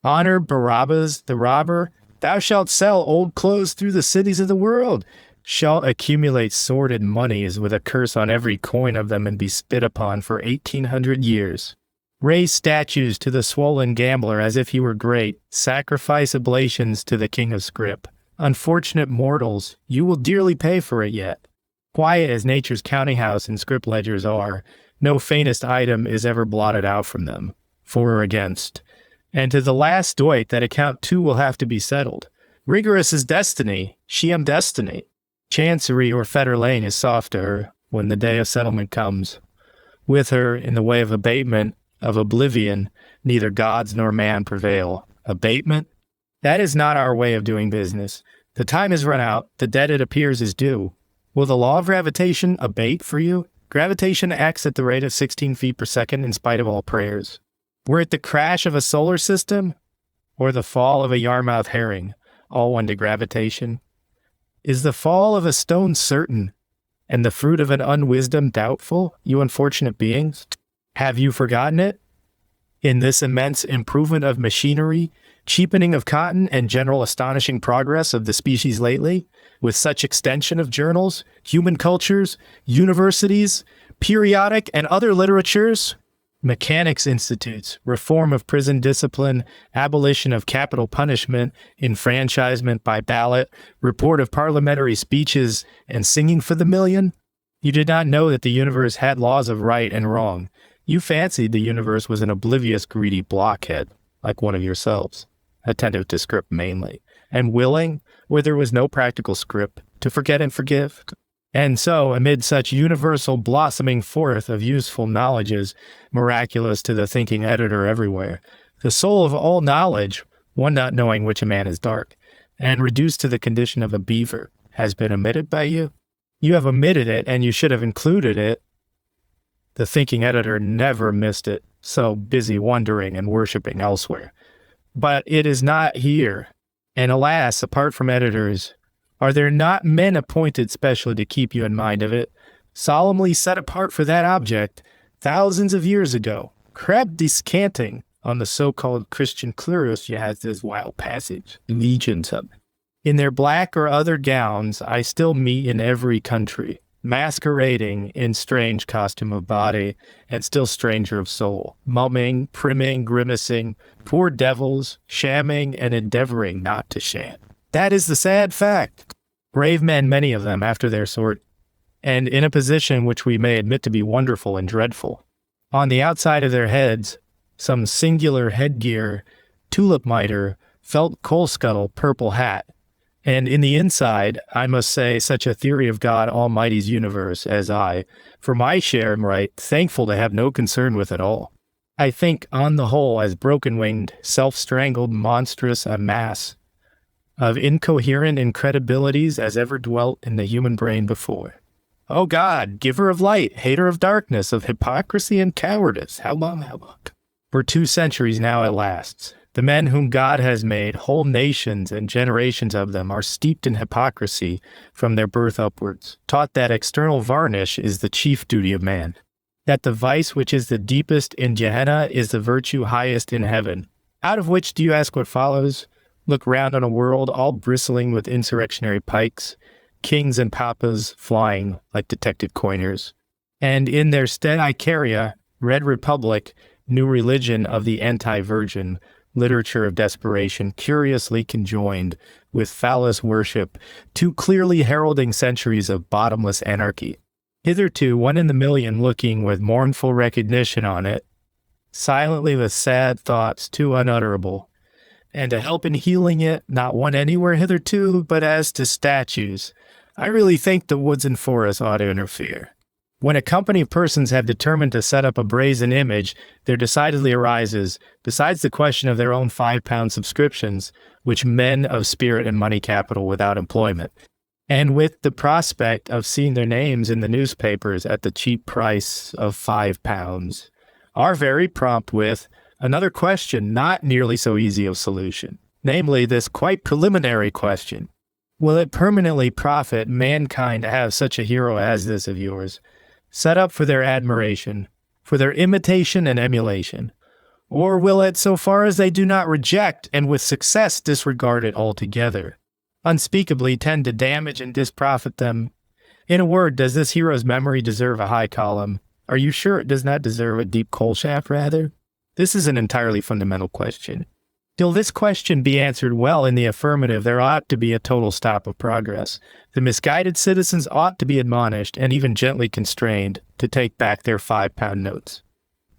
Honor Barabbas the robber. Thou shalt sell old clothes through the cities of the world, shalt accumulate sordid monies with a curse on every coin of them and be spit upon for 1800 years. Raise statues to the swollen gambler as if he were great, sacrifice oblations to the king of scrip. Unfortunate mortals, you will dearly pay for it yet. Quiet as nature's counting house and scrip ledgers are, no faintest item is ever blotted out from them, for or against. And to the last doit that account too will have to be settled. Rigorous is destiny, Sheem destiny. Chancery or fetter lane is soft to her when the day of settlement comes. With her, in the way of abatement, of oblivion, neither gods nor man prevail. Abatement? That is not our way of doing business. The time is run out, the debt it appears is due. Will the law of gravitation abate for you? Gravitation acts at the rate of 16 feet per second in spite of all prayers. Were it the crash of a solar system, or the fall of a Yarmouth herring, all one to gravitation? Is the fall of a stone certain, and the fruit of an unwisdom doubtful, you unfortunate beings? Have you forgotten it? In this immense improvement of machinery, cheapening of cotton, and general astonishing progress of the species lately, with such extension of journals, human cultures, universities, periodic and other literatures, mechanics institutes, reform of prison discipline, abolition of capital punishment, enfranchisement by ballot, report of parliamentary speeches, and singing for the million? You did not know that the universe had laws of right and wrong. You fancied the universe was an oblivious, greedy blockhead, like one of yourselves, attentive to script mainly, and willing, where there was no practical script, to forget and forgive. And so, amid such universal blossoming forth of useful knowledges, miraculous to the thinking editor everywhere, the soul of all knowledge, one not knowing which a man is dark, and reduced to the condition of a beaver, has been omitted by you? You have omitted it, and you should have included it. The thinking editor never missed it, so busy wondering and worshiping elsewhere. But it is not here, and alas, apart from editors, are there not men appointed specially to keep you in mind of it, solemnly set apart for that object, thousands of years ago, crab descanting on the so-called Christian clerus? You have this wild passage, legions of them. In their black or other gowns, I still meet in every country, masquerading in strange costume of body, and still stranger of soul, mumming, primming, grimacing, poor devils, shamming and endeavoring not to sham. That is the sad fact. Brave men, many of them, after their sort, and in a position which we may admit to be wonderful and dreadful. On the outside of their heads, some singular headgear, tulip mitre, felt coal scuttle, purple hat, And in the inside, I must say, such a theory of God Almighty's universe as I, for my share, am right thankful to have no concern with at all. I think, on the whole, as broken-winged, self-strangled, monstrous a mass of incoherent incredibilities as ever dwelt in the human brain before. O God, giver of light, hater of darkness, of hypocrisy and cowardice, how long? For 2 centuries now it lasts. The men whom God has made, whole nations and generations of them, are steeped in hypocrisy from their birth upwards, taught that external varnish is the chief duty of man, that the vice which is the deepest in Gehenna is the virtue highest in heaven. Out of which do you ask what follows? Look round on a world all bristling with insurrectionary pikes, kings and papas flying like detected coiners, and in their stead Icaria, Red Republic, new religion of the anti-virgin, literature of desperation, curiously conjoined with phallus worship, 2 clearly heralding centuries of bottomless anarchy. Hitherto 1 in the million looking with mournful recognition on it, silently with sad thoughts too unutterable, and to help in healing it, not one anywhere hitherto, but as to statues. I really think the woods and forests ought to interfere. When a company of persons have determined to set up a brazen image, there decidedly arises, besides the question of their own £5 subscriptions, which men of spirit and money capital without employment, and with the prospect of seeing their names in the newspapers at the cheap price of £5, are very prompt with another question not nearly so easy of solution, namely this quite preliminary question. Will it permanently profit mankind to have such a hero as this of yours, set up for their admiration, for their imitation and emulation? Or will it, so far as they do not reject and with success disregard it altogether, unspeakably tend to damage and disprofit them? In a word, does this hero's memory deserve a high column? Are you sure it does not deserve a deep coal shaft, rather? This is an entirely fundamental question. Till this question be answered well in the affirmative, there ought to be a total stop of progress. The misguided citizens ought to be admonished and even gently constrained to take back their £5 notes,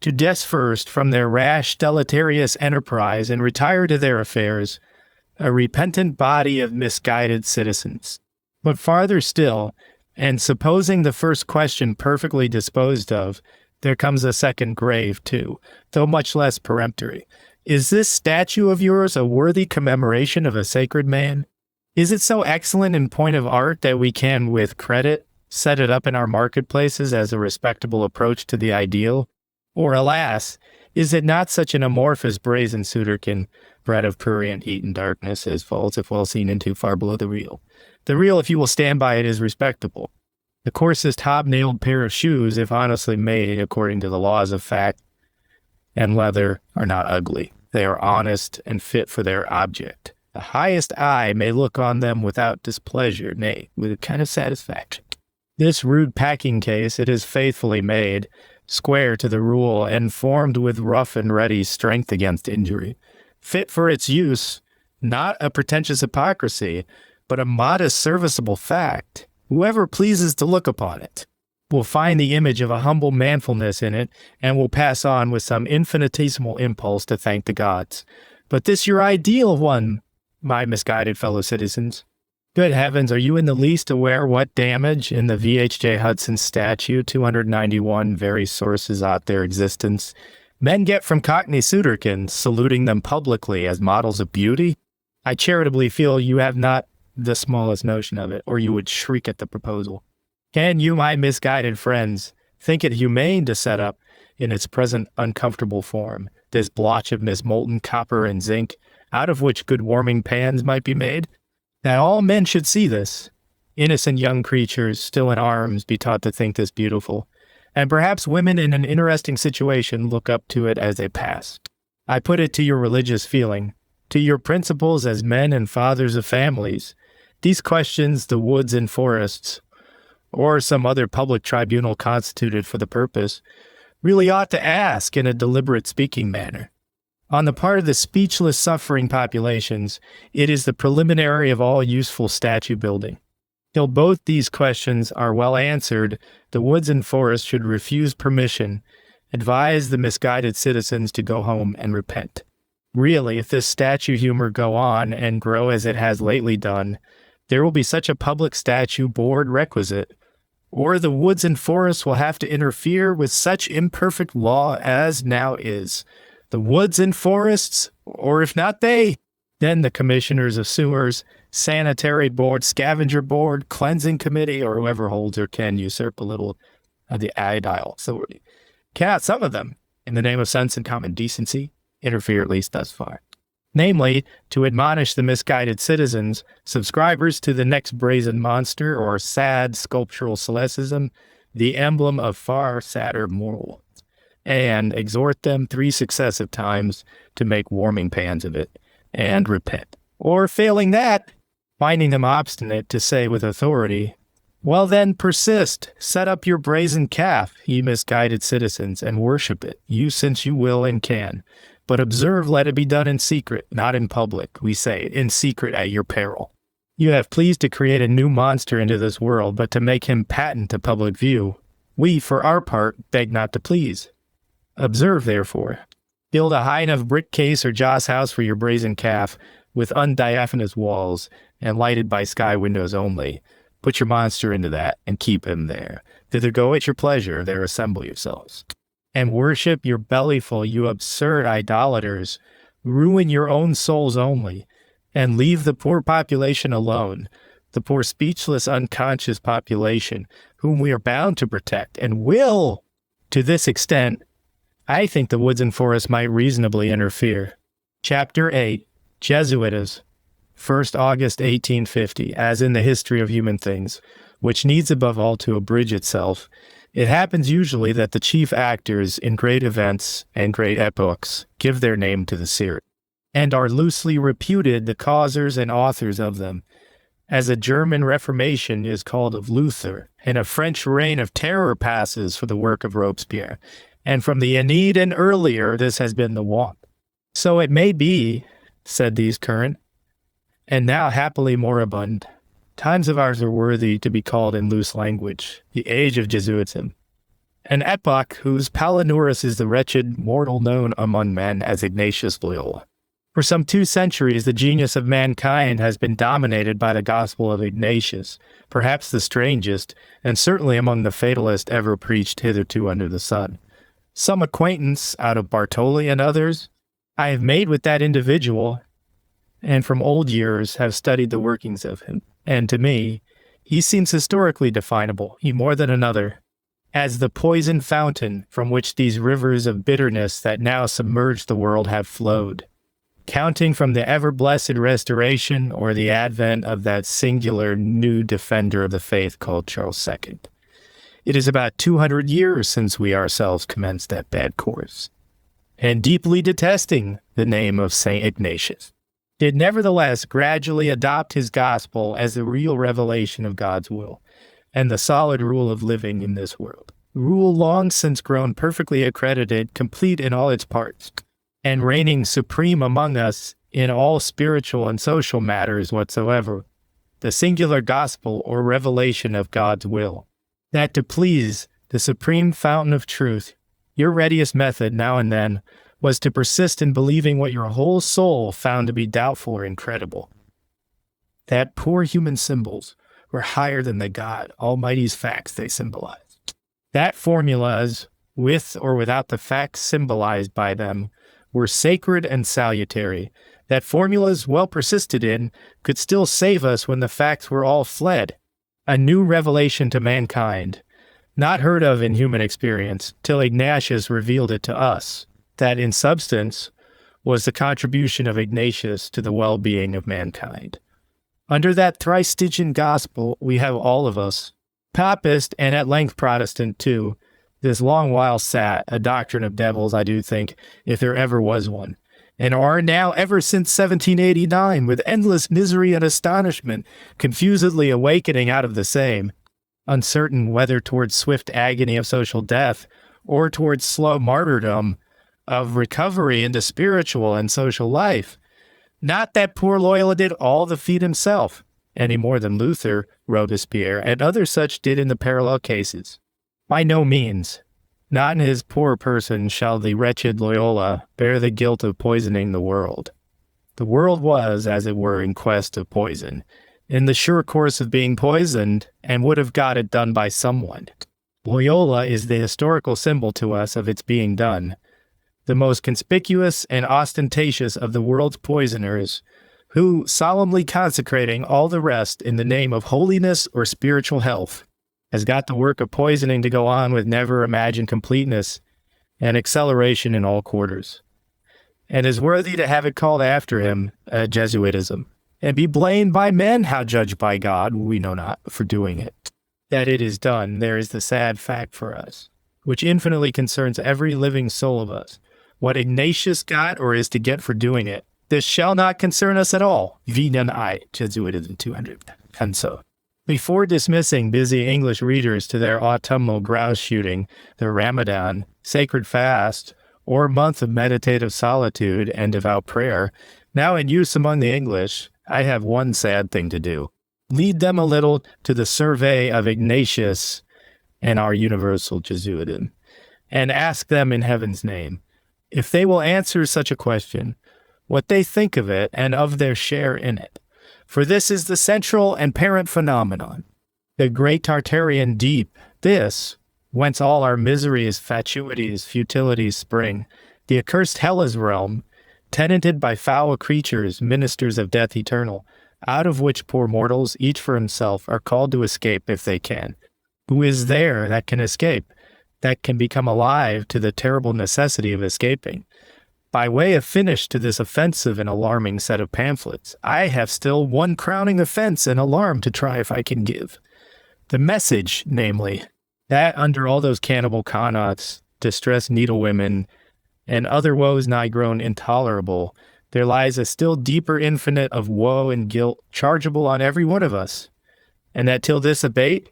to disperse from their rash, deleterious enterprise and retire to their affairs, a repentant body of misguided citizens. But farther still, and supposing the first question perfectly disposed of, there comes a second grave too, though much less peremptory. Is this statue of yours a worthy commemoration of a sacred man? Is it so excellent in point of art that we can, with credit, set it up in our marketplaces as a respectable approach to the ideal? Or, alas, is it not such an amorphous brazen sooterkin, bred of prurient heat and darkness, as falls, if well seen into, far below the real? The real, if you will stand by it, is respectable. The coarsest hobnailed pair of shoes, if honestly made according to the laws of fact and leather, are not ugly. They are honest and fit for their object. The highest eye may look on them without displeasure, nay, with a kind of satisfaction. This rude packing case, it is faithfully made, square to the rule, and formed with rough and ready strength against injury. Fit for its use, not a pretentious hypocrisy, but a modest serviceable fact. Whoever pleases to look upon it will find the image of a humble manfulness in it, and will pass on with some infinitesimal impulse to thank the gods. But this your ideal one, my misguided fellow citizens. Good heavens, are you in the least aware what damage in the V.H.J. Hudson statue, 291 very sources out their existence, men get from Cockney sooterkins, saluting them publicly as models of beauty? I charitably feel you have not the smallest notion of it, or you would shriek at the proposal. Can you, my misguided friends, think it humane to set up, in its present uncomfortable form, this blotch of molten copper and zinc, out of which good warming pans might be made? That all men should see this, innocent young creatures still in arms be taught to think this beautiful, and perhaps women in an interesting situation look up to it as they pass. I put it to your religious feeling, to your principles as men and fathers of families. These questions the woods and forests, or some other public tribunal constituted for the purpose, really ought to ask in a deliberate speaking manner. On the part of the speechless suffering populations, it is the preliminary of all useful statue building. Till both these questions are well answered, the woods and forests should refuse permission, advise the misguided citizens to go home and repent. Really, if this statue humor go on and grow as it has lately done, there will be such a public statue board requisite, or the woods and forests will have to interfere with such imperfect law as now is. The woods and forests, or if not they, then the commissioners of sewers, sanitary board, scavenger board, cleansing committee, or whoever holds or can usurp a little of the ideal authority. Cannot some of them, in the name of sense and common decency, interfere at least thus far. Namely, to admonish the misguided citizens, subscribers to the next brazen monster or sad sculptural celesticism, the emblem of far sadder moral, and exhort them 3 successive times to make warming pans of it, and repent. Or failing that, finding them obstinate, to say with authority, well then persist, set up your brazen calf, ye misguided citizens, and worship it, you since you will and can. But observe, let it be done in secret, not in public, we say, in secret at your peril. You have pleased to create a new monster into this world, but to make him patent to public view, we, for our part, beg not to please. Observe, therefore, build a high enough brick case or joss house for your brazen calf, with undiaphanous walls, and lighted by sky windows only. Put your monster into that, and keep him there. Thither go at your pleasure, there assemble yourselves. And worship your bellyful, you absurd idolaters. Ruin your own souls only, and leave the poor population alone, the poor speechless, unconscious population, whom we are bound to protect, and will. To this extent, I think the woods and forests might reasonably interfere. Chapter 8, Jesuitism, 1st August 1850, as in the history of human things, which needs above all to abridge itself. It happens usually that the chief actors in great events and great epochs give their name to the series, and are loosely reputed the causers and authors of them, as a German Reformation is called of Luther, and a French reign of terror passes for the work of Robespierre, and from the Aeneid and earlier this has been the wont. So it may be, said these current, and now happily moribund, times of ours are worthy to be called in loose language, the age of Jesuitism, an epoch whose Palinurus is the wretched mortal known among men as Ignatius Loyola. For some 2 centuries, the genius of mankind has been dominated by the gospel of Ignatius, perhaps the strangest, and certainly among the fatalists ever preached hitherto under the sun. Some acquaintance out of Bartoli and others I have made with that individual, and from old years have studied the workings of him. And to me, he seems historically definable, he more than another, as the poison fountain from which these rivers of bitterness that now submerge the world have flowed, counting from the ever-blessed restoration or the advent of that singular new defender of the faith called Charles II. It is about 200 years since we ourselves commenced that bad course, and deeply detesting the name of St. Ignatius, did nevertheless gradually adopt his gospel as the real revelation of God's will, and the solid rule of living in this world. Rule long since grown perfectly accredited, complete in all its parts, and reigning supreme among us in all spiritual and social matters whatsoever, the singular gospel or revelation of God's will. That to please the supreme fountain of truth, your readiest method now and then was to persist in believing what your whole soul found to be doubtful or incredible. That poor human symbols were higher than the God Almighty's facts they symbolized. That formulas, with or without the facts symbolized by them, were sacred and salutary. That formulas well persisted in could still save us when the facts were all fled. A new revelation to mankind, not heard of in human experience till Ignatius revealed it to us. That in substance was the contribution of Ignatius to the well-being of mankind. Under that thrice Stygian gospel, we have all of us, Papist and at length Protestant too, this long while sat, a doctrine of devils, I do think, if there ever was one, and are now ever since 1789, with endless misery and astonishment, confusedly awakening out of the same, uncertain whether towards swift agony of social death, or towards slow martyrdom, of recovery into spiritual and social life. Not that poor Loyola did all the feat himself, any more than Luther, Robespierre, and others such did in the parallel cases. By no means. Not in his poor person shall the wretched Loyola bear the guilt of poisoning the world. The world was, as it were, in quest of poison, in the sure course of being poisoned, and would have got it done by someone. Loyola is the historical symbol to us of its being done, the most conspicuous and ostentatious of the world's poisoners, who, solemnly consecrating all the rest in the name of holiness or spiritual health, has got the work of poisoning to go on with never imagined completeness and acceleration in all quarters, and is worthy to have it called after him Jesuitism, and be blamed by men, how judged by God, we know not, for doing it. That it is done, there is the sad fact for us, which infinitely concerns every living soul of us. What Ignatius got or is to get for doing it, this shall not concern us at all. Vi non I, Jesuitism 200. And so, before dismissing busy English readers to their autumnal grouse shooting, their Ramadan, sacred fast, or month of meditative solitude and devout prayer, now in use among the English, I have one sad thing to do. Lead them a little to the survey of Ignatius and our universal Jesuitism, and ask them in heaven's name, if they will answer such a question, what they think of it and of their share in it. For this is the central and parent phenomenon, the great Tartarian deep, this, whence all our miseries, fatuities, futilities spring, the accursed Hellas realm, tenanted by foul creatures, ministers of death eternal, out of which poor mortals, each for himself, are called to escape if they can. Who is there that can escape, that can become alive to the terrible necessity of escaping? By way of finish to this offensive and alarming set of pamphlets, I have still one crowning offense and alarm to try if I can give. The message, namely, that under all those cannibal connaughts, distressed needlewomen, and other woes nigh grown intolerable, there lies a still deeper infinite of woe and guilt chargeable on every one of us, and that till this abate,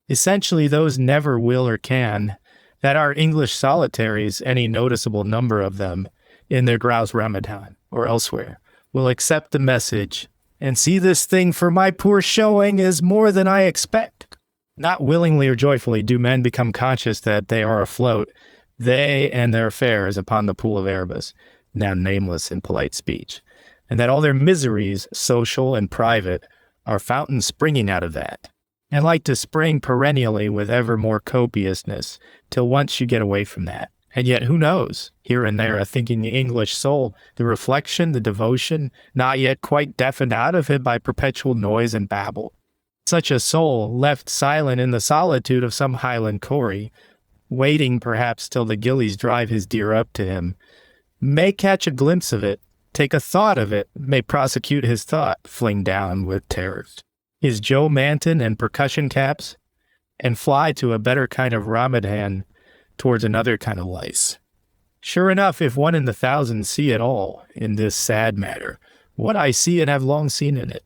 essentially those never will or can, that our English solitaries, any noticeable number of them, in their grouse Ramadan or elsewhere, will accept the message and see this thing for my poor showing is more than I expect. Not willingly or joyfully do men become conscious that they are afloat, they and their affairs upon the pool of Erebus, now nameless in polite speech, and that all their miseries, social and private, are fountains springing out of that, and like to spring perennially with ever more copiousness, till once you get away from that. And yet, who knows, here and there, a thinking English soul, the reflection, the devotion, not yet quite deafened out of him by perpetual noise and babble. Such a soul, left silent in the solitude of some highland corrie, waiting perhaps till the gillies drive his deer up to him, may catch a glimpse of it, take a thought of it, may prosecute his thought, fling down with terrors his Joe Manton and percussion caps, and fly to a better kind of Ramadan towards another kind of lice. Sure enough, if one in the thousand see it all in this sad matter, what I see and have long seen in it,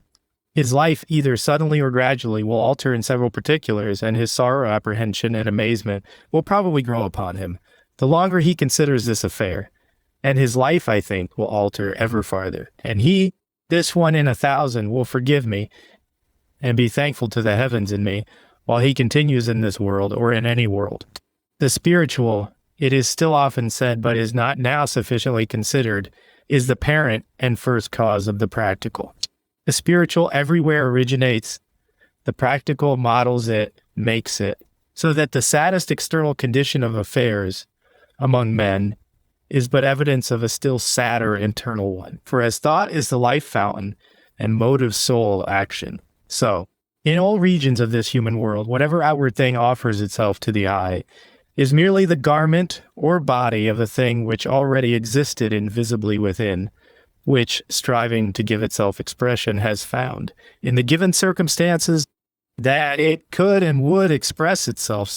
his life either suddenly or gradually will alter in several particulars, and his sorrow, apprehension, and amazement will probably grow upon him, the longer he considers this affair, and his life, I think, will alter ever farther, and he, this one in 1,000, will forgive me, and be thankful to the heavens in me, while he continues in this world, or in any world. The spiritual, it is still often said, but is not now sufficiently considered, is the parent and first cause of the practical. The spiritual everywhere originates, the practical models it, makes it, so that the saddest external condition of affairs among men is but evidence of a still sadder internal one. For as thought is the life fountain and motive soul action, so, in all regions of this human world, whatever outward thing offers itself to the eye is merely the garment or body of the thing which already existed invisibly within, which, striving to give itself expression, has found, in the given circumstances, that it could and would express itself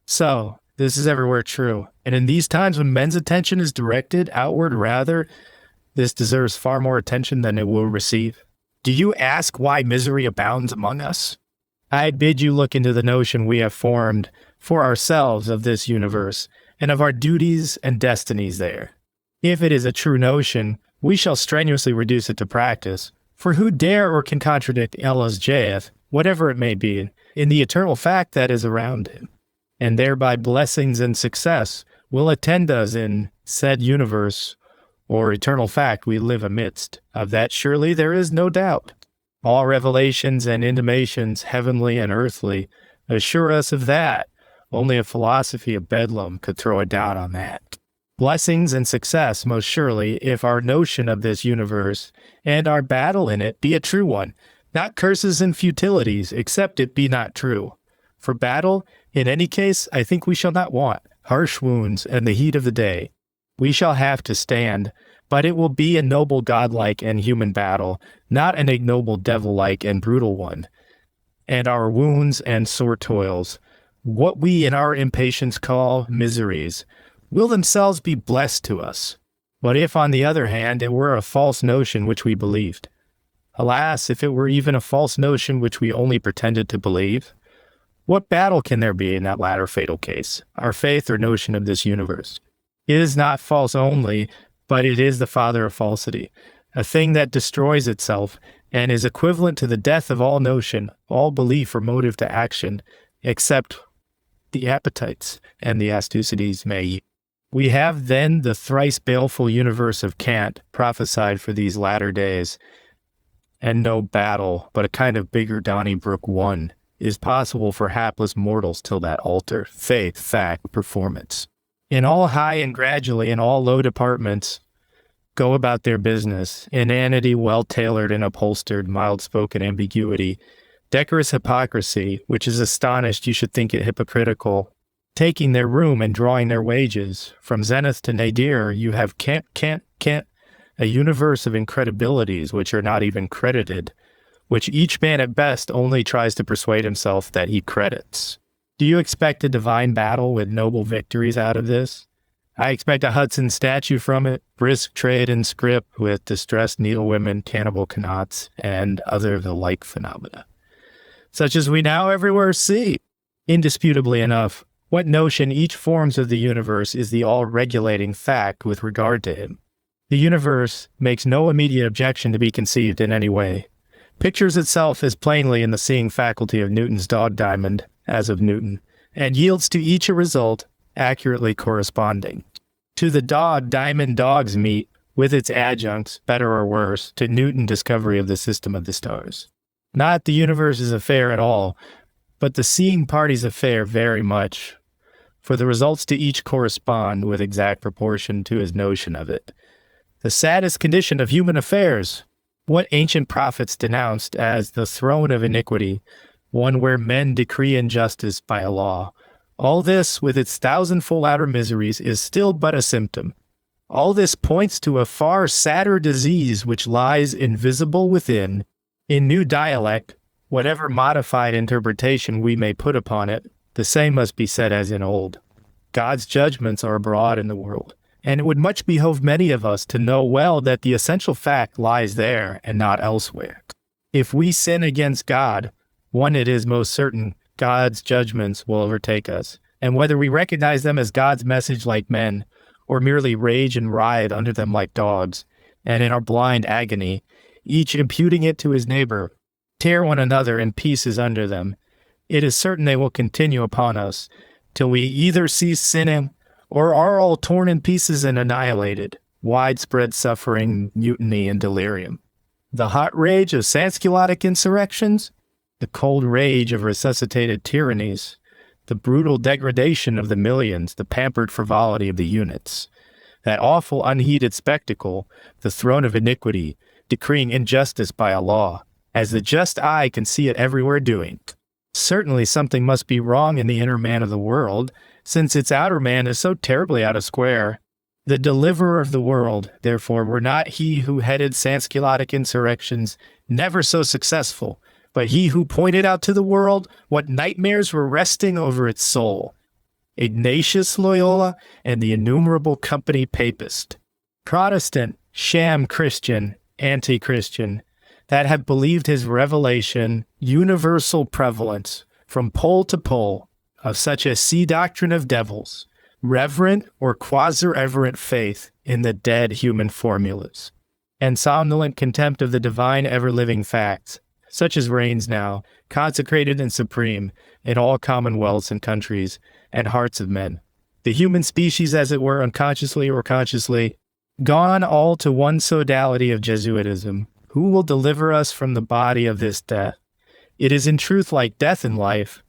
So, this is everywhere true, and in these times when men's attention is directed outward rather, this deserves far more attention than it will receive. Do you ask why misery abounds among us? I bid you look into the notion we have formed for ourselves of this universe, and of our duties and destinies there. If it is a true notion, we shall strenuously reduce it to practice, for who dare or can contradict Allah's jayeth, whatever it may be, in the eternal fact that is around him? and thereby blessings and success will attend us in said universe or eternal fact we live amidst. Of that surely there is no doubt. All revelations and intimations, heavenly and earthly, assure us of that. Only a philosophy of bedlam could throw a doubt on that. Blessings and success, most surely, if our notion of this universe and our battle in it be a true one, not curses and futilities, except it be not true. For battle, in any case, I think we shall not want harsh wounds and the heat of the day. We shall have to stand, but it will be a noble godlike and human battle, not an ignoble devil-like and brutal one. And our wounds and sore toils, what we in our impatience call miseries, will themselves be blessed to us. But if, on the other hand, it were a false notion which we believed, alas, if it were even a false notion which we only pretended to believe, what battle can there be in that latter fatal case, our faith or notion of this universe? It is not false only, but it is the father of falsity, a thing that destroys itself and is equivalent to the death of all notion, all belief or motive to action, except the appetites and the astucities may. We have then the thrice baleful universe of Kant prophesied for these latter days, and no battle, but a kind of bigger Donnybrook one, is possible for hapless mortals till that altar, faith, fact, performance. In all high and gradually in all low departments, go about their business, inanity well-tailored and upholstered, mild-spoken ambiguity, decorous hypocrisy, which is astonished you should think it hypocritical, taking their room and drawing their wages. From zenith to nadir, you have can't, a universe of incredibilities which are not even credited, which each man at best only tries to persuade himself that he credits. Do you expect a divine battle with noble victories out of this? I expect a Hudson statue from it, brisk trade in scrip with distressed needlewomen, cannibal canots, and other the like phenomena, such as we now everywhere see. Indisputably enough, what notion each forms of the universe is the all-regulating fact with regard to him. The universe makes no immediate objection to be conceived in any way, pictures itself as plainly in the seeing faculty of Newton's dog diamond, as of Newton, and yields to each a result accurately corresponding. To the dog diamond dog's meat, with its adjuncts, better or worse, to Newton's discovery of the system of the stars. Not the universe's affair at all, but the seeing party's affair very much, for the results to each correspond with exact proportion to his notion of it. The saddest condition of human affairs, what ancient prophets denounced as the throne of iniquity, one where men decree injustice by a law. All this, with its thousandfold outer miseries, is still but a symptom. All this points to a far sadder disease which lies invisible within. In new dialect, whatever modified interpretation we may put upon it, the same must be said as in old. God's judgments are abroad in the world, and it would much behove many of us to know well that the essential fact lies there and not elsewhere. If we sin against God, one it is most certain God's judgments will overtake us, and whether we recognize them as God's message like men, or merely rage and riot under them like dogs, and in our blind agony, each imputing it to his neighbor, tear one another in pieces under them, it is certain they will continue upon us, till we either cease sinning, or are all torn in pieces and annihilated, widespread suffering, mutiny, and delirium. The hot rage of sansculotic insurrections, the cold rage of resuscitated tyrannies, the brutal degradation of the millions, the pampered frivolity of the units, that awful unheeded spectacle, the throne of iniquity, decreeing injustice by a law, as the just eye can see it everywhere doing. Certainly something must be wrong in the inner man of the world, since its outer man is so terribly out of square. The deliverer of the world, therefore, were not he who headed sansculotic insurrections, never so successful, but he who pointed out to the world what nightmares were resting over its soul. Ignatius Loyola and the innumerable company papist, Protestant, sham Christian, anti-Christian, that have believed his revelation, universal prevalence, from pole to pole, of such a sea doctrine of devils, reverent or quasi-reverent faith in the dead human formulas, and somnolent contempt of the divine ever-living facts, such as reigns now, consecrated and supreme, in all commonwealths and countries, and hearts of men. The human species, as it were, unconsciously or consciously, gone all to one sodality of Jesuitism. Who will deliver us from the body of this death? It is in truth like death in life,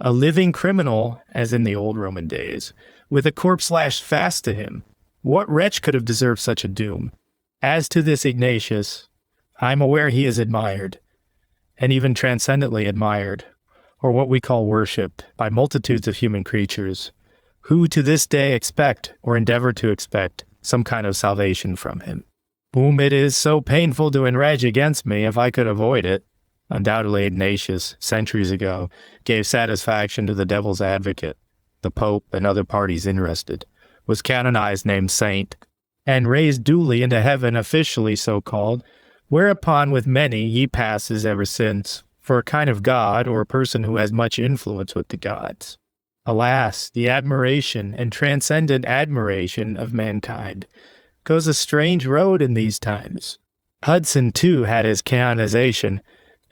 a living criminal, as in the old Roman days, with a corpse lashed fast to him. What wretch could have deserved such a doom? As to this Ignatius, I am aware he is admired, and even transcendently admired, or what we call worshipped, by multitudes of human creatures, who to this day expect, or endeavor to expect, some kind of salvation from him, whom it is so painful to enrage against me if I could avoid it. Undoubtedly Ignatius, centuries ago, gave satisfaction to the devil's advocate, the Pope and other parties interested, was canonized named saint, and raised duly into heaven, officially so called, whereupon with many he passes ever since, for a kind of god or a person who has much influence with the gods. Alas, the admiration and transcendent admiration of mankind goes a strange road in these times. Hudson, too, had his canonization,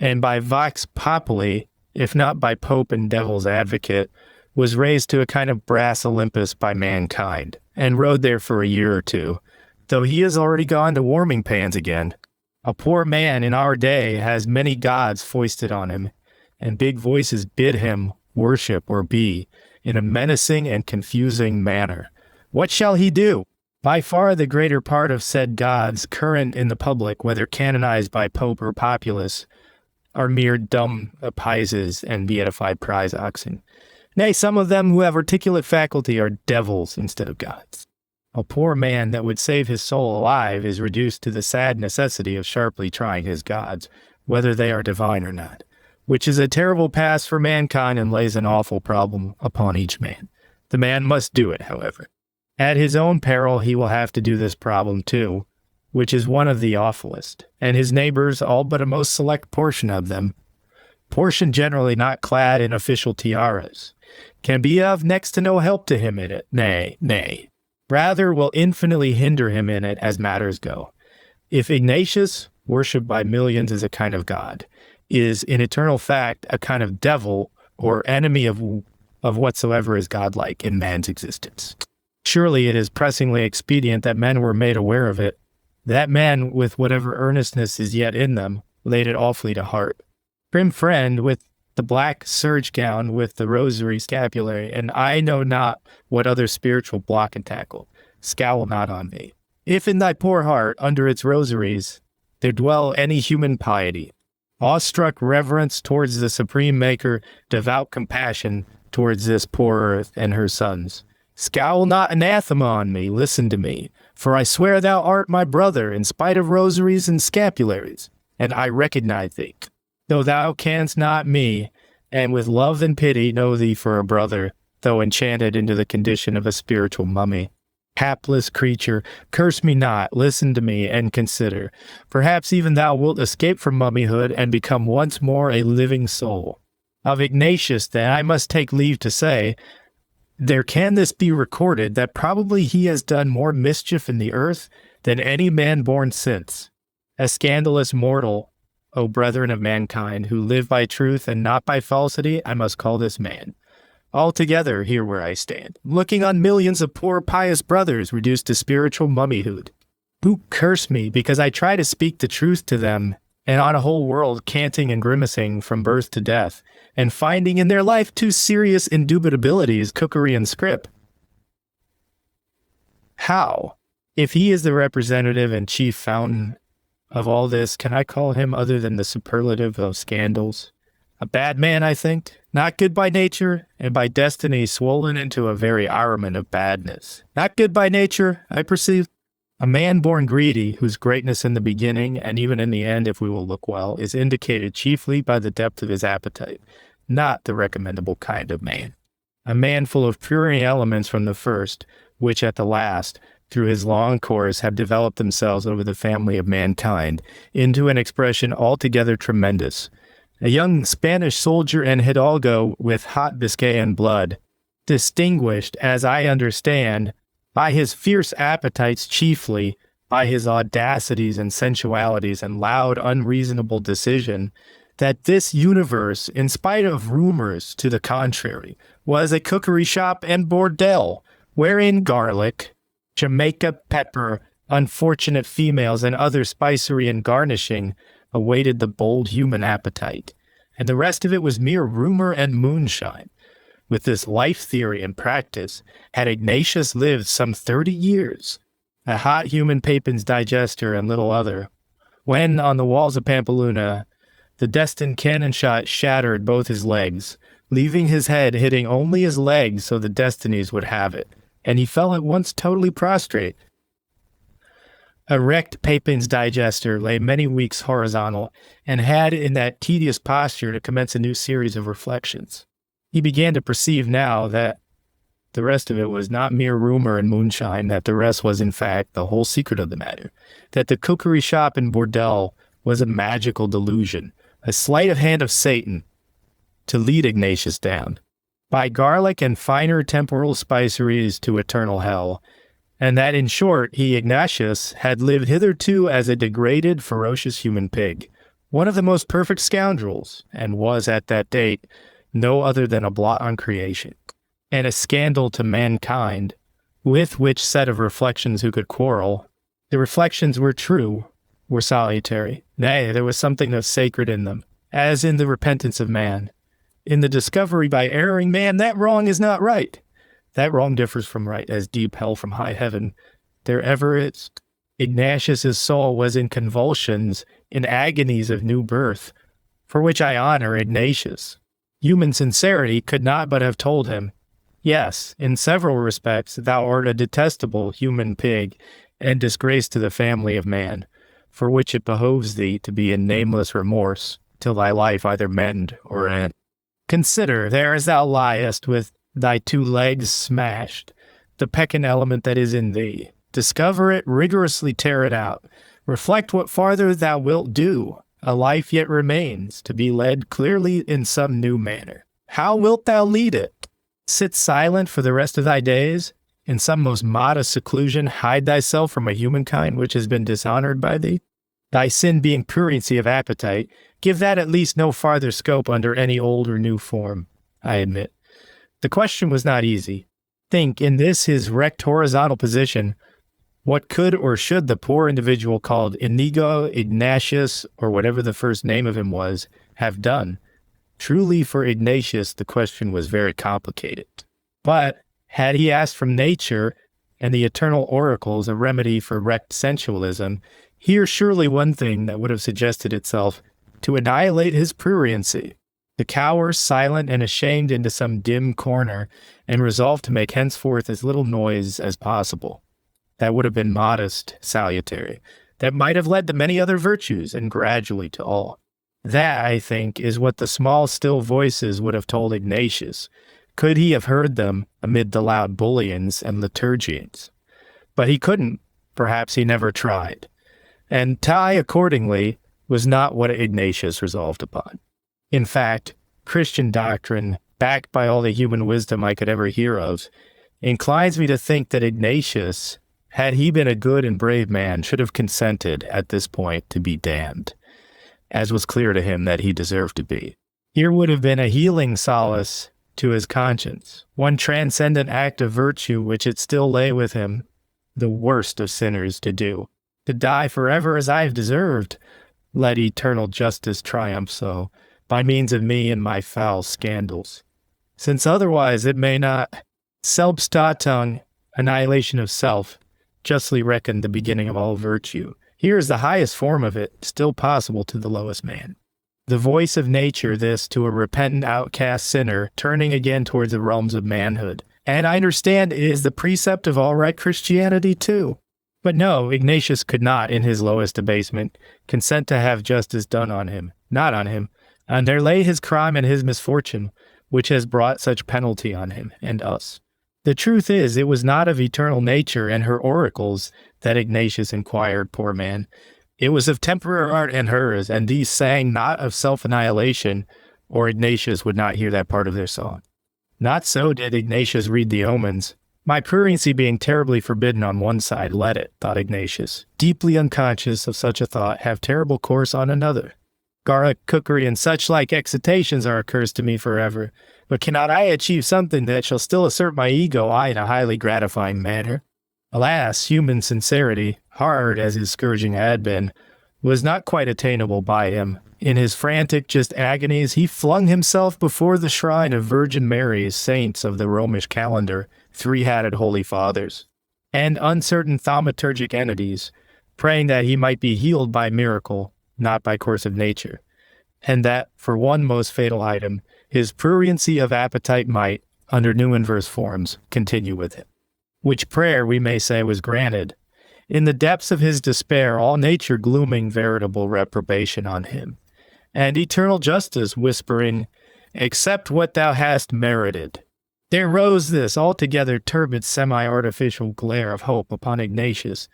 and by vox populi, if not by Pope and devil's advocate, was raised to a kind of brass Olympus by mankind, and rode there for a year or two, though he has already gone to warming pans again. A poor man in our day has many gods foisted on him, and big voices bid him worship or be, in a menacing and confusing manner. What shall he do? By far the greater part of said gods current in the public, whether canonized by Pope or populace, are mere dumb appeases and beatified prize oxen. Nay, some of them who have articulate faculty are devils instead of gods. A poor man that would save his soul alive is reduced to the sad necessity of sharply trying his gods, whether they are divine or not, which is a terrible pass for mankind and lays an awful problem upon each man. The man must do it, however. At his own peril he will have to do this problem too, which is one of the awfulest, and his neighbors, all but a most select portion of them, portion generally not clad in official tiaras, can be of next to no help to him in it, nay, rather will infinitely hinder him in it as matters go. If Ignatius, worshipped by millions as a kind of god, is in eternal fact a kind of devil or enemy of whatsoever is godlike in man's existence, surely it is pressingly expedient that men were made aware of it. That man, with whatever earnestness is yet in them, laid it awfully to heart. Prim friend, with the black serge gown, with the rosary scapulary, and I know not what other spiritual block and tackle, scowl not on me. If in thy poor heart, under its rosaries, there dwell any human piety, awestruck reverence towards the Supreme Maker, devout compassion towards this poor earth and her sons, scowl not anathema on me, listen to me, for I swear thou art my brother, in spite of rosaries and scapularies, and I recognize thee, though thou canst not me, and with love and pity know thee for a brother, though enchanted into the condition of a spiritual mummy. Hapless creature, curse me not, listen to me, and consider. Perhaps even thou wilt escape from mummyhood and become once more a living soul. Of Ignatius, then, I must take leave to say, there can this be recorded, that probably he has done more mischief in the earth than any man born since. A scandalous mortal, O brethren of mankind, who live by truth and not by falsity, I must call this man. Altogether, here where I stand, looking on millions of poor pious brothers reduced to spiritual mummyhood, who curse me because I try to speak the truth to them, and on a whole world canting and grimacing from birth to death, and finding in their life two serious indubitabilities, cookery and scrip. How? If he is the representative and chief fountain of all this, can I call him other than the superlative of scandals? A bad man, I think, not good by nature, and by destiny swollen into a very armament of badness. Not good by nature, I perceive. A man born greedy, whose greatness in the beginning, and even in the end, if we will look well, is indicated chiefly by the depth of his appetite, not the recommendable kind of man. A man full of prurient elements from the first, which at the last, through his long course, have developed themselves over the family of mankind, into an expression altogether tremendous. A young Spanish soldier and hidalgo with hot Biscayan blood, distinguished, as I understand, by his fierce appetites chiefly, by his audacities and sensualities and loud, unreasonable decision, that this universe, in spite of rumors to the contrary, was a cookery shop and bordel, wherein garlic, Jamaica pepper, unfortunate females, and other spicery and garnishing awaited the bold human appetite, and the rest of it was mere rumor and moonshine. With this life theory in practice, had Ignatius lived some 30 years, a hot human Papin's digester and little other, when, on the walls of Pampeluna, the destined cannon shot shattered both his legs, leaving his head hitting only his legs so the destinies would have it, and he fell at once totally prostrate. A wrecked Papin's digester lay many weeks horizontal, and had in that tedious posture to commence a new series of reflections. He began to perceive now that the rest of it was not mere rumor and moonshine, that the rest was in fact the whole secret of the matter, that the cookery shop and bordel was a magical delusion, a sleight of hand of Satan to lead Ignatius down, by garlic and finer temporal spiceries to eternal hell, and that in short he, Ignatius, had lived hitherto as a degraded, ferocious human pig, one of the most perfect scoundrels, and was at that date no other than a blot on creation, and a scandal to mankind, with which set of reflections who could quarrel. The reflections were true, were salutary. Nay, there was something of sacred in them, as in the repentance of man. In the discovery by erring man that wrong is not right. That wrong differs from right, as deep hell from high heaven. There ever is. Ignatius's soul was in convulsions, in agonies of new birth, for which I honor Ignatius. Human sincerity could not but have told him, yes, in several respects thou art a detestable human pig, and disgrace to the family of man, for which it behoves thee to be in nameless remorse, till thy life either mend or end. Consider, there as thou liest, with thy 2 legs smashed, the peccant element that is in thee. Discover it, rigorously tear it out. Reflect what farther thou wilt do. A life yet remains, to be led clearly in some new manner. How wilt thou lead it? Sit silent for the rest of thy days? In some most modest seclusion hide thyself from a humankind which has been dishonored by thee? Thy sin being pruriency of appetite, give that at least no farther scope under any old or new form, I admit. The question was not easy. Think, in this his wrecked horizontal position, what could or should the poor individual called Inigo Ignatius, or whatever the first name of him was, have done? Truly for Ignatius the question was very complicated. But had he asked from nature and the eternal oracles a remedy for wrecked sensualism, here's surely one thing that would have suggested itself: to annihilate his pruriency, to cower silent and ashamed into some dim corner, and resolve to make henceforth as little noise as possible. That would have been modest, salutary. That might have led to many other virtues, and gradually to all. That, I think, is what the small, still voices would have told Ignatius, could he have heard them amid the loud bullions and liturgians. But he couldn't. Perhaps he never tried. And tie, accordingly, was not what Ignatius resolved upon. In fact, Christian doctrine, backed by all the human wisdom I could ever hear of, inclines me to think that Ignatius, had he been a good and brave man, should have consented at this point to be damned, as was clear to him that he deserved to be. Here would have been a healing solace to his conscience, one transcendent act of virtue which it still lay with him, the worst of sinners, to do. To die forever as I have deserved, let eternal justice triumph so, by means of me and my foul scandals. Since otherwise it may not. Selbstachtung, annihilation of self, justly reckoned the beginning of all virtue. Here is the highest form of it, still possible to the lowest man. The voice of nature, this, to a repentant outcast sinner, turning again towards the realms of manhood. And I understand it is the precept of all right Christianity, too. But no, Ignatius could not, in his lowest abasement, consent to have justice done on him, not on him, and there lay his crime and his misfortune, which has brought such penalty on him and us. The truth is, it was not of eternal nature and her oracles that Ignatius inquired, poor man. It was of temporary art and hers, and these sang not of self-annihilation, or Ignatius would not hear that part of their song. Not so did Ignatius read the omens. My pruriency being terribly forbidden on one side, let it, thought Ignatius, deeply unconscious of such a thought, have terrible course on another. Garlic cookery and such like excitations are accursed to me forever, but cannot I achieve something that shall still assert my ego, in a highly gratifying manner? Alas, human sincerity, hard as his scourging had been, was not quite attainable by him. In his frantic just agonies, he flung himself before the shrine of Virgin Mary, saints of the Romish calendar, three-hatted holy fathers, and uncertain thaumaturgic entities, praying that he might be healed by miracle, not by course of nature, and that, for one most fatal item, his pruriency of appetite might, under new inverse forms, continue with him. Which prayer, we may say, was granted, in the depths of his despair, all nature glooming veritable reprobation on him, and eternal justice whispering, accept what thou hast merited. There rose this altogether turbid semi-artificial glare of hope upon Ignatius.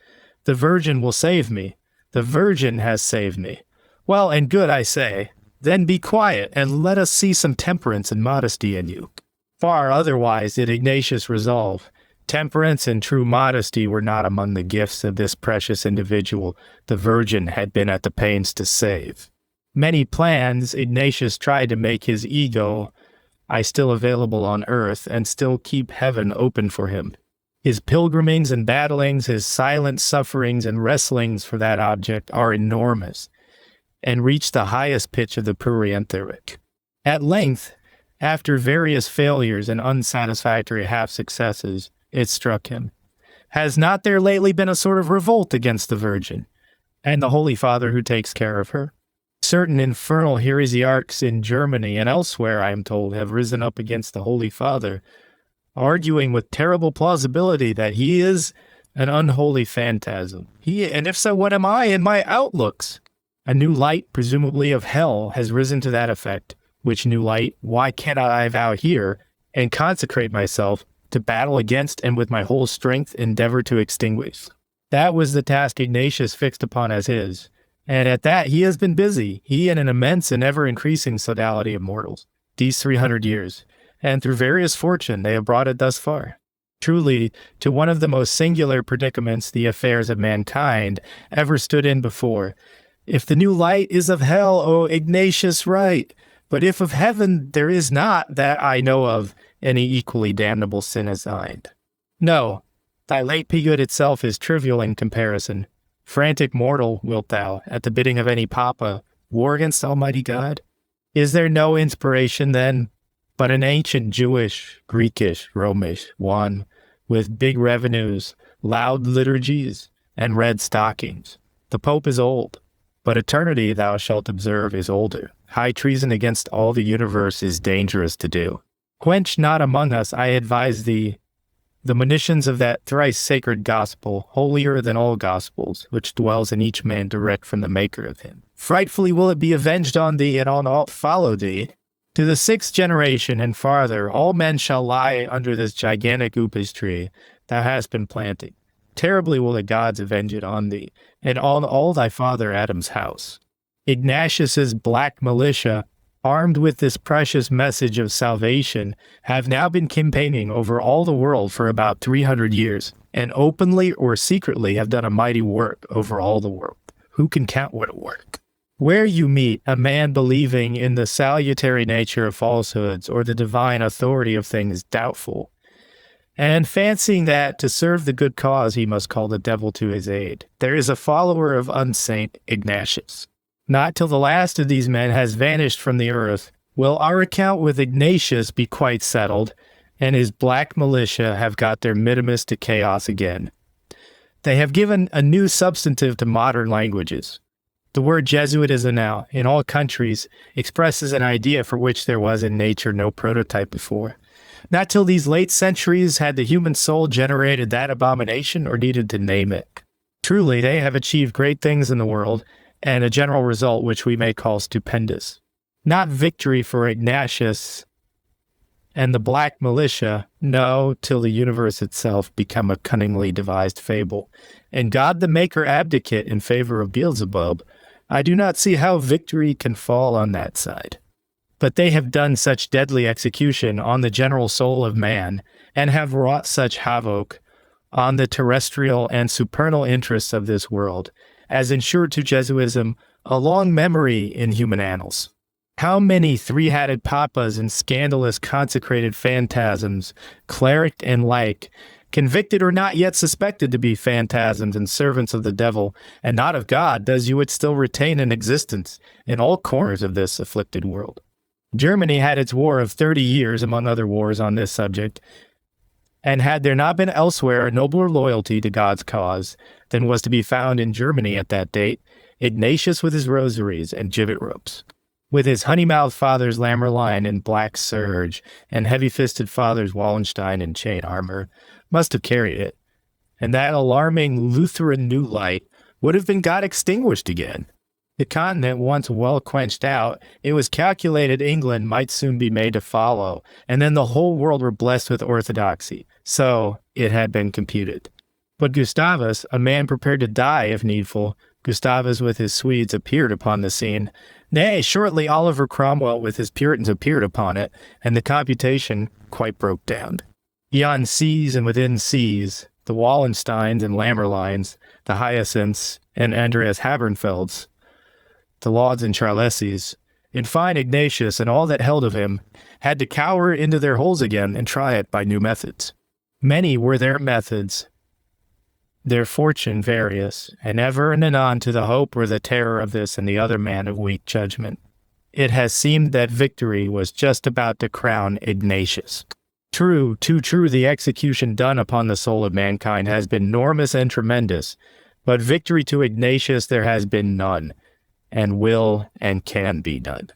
The Virgin will save me. The Virgin has saved me. Well and good, I say. Then be quiet, and let us see some temperance and modesty in you. Far otherwise did Ignatius resolve. Temperance and true modesty were not among the gifts of this precious individual the Virgin had been at the pains to save. Many plans Ignatius tried to make his ego still available on earth, and still keep heaven open for him. His pilgrimings and battlings, his silent sufferings and wrestlings for that object are enormous, and reach the highest pitch of the prurientheric. At length, after various failures and unsatisfactory half-successes, it struck him. Has not there lately been a sort of revolt against the Virgin, and the Holy Father who takes care of her? Certain infernal heresiarchs in Germany and elsewhere, I am told, have risen up against the Holy Father, arguing with terrible plausibility that he is an unholy phantasm. And if so, what am I in my outlooks? A new light, presumably of hell, has risen to that effect. Which new light, why cannot I vow here, and consecrate myself to battle against and with my whole strength endeavor to extinguish? That was the task Ignatius fixed upon as his. And at that he has been busy, he and an immense and ever-increasing sodality of mortals, these 300 years, and through various fortune they have brought it thus far. Truly, to one of the most singular predicaments the affairs of mankind ever stood in before. If the new light is of hell, O Ignatius, right, but if of heaven there is not, that I know of, any equally damnable sin assigned. No, thy late good itself is trivial in comparison. Frantic mortal, wilt thou, at the bidding of any papa, war against Almighty God? Is there no inspiration, then, but an ancient Jewish, Greekish, Romish one, with big revenues, loud liturgies, and red stockings? The Pope is old, but eternity, thou shalt observe, is older. High treason against all the universe is dangerous to do. Quench not among us, I advise thee, the monitions of that thrice sacred gospel, holier than all gospels, which dwells in each man direct from the maker of him. Frightfully will it be avenged on thee and on all follow thee. To the 6th generation and farther, all men shall lie under this gigantic upas tree thou hast been planting. Terribly will the gods avenge it on thee, and on all thy father Adam's house. Ignatius's black militia, armed with this precious message of salvation, have now been campaigning over all the world for about 300 years, and openly or secretly have done a mighty work over all the world. Who can count what a work? Where you meet a man believing in the salutary nature of falsehoods or the divine authority of things doubtful, and fancying that to serve the good cause he must call the devil to his aid, there is a follower of unsaint Ignatius. Not till the last of these men has vanished from the earth will our account with Ignatius be quite settled, and his black militia have got their minimus to chaos again. They have given a new substantive to modern languages. The word Jesuitism now, in all countries, expresses an idea for which there was in nature no prototype before. Not till these late centuries had the human soul generated that abomination or needed to name it. Truly, they have achieved great things in the world, and a general result which we may call stupendous. Not victory for Ignatius and the black militia, no, till the universe itself become a cunningly devised fable, and God the Maker abdicate in favor of Beelzebub. I do not see how victory can fall on that side. But they have done such deadly execution on the general soul of man, and have wrought such havoc on the terrestrial and supernal interests of this world, as ensured to Jesuitism a long memory in human annals. How many three-hatted papas and scandalous consecrated phantasms, cleric and like, convicted or not yet suspected to be phantasms and servants of the devil, and not of God, does you would still retain an existence in all corners of this afflicted world? Germany had its war of 30 years, among other wars on this subject, and had there not been elsewhere a nobler loyalty to God's cause than was to be found in Germany at that date, Ignatius with his rosaries and gibbet ropes, with his honey-mouthed father's Lammerlein in black serge, and heavy-fisted father's Wallenstein in chain armor, must have carried it, and that alarming Lutheran new light would have been got extinguished again. The continent once well quenched out, it was calculated England might soon be made to follow, and then the whole world were blessed with orthodoxy. So it had been computed. But Gustavus, a man prepared to die if needful, Gustavus with his Swedes appeared upon the scene. Nay, shortly Oliver Cromwell with his Puritans appeared upon it, and the computation quite broke down. Beyond seas and within seas, the Wallensteins and Lammerleins, the Hyacinths and Andreas Habenfelds, the Lauds and Charleses, in fine Ignatius and all that held of him, had to cower into their holes again and try it by new methods. Many were their methods, their fortune various, and ever and anon to the hope or the terror of this and the other man of weak judgment, it has seemed that victory was just about to crown Ignatius. True, too true, the execution done upon the soul of mankind has been enormous and tremendous, but victory to Ignatius there has been none, and will and can be none.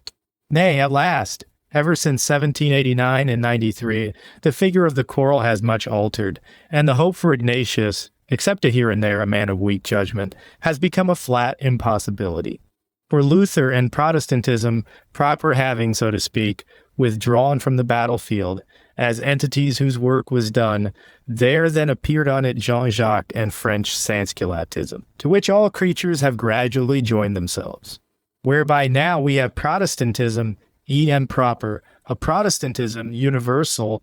Nay, at last, ever since 1789 and 93, the figure of the quarrel has much altered, and the hope for Ignatius, except to here and there a man of weak judgment, has become a flat impossibility. For Luther and Protestantism, proper having, so to speak, withdrawn from the battlefield, as entities whose work was done, there then appeared on it Jean-Jacques and French Sansculottism, to which all creatures have gradually joined themselves. Whereby now we have Protestantism, e.m. proper, a Protestantism universal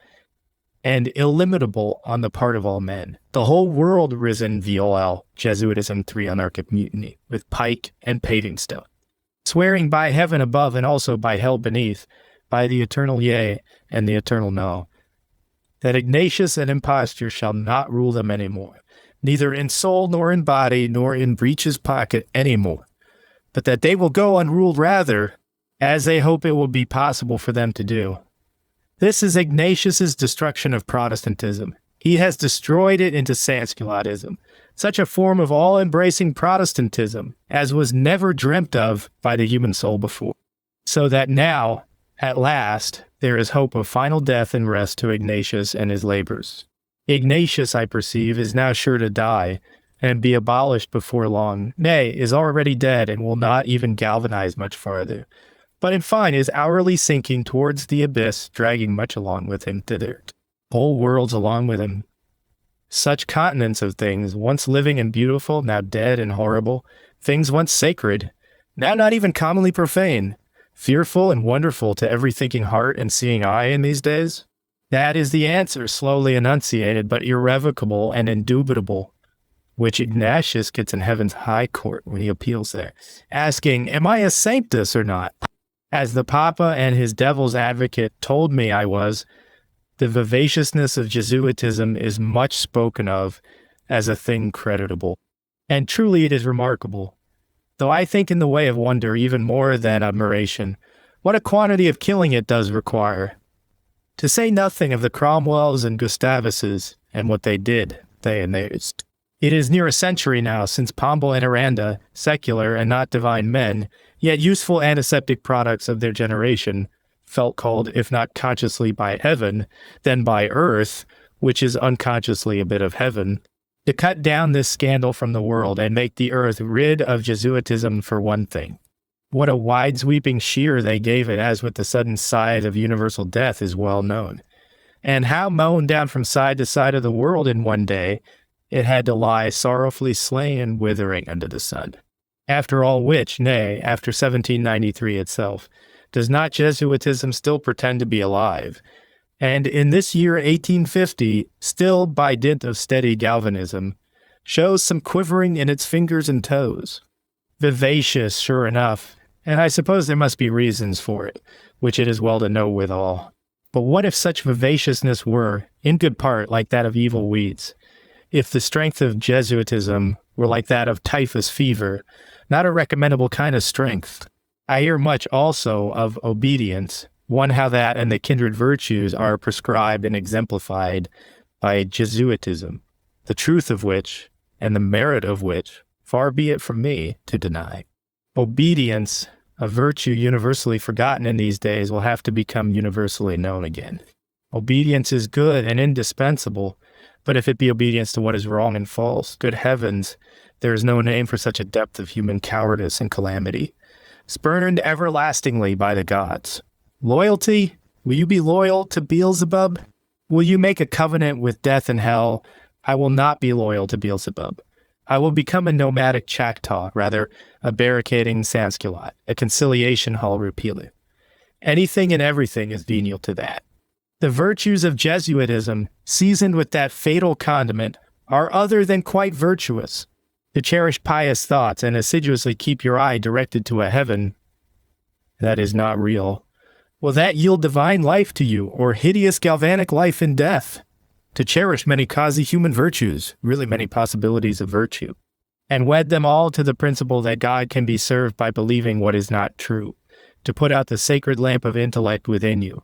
and illimitable on the part of all men. The whole world risen viol, Jesuitism 3 anarchic mutiny, with pike and paving stone, swearing by heaven above and also by hell beneath, by the eternal yea and the eternal no, that Ignatius and imposture shall not rule them any more, neither in soul nor in body nor in breeches pocket any more, but that they will go unruled rather, as they hope it will be possible for them to do. This is Ignatius's destruction of Protestantism. He has destroyed it into Sansculottism, such a form of all-embracing Protestantism as was never dreamt of by the human soul before. So that now, at last, there is hope of final death and rest to Ignatius and his labors. Ignatius, I perceive, is now sure to die and be abolished before long, nay, is already dead and will not even galvanize much farther, but in fine is hourly sinking towards the abyss, dragging much along with him thither, whole worlds along with him. Such continents of things, once living and beautiful, now dead and horrible, things once sacred, now not even commonly profane, fearful and wonderful to every thinking heart and seeing eye in these days? That is the answer, slowly enunciated, but irrevocable and indubitable, which Ignatius gets in heaven's high court when he appeals there, asking, am I a sanctus or not? As the Papa and his devil's advocate told me I was, the vivaciousness of Jesuitism is much spoken of as a thing creditable. And truly it is remarkable, though I think in the way of wonder even more than admiration, what a quantity of killing it does require. To say nothing of the Cromwells and Gustavuses, and what they did, they and theirs. It is near a century now since Pombal and Aranda, secular and not divine men, yet useful antiseptic products of their generation, felt called, if not consciously by heaven, then by earth, which is unconsciously a bit of heaven, to cut down this scandal from the world and make the earth rid of Jesuitism for one thing. What a wide-sweeping shear they gave it, as with the sudden scythe of universal death is well known. And how mown down from side to side of the world in one day, it had to lie sorrowfully slain and withering under the sun. After all which, nay, after 1793 itself, Does not Jesuitism still pretend to be alive? And in this year, 1850, still by dint of steady galvanism, shows some quivering in its fingers and toes. Vivacious, sure enough, and I suppose there must be reasons for it, which it is well to know withal. But what if such vivaciousness were, in good part, like that of evil weeds? If the strength of Jesuitism were like that of typhus fever, not a recommendable kind of strength. I hear much also of obedience, one how that and the kindred virtues are prescribed and exemplified by Jesuitism, the truth of which, and the merit of which, far be it from me to deny. Obedience, a virtue universally forgotten in these days, will have to become universally known again. Obedience is good and indispensable, but if it be obedience to what is wrong and false, good heavens, there is no name for such a depth of human cowardice and calamity. Spurned everlastingly by the gods. Loyalty? Will you be loyal to Beelzebub? Will you make a covenant with death and hell? I will not be loyal to Beelzebub. I will become a nomadic Chactaw, rather a barricading Sansculot, a conciliation hall repealer. Anything and everything is venial to that. The virtues of Jesuitism, seasoned with that fatal condiment, are other than quite virtuous. To cherish pious thoughts and assiduously keep your eye directed to a heaven that is not real. Will that yield divine life to you, or hideous galvanic life in death? To cherish many quasi-human virtues, really many possibilities of virtue, and wed them all to the principle that God can be served by believing what is not true, to put out the sacred lamp of intellect within you,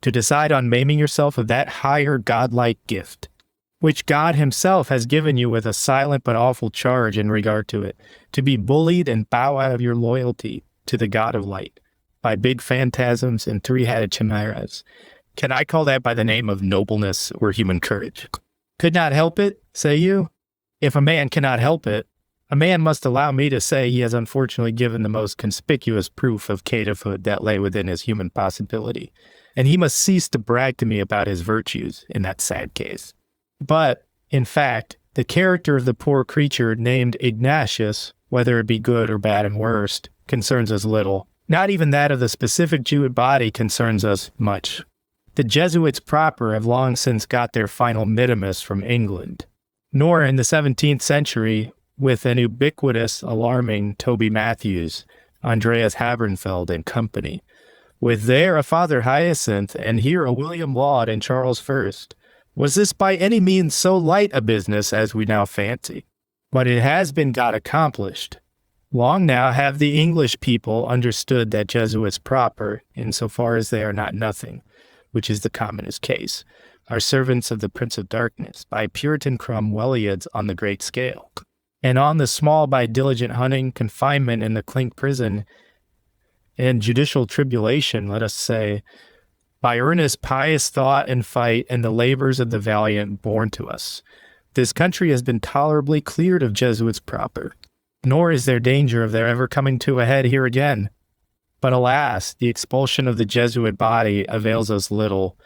to decide on maiming yourself of that higher godlike gift, which God himself has given you with a silent but awful charge in regard to it, to be bullied and bow out of your loyalty to the God of light, by big phantasms and three-headed chimeras. Can I call that by the name of nobleness or human courage? Could not help it, say you? If a man cannot help it, a man must allow me to say he has unfortunately given the most conspicuous proof of caitiffhood that lay within his human possibility, and he must cease to brag to me about his virtues in that sad case. But, in fact, the character of the poor creature named Ignatius, whether it be good or bad and worst, concerns us little. Not even that of the specific Jewish body concerns us much. The Jesuits proper have long since got their final mittimus from England, nor in the 17th century, with an ubiquitous, alarming Toby Matthews, Andreas Habenfeld and company, with there a Father Hyacinth, and here a William Laud and Charles First. Was this by any means so light a business as we now fancy? But it has been got accomplished. Long now have the English people understood that Jesuits proper, in so far as they are not nothing, which is the commonest case, are servants of the Prince of Darkness, by Puritan Cromwelliads on the great scale, and on the small by diligent hunting, confinement in the Clink prison, and judicial tribulation, let us say, by earnest pious thought and fight, and the labors of the valiant borne to us. This country has been tolerably cleared of Jesuits proper, nor is there danger of their ever coming to a head here again. But alas, the expulsion of the Jesuit body avails us little,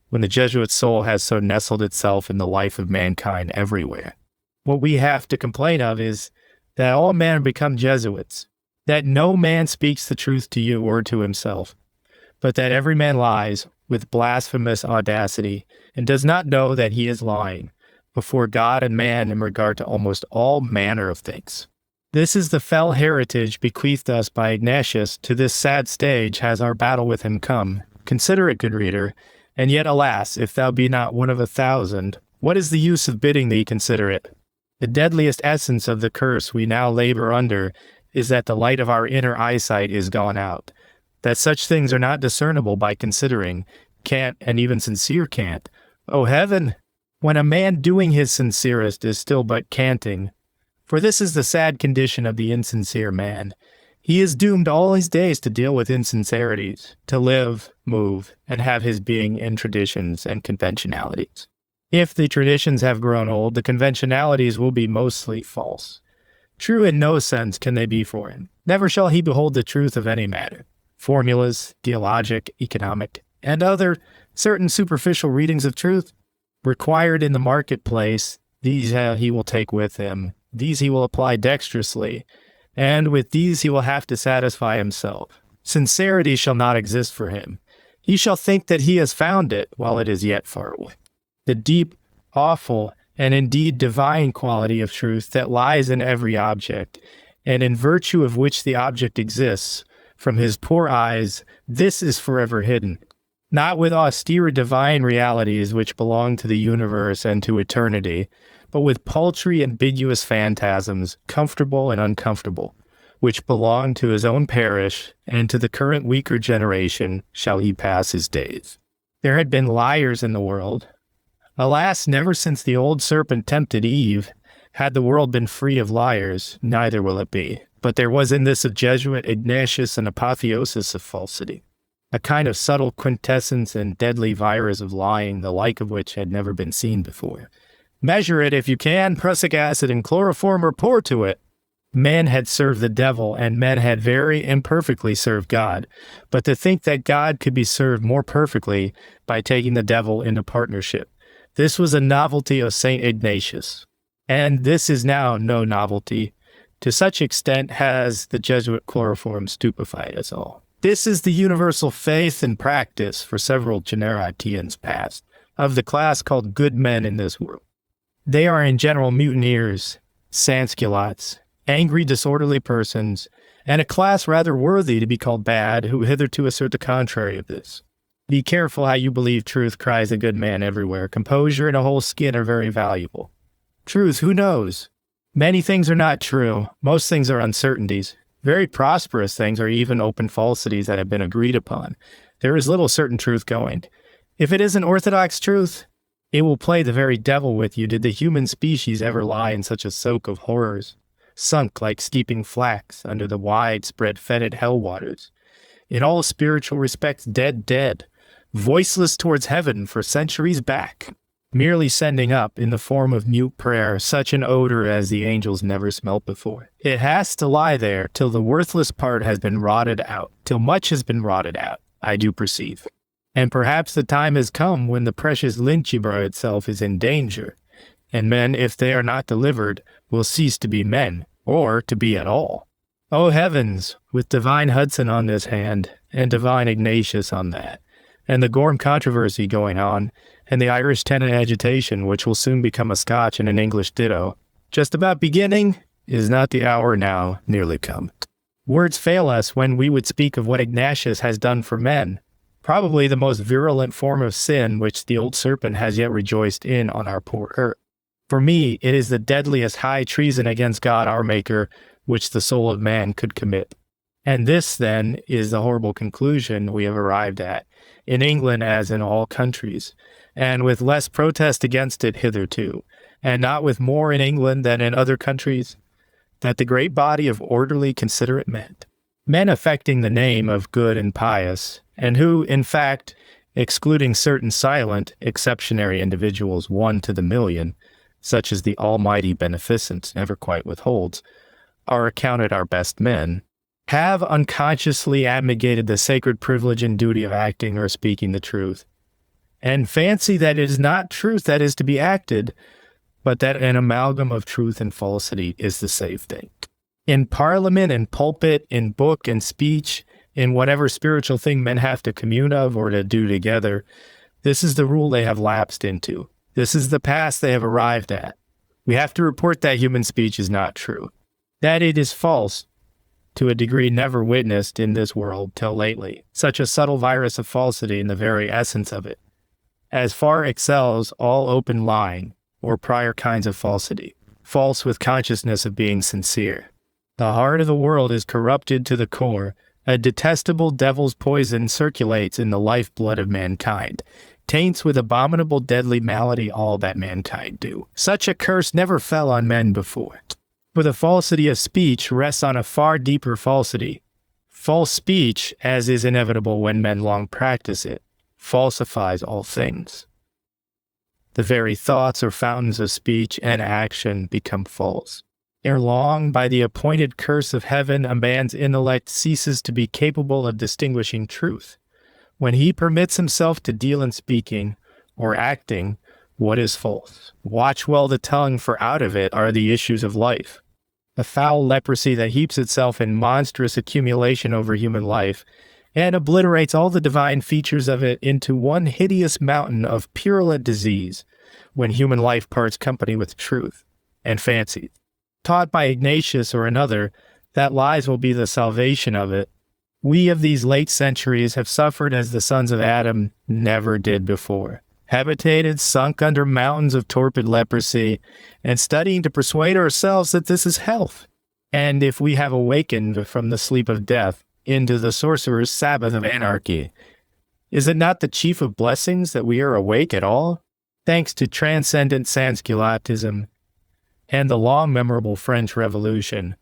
when the Jesuit soul has so nestled itself in the life of mankind everywhere. What we have to complain of is that all men become Jesuits, that no man speaks the truth to you or to himself, but that every man lies with blasphemous audacity, and does not know that he is lying before God and man in regard to almost all manner of things. This is the fell heritage bequeathed us by Ignatius. To this sad stage has our battle with him come. Consider it, good reader, and yet, alas, if thou be not one of 1,000, what is the use of bidding thee consider it? The deadliest essence of the curse we now labor under is that the light of our inner eyesight is gone out, that such things are not discernible by considering, can't, and even sincere can't. O heaven! When a man doing his sincerest is still but canting, for this is the sad condition of the insincere man. He is doomed all his days to deal with insincerities, to live, move, and have his being in traditions and conventionalities. If the traditions have grown old, the conventionalities will be mostly false. True in no sense can they be for him. Never shall he behold the truth of any matter. Formulas, theologic, economic, and other certain superficial readings of truth, required in the marketplace, these he will take with him. These he will apply dexterously, and with these he will have to satisfy himself. Sincerity shall not exist for him. He shall think that he has found it while it is yet far away. The deep, awful, and indeed divine quality of truth that lies in every object, and in virtue of which the object exists, from his poor eyes, this is forever hidden, not with austere divine realities which belong to the universe and to eternity, but with paltry ambiguous phantasms, comfortable and uncomfortable, which belong to his own parish, and to the current weaker generation shall he pass his days. There had been liars in the world. Alas, never since the old serpent tempted Eve had the world been free of liars, neither will it be. But there was in this a Jesuit Ignatius an apotheosis of falsity, a kind of subtle quintessence and deadly virus of lying, the like of which had never been seen before. Measure it if you can, prussic acid and chloroform, or pour to it. Men had served the devil, and men had very imperfectly served God. But to think that God could be served more perfectly by taking the devil into partnership, this was a novelty of St. Ignatius. And this is now no novelty. To such extent has the Jesuit chloroform stupefied us all. This is the universal faith and practice for several Generatians past, of the class called good men in this world. They are in general mutineers, sansculottes, angry, disorderly persons, and a class rather worthy to be called bad, who hitherto assert the contrary of this. Be careful how you believe truth, cries a good man everywhere. Composure and a whole skin are very valuable. Truth, who knows? Many things are not true. Most things are uncertainties. Very prosperous things are even open falsities that have been agreed upon. There is little certain truth going. If it isn't orthodox truth, it will play the very devil with you. Did the human species ever lie in such a soak of horrors, sunk like steeping flax under the widespread fetid hell waters, in all spiritual respects dead, voiceless towards heaven for centuries back, merely sending up, in the form of mute prayer, such an odor as the angels never smelt before? It has to lie there till the worthless part has been rotted out, till much has been rotted out, I do perceive. And perhaps the time has come when the precious Lynchibra itself is in danger, and men, if they are not delivered, will cease to be men, or to be at all. O heavens, with divine Hudson on this hand, and divine Ignatius on that, and the Gorham controversy going on, and the Irish tenant agitation, which will soon become a Scotch and an English ditto, just about beginning, is not the hour now nearly come? Words fail us when we would speak of what Ignatius has done for men, probably the most virulent form of sin which the old serpent has yet rejoiced in on our poor earth. For me, it is the deadliest high treason against God our Maker which the soul of man could commit. And this, then, is the horrible conclusion we have arrived at, in England as in all countries, and with less protest against it hitherto, and not with more in England than in other countries, that the great body of orderly, considerate men affecting the name of good and pious, and who, in fact, excluding certain silent, exceptionary individuals 1 to the million, such as the almighty beneficence never quite withholds, are accounted our best men, have unconsciously abnegated the sacred privilege and duty of acting or speaking the truth, and fancy that it is not truth that is to be acted, but that an amalgam of truth and falsity is the safe thing. In parliament and pulpit, in book and speech, in whatever spiritual thing men have to commune of or to do together, this is the rule they have lapsed into. This is the pass they have arrived at. We have to report that human speech is not true, that it is false, to a degree never witnessed in this world till lately, such a subtle virus of falsity in the very essence of it, as far excels all open lying or prior kinds of falsity, false with consciousness of being sincere. The heart of the world is corrupted to the core. A detestable devil's poison circulates in the lifeblood of mankind, taints with abominable deadly malady all that mankind do. Such a curse never fell on men before. For the falsity of speech rests on a far deeper falsity. False speech, as is inevitable when men long practice it, falsifies all things. The very thoughts or fountains of speech and action become false. Ere long, by the appointed curse of heaven, a man's intellect ceases to be capable of distinguishing truth, when he permits himself to deal in speaking or acting what is false. Watch well the tongue, for out of it are the issues of life. a foul leprosy that heaps itself in monstrous accumulation over human life, and obliterates all the divine features of it into one hideous mountain of purulent disease, when human life parts company with truth and fancy. Taught by Ignatius or another, that lies will be the salvation of it. We of these late centuries have suffered as the sons of Adam never did before, habitated, sunk under mountains of torpid leprosy, and studying to persuade ourselves that this is health. And if we have awakened from the sleep of death into the sorcerer's Sabbath of anarchy, is it not the chief of blessings that we are awake at all? Thanks to transcendent Sansculottism and the long memorable French Revolution,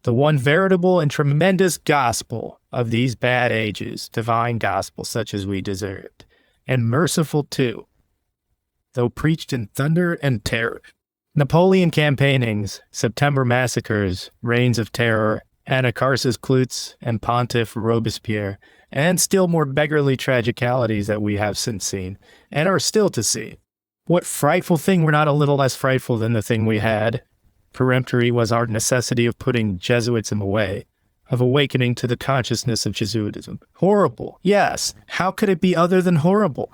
the one veritable and tremendous gospel of these bad ages, divine gospel such as we deserved, and merciful too, though preached in thunder and terror. Napoleon campaignings, September massacres, reigns of terror, Anacharsis Cloots, and Pontiff Robespierre, and still more beggarly tragicalities that we have since seen, and are still to see. What frightful thing were not a little less frightful than the thing we had? Peremptory was our necessity of putting Jesuitism away, of awakening to the consciousness of Jesuitism. Horrible, yes. How could it be other than horrible?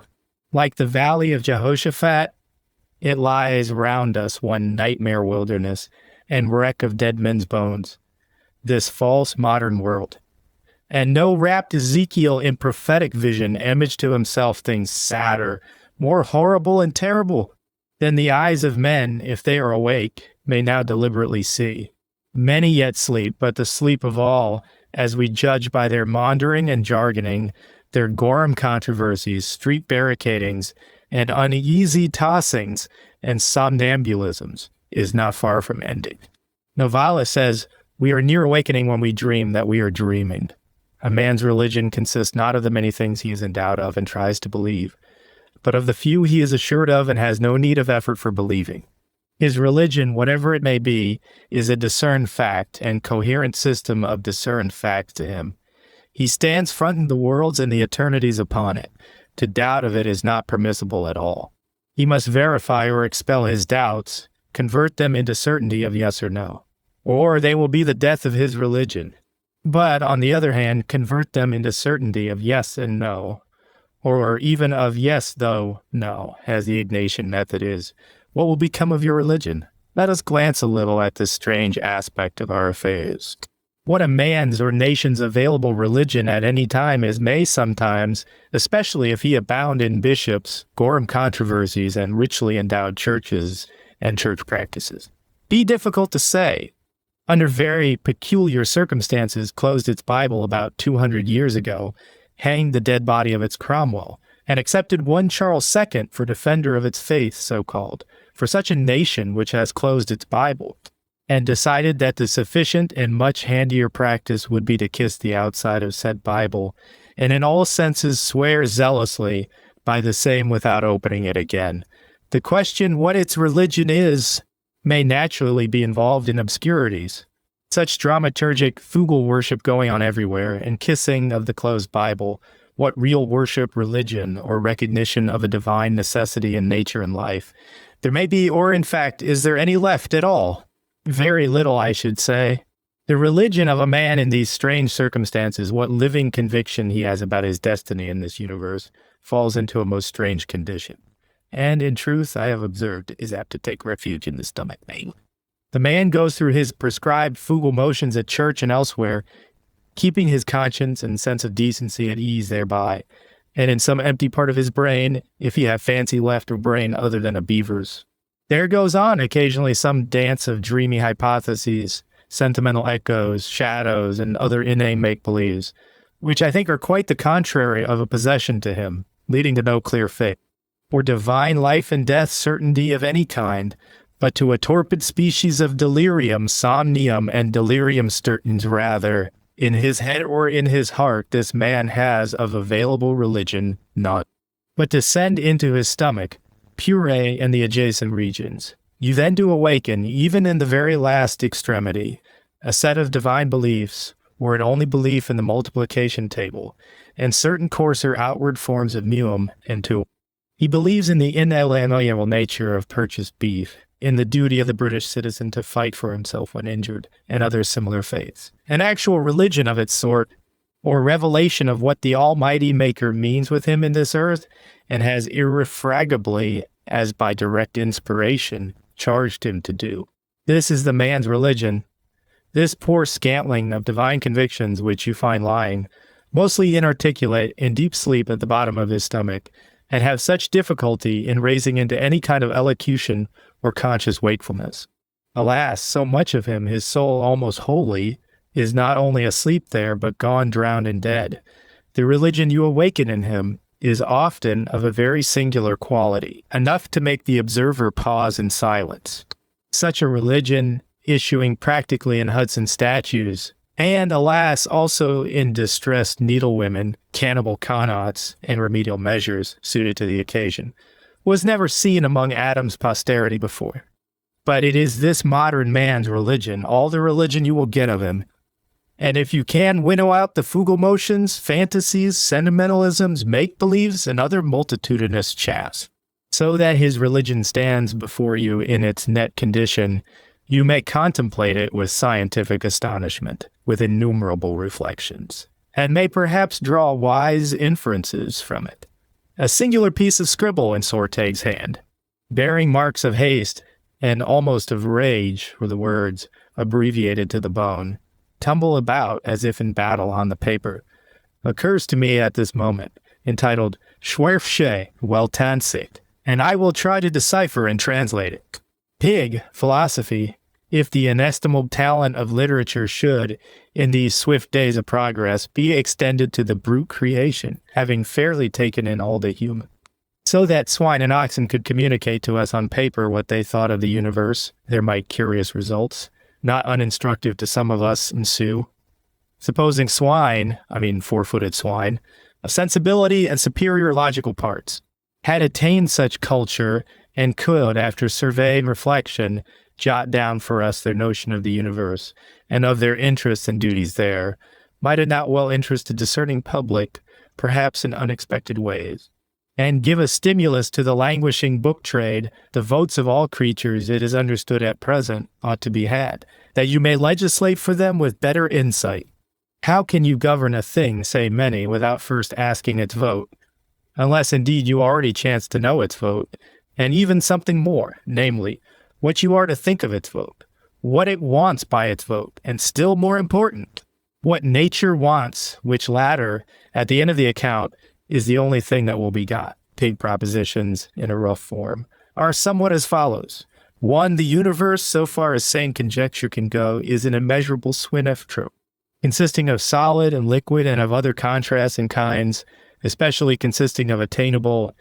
Like the valley of Jehoshaphat, it lies round us one nightmare wilderness and wreck of dead men's bones, this false modern world. And no rapt Ezekiel in prophetic vision imaged to himself things sadder, more horrible and terrible than the eyes of men, if they are awake, may now deliberately see. Many yet sleep, but the sleep of all, as we judge by their maundering and jargoning, their gorum controversies, street barricadings, and uneasy tossings and somnambulisms, is not far from ending. Novalis says, "We are near awakening when we dream that we are dreaming. A man's religion consists not of the many things he is in doubt of and tries to believe, but of the few he is assured of and has no need of effort for believing. His religion, whatever it may be, is a discerned fact and coherent system of discerned facts to him. He stands fronting the worlds and the eternities upon it. To doubt of it is not permissible at all. He must verify or expel his doubts, convert them into certainty of yes or no, or they will be the death of his religion. But, on the other hand, convert them into certainty of yes and no, or even of yes though no, as the Ignatian method is. What will become of your religion? Let us glance a little at this strange aspect of our affairs. What a man's or nation's available religion at any time is may sometimes, especially if he abound in bishops, gorum controversies, and richly endowed churches and church practices, be difficult to say. Under very peculiar circumstances, closed its Bible about 200 years ago, hanged the dead body of its Cromwell, and accepted one Charles II for defender of its faith, so-called, for such a nation which has closed its Bible, and decided that the sufficient and much handier practice would be to kiss the outside of said Bible, and in all senses swear zealously by the same without opening it again. The question what its religion is may naturally be involved in obscurities. Such dramaturgic fugal worship going on everywhere, and kissing of the closed Bible, what real worship, religion, or recognition of a divine necessity in nature and life there may be, or in fact, is there any left at all? Very little, I should say. The religion of a man in these strange circumstances, what living conviction he has about his destiny in this universe, falls into a most strange condition. And in truth, I have observed, is apt to take refuge in the stomach pain. The man goes through his prescribed fugal motions at church and elsewhere, keeping his conscience and sense of decency at ease thereby, and in some empty part of his brain, if he have fancy left or brain other than a beaver's, there goes on occasionally some dance of dreamy hypotheses, sentimental echoes, shadows, and other inane make-believes, which I think are quite the contrary of a possession to him, leading to no clear fate, or divine life and death certainty of any kind, but to a torpid species of delirium, somnium, and delirium stertens rather. In his head or in his heart, this man has of available religion none. But descend into his stomach, puree and the adjacent regions. You then do awaken, even in the very last extremity, a set of divine beliefs, were it only belief in the multiplication table, and certain coarser outward forms of muum and tuum. He believes in the inalienable nature of purchased beef, in the duty of the British citizen to fight for himself when injured, and other similar faiths. An actual religion of its sort, or revelation of what the Almighty Maker means with him in this earth, and has irrefragably, as by direct inspiration, charged him to do. This is the man's religion. This poor scantling of divine convictions which you find lying, mostly inarticulate, in deep sleep at the bottom of his stomach, and have such difficulty in raising into any kind of elocution or conscious wakefulness. Alas, so much of him, his soul almost wholly, is not only asleep there, but gone, drowned, and dead. The religion you awaken in him is often of a very singular quality, enough to make the observer pause in silence. Such a religion, issuing practically in Hudson statues, and alas, also in distressed needlewomen, cannibal connaughts, and remedial measures suited to the occasion, was never seen among Adam's posterity before. But it is this modern man's religion, all the religion you will get of him. And if you can winnow out the fugal motions, fantasies, sentimentalisms, make-believes, and other multitudinous chaff, so that his religion stands before you in its net condition, you may contemplate it with scientific astonishment, with innumerable reflections, and may perhaps draw wise inferences from it. A singular piece of scribble in Sorteg's hand, bearing marks of haste and almost of rage were the words, abbreviated to the bone, tumble about as if in battle on the paper, occurs to me at this moment, entitled Schwerfsche Weltansicht, and I will try to decipher and translate it. Pig, philosophy, if the inestimable talent of literature should, in these swift days of progress, be extended to the brute creation, having fairly taken in all the human, so that swine and oxen could communicate to us on paper what they thought of the universe, there might curious results, not uninstructive to some of us, ensue. Supposing swine, four-footed swine, of sensibility and superior logical parts, had attained such culture and could, after survey and reflection, jot down for us their notion of the universe and of their interests and duties there, might it not well interest a discerning public, perhaps in unexpected ways, and give a stimulus to the languishing book trade, the votes of all creatures, it is understood at present, ought to be had, that you may legislate for them with better insight. How can you govern a thing, say many, without first asking its vote? Unless indeed you already chance to know its vote, and even something more, namely, what you are to think of its vote, what it wants by its vote, and still more important, what nature wants, which latter, at the end of the account, is the only thing that will be got. Pig propositions, in a rough form, are somewhat as follows. 1. The universe, so far as sane conjecture can go, is an immeasurable swineftrue, consisting of solid and liquid and of other contrasts and kinds, especially consisting of attainable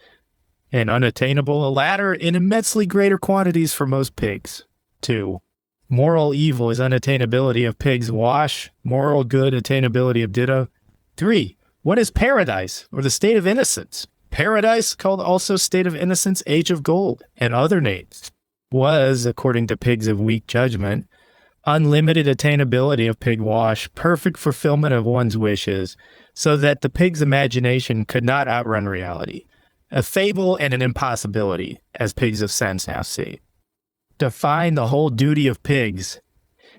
and unattainable, the latter in immensely greater quantities for most pigs. 2. Moral evil is unattainability of pigs' wash, moral good attainability of ditto. 3. What is paradise, or the state of innocence? Paradise, called also state of innocence, age of gold, and other names, was, according to pigs of weak judgment, unlimited attainability of pig wash, perfect fulfillment of one's wishes, so that the pig's imagination could not outrun reality. A fable and an impossibility, as pigs of sense now see. Define the whole duty of pigs.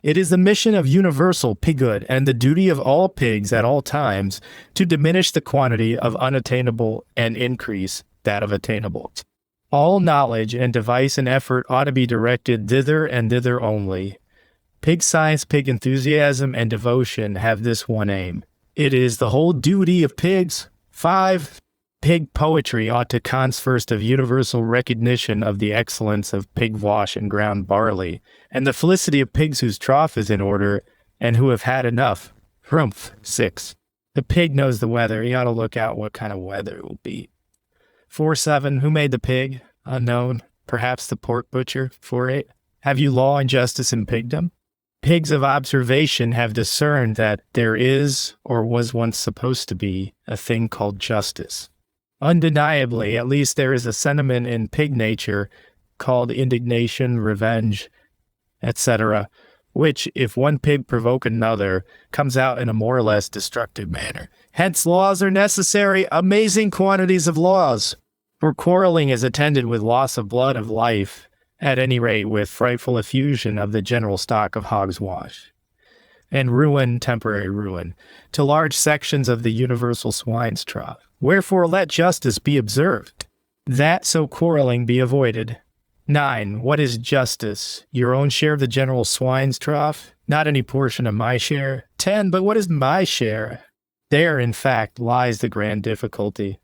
It is the mission of universal pighood and the duty of all pigs at all times to diminish the quantity of unattainable and increase that of attainable. All knowledge and device and effort ought to be directed thither and thither only. Pig science, pig enthusiasm, and devotion have this one aim. It is the whole duty of pigs. 5. Pig poetry ought to cons first of universal recognition of the excellence of pig wash and ground barley, and the felicity of pigs whose trough is in order, and who have had enough. Humph. 6. The pig knows the weather. He ought to look out what kind of weather it will be. 4-7. Who made the pig? Unknown. Perhaps the pork butcher. 4-8. Have you law and justice in pigdom? Pigs of observation have discerned that there is, or was once supposed to be, a thing called justice. Undeniably, at least there is a sentiment in pig nature called indignation, revenge, etc., which, if one pig provoke another, comes out in a more or less destructive manner. Hence laws are necessary, amazing quantities of laws. For quarreling is attended with loss of blood, of life, at any rate with frightful effusion of the general stock of hogswash, and ruin, temporary ruin, to large sections of the universal swine's trough. Wherefore let justice be observed, that so quarreling be avoided. 9. What is justice? Your own share of the general swine's trough? Not any portion of my share. 10. But what is my share? There, in fact, lies the grand difficulty,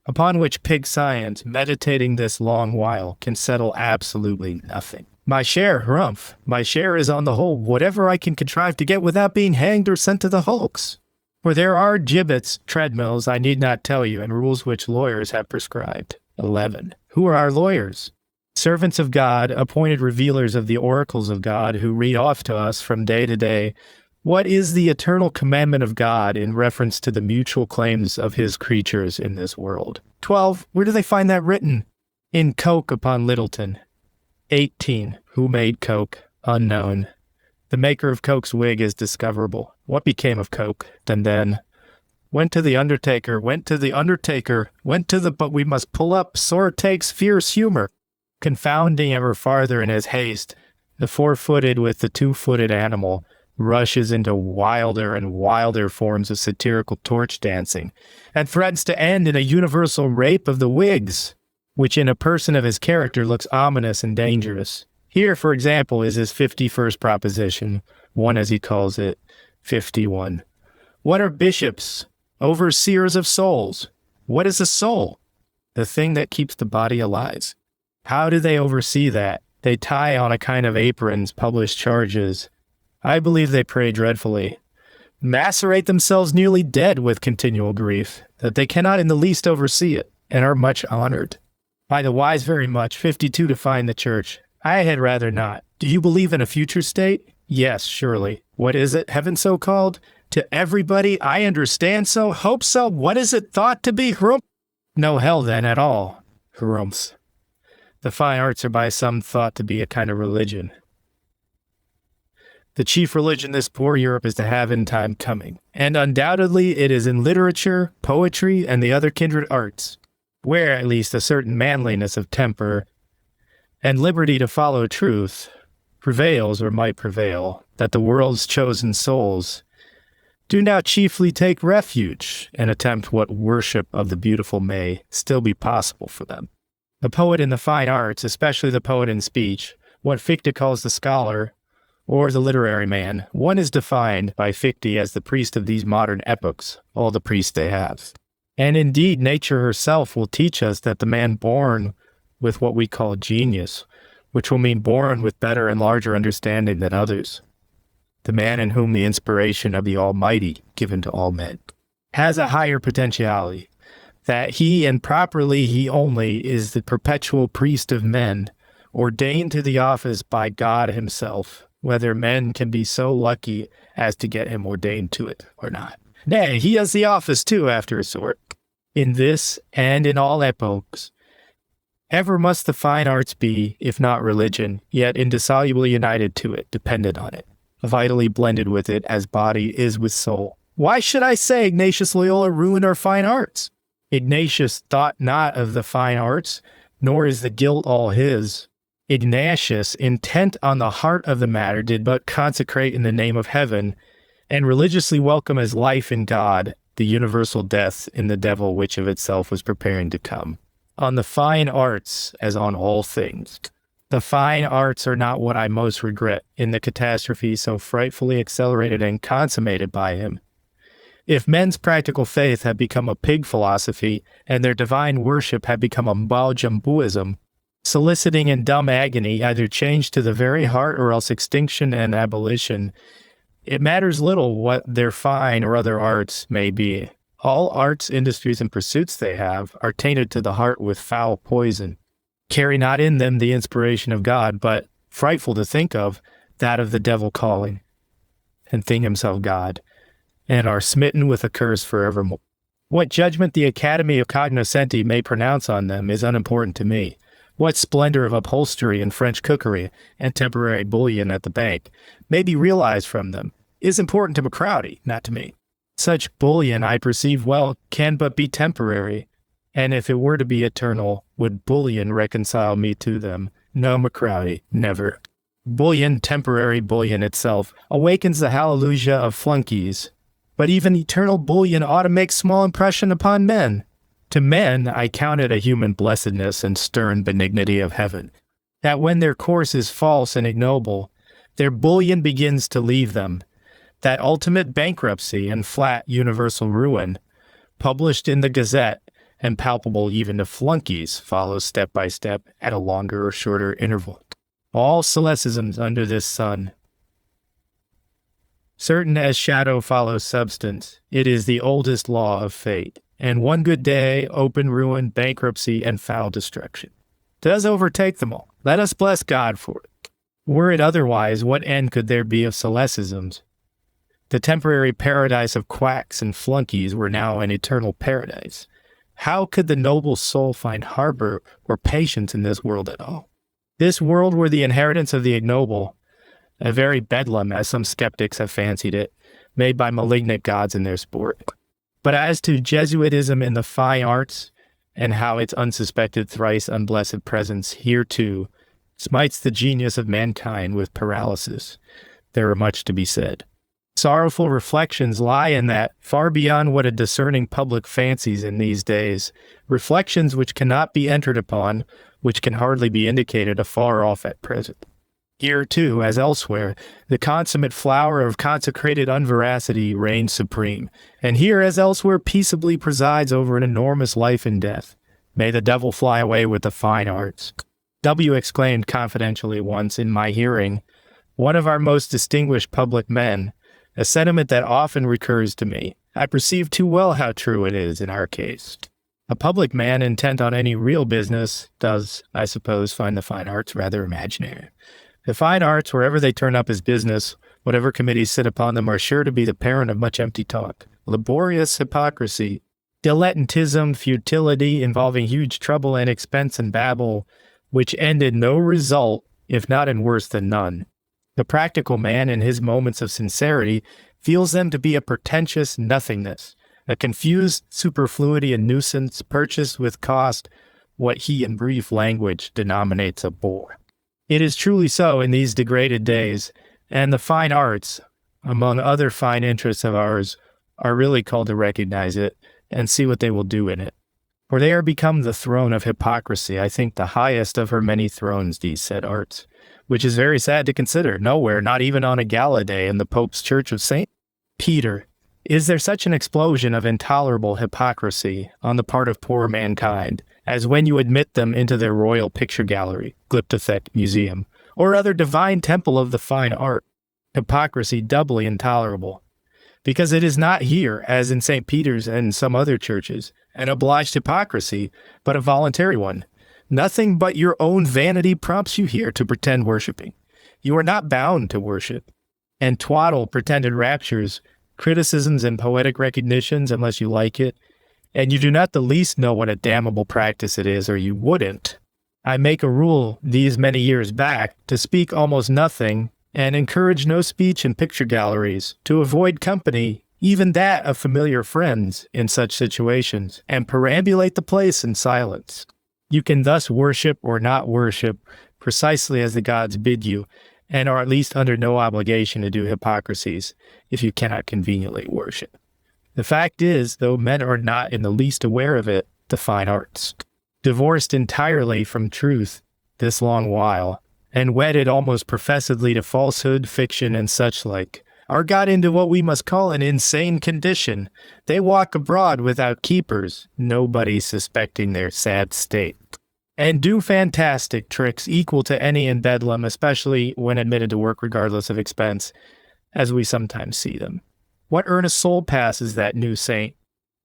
upon which pig science, meditating this long while, can settle absolutely nothing. My share, humph. My share is on the whole whatever I can contrive to get without being hanged or sent to the hulks. For there are gibbets, treadmills, I need not tell you, and rules which lawyers have prescribed. 11. Who are our lawyers? Servants of God, appointed revealers of the oracles of God, who read off to us from day to day what is the eternal commandment of God in reference to the mutual claims of his creatures in this world. 12. Where do they find that written? In Coke upon Littleton. 18. Who made Coke? Unknown. The maker of Coke's wig is discoverable. What became of Coke? Then. Went to the undertaker, but we must pull up, sore takes fierce humor. Confounding ever farther in his haste, the four-footed with the two-footed animal rushes into wilder and wilder forms of satirical torch dancing, and threatens to end in a universal rape of the wigs, which in a person of his character looks ominous and dangerous. Here, for example, is his 51st proposition, one as he calls it, 51. What are bishops? Overseers of souls. What is a soul? The thing that keeps the body alive. How do they oversee that? They tie on a kind of aprons published charges. I believe they pray dreadfully, macerate themselves nearly dead with continual grief, that they cannot in the least oversee it, and are much honored. By the wise very much, 52 to find the church. I had rather not. Do you believe in a future state? Yes, surely. What is it, heaven so called? To everybody, I understand so, hope so. What is it thought to be? Hrumph? No hell then at all. Hrumphs. The fine arts are by some thought to be a kind of religion. The chief religion this poor Europe is to have in time coming, and undoubtedly it is in literature, poetry, and the other kindred arts, where at least a certain manliness of temper and liberty to follow truth prevails or might prevail, that the world's chosen souls do now chiefly take refuge and attempt what worship of the beautiful may still be possible for them. The poet in the fine arts, especially the poet in speech, what Fichte calls the scholar, or the literary man, one is defined by Fichte as the priest of these modern epochs, all the priests they have. And indeed, nature herself will teach us that the man born with what we call genius, which will mean born with better and larger understanding than others, the man in whom the inspiration of the Almighty given to all men, has a higher potentiality, that he and properly he only is the perpetual priest of men, ordained to the office by God himself, whether men can be so lucky as to get him ordained to it or not. Nay, he has the office too, after a sort. In this, and in all epochs, ever must the fine arts be, if not religion, yet indissolubly united to it, dependent on it, vitally blended with it, as body is with soul. Why should I say Ignatius Loyola ruined our fine arts? Ignatius thought not of the fine arts, nor is the guilt all his. Ignatius, intent on the heart of the matter, did but consecrate in the name of heaven, and religiously welcome as life in God, the universal death in the devil which of itself was preparing to come. On the fine arts, as on all things. The fine arts are not what I most regret in the catastrophe so frightfully accelerated and consummated by him. If men's practical faith had become a pig philosophy, and their divine worship had become a Baojumbuism, soliciting in dumb agony either change to the very heart or else extinction and abolition, it matters little what their fine or other arts may be. All arts, industries, and pursuits they have are tainted to the heart with foul poison, carry not in them the inspiration of God, but, frightful to think of, that of the devil calling, and think himself God, and are smitten with a curse forevermore. What judgment the Academy of Cognoscenti may pronounce on them is unimportant to me. What splendor of upholstery and French cookery and temporary bullion at the bank may be realized from them is important to McCrowdy, not to me. Such bullion, I perceive well, can but be temporary, and if it were to be eternal, would bullion reconcile me to them? No, McCrowdy, never. Bullion, temporary bullion itself, awakens the hallelujah of flunkies. But even eternal bullion ought to make small impression upon men. To men I count it a human blessedness and stern benignity of heaven, that when their course is false and ignoble, their bullion begins to leave them, that ultimate bankruptcy and flat universal ruin, published in the Gazette and palpable even to flunkies, follows step by step at a longer or shorter interval. All solecisms under this sun. Certain as shadow follows substance, it is the oldest law of fate, and one good day, open ruin, bankruptcy, and foul destruction does overtake them all. Let us bless God for it. Were it otherwise, what end could there be of solecisms? The temporary paradise of quacks and flunkies were now an eternal paradise. How could the noble soul find harbor or patience in this world at all? This world were the inheritance of the ignoble, a very bedlam, as some skeptics have fancied it, made by malignant gods in their sport. But as to Jesuitism in the fine arts, and how its unsuspected thrice unblessed presence here too smites the genius of mankind with paralysis, there are much to be said. Sorrowful reflections lie in that, far beyond what a discerning public fancies in these days, reflections which cannot be entered upon, which can hardly be indicated afar off at present. Here, too, as elsewhere, the consummate flower of consecrated unveracity reigns supreme, and here, as elsewhere, peaceably presides over an enormous life and death. May the devil fly away with the fine arts. W. exclaimed confidentially once in my hearing, one of our most distinguished public men, a sentiment that often recurs to me. I perceive too well how true it is in our case. A public man intent on any real business does, I suppose, find the fine arts rather imaginary. The fine arts, wherever they turn up as business, whatever committees sit upon them, are sure to be the parent of much empty talk, laborious hypocrisy, dilettantism, futility involving huge trouble and expense and babble, which end in no result, if not in worse than none. The practical man, in his moments of sincerity, feels them to be a pretentious nothingness, a confused superfluity and nuisance purchased with cost, what he in brief language denominates a bore. It is truly so in these degraded days, and the fine arts, among other fine interests of ours, are really called to recognize it and see what they will do in it. For they are become the throne of hypocrisy, I think the highest of her many thrones, these said arts, which is very sad to consider. Nowhere, not even on a gala day in the Pope's Church of St. Peter, is there such an explosion of intolerable hypocrisy on the part of poor mankind as when you admit them into their royal picture gallery, Glyptothek Museum, or other divine temple of the fine art. Hypocrisy doubly intolerable, because it is not here, as in St. Peter's and some other churches, an obliged hypocrisy, but a voluntary one. Nothing but your own vanity prompts you here to pretend worshiping. You are not bound to worship. And twaddle pretended raptures, criticisms and poetic recognitions unless you like it, and you do not the least know what a damnable practice it is, or you wouldn't. I make a rule these many years back to speak almost nothing and encourage no speech in picture galleries, to avoid company, even that of familiar friends, in such situations, and perambulate the place in silence. You can thus worship or not worship precisely as the gods bid you, and are at least under no obligation to do hypocrisies if you cannot conveniently worship. The fact is, though men are not in the least aware of it, the fine arts, divorced entirely from truth this long while, and wedded almost professedly to falsehood, fiction, and such like, are got into what we must call an insane condition. They walk abroad without keepers, nobody suspecting their sad state, and do fantastic tricks equal to any in Bedlam, especially when admitted to work regardless of expense, as we sometimes see them. What earnest soul passes that new saint?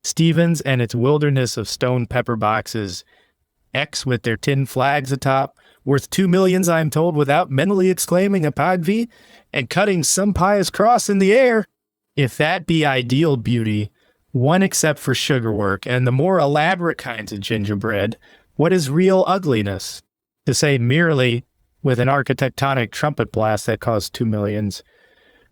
Stevens and its wilderness of stone pepper boxes, X with their tin flags atop, worth 2 millions, I am told, without mentally exclaiming a padvi and cutting some pious cross in the air. If that be ideal beauty, one except for sugarwork and the more elaborate kinds of gingerbread, what is real ugliness? To say merely, with an architectonic trumpet blast that costs 2 millions,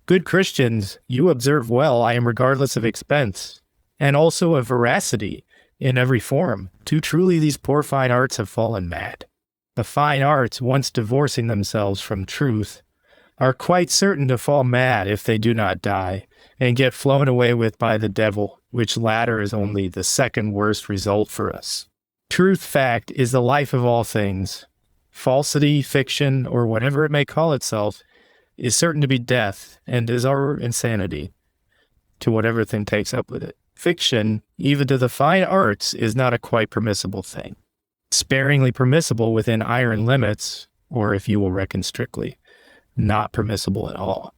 good Christians, you observe well, I am regardless of expense, and also of veracity in every form. Too truly these poor fine arts have fallen mad. The fine arts, once divorcing themselves from truth, are quite certain to fall mad if they do not die, and get flown away with by the devil, which latter is only the second worst result for us. Truth fact is the life of all things. Falsity, fiction, or whatever it may call itself, is certain to be death, and is our insanity, to whatever thing takes up with it. Fiction, even to the fine arts, is not a quite permissible thing. Sparingly permissible within iron limits, or if you will reckon strictly, not permissible at all.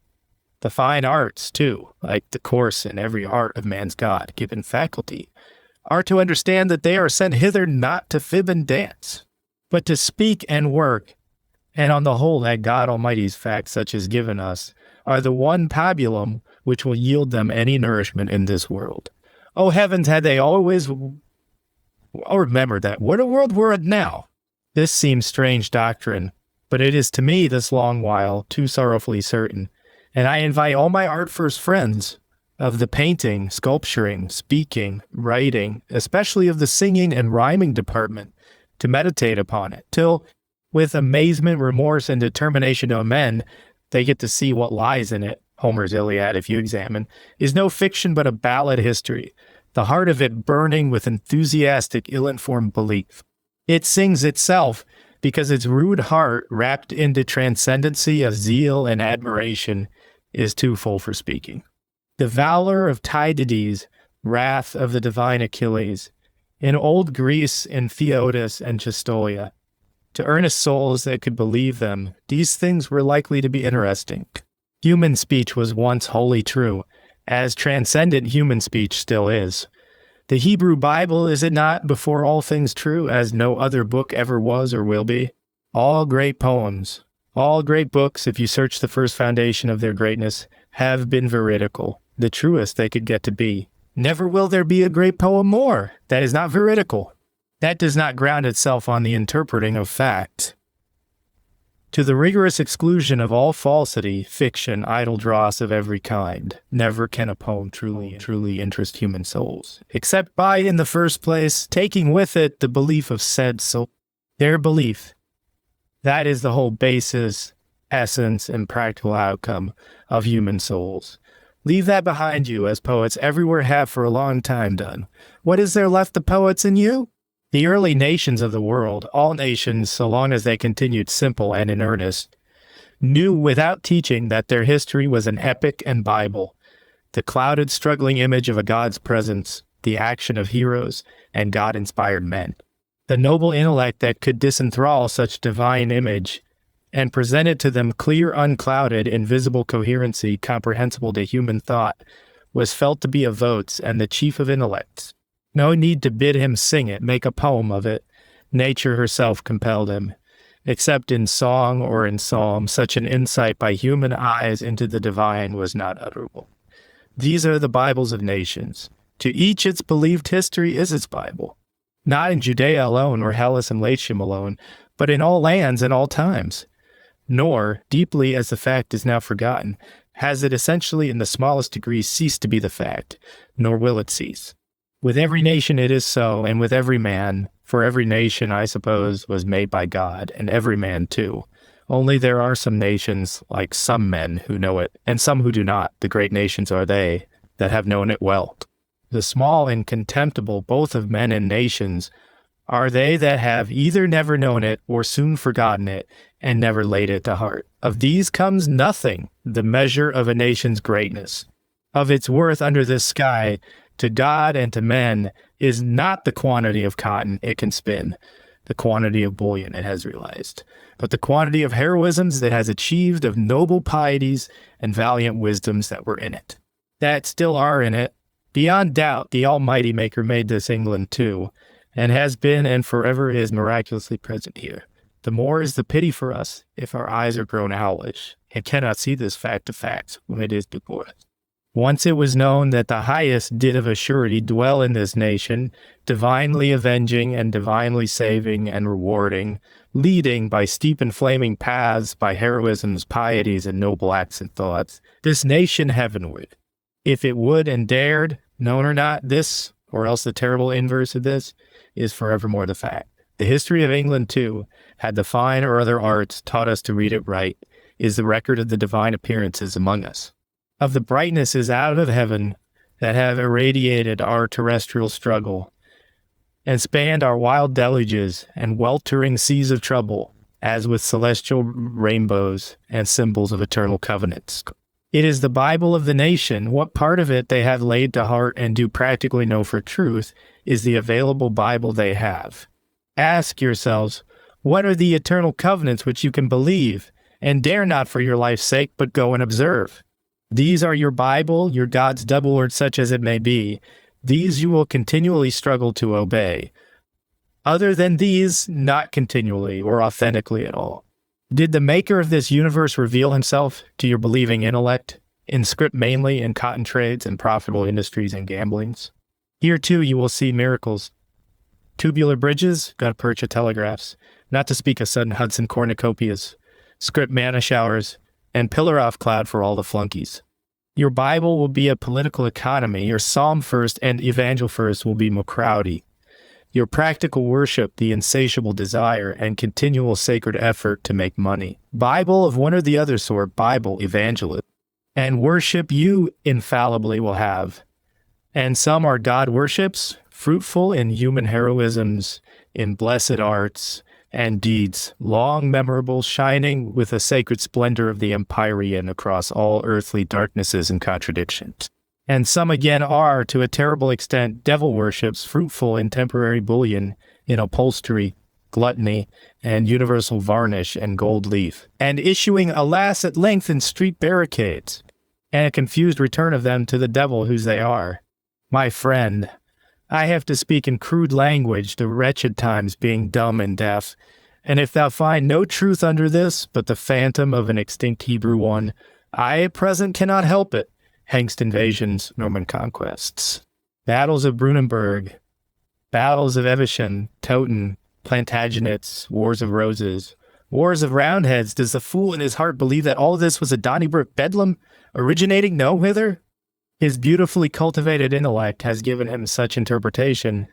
The fine arts, too, like the course in every art of man's God-given faculty, are to understand that they are sent hither not to fib and dance, but to speak and work, and on the whole that God Almighty's facts such as given us are the one pabulum which will yield them any nourishment in this world. Oh heavens, had they always remembered that, what a world we're in now! This seems strange doctrine, but it is to me this long while too sorrowfully certain, and I invite all my art-first friends of the painting, sculpturing, speaking, writing, especially of the singing and rhyming department, to meditate upon it, till, with amazement, remorse, and determination to amend, they get to see what lies in it. Homer's Iliad, if you examine, is no fiction but a ballad history, the heart of it burning with enthusiastic, ill-informed belief. It sings itself, because its rude heart, wrapped into transcendency of zeal and admiration, is too full for speaking. The valor of Tydides, wrath of the divine Achilles, in old Greece, in Theodotus and Chestolia, to earnest souls that could believe them, these things were likely to be interesting. Human speech was once wholly true, as transcendent human speech still is. The Hebrew Bible, is it not before all things true, as no other book ever was or will be? All great poems, all great books, if you search the first foundation of their greatness, have been veridical, the truest they could get to be. Never will there be a great poem more that is not veridical. That does not ground itself on the interpreting of fact. To the rigorous exclusion of all falsity, fiction, idle dross of every kind, never can a poem truly interest human souls, except by, in the first place, taking with it the belief of said soul. Their belief. That is the whole basis, essence, and practical outcome of human souls. Leave that behind you, as poets everywhere have for a long time done. What is there left of poets in you? The early nations of the world, all nations, so long as they continued simple and in earnest, knew without teaching that their history was an epic and Bible, the clouded, struggling image of a God's presence, the action of heroes and God-inspired men. The noble intellect that could disenthrall such divine image and present it to them clear, unclouded, invisible coherency comprehensible to human thought was felt to be of votes and the chief of intellects. No need to bid him sing it, make a poem of it. Nature herself compelled him. Except in song or in psalm, such an insight by human eyes into the divine was not utterable. These are the Bibles of nations. To each its believed history is its Bible. Not in Judea alone or Hellas and Latium alone, but in all lands and all times. Nor, deeply as the fact is now forgotten, has it essentially in the smallest degree ceased to be the fact, nor will it cease. With every nation it is so, and with every man, for every nation, I suppose, was made by God, and every man too. Only there are some nations, like some men, who know it, and some who do not. The great nations are they, that have known it well. The small and contemptible, both of men and nations, are they that have either never known it, or soon forgotten it, and never laid it to heart. Of these comes nothing, the measure of a nation's greatness. Of its worth under this sky, to God and to men, is not the quantity of cotton it can spin, the quantity of bullion it has realized, but the quantity of heroisms it has achieved, of noble pieties and valiant wisdoms that were in it, that still are in it. Beyond doubt, the Almighty Maker made this England too, and has been and forever is miraculously present here. The more is the pity for us, if our eyes are grown owlish, and cannot see this fact of facts when it is before us. Once it was known that the highest did of a surety dwell in this nation, divinely avenging and divinely saving and rewarding, leading by steep and flaming paths, by heroisms, pieties, and noble acts and thoughts, this nation heavenward. If it would and dared, known or not, this, or else the terrible inverse of this, is forevermore the fact. The history of England, too, had the fine or other arts taught us to read it right, is the record of the divine appearances among us, of the brightnesses out of heaven that have irradiated our terrestrial struggle, and spanned our wild deluges and weltering seas of trouble, as with celestial rainbows and symbols of eternal covenants. It is the Bible of the nation. What part of it they have laid to heart and do practically know for truth is the available Bible they have. Ask yourselves, what are the eternal covenants which you can believe, and dare not for your life's sake, but go and observe? These are your Bible, your God's double word such as it may be. These you will continually struggle to obey. Other than these, not continually or authentically at all. Did the maker of this universe reveal himself to your believing intellect, in script mainly in cotton trades and profitable industries and gamblings? Here too you will see miracles. Tubular bridges, gutta percha telegraphs, not to speak of sudden Hudson cornucopias, script manna showers, and pillar off cloud for all the flunkies. Your Bible will be a political economy, your psalm first and evangel first will be McCrowdy. Your practical worship, the insatiable desire and continual sacred effort to make money. Bible of one or the other sort, Bible evangelist. And worship you infallibly will have. And some are God worships, fruitful in human heroisms, in blessed arts and deeds, long memorable, shining with the sacred splendor of the Empyrean across all earthly darknesses and contradictions. And some again are, to a terrible extent, devil worships, fruitful in temporary bullion, in upholstery, gluttony, and universal varnish and gold leaf, and issuing, alas, at length in street barricades, and a confused return of them to the devil whose they are. My friend, I have to speak in crude language, the wretched times being dumb and deaf, and if thou find no truth under this, but the phantom of an extinct Hebrew one, I at present cannot help it. Hengst invasions, Norman conquests, battles of Brunanburg, battles of Evesham, Toten, Plantagenets, wars of roses, wars of roundheads. Does the fool in his heart believe that all this was a Donnybrook bedlam, originating no whither? His beautifully cultivated intellect has given him such interpretation,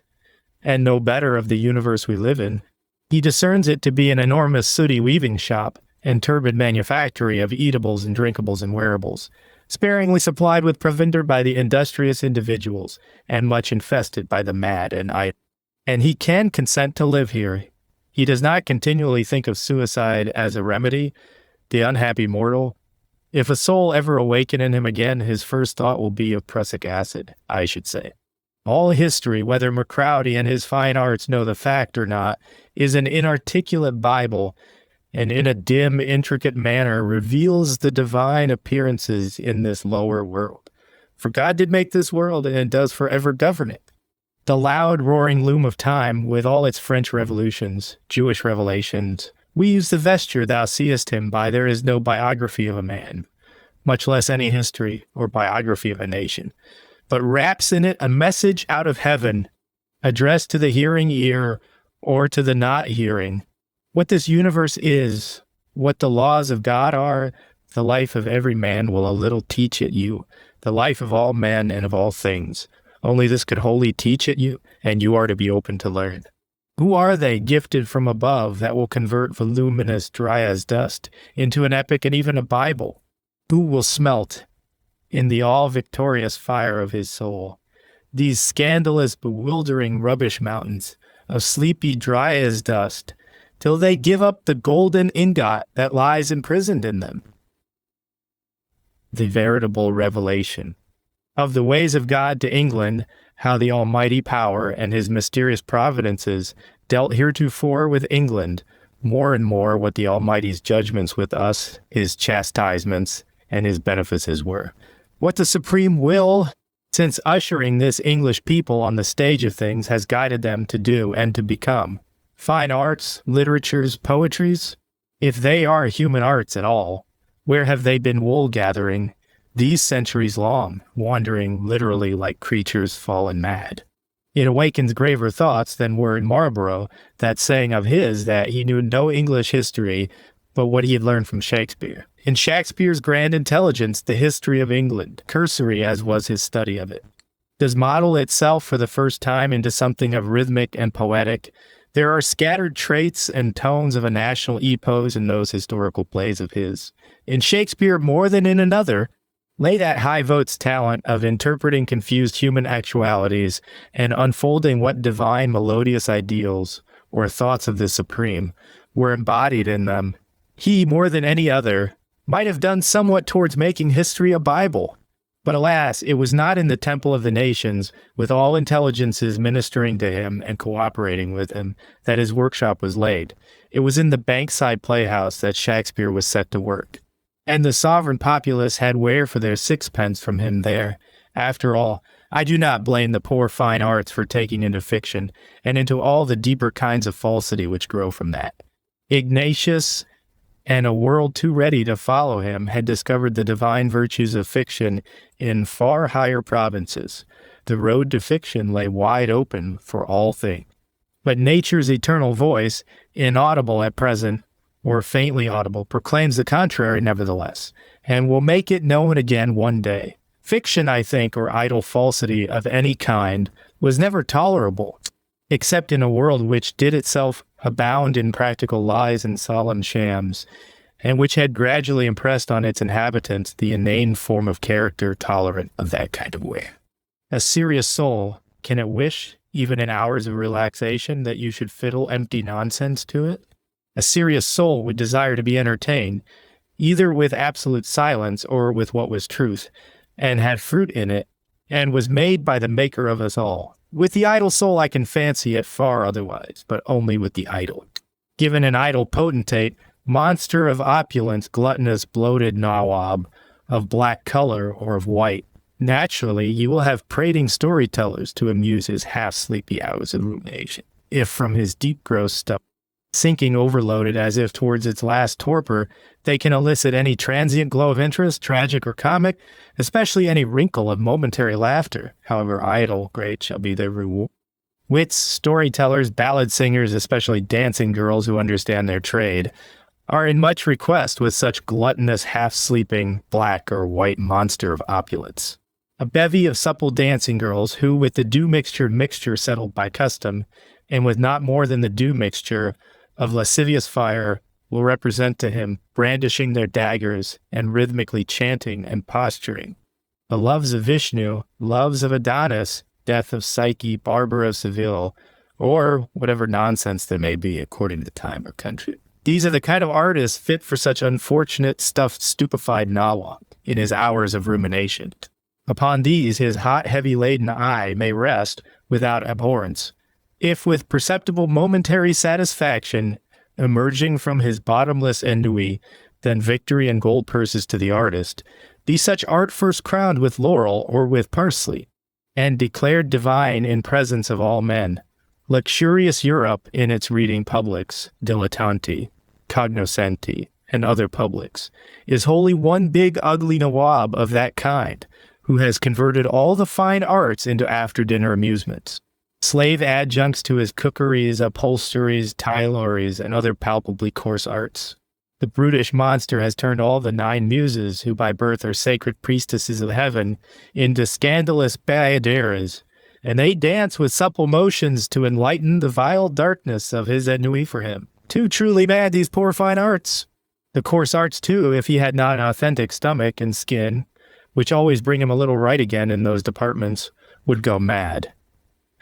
and no better of the universe we live in. He discerns it to be an enormous sooty weaving shop and turbid manufactory of eatables and drinkables and wearables, sparingly supplied with provender by the industrious individuals, and much infested by the mad and idle. And he can consent to live here. He does not continually think of suicide as a remedy, the unhappy mortal. If a soul ever awaken in him again, his first thought will be of prussic acid, I should say. All history, whether McCrowdy and his fine arts know the fact or not, is an inarticulate Bible, and in a dim, intricate manner reveals the divine appearances in this lower world. For God did make this world, and does forever govern it. The loud, roaring loom of time, with all its French revolutions, Jewish revelations, weaves the vesture thou seest him by. There is no biography of a man, much less any history or biography of a nation, but wraps in it a message out of heaven, addressed to the hearing ear or to the not hearing. What this universe is, what the laws of God are, the life of every man will a little teach it you, the life of all men and of all things. Only this could wholly teach it you, and you are to be open to learn. Who are they, gifted from above, that will convert voluminous, dry as dust, into an epic and even a Bible? Who will smelt in the all-victorious fire of his soul these scandalous, bewildering rubbish mountains of sleepy, dry as dust, till they give up the golden ingot that lies imprisoned in them? The veritable revelation of the ways of God to England, how the almighty power and his mysterious providences dealt heretofore with England, more and more what the Almighty's judgments with us, his chastisements, and his benefices were. What the supreme will, since ushering this English people on the stage of things, has guided them to do and to become. Fine arts, literatures, poetries, if they are human arts at all, where have they been wool gathering these centuries long, wandering literally like creatures fallen mad? It awakens graver thoughts than were in Marlborough, that saying of his that he knew no English history but what he had learned from Shakespeare. In Shakespeare's grand intelligence, the history of England, cursory as was his study of it, does model itself for the first time into something of rhythmic and poetic, There are scattered traits and tones of a national epos in those historical plays of his. In Shakespeare, more than in another, lay that high votes talent of interpreting confused human actualities and unfolding what divine melodious ideals or thoughts of the supreme were embodied in them. He, more than any other, might have done somewhat towards making history a Bible. But alas, it was not in the temple of the nations, with all intelligences ministering to him and cooperating with him, that his workshop was laid. It was in the Bankside Playhouse that Shakespeare was set to work. And the sovereign populace had ware for their sixpence from him there. After all, I do not blame the poor fine arts for taking into fiction, and into all the deeper kinds of falsity which grow from that. Ignatius, and a world too ready to follow him, had discovered the divine virtues of fiction in far higher provinces. The road to fiction lay wide open for all things. But nature's eternal voice, inaudible at present, or faintly audible, proclaims the contrary nevertheless, and will make it known again one day. Fiction, I think, or idle falsity of any kind, was never tolerable, except in a world which did itself abound in practical lies and solemn shams, and which had gradually impressed on its inhabitants the inane form of character tolerant of that kind of way. A serious soul, can it wish, even in hours of relaxation, that you should fiddle empty nonsense to it? A serious soul would desire to be entertained, either with absolute silence or with what was truth, and had fruit in it, and was made by the Maker of us all. With the idle soul I can fancy it far otherwise, but only with the idle. Given an idle potentate, monster of opulence, gluttonous, bloated nawab, of black color or of white, naturally you will have prating storytellers to amuse his half-sleepy hours of rumination. If from his deep gross stomach, sinking overloaded as if towards its last torpor, they can elicit any transient glow of interest, tragic or comic, especially any wrinkle of momentary laughter, however idle, great shall be their reward. Wits, storytellers, ballad singers, especially dancing girls who understand their trade, are in much request with such gluttonous, half-sleeping, black or white monster of opulence. A bevy of supple dancing girls who, with the due mixture settled by custom, and with not more than the due mixture of lascivious fire, will represent to him, brandishing their daggers and rhythmically chanting and posturing, the loves of Vishnu, loves of Adonis, death of Psyche, barber of Seville, or whatever nonsense there may be according to time or country. These are the kind of artists fit for such unfortunate, stuffed, stupefied nawab in his hours of rumination. Upon these his hot, heavy-laden eye may rest without abhorrence, if with perceptible momentary satisfaction, emerging from his bottomless ennui, then victory and gold purses to the artist, be such art first crowned with laurel or with parsley, and declared divine in presence of all men. Luxurious Europe in its reading publics, dilettanti, cognoscenti, and other publics, is wholly one big ugly nawab of that kind, who has converted all the fine arts into after-dinner amusements. Slave adjuncts to his cookeries, upholsteries, tailories, and other palpably coarse arts. The brutish monster has turned all the 9 muses, who by birth are sacred priestesses of heaven, into scandalous bayaderas, and they dance with supple motions to enlighten the vile darkness of his ennui for him. Too truly mad, these poor fine arts. The coarse arts, too, if he had not an authentic stomach and skin, which always bring him a little right again in those departments, would go mad.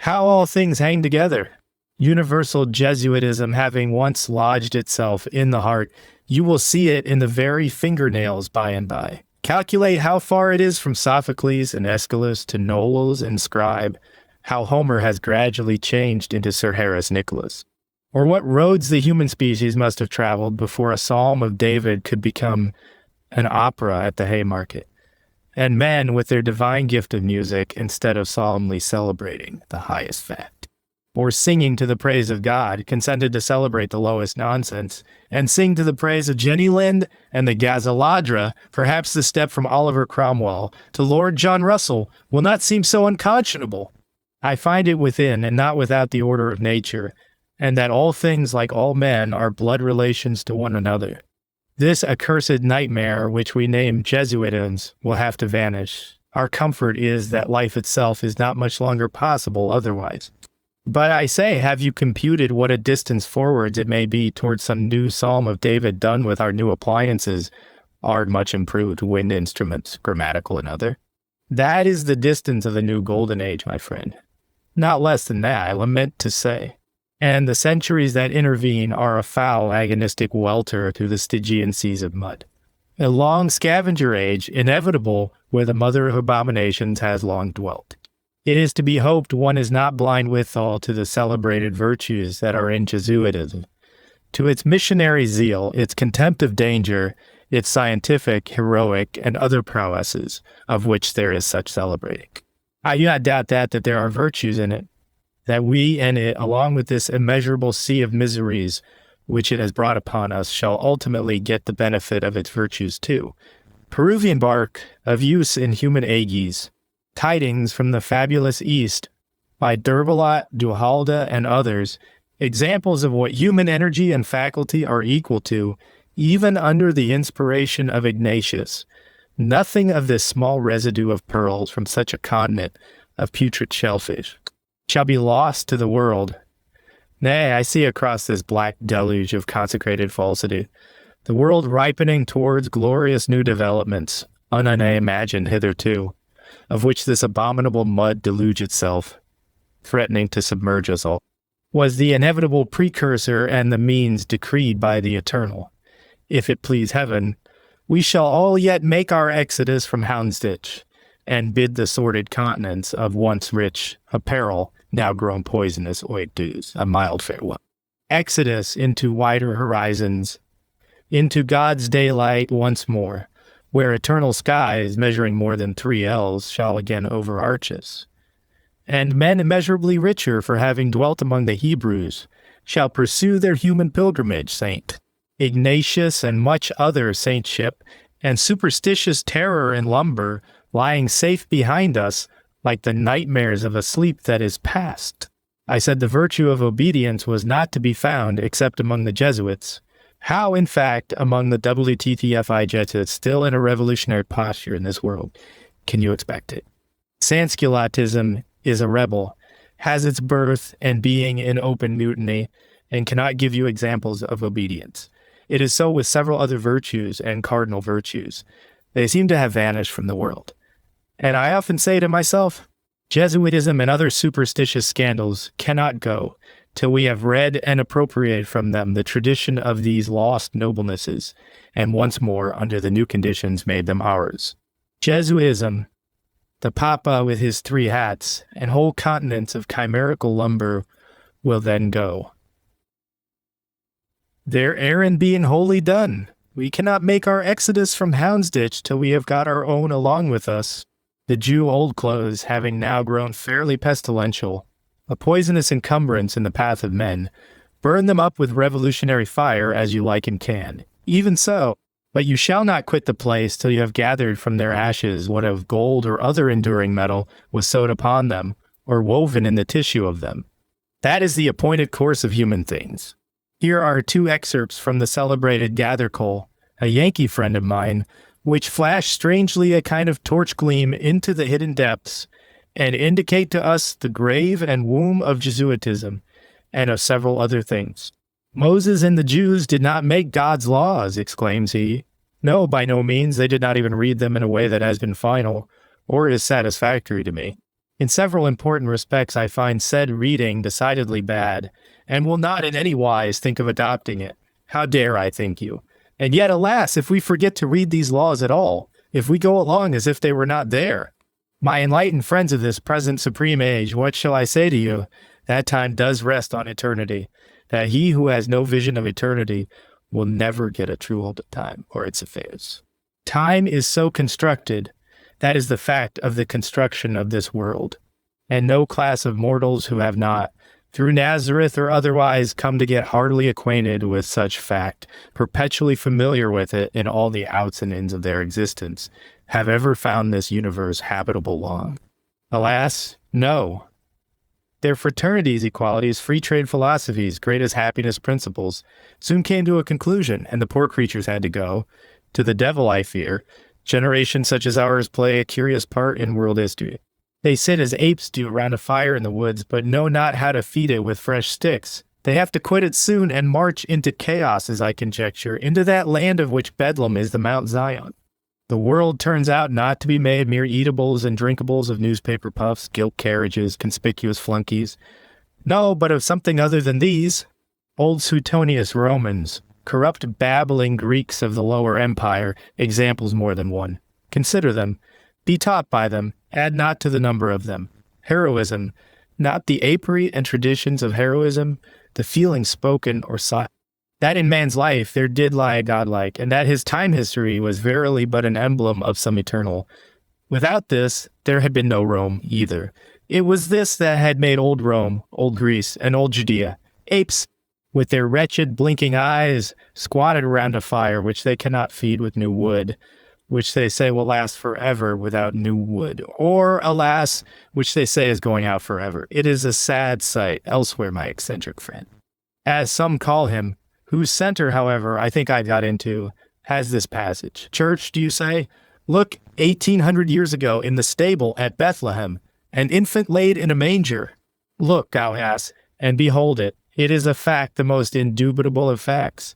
How all things hang together! Universal Jesuitism having once lodged itself in the heart, you will see it in the very fingernails by and by. Calculate how far it is from Sophocles and Aeschylus to Noels and Scribe, how Homer has gradually changed into Sir Harris Nicholas, or what roads the human species must have traveled before a psalm of David could become an opera at the Haymarket, and men with their divine gift of music, instead of solemnly celebrating the highest fact, or singing to the praise of God, consented to celebrate the lowest nonsense, and sing to the praise of Jenny Lind and the Gazeladra. Perhaps the step from Oliver Cromwell to Lord John Russell will not seem so unconscionable. I find it within and not without the order of nature, and that all things, like all men, are blood relations to one another. This accursed nightmare, which we name Jesuitism, will have to vanish. Our comfort is that life itself is not much longer possible otherwise. But I say, have you computed what a distance forwards it may be towards some new Psalm of David done with our new appliances, our much improved wind instruments, grammatical and other? That is the distance of the new golden age, my friend. Not less than that, I lament to say. And the centuries that intervene are a foul agonistic welter through the Stygian seas of mud. A long scavenger age, inevitable, where the mother of abominations has long dwelt. It is to be hoped one is not blind withal to the celebrated virtues that are in Jesuitism, to its missionary zeal, its contempt of danger, its scientific, heroic, and other prowesses, of which there is such celebrating. I do not doubt that there are virtues in it, that we and it, along with this immeasurable sea of miseries which it has brought upon us, shall ultimately get the benefit of its virtues too. Peruvian bark, of use in human agues, tidings from the fabulous East, by Dervelat, Duhalde, and others, examples of what human energy and faculty are equal to, even under the inspiration of Ignatius. Nothing of this small residue of pearls from such a continent of putrid shellfish shall be lost to the world. Nay, I see across this black deluge of consecrated falsity, the world ripening towards glorious new developments, unimagined hitherto, of which this abominable mud deluge itself, threatening to submerge us all, was the inevitable precursor and the means decreed by the Eternal. If it please heaven, we shall all yet make our exodus from Houndsditch, and bid the sordid continents of once rich apparel, now grown poisonous oit-dews, a mild farewell. Exodus into wider horizons, into God's daylight once more, where eternal skies, measuring more than 3 ells, shall again overarch us. And men immeasurably richer for having dwelt among the Hebrews shall pursue their human pilgrimage, Saint Ignatius and much other saintship, and superstitious terror and lumber lying safe behind us, like the nightmares of a sleep that is past. I said the virtue of obedience was not to be found except among the Jesuits. How, in fact, among the WTTFI Jesuits still in a revolutionary posture in this world, can you expect it? Sansculottism is a rebel, has its birth and being in open mutiny, and cannot give you examples of obedience. It is so with several other virtues and cardinal virtues. They seem to have vanished from the world. And I often say to myself, Jesuitism and other superstitious scandals cannot go till we have read and appropriated from them the tradition of these lost noblenesses, and once more, under the new conditions, made them ours. Jesuitism, the Papa with his 3 hats, and whole continents of chimerical lumber will then go. Their errand being wholly done, we cannot make our exodus from Houndsditch till we have got our own along with us. The Jew old clothes having now grown fairly pestilential, a poisonous encumbrance in the path of men, burn them up with revolutionary fire as you like and can. Even so, but you shall not quit the place till you have gathered from their ashes what of gold or other enduring metal was sewed upon them, or woven in the tissue of them. That is the appointed course of human things. Here are 2 excerpts from the celebrated Gathercole, a Yankee friend of mine, which flash strangely a kind of torch gleam into the hidden depths, and indicate to us the grave and womb of Jesuitism, and of several other things. Moses and the Jews did not make God's laws, exclaims he. No, by no means, they did not even read them in a way that has been final, or is satisfactory to me. In several important respects I find said reading decidedly bad, and will not in any wise think of adopting it. How dare I think you? And yet, alas, if we forget to read these laws at all, if we go along as if they were not there. My enlightened friends of this present supreme age, what shall I say to you? That time does rest on eternity, that he who has no vision of eternity will never get a true hold of time or its affairs. Time is so constructed, that is the fact of the construction of this world, and no class of mortals who have not, through Nazareth or otherwise, come to get heartily acquainted with such fact, perpetually familiar with it in all the outs and ins of their existence, have ever found this universe habitable long. Alas, no. Their fraternities, equalities, free trade philosophies, great as happiness principles, soon came to a conclusion, and the poor creatures had to go. To the devil, I fear, generations such as ours play a curious part in world history. They sit as apes do around a fire in the woods, but know not how to feed it with fresh sticks. They have to quit it soon and march into chaos, as I conjecture, into that land of which Bedlam is the Mount Zion. The world turns out not to be made mere eatables and drinkables of newspaper puffs, gilt carriages, conspicuous flunkies. No, but of something other than these. Old Suetonius Romans, corrupt babbling Greeks of the lower empire, examples more than one. Consider them. Be taught by them. Add not to the number of them. Heroism, not the apery and traditions of heroism, the feelings spoken or sought. That in man's life there did lie a godlike, and that his time history was verily but an emblem of some eternal. Without this, there had been no Rome either. It was this that had made old Rome, old Greece, and old Judea. Apes, with their wretched blinking eyes, squatted around a fire which they cannot feed with new wood, which they say will last forever without new wood, or, alas, which they say is going out forever. It is a sad sight elsewhere, my eccentric friend. As some call him, whose center, however, I think I got into, has this passage. Church, do you say? Look, 1800 years ago in the stable at Bethlehem, an infant laid in a manger. Look, thou ass, and behold it. It is a fact, the most indubitable of facts.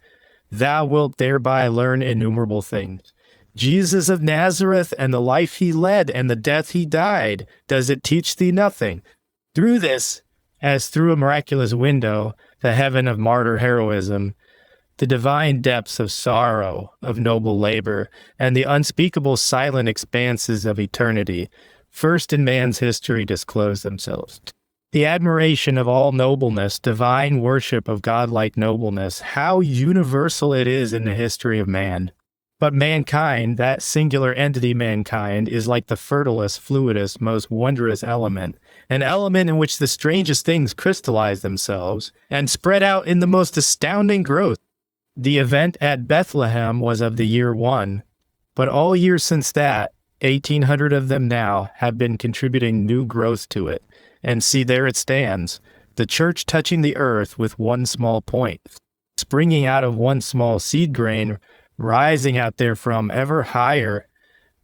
Thou wilt thereby learn innumerable things. Jesus of Nazareth and the life he led and the death he died, does it teach thee nothing? Through this, as through a miraculous window, the heaven of martyr heroism, the divine depths of sorrow, of noble labor, and the unspeakable silent expanses of eternity, first in man's history disclose themselves. The admiration of all nobleness, divine worship of godlike nobleness, how universal it is in the history of man. But mankind, that singular entity mankind, is like the fertilest, fluidest, most wondrous element, an element in which the strangest things crystallize themselves and spread out in the most astounding growth. The event at Bethlehem was of the year 1, but all years since that, 1,800 of them now, have been contributing new growth to it. And see, there it stands, the church touching the earth with one small point, springing out of one small seed grain, rising out therefrom ever higher,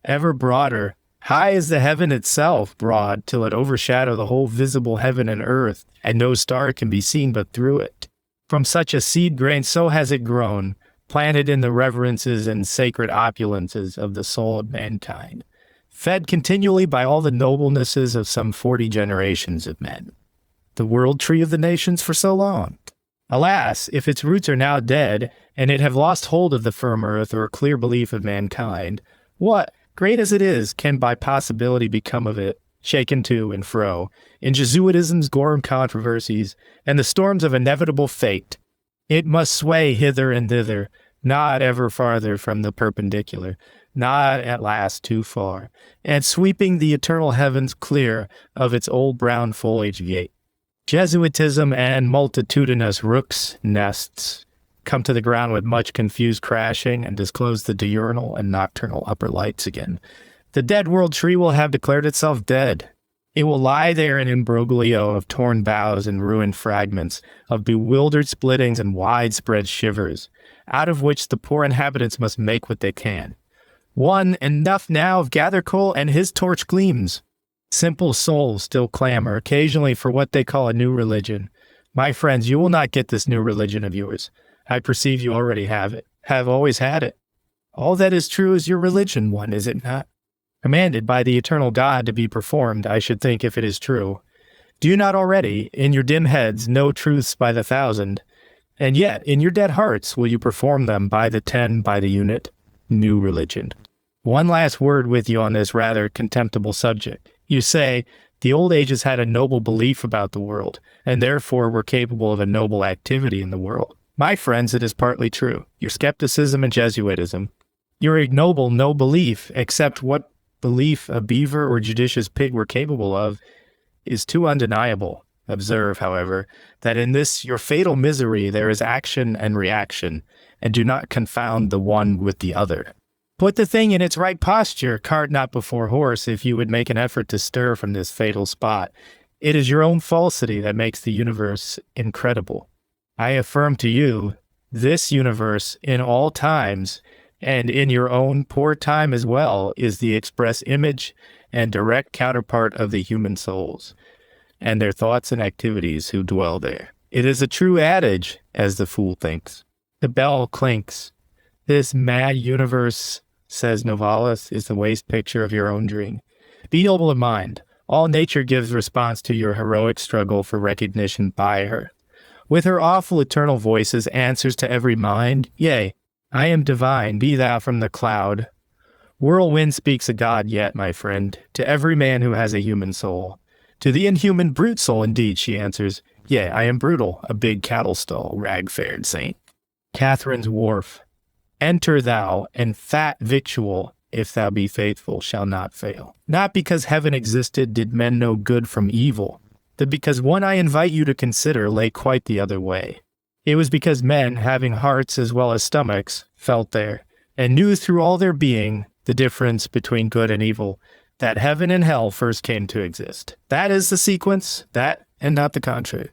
ever broader, high as the heaven itself, broad, till it overshadow the whole visible heaven and earth, and no star can be seen but through it. From such a seed grain so has it grown, planted in the reverences and sacred opulences of the soul of mankind, fed continually by all the noblenesses of some 40 generations of men. The world tree of the nations for so long. Alas, if its roots are now dead, and it have lost hold of the firm earth or clear belief of mankind, what, great as it is, can by possibility become of it, shaken to and fro, in Jesuitism's gorum controversies, and the storms of inevitable fate? It must sway hither and thither, not ever farther from the perpendicular, not at last too far, and sweeping the eternal heavens clear of its old brown foliage gate. Jesuitism and multitudinous rooks' nests come to the ground with much confused crashing and disclose the diurnal and nocturnal upper lights again. The dead world tree will have declared itself dead. It will lie there in imbroglio of torn boughs and ruined fragments, of bewildered splittings and widespread shivers, out of which the poor inhabitants must make what they can. One, enough now of Gathercole and his torch gleams. Simple souls still clamor occasionally for what they call a new religion. My friends, you will not get this new religion of yours. I perceive you already have it, have always had it. All that is true is your religion one, is it not? Commanded by the eternal God to be performed, I should think, if it is true. Do you not already, in your dim heads, know truths by the thousand? And yet, in your dead hearts, will you perform them by the 10, by the unit? New religion. One last word with you on this rather contemptible subject. You say, the old ages had a noble belief about the world, and therefore were capable of a noble activity in the world. My friends, it is partly true. Your skepticism and Jesuitism, your ignoble no belief, except what belief a beaver or judicious pig were capable of, is too undeniable. Observe, however, that in this your fatal misery there is action and reaction, and do not confound the one with the other. Put the thing in its right posture, cart not before horse, if you would make an effort to stir from this fatal spot. It is your own falsity that makes the universe incredible. I affirm to you, this universe in all times, and in your own poor time as well, is the express image and direct counterpart of the human souls, and their thoughts and activities who dwell there. It is a true adage, as the fool thinks. The bell clinks. This mad universe, says Novalis, is the waste picture of your own dream. Be noble in mind. All nature gives response to your heroic struggle for recognition by her. With her awful eternal voices answers to every mind, yea, I am divine, be thou from the cloud. Whirlwind speaks a god yet, my friend, to every man who has a human soul. To the inhuman brute soul, indeed, she answers, yea, I am brutal, a big cattle stall, rag-fared saint. Catherine's Wharf. Enter thou, and fat victual, if thou be faithful, shall not fail. Not because heaven existed did men know good from evil, but because one I invite you to consider lay quite the other way. It was because men, having hearts as well as stomachs, felt there, and knew through all their being the difference between good and evil, that heaven and hell first came to exist. That is the sequence, that and not the contrary.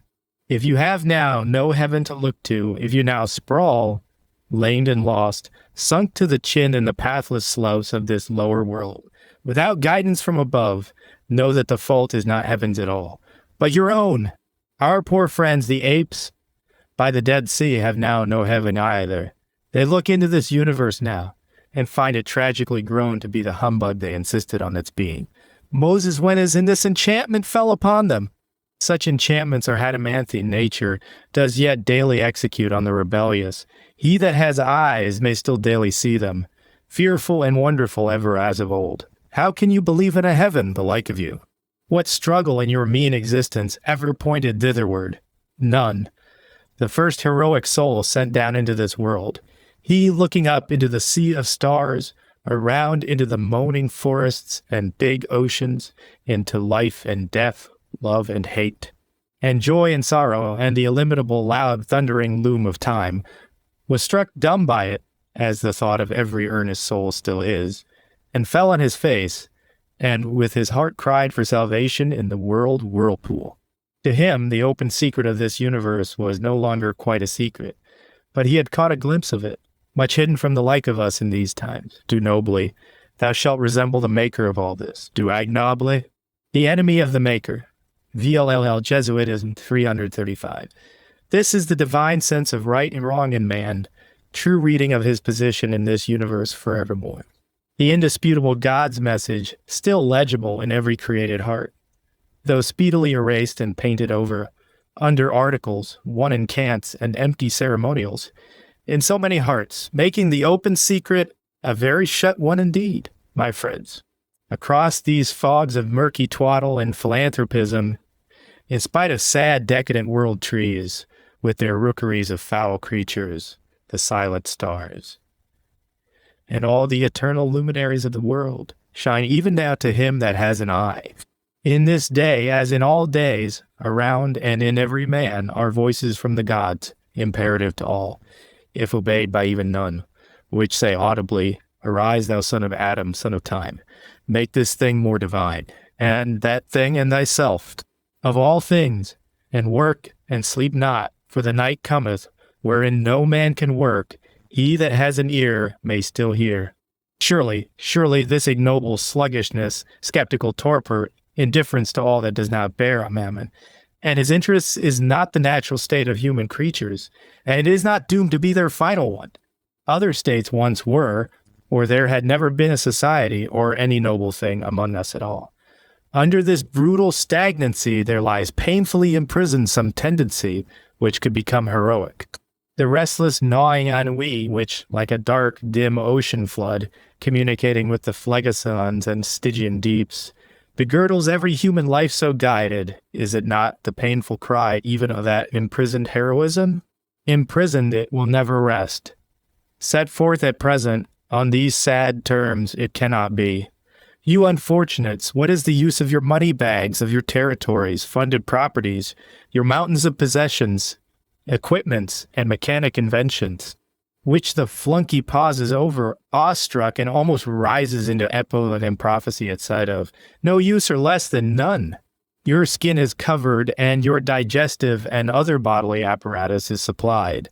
If you have now no heaven to look to, if you now sprawl, lamed and lost, sunk to the chin in the pathless sloughs of this lower world, without guidance from above, know that the fault is not heaven's at all, but your own. Our poor friends, the apes, by the Dead Sea, have now no heaven either. They look into this universe now, and find it tragically grown to be the humbug they insisted on its being. Moses went as in this enchantment fell upon them. Such enchantments are adamantine nature does yet daily execute on the rebellious. He that has eyes may still daily see them, fearful and wonderful ever as of old. How can you believe in a heaven, the like of you? What struggle in your mean existence ever pointed thitherward? None. The first heroic soul sent down into this world, he looking up into the sea of stars, around into the moaning forests and big oceans, into life and death, love and hate, and joy and sorrow, and the illimitable loud thundering loom of time, was struck dumb by it, as the thought of every earnest soul still is, and fell on his face, and with his heart cried for salvation in the world whirlpool. To him, the open secret of this universe was no longer quite a secret, but he had caught a glimpse of it, much hidden from the like of us in these times. Do nobly. Thou shalt resemble the maker of all this. Do act nobly. The enemy of the maker. VLLL Jesuitism 335. This is the divine sense of right and wrong in man, true reading of his position in this universe forevermore. The indisputable God's message, still legible in every created heart, though speedily erased and painted over, under articles, one in cants, and empty ceremonials, in so many hearts, making the open secret a very shut one indeed, my friends. Across these fogs of murky twaddle and philanthropism, in spite of sad, decadent world trees, with their rookeries of foul creatures, the silent stars, and all the eternal luminaries of the world, shine even now to him that has an eye. In this day, as in all days, around and in every man, are voices from the gods, imperative to all, if obeyed by even none, which say audibly, Arise, thou son of Adam, son of time, make this thing more divine, and that thing and thyself, of all things, and work and sleep not, for the night cometh, wherein no man can work, he that has an ear may still hear. Surely, this ignoble sluggishness, skeptical torpor, indifference to all that does not bear a mammon, and his interest is not the natural state of human creatures, and it is not doomed to be their final one. Other states once were, or there had never been a society or any noble thing among us at all. Under this brutal stagnancy there lies painfully imprisoned some tendency which could become heroic. The restless gnawing ennui which, like a dark, dim ocean flood, communicating with the phlegethons and Stygian deeps, begirdles every human life so guided, is it not the painful cry even of that imprisoned heroism? Imprisoned it will never rest. Set forth at present, on these sad terms, it cannot be. You unfortunates, what is the use of your money bags, of your territories, funded properties, your mountains of possessions, equipments, and mechanic inventions, which the flunky pauses over, awestruck, and almost rises into epilogue and prophecy at sight of? No use or less than none. Your skin is covered, and your digestive and other bodily apparatus is supplied.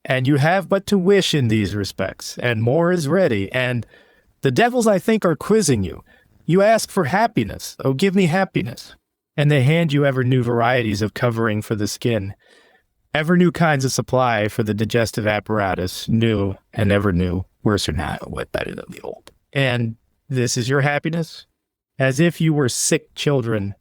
And you have but to wish in these respects, and more is ready, and the devils, I think, are quizzing you. You ask for happiness. Oh, give me happiness. And they hand you ever new varieties of covering for the skin, ever new kinds of supply for the digestive apparatus, new and ever new, worse or not, what better than the old. And this is your happiness? As if you were sick children,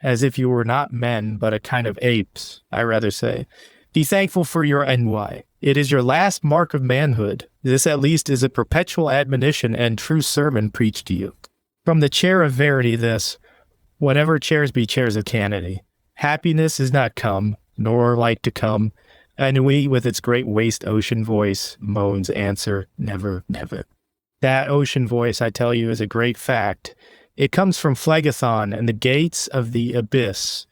as if you were not men, but a kind of apes, I rather say. Be thankful for your ennui. It is your last mark of manhood. This at least is a perpetual admonition and true sermon preached to you. From the chair of verity this, whatever chairs be chairs of canony. Happiness is not come, nor like to come. Ennui with its great waste ocean voice moans answer, never, never. That ocean voice, I tell you, is a great fact. It comes from Phlegethon and the gates of the abyss.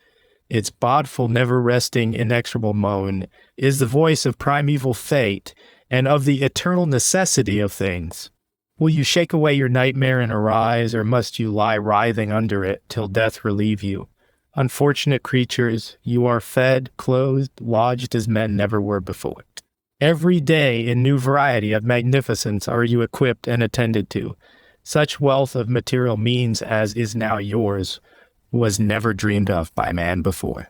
Its bodeful, never-resting, inexorable moan is the voice of primeval fate and of the eternal necessity of things. Will you shake away your nightmare and arise, or must you lie writhing under it till death relieve you? Unfortunate creatures, you are fed, clothed, lodged as men never were before. Every day in new variety of magnificence are you equipped and attended to. Such wealth of material means as is now yours was never dreamed of by man before.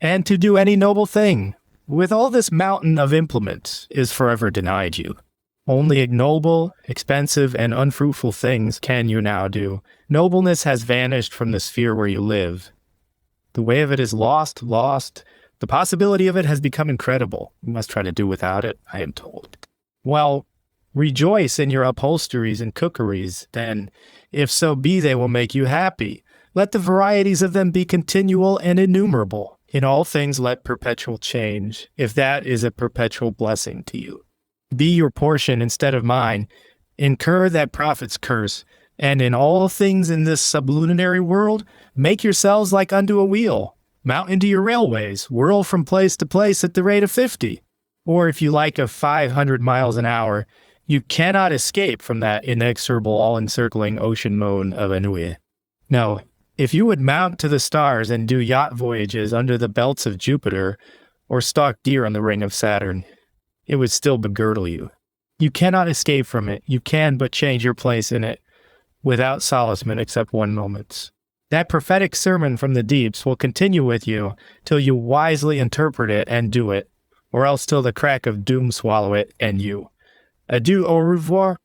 And to do any noble thing, with all this mountain of implements, is forever denied you. Only ignoble, expensive, and unfruitful things can you now do. Nobleness has vanished from the sphere where you live. The way of it is lost. The possibility of it has become incredible. You must try to do without it, I am told. Well, rejoice in your upholsteries and cookeries, then, if so be they will make you happy. Let the varieties of them be continual and innumerable. In all things let perpetual change, if that is a perpetual blessing to you. Be your portion instead of mine. Incur that prophet's curse, and in all things in this sublunary world, make yourselves like unto a wheel. Mount into your railways, whirl from place to place at the rate of 50. Or if you like of 500 miles an hour, you cannot escape from that inexorable, all-encircling ocean moan of ennui. No, if you would mount to the stars and do yacht voyages under the belts of Jupiter, or stalk deer on the ring of Saturn, it would still begirdle you. You cannot escape from it. You can but change your place in it, without solacement except one moment's. That prophetic sermon from the deeps will continue with you till you wisely interpret it and do it, or else till the crack of doom swallow it and you. Adieu, au revoir.